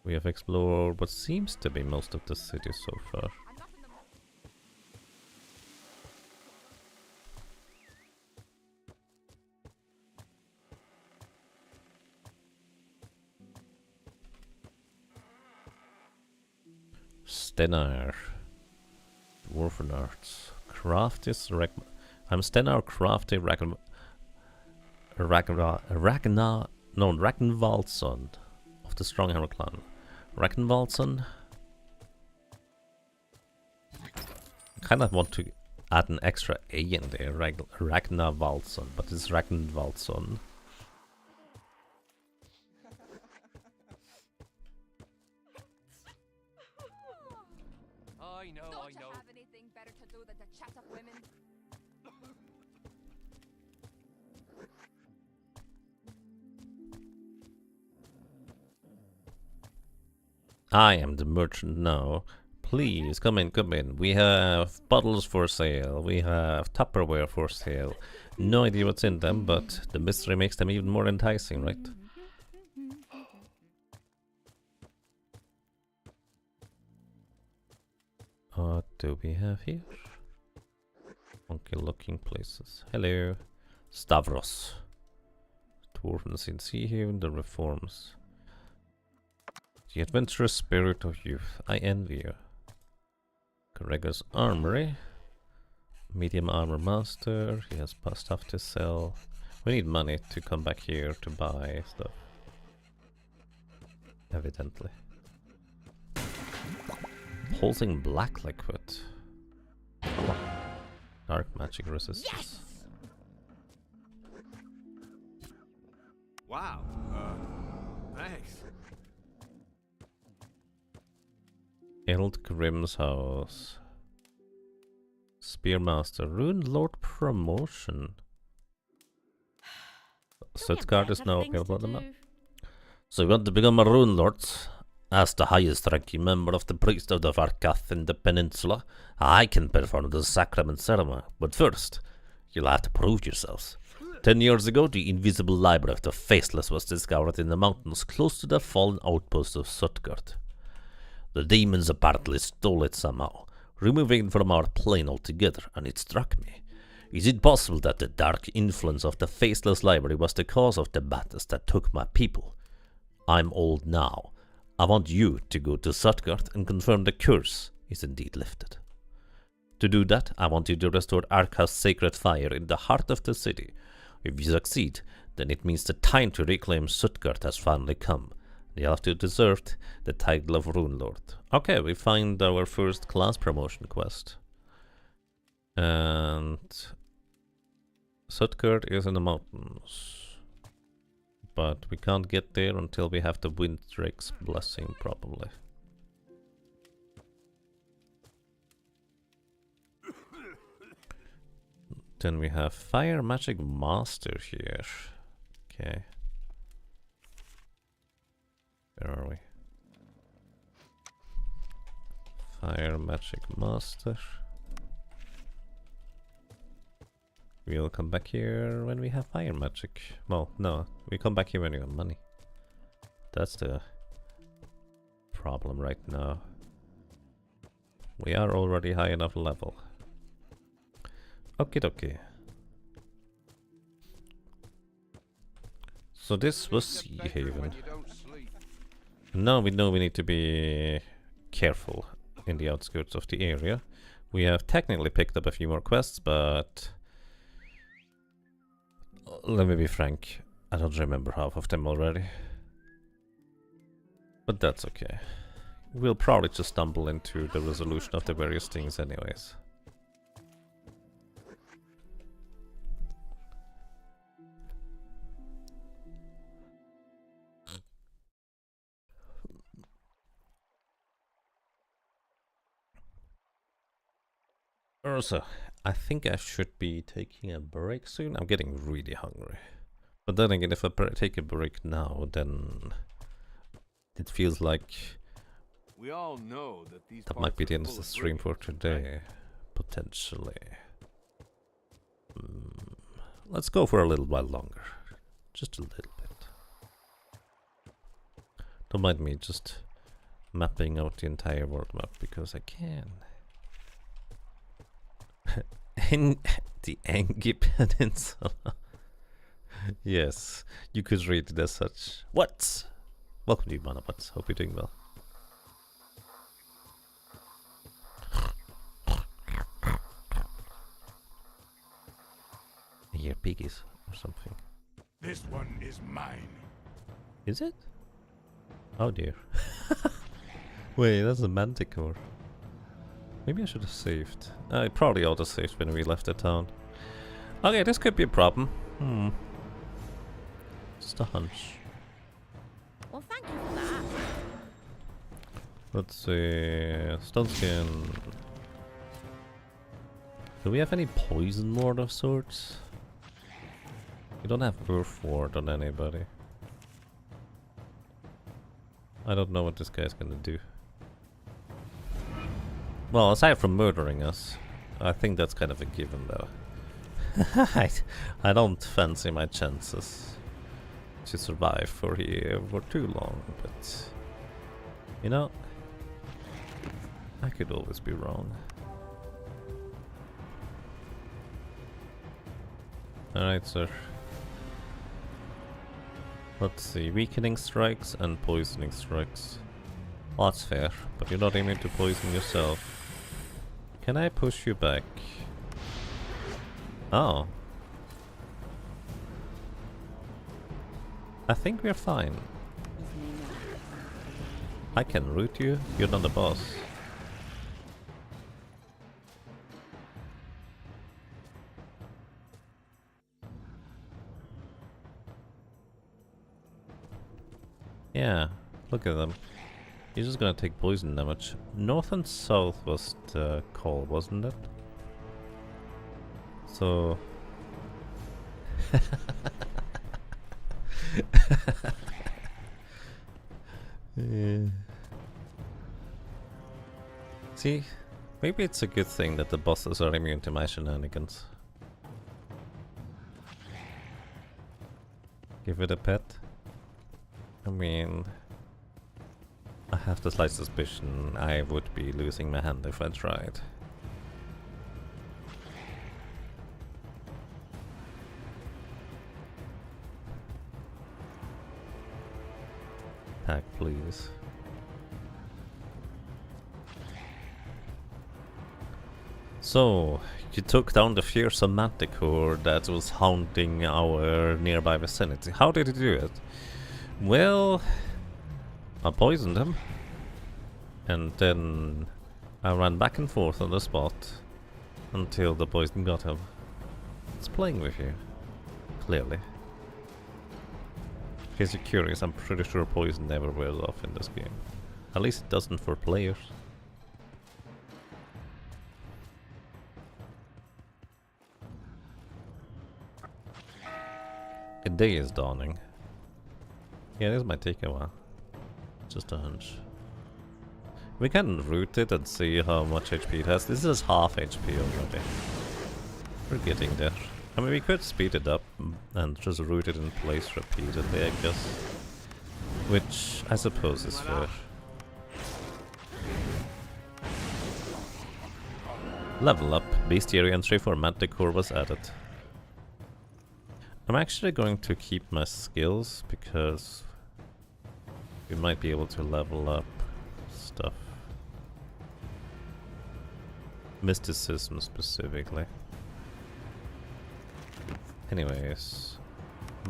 We have explored what seems to be most of the city so far. Stenar. Dwarven arts. Craftis I'm Stenar Crafty Ragnvaldsson of the Stronghammer clan. Ragnvaldsson. I kind of want to add an extra A in there, Ragnvaldsson, but it's Ragnvaldsson. I know, I know. Have anything better to do than to chat up women? I am the merchant now. Please, come in, come in. We have bottles for sale. We have Tupperware for sale. No idea what's in them, but the mystery makes them even more enticing, right? What do we have here? Funky looking places. Hello. Stavros. Dwarves in Seahaven, the reforms. The adventurous spirit of youth. I envy you. Gregor's armory. Medium armor master. He has stuff to sell. We need money to come back here to buy stuff. Evidently. Pulsing black liquid. Dark magic resistance. Yes! Wow. Thanks. Eld Grimm's house. Spearmaster. Rune Lord promotion. Stuttgart is now available on the map. So you want to become a Rune Lord? As the highest ranking member of the Priest of the Varkath in the peninsula, I can perform the sacrament ceremony. But first, you'll have to prove yourselves. 10 years ago, the invisible library of the Faceless was discovered in the mountains close to the fallen outpost of Stuttgart. The demons apparently stole it somehow, removing it from our plane altogether, and it struck me. Is it possible that the dark influence of the Faceless library was the cause of the battles that took my people? I'm old now. I want you to go to Stuttgart and confirm the curse is indeed lifted. To do that, I want you to restore Arkha's sacred fire in the heart of the city. If you succeed, then it means the time to reclaim Stuttgart has finally come. You'll have to deserve the title of Rune Lord. Okay, we find our first class promotion quest. And Stuttgart is in the mountains. But we can't get there until we have the Winddrake's blessing, probably. Then we have Fire Magic Master here. Okay. Where are we? Fire Magic Master. We'll come back here when we have fire magic. Well, no, we come back here when we have money. That's the problem right now. We are already high enough level. Okie dokie. So this was Seahaven. Now we know we need to be careful in the outskirts of the area. We have technically picked up a few more quests, but let me be frank, I don't remember half of them already. But that's okay. We'll probably just stumble into the resolution of the various things anyways. Also, I think I should be taking a break soon. I'm getting really hungry. But then again, if I take a break now, then it feels like We all know that these that might be parts the are end of full the of stream for brigands, today, right? potentially. Let's go for a little while longer, just a little bit. Don't mind me just mapping out the entire world map because I can. And the Engi Peninsula. Yes, you could read it as such. What? Welcome to you, Manabots. Hope you're doing well. I hear piggies or something. This one is mine. Is it? Oh dear. Wait, that's a manticore. Maybe I should have saved. I probably auto-saved when we left the town. Okay, this could be a problem. Just a hunch. Well, thank you for that. Let's see. Stone skin. Do we have any poison ward of sorts? We don't have earth ward on anybody. I don't know what this guy's gonna do. Well, aside from murdering us, I think that's kind of a given though. I don't fancy my chances to survive for here for too long, but you know, I could always be wrong. Alright, sir. Let's see, weakening strikes and poisoning strikes. Well, that's fair, but you're not aiming to poison yourself. Can I push you back? Oh. I think we're fine. I can root you, you're not the boss. Yeah, look at them. He's just gonna take poison damage. North and south was the call, wasn't it? So... yeah. See, maybe it's a good thing that the bosses are immune to my shenanigans. Give it a pet. I mean, I have the slight suspicion I would be losing my hand if I tried. Attack, please. So, you took down the fearsome manticore that was haunting our nearby vicinity. How did you do it? Well, I poisoned him, and then I ran back and forth on the spot until the poison got him. It's playing with you, clearly. In case you're curious, I'm pretty sure poison never wears off in this game. At least it doesn't for players. A day is dawning. Yeah, this might take a while. Just a hunch. We can root it and see how much HP it has. This is half HP already. We're getting there. I mean, we could speed it up and just root it in place repeatedly, I guess. Which I suppose is fair. Level up. Bestiary entry for Manticore was added. I'm actually going to keep my skills because we might be able to level up stuff. Mysticism specifically. Anyways,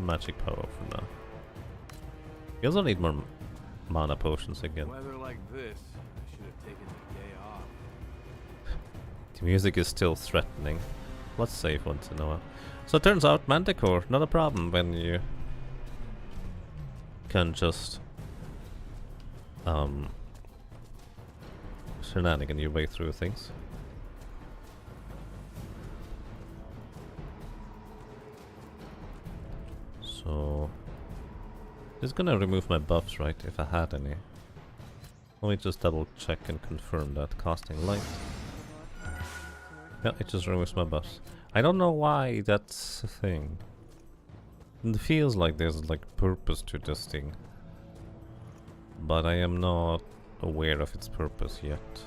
magic power for now. You also need more mana potions again. Weather like this, I should have taken the day off. The music is still threatening. Let's save once in a while. So it turns out Manticore, not a problem when you can just shenanigan your way through things. So So just gonna remove my buffs, right, if I had any. Let me just double check and confirm that. Casting light. Yeah, it just removes my buffs. I don't know why that's a thing. It feels like there's like purpose to this thing. But I am not aware of its purpose yet.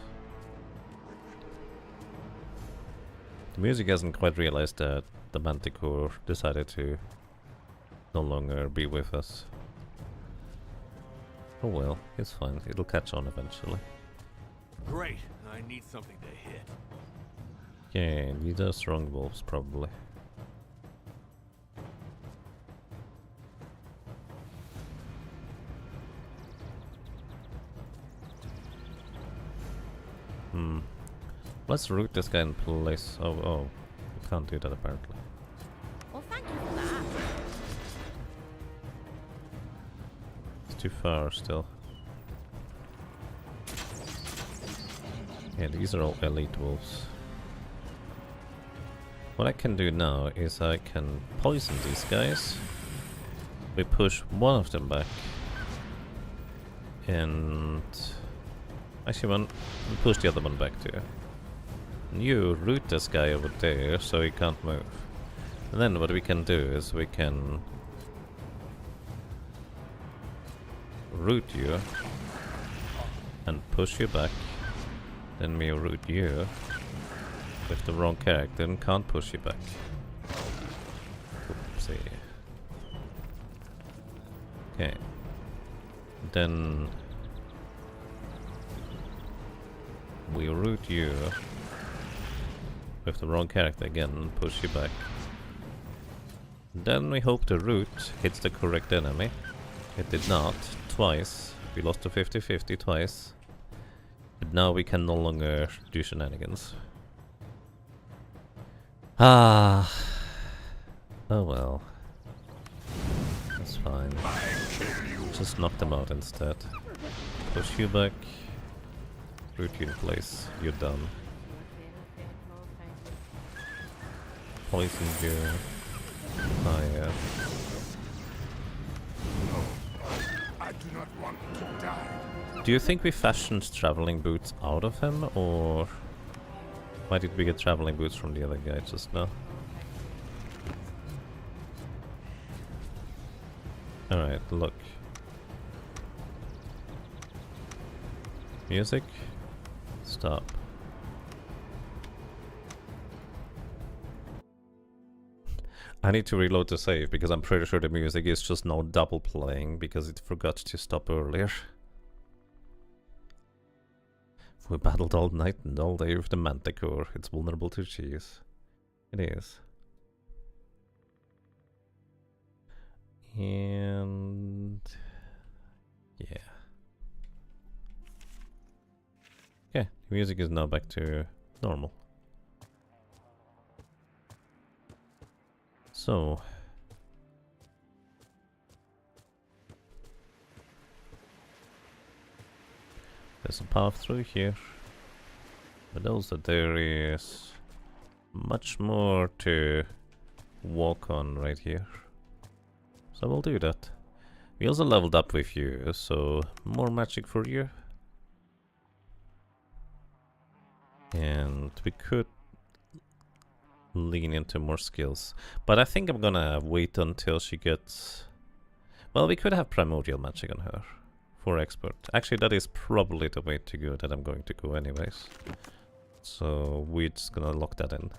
The music hasn't quite realized that the Manticore decided to no longer be with us. Oh well, it's fine. It'll catch on eventually. Great. I need something to hit. Yeah, these are strong wolves probably. Let's root this guy in place. Oh, we can't do that apparently. Well, thank you for that. It's too far still. Yeah, these are all elite wolves. What I can do now is I can poison these guys. We push one of them back. And actually we push the other one back too. And you root this guy over there so he can't move. And then what we can do is we can root you and push you back. Then we root you with the wrong character and can't push you back. Oopsie. Okay. Then we root you with the wrong character again and push you back. Then we hope the root hits the correct enemy. It did not. Twice. We lost to 50-50 twice. But now we can no longer do shenanigans. Ah. Oh well. That's fine. Just knock them out instead. Push you back. Root you in place. You're done. Poison you. Fire. I do not want to die. Do you think we fashioned traveling boots out of him, or why did we get traveling boots from the other guy just now? Alright, look. Music. Stop. I need to reload the save because I'm pretty sure the music is just now double playing because it forgot to stop earlier. We battled all night and all day with the Manticore. It's vulnerable to cheese. It is. And yeah. Okay, the music is now back to normal. So there's a path through here, but also there is much more to walk on right here. So we'll do that. We also leveled up with you, so more magic for you. And we could lean into more skills. But I think I'm gonna wait until she gets... Well, we could have primordial magic on her for expert. Actually, that is probably the way to go that I'm going to go anyways. So we're just gonna lock that in.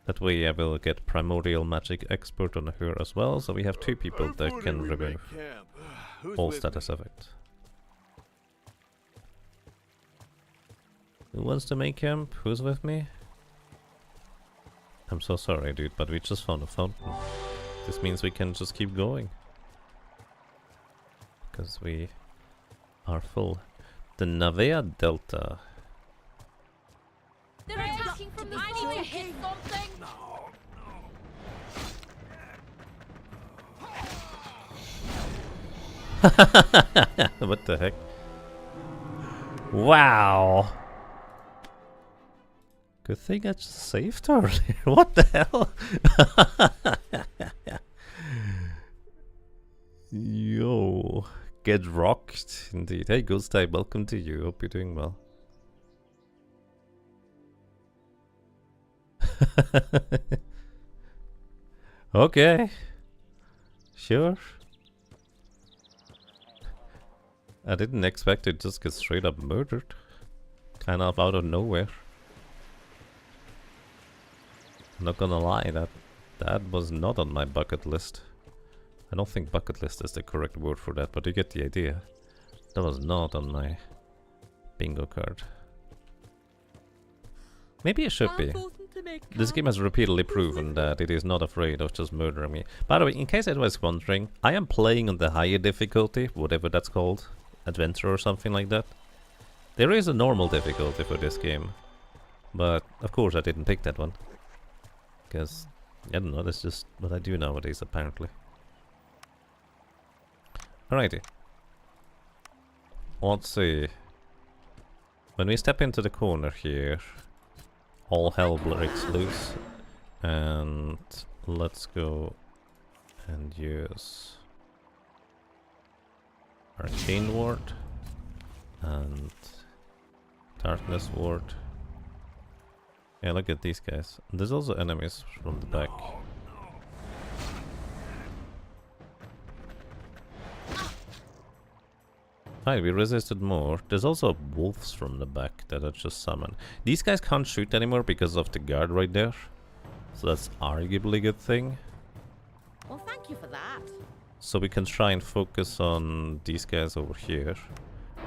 That way I will get primordial magic expert on her as well, so we have two people that can remove all status effects. Who wants to make camp? Who's with me? I'm so sorry, dude, but we just found a fountain. This means we can just keep going. Because we are full. The Navea Delta. They're attacking from the I need to hit something! What the heck? Wow! Good thing I just saved earlier. What the hell? Get rocked, indeed. Hey, Ghostai, welcome to you. Hope you're doing well. Okay. Sure. I didn't expect it to just get straight up murdered. Kind of out of nowhere. I'm not gonna lie, that was not on my bucket list. I don't think bucket list is the correct word for that, but you get the idea. That was not on my bingo card. Maybe it should be. This game has repeatedly proven that it is not afraid of just murdering me. By the way, in case anyone is wondering, I am playing on the higher difficulty, whatever that's called. Adventure or something like that. There is a normal difficulty for this game. But, of course, I didn't pick that one. Because, I don't know, that's just what I do nowadays, apparently. Alrighty. Let's see. When we step into the corner here, all hell breaks loose. And let's go and use Arcane Ward and Darkness Ward. Yeah, look at these guys. There's also enemies from the back. Right, we resisted more. There's also wolves from the back that are just summoned. These guys can't shoot anymore because of the guard right there. So that's arguably a good thing. Well, thank you for that. So we can try and focus on these guys over here.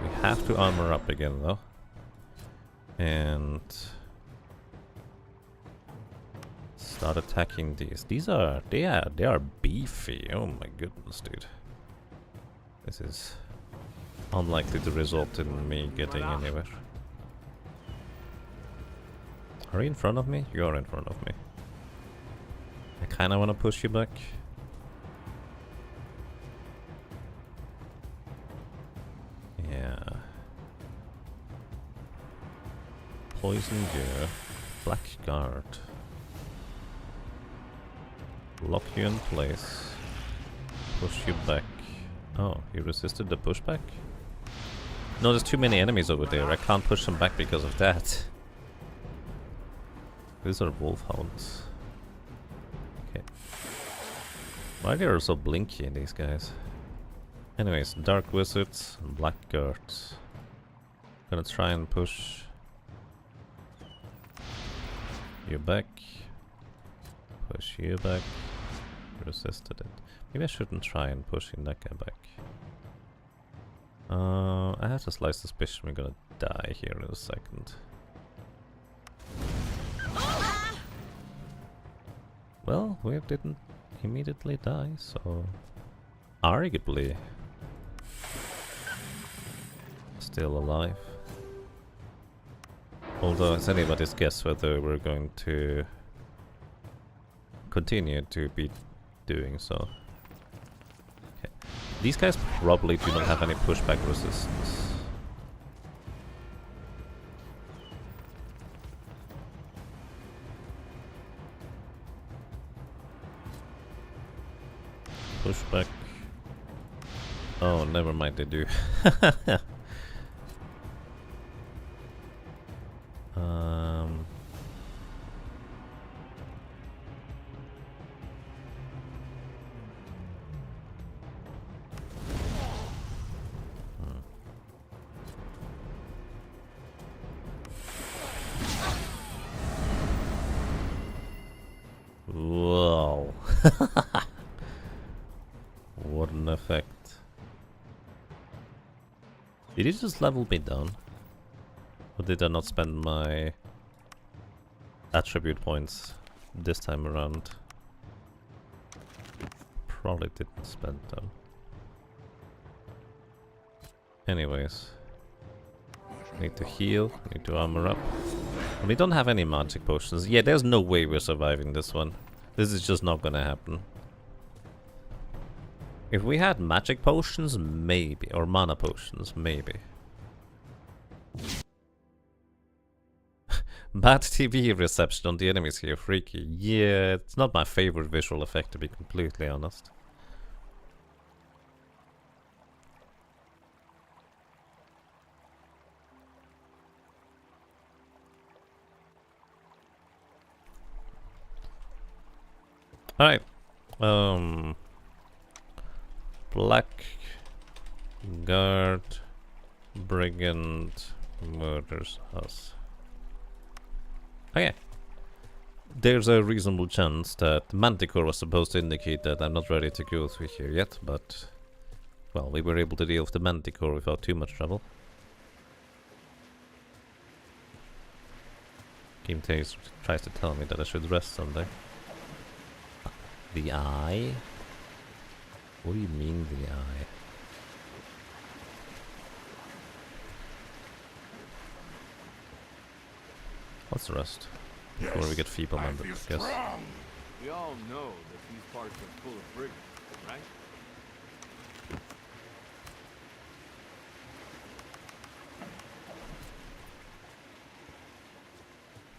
We have to armor up again though. And start attacking these. They are beefy. Oh my goodness, dude. This is unlikely to result in me getting anywhere. Are you in front of me? You are in front of me. I kinda wanna push you back. Yeah. Poison gear. Black guard. Lock you in place. Push you back. Oh, he resisted the pushback? No, there's too many enemies over there. I can't push them back because of that. These are wolfhounds. Okay. Why they are so blinky, these guys? Anyways, dark wizards and black guards. Gonna try and push you back. Push you back. Resisted it. Maybe I shouldn't try and pushing that guy back. I have a slight suspicion we're gonna die here in a second. Well, we didn't immediately die, so arguably still alive. Although it's anybody's guess whether we're going to continue to be doing so. Okay. These guys probably do not have any pushback resistance. Pushback. Oh, never mind, they do. Wow. What an effect. Did he just level me down? Or did I not spend my attribute points this time around? Probably didn't spend them. Anyways. Need to heal, need to armor up. We don't have any magic potions. Yeah, there's no way we're surviving this one. This is just not gonna happen. If we had magic potions, maybe. Or mana potions, maybe. Bad TV reception on the enemies here, freaky. Yeah, it's not my favorite visual effect, to be completely honest. Alright. Blackguard brigand murders us. Okay. There's a reasonable chance that Manticore was supposed to indicate that I'm not ready to go through here yet, but well, we were able to deal with the Manticore without too much trouble. Game Taste tries to tell me that I should rest someday. The eye? What do you mean the eye? Let's rest. Before we get feeble I minded, feel I guess. strong. We all know that these parts are full of brigands, right?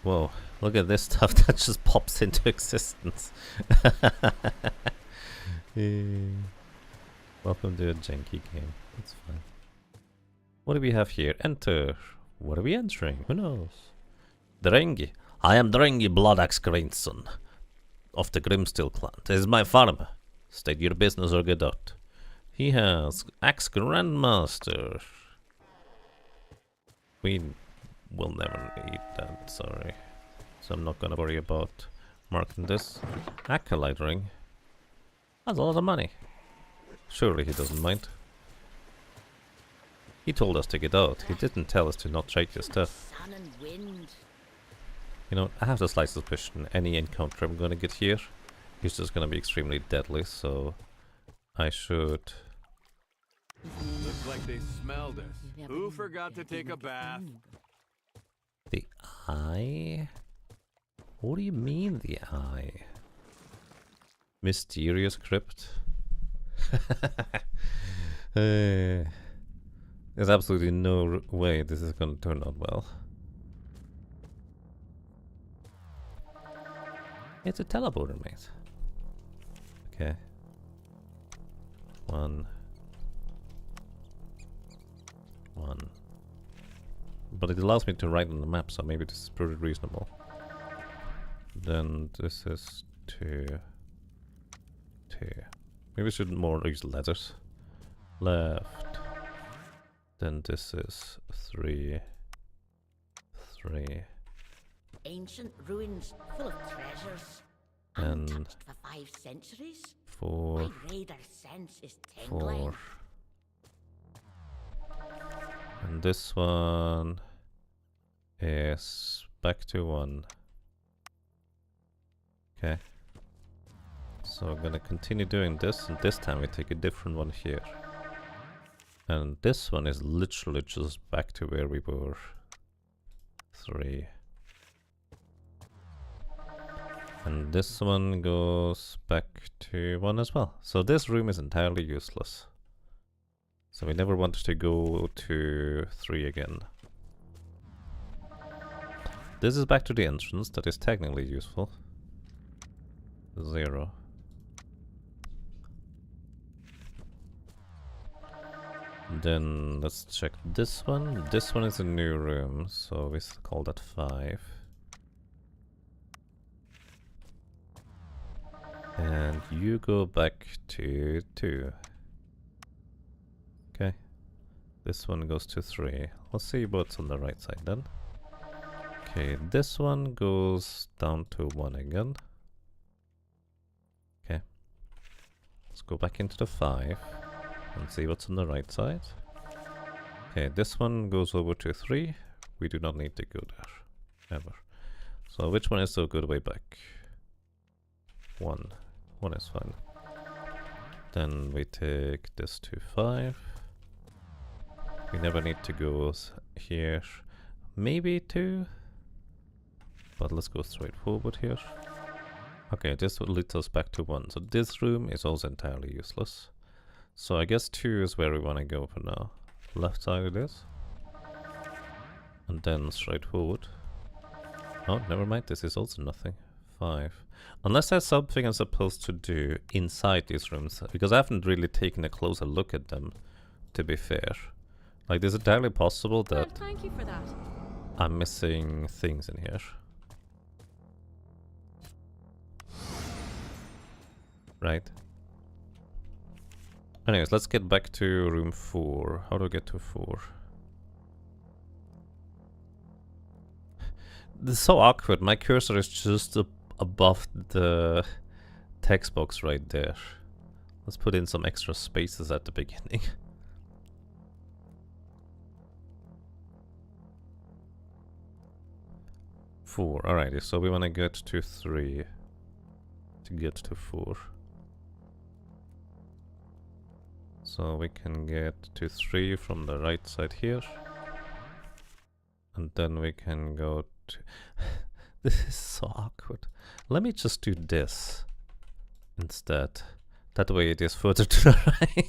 Whoa, look at this stuff that just pops into existence. Welcome to a janky game. That's fine. What do we have here? Enter. What are we entering? Who knows? Drengi. I am Drengi, Bloodaxe grandson of the Grimsteel clan. This is my farm. State your business or get out. He has Axe Grandmaster. We will never need that, sorry. So I'm not gonna worry about marking this. Acolyte ring. That's a lot of money. Surely he doesn't mind. He told us to get out. He didn't tell us to not check his stuff. Sun and wind. You know, I have the slight suspicion any encounter I'm gonna get here is just gonna be extremely deadly, so I should... Looks like they smelled us. Who forgot to take a bath? The eye? What do you mean, the eye? Mysterious crypt? There's absolutely no way this is gonna turn out well. It's a teleporter, mate. Okay. 1. But it allows me to write on the map, so maybe this is pretty reasonable. Then this is 2. Maybe we should more use letters. Left. Then this is 3. Ancient ruins full of treasures. And Untouched for 5 centuries. 4. My raider sense is tingling. 4. And this one is back to 1. Okay. So I'm gonna continue doing this, and this time we take a different one here. And this one is literally just back to where we were. 3. And this one goes back to 1 as well. So this room is entirely useless. So we never wanted to go to 3 again. This is back to the entrance, that is technically useful. 0. Then let's check this one. This one is a new room, so we call that 5. And you go back to 2. Okay. This one goes to 3. Let's see what's on the right side then. Okay, this one goes down to 1 again. Okay. Let's go back into the 5 and see what's on the right side. Okay, this one goes over to 3. We do not need to go there, ever. So which one is the good way back? 1. 1 is fine. Then we take this to 5. We never need to go here. Maybe 2. But let's go straight forward here. Okay, this leads us back to 1. So this room is also entirely useless. So I guess 2 is where we want to go for now. Left side it is. And then straight forward. Oh, never mind, this is also nothing. 5. Unless there's something I'm supposed to do inside these rooms, because I haven't really taken a closer look at them, to be fair. Like, it's entirely possible that Thank you for that. I'm missing things in here. right? Anyways, let's get back to room 4. How do I get to 4? This is so awkward. My cursor is just above the text box right there. Let's put in some extra spaces at the beginning. Four. Alrighty, so we want to get to 3 to get to 4. So we can get to 3 from the right side here. And then we can go to... This is so awkward. Let me just do this instead. That way it is further to the right.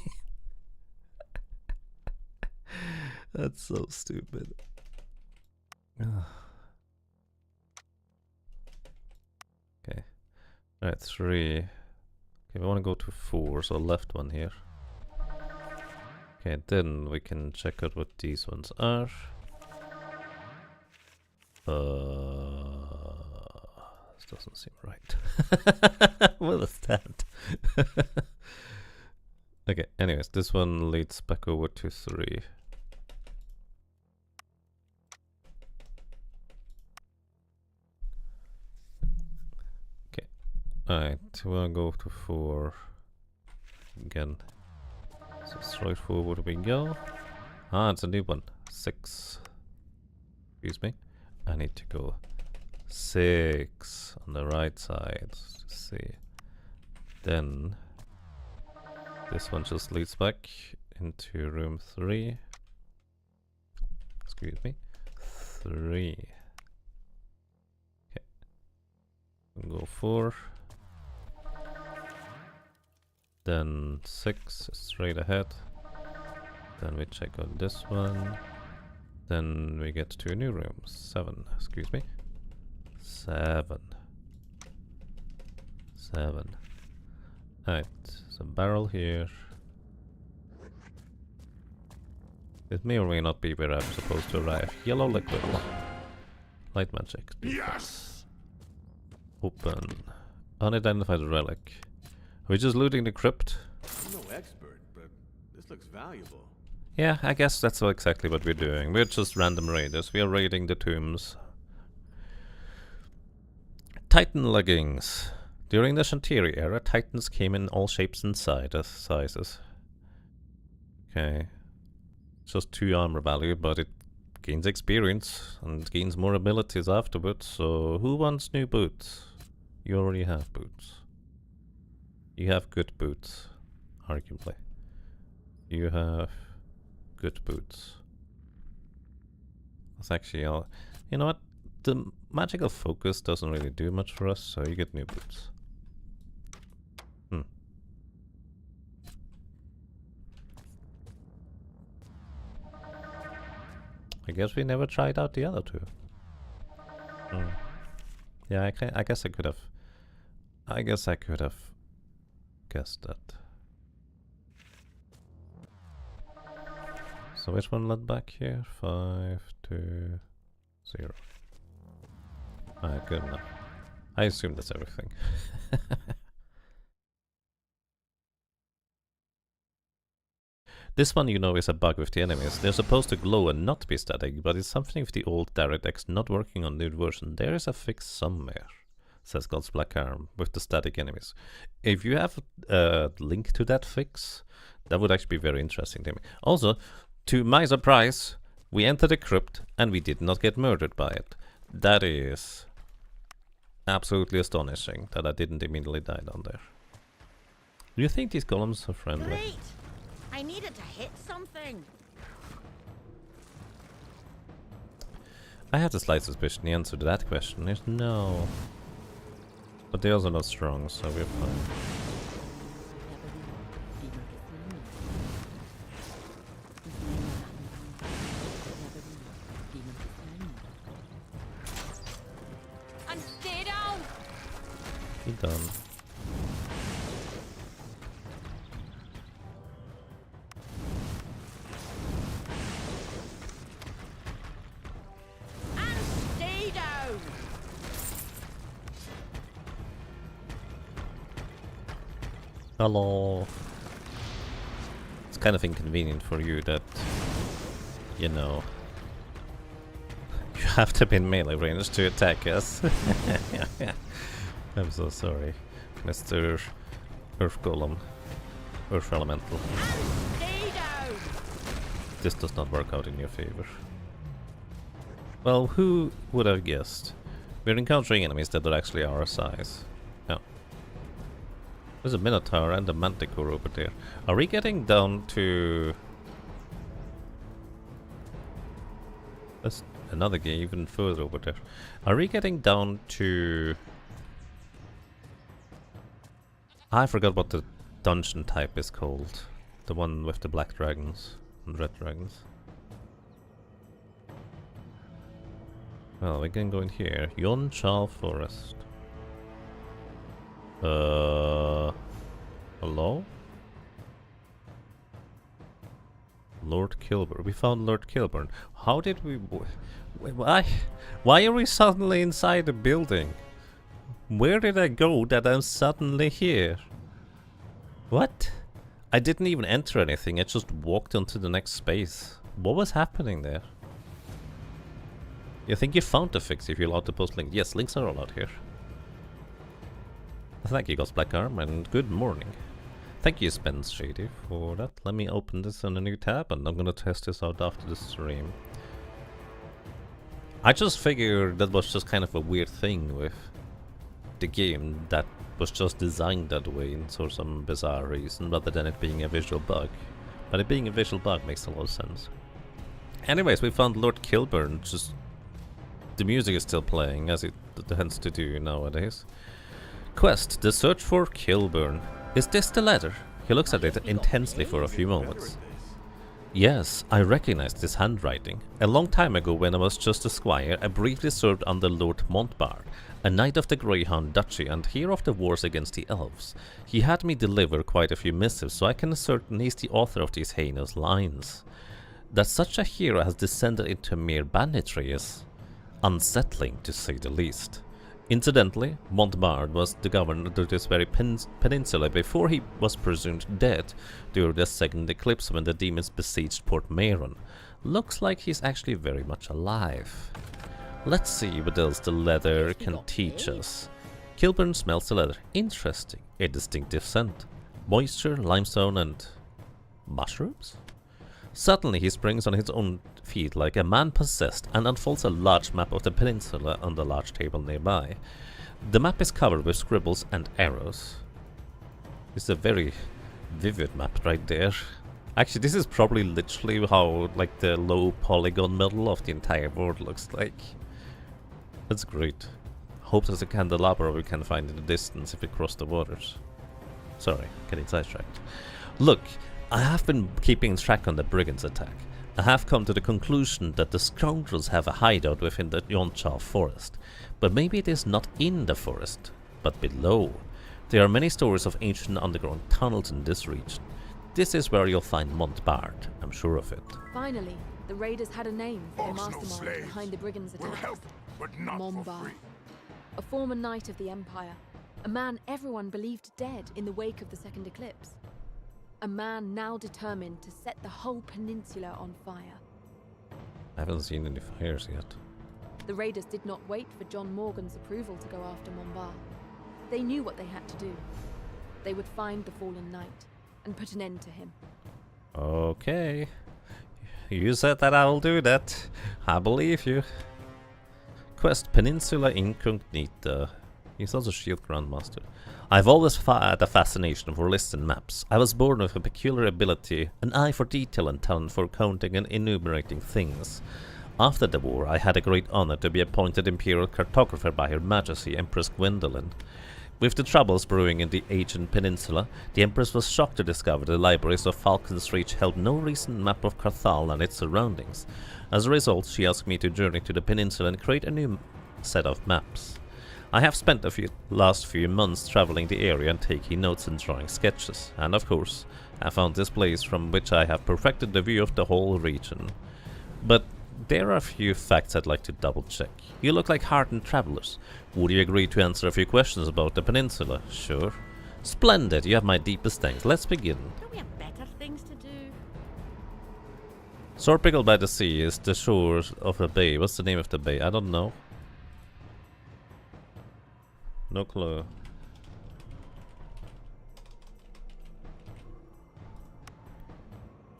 That's so stupid. Okay. Alright, 3. Okay, we want to go to 4, so left one here. Okay, then we can check out what these ones are. This doesn't seem right. What is that? Okay, anyways, this one leads back over to 3. Okay, alright, we'll go to 4 again. So straight forward we go. Ah, it's a new one. 6. Excuse me. I need to go 6 on the right side to see. Then this one just leads back into room 3. Excuse me. 3. Okay. We'll go 4. Then 6 straight ahead. Then we check out this one. Then we get to a new room. 7, excuse me. 7. 7. Alright, so barrel here. It may or may not be where I'm supposed to arrive. Yellow liquid. Light magic. Yes! Open. Unidentified relic. Are we just looting the crypt? I'm no expert, but this looks valuable. Yeah, I guess that's exactly what we're doing. We're just random raiders. We are raiding the tombs. Titan leggings. During the Shantiri era, Titans came in all shapes and sizes. Okay. Just 2 armor value, but it gains experience and gains more abilities afterwards. So who wants new boots? You already have boots. You have good boots, arguably. You have good boots. That's actually all. You know what? The magical focus doesn't really do much for us, so you get new boots. I guess we never tried out the other 2. Yeah, I guess I could have. I guess I could have guessed that. So which one led back here? 5 to 0. Alright, good enough. I assume that's everything. This one, you know, is a bug with the enemies. They're supposed to glow and not be static, but it's something with the old DirectX not working on the new version. There is a fix somewhere, says God's Black Arm, with the static enemies. If you have a link to that fix, that would actually be very interesting to me. Also, to my surprise, we entered a crypt and we did not get murdered by it. That is absolutely astonishing that I didn't immediately die down there. Do you think these golems are friendly? Great! I needed to hit something. I had a slight suspicion the answer to that question is no. But they're also not strong, so we're fine. And stay down! He done. And stay down. Hello. It's kind of inconvenient for you that, you know, you have to be in melee range to attack us. I'm so sorry, Mr. Earth Golem. Earth Elemental. This does not work out in your favor. Well, who would have guessed? We're encountering enemies that are actually our size. Yeah. There's a Minotaur and a Manticore over there. Are we getting down to... There's another game even further over there. Are we getting down to... I forgot what the dungeon type is called. The one with the black dragons and red dragons. Well, we can go in here. Yonchal Forest. Hello? Lord Kilburn. We found Lord Kilburn. How did we... Why? Why are we suddenly inside the building? Where did I go that I'm suddenly here? What? I didn't even enter anything. I just walked onto the next space. What was happening there? You think you found the fix if you allowed to post links? Yes, links are all out here. Thank you, Ghost Black Arm, and good morning. Thank you, Spence Shady, for that. Let me open this in a new tab, and I'm gonna test this out after the stream. I just figured that was just kind of a weird thing with the game that was just designed that way for some bizarre reason, rather than it being a visual bug. But it being a visual bug makes a lot of sense. Anyways, we found Lord Kilburn. Just the music is still playing, as it tends to do nowadays. Quest: the search for Kilburn. Is this the letter? He looks at it intensely for a few moments. Yes, I recognize this handwriting. A long time ago, when I was just a squire, I briefly served under Lord Montbard, a knight of the Greyhound Duchy and hero of the wars against the elves. He had me deliver quite a few missives, so I can ascertain he's the author of these heinous lines. That such a hero has descended into mere banditry is unsettling, to say the least. Incidentally, Montbard was the governor of this very peninsula before he was presumed dead during the second eclipse when the demons besieged Port Meron. Looks like he's actually very much alive. Let's see what else the leather can teach us. Kilburn smells the leather. Interesting. A distinctive scent. Moisture, limestone and... mushrooms? Suddenly he springs on his own feet like a man possessed and unfolds a large map of the peninsula on the large table nearby. The map is covered with scribbles and arrows. It's a very vivid map right there. Actually, this is probably literally how like the low polygon model of the entire world looks like. That's great. Hope there's a candelabra we can find in the distance if we cross the waters. Sorry, getting sidetracked. Look, I have been keeping track on the brigands' attack. I have come to the conclusion that the scoundrels have a hideout within the Yonchal forest. But maybe it is not in the forest, but below. There are many stories of ancient underground tunnels in this region. This is where you'll find Montbard, I'm sure of it. Finally, the raiders had a name for the Force no mastermind slaves. behind the brigands' We'll attack. help, but not for Montbard. free. A former knight of the Empire. A man everyone believed dead in the wake of the second eclipse. A man now determined to set the whole peninsula on fire. I haven't seen any fires yet. The raiders did not wait for John Morgan's approval to go after Montbard. They knew what they had to do. They would find the fallen knight and put an end to him. Okay. You said that I will do that. I believe you. Quest: Peninsula Incognita. He's also Shield Grandmaster. I've always had a fascination for lists and maps. I was born with a peculiar ability, an eye for detail and talent for counting and enumerating things. After the war, I had a great honor to be appointed Imperial Cartographer by Her Majesty Empress Gwendolyn. With the troubles brewing in the ancient peninsula, the Empress was shocked to discover the libraries of Falcon's Reach held no recent map of Carthal and its surroundings. As a result, she asked me to journey to the peninsula and create a new set of maps. I have spent the last few months traveling the area and taking notes and drawing sketches, and of course, I found this place from which I have perfected the view of the whole region. But there are a few facts I'd like to double check. You look like hardened travelers. Would you agree to answer a few questions about the peninsula? Sure. Splendid, you have my deepest thanks. Let's begin. Don't we have better things to do? Swordpickle by the sea is the shores of a bay. What's the name of the bay? I don't know. No clue.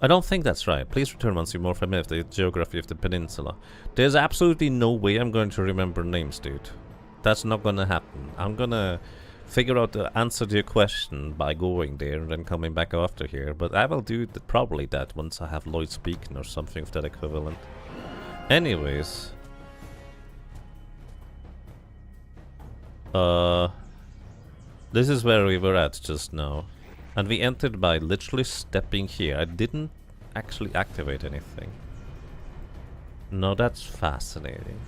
I don't think that's right. Please return once you're more familiar with the geography of the peninsula. There's absolutely no way I'm going to remember names, dude. That's not gonna happen. I'm gonna figure out the answer to your question by going there and then coming back after here. But I will do probably that once I have Lloyd speaking or something of that equivalent. Anyways. This is where we were at just now. And we entered by literally stepping here. I didn't actually activate anything. No, that's fascinating.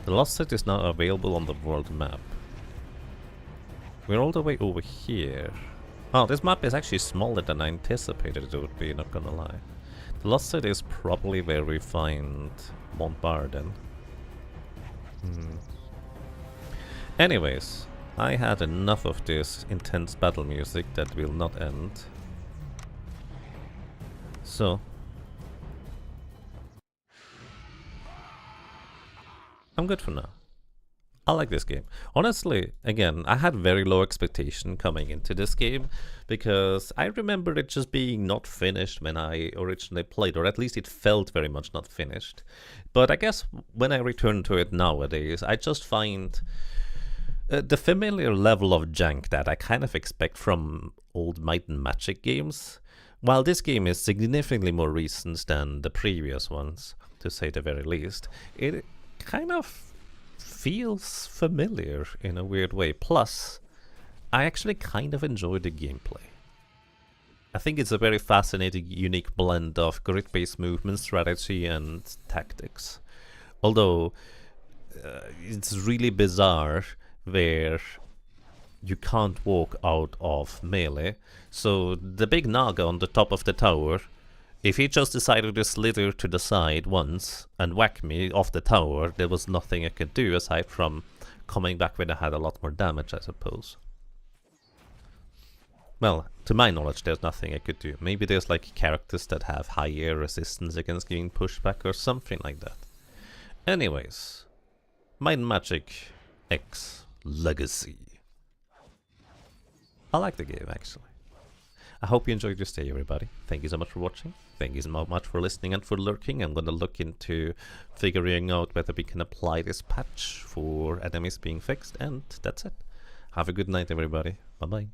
The lost site is now available on the world map. We're all the way over here. Oh, this map is actually smaller than I anticipated it would be, not gonna lie. The lost site is probably where we find Montbarden. Anyways, I had enough of this intense battle music that will not end. So, I'm good for now. I like this game. Honestly, again, I had very low expectation coming into this game because I remember it just being not finished when I originally played, or at least it felt very much not finished. But I guess when I return to it nowadays, I just find the familiar level of jank that I kind of expect from old Might and Magic games. While this game is significantly more recent than the previous ones, to say the very least, it kind of feels familiar in a weird way. Plus, I actually kind of enjoy the gameplay. I think it's a very fascinating, unique blend of grid-based movement, strategy, and tactics. Although, it's really bizarre where you can't walk out of melee. So the big Naga on the top of the tower, if he just decided to slither to the side once and whack me off the tower, there was nothing I could do aside from coming back when I had a lot more damage, I suppose. Well, to my knowledge, there's nothing I could do. Maybe there's like characters that have higher resistance against getting pushed back or something like that. Anyways, Might and Magic X Legacy. I like the game, actually. I hope you enjoyed your stay, everybody. Thank you so much for watching. Thank you so much for listening and for lurking. I'm gonna look into figuring out whether we can apply this patch for enemies being fixed, and that's it. Have a good night, everybody. Bye-bye.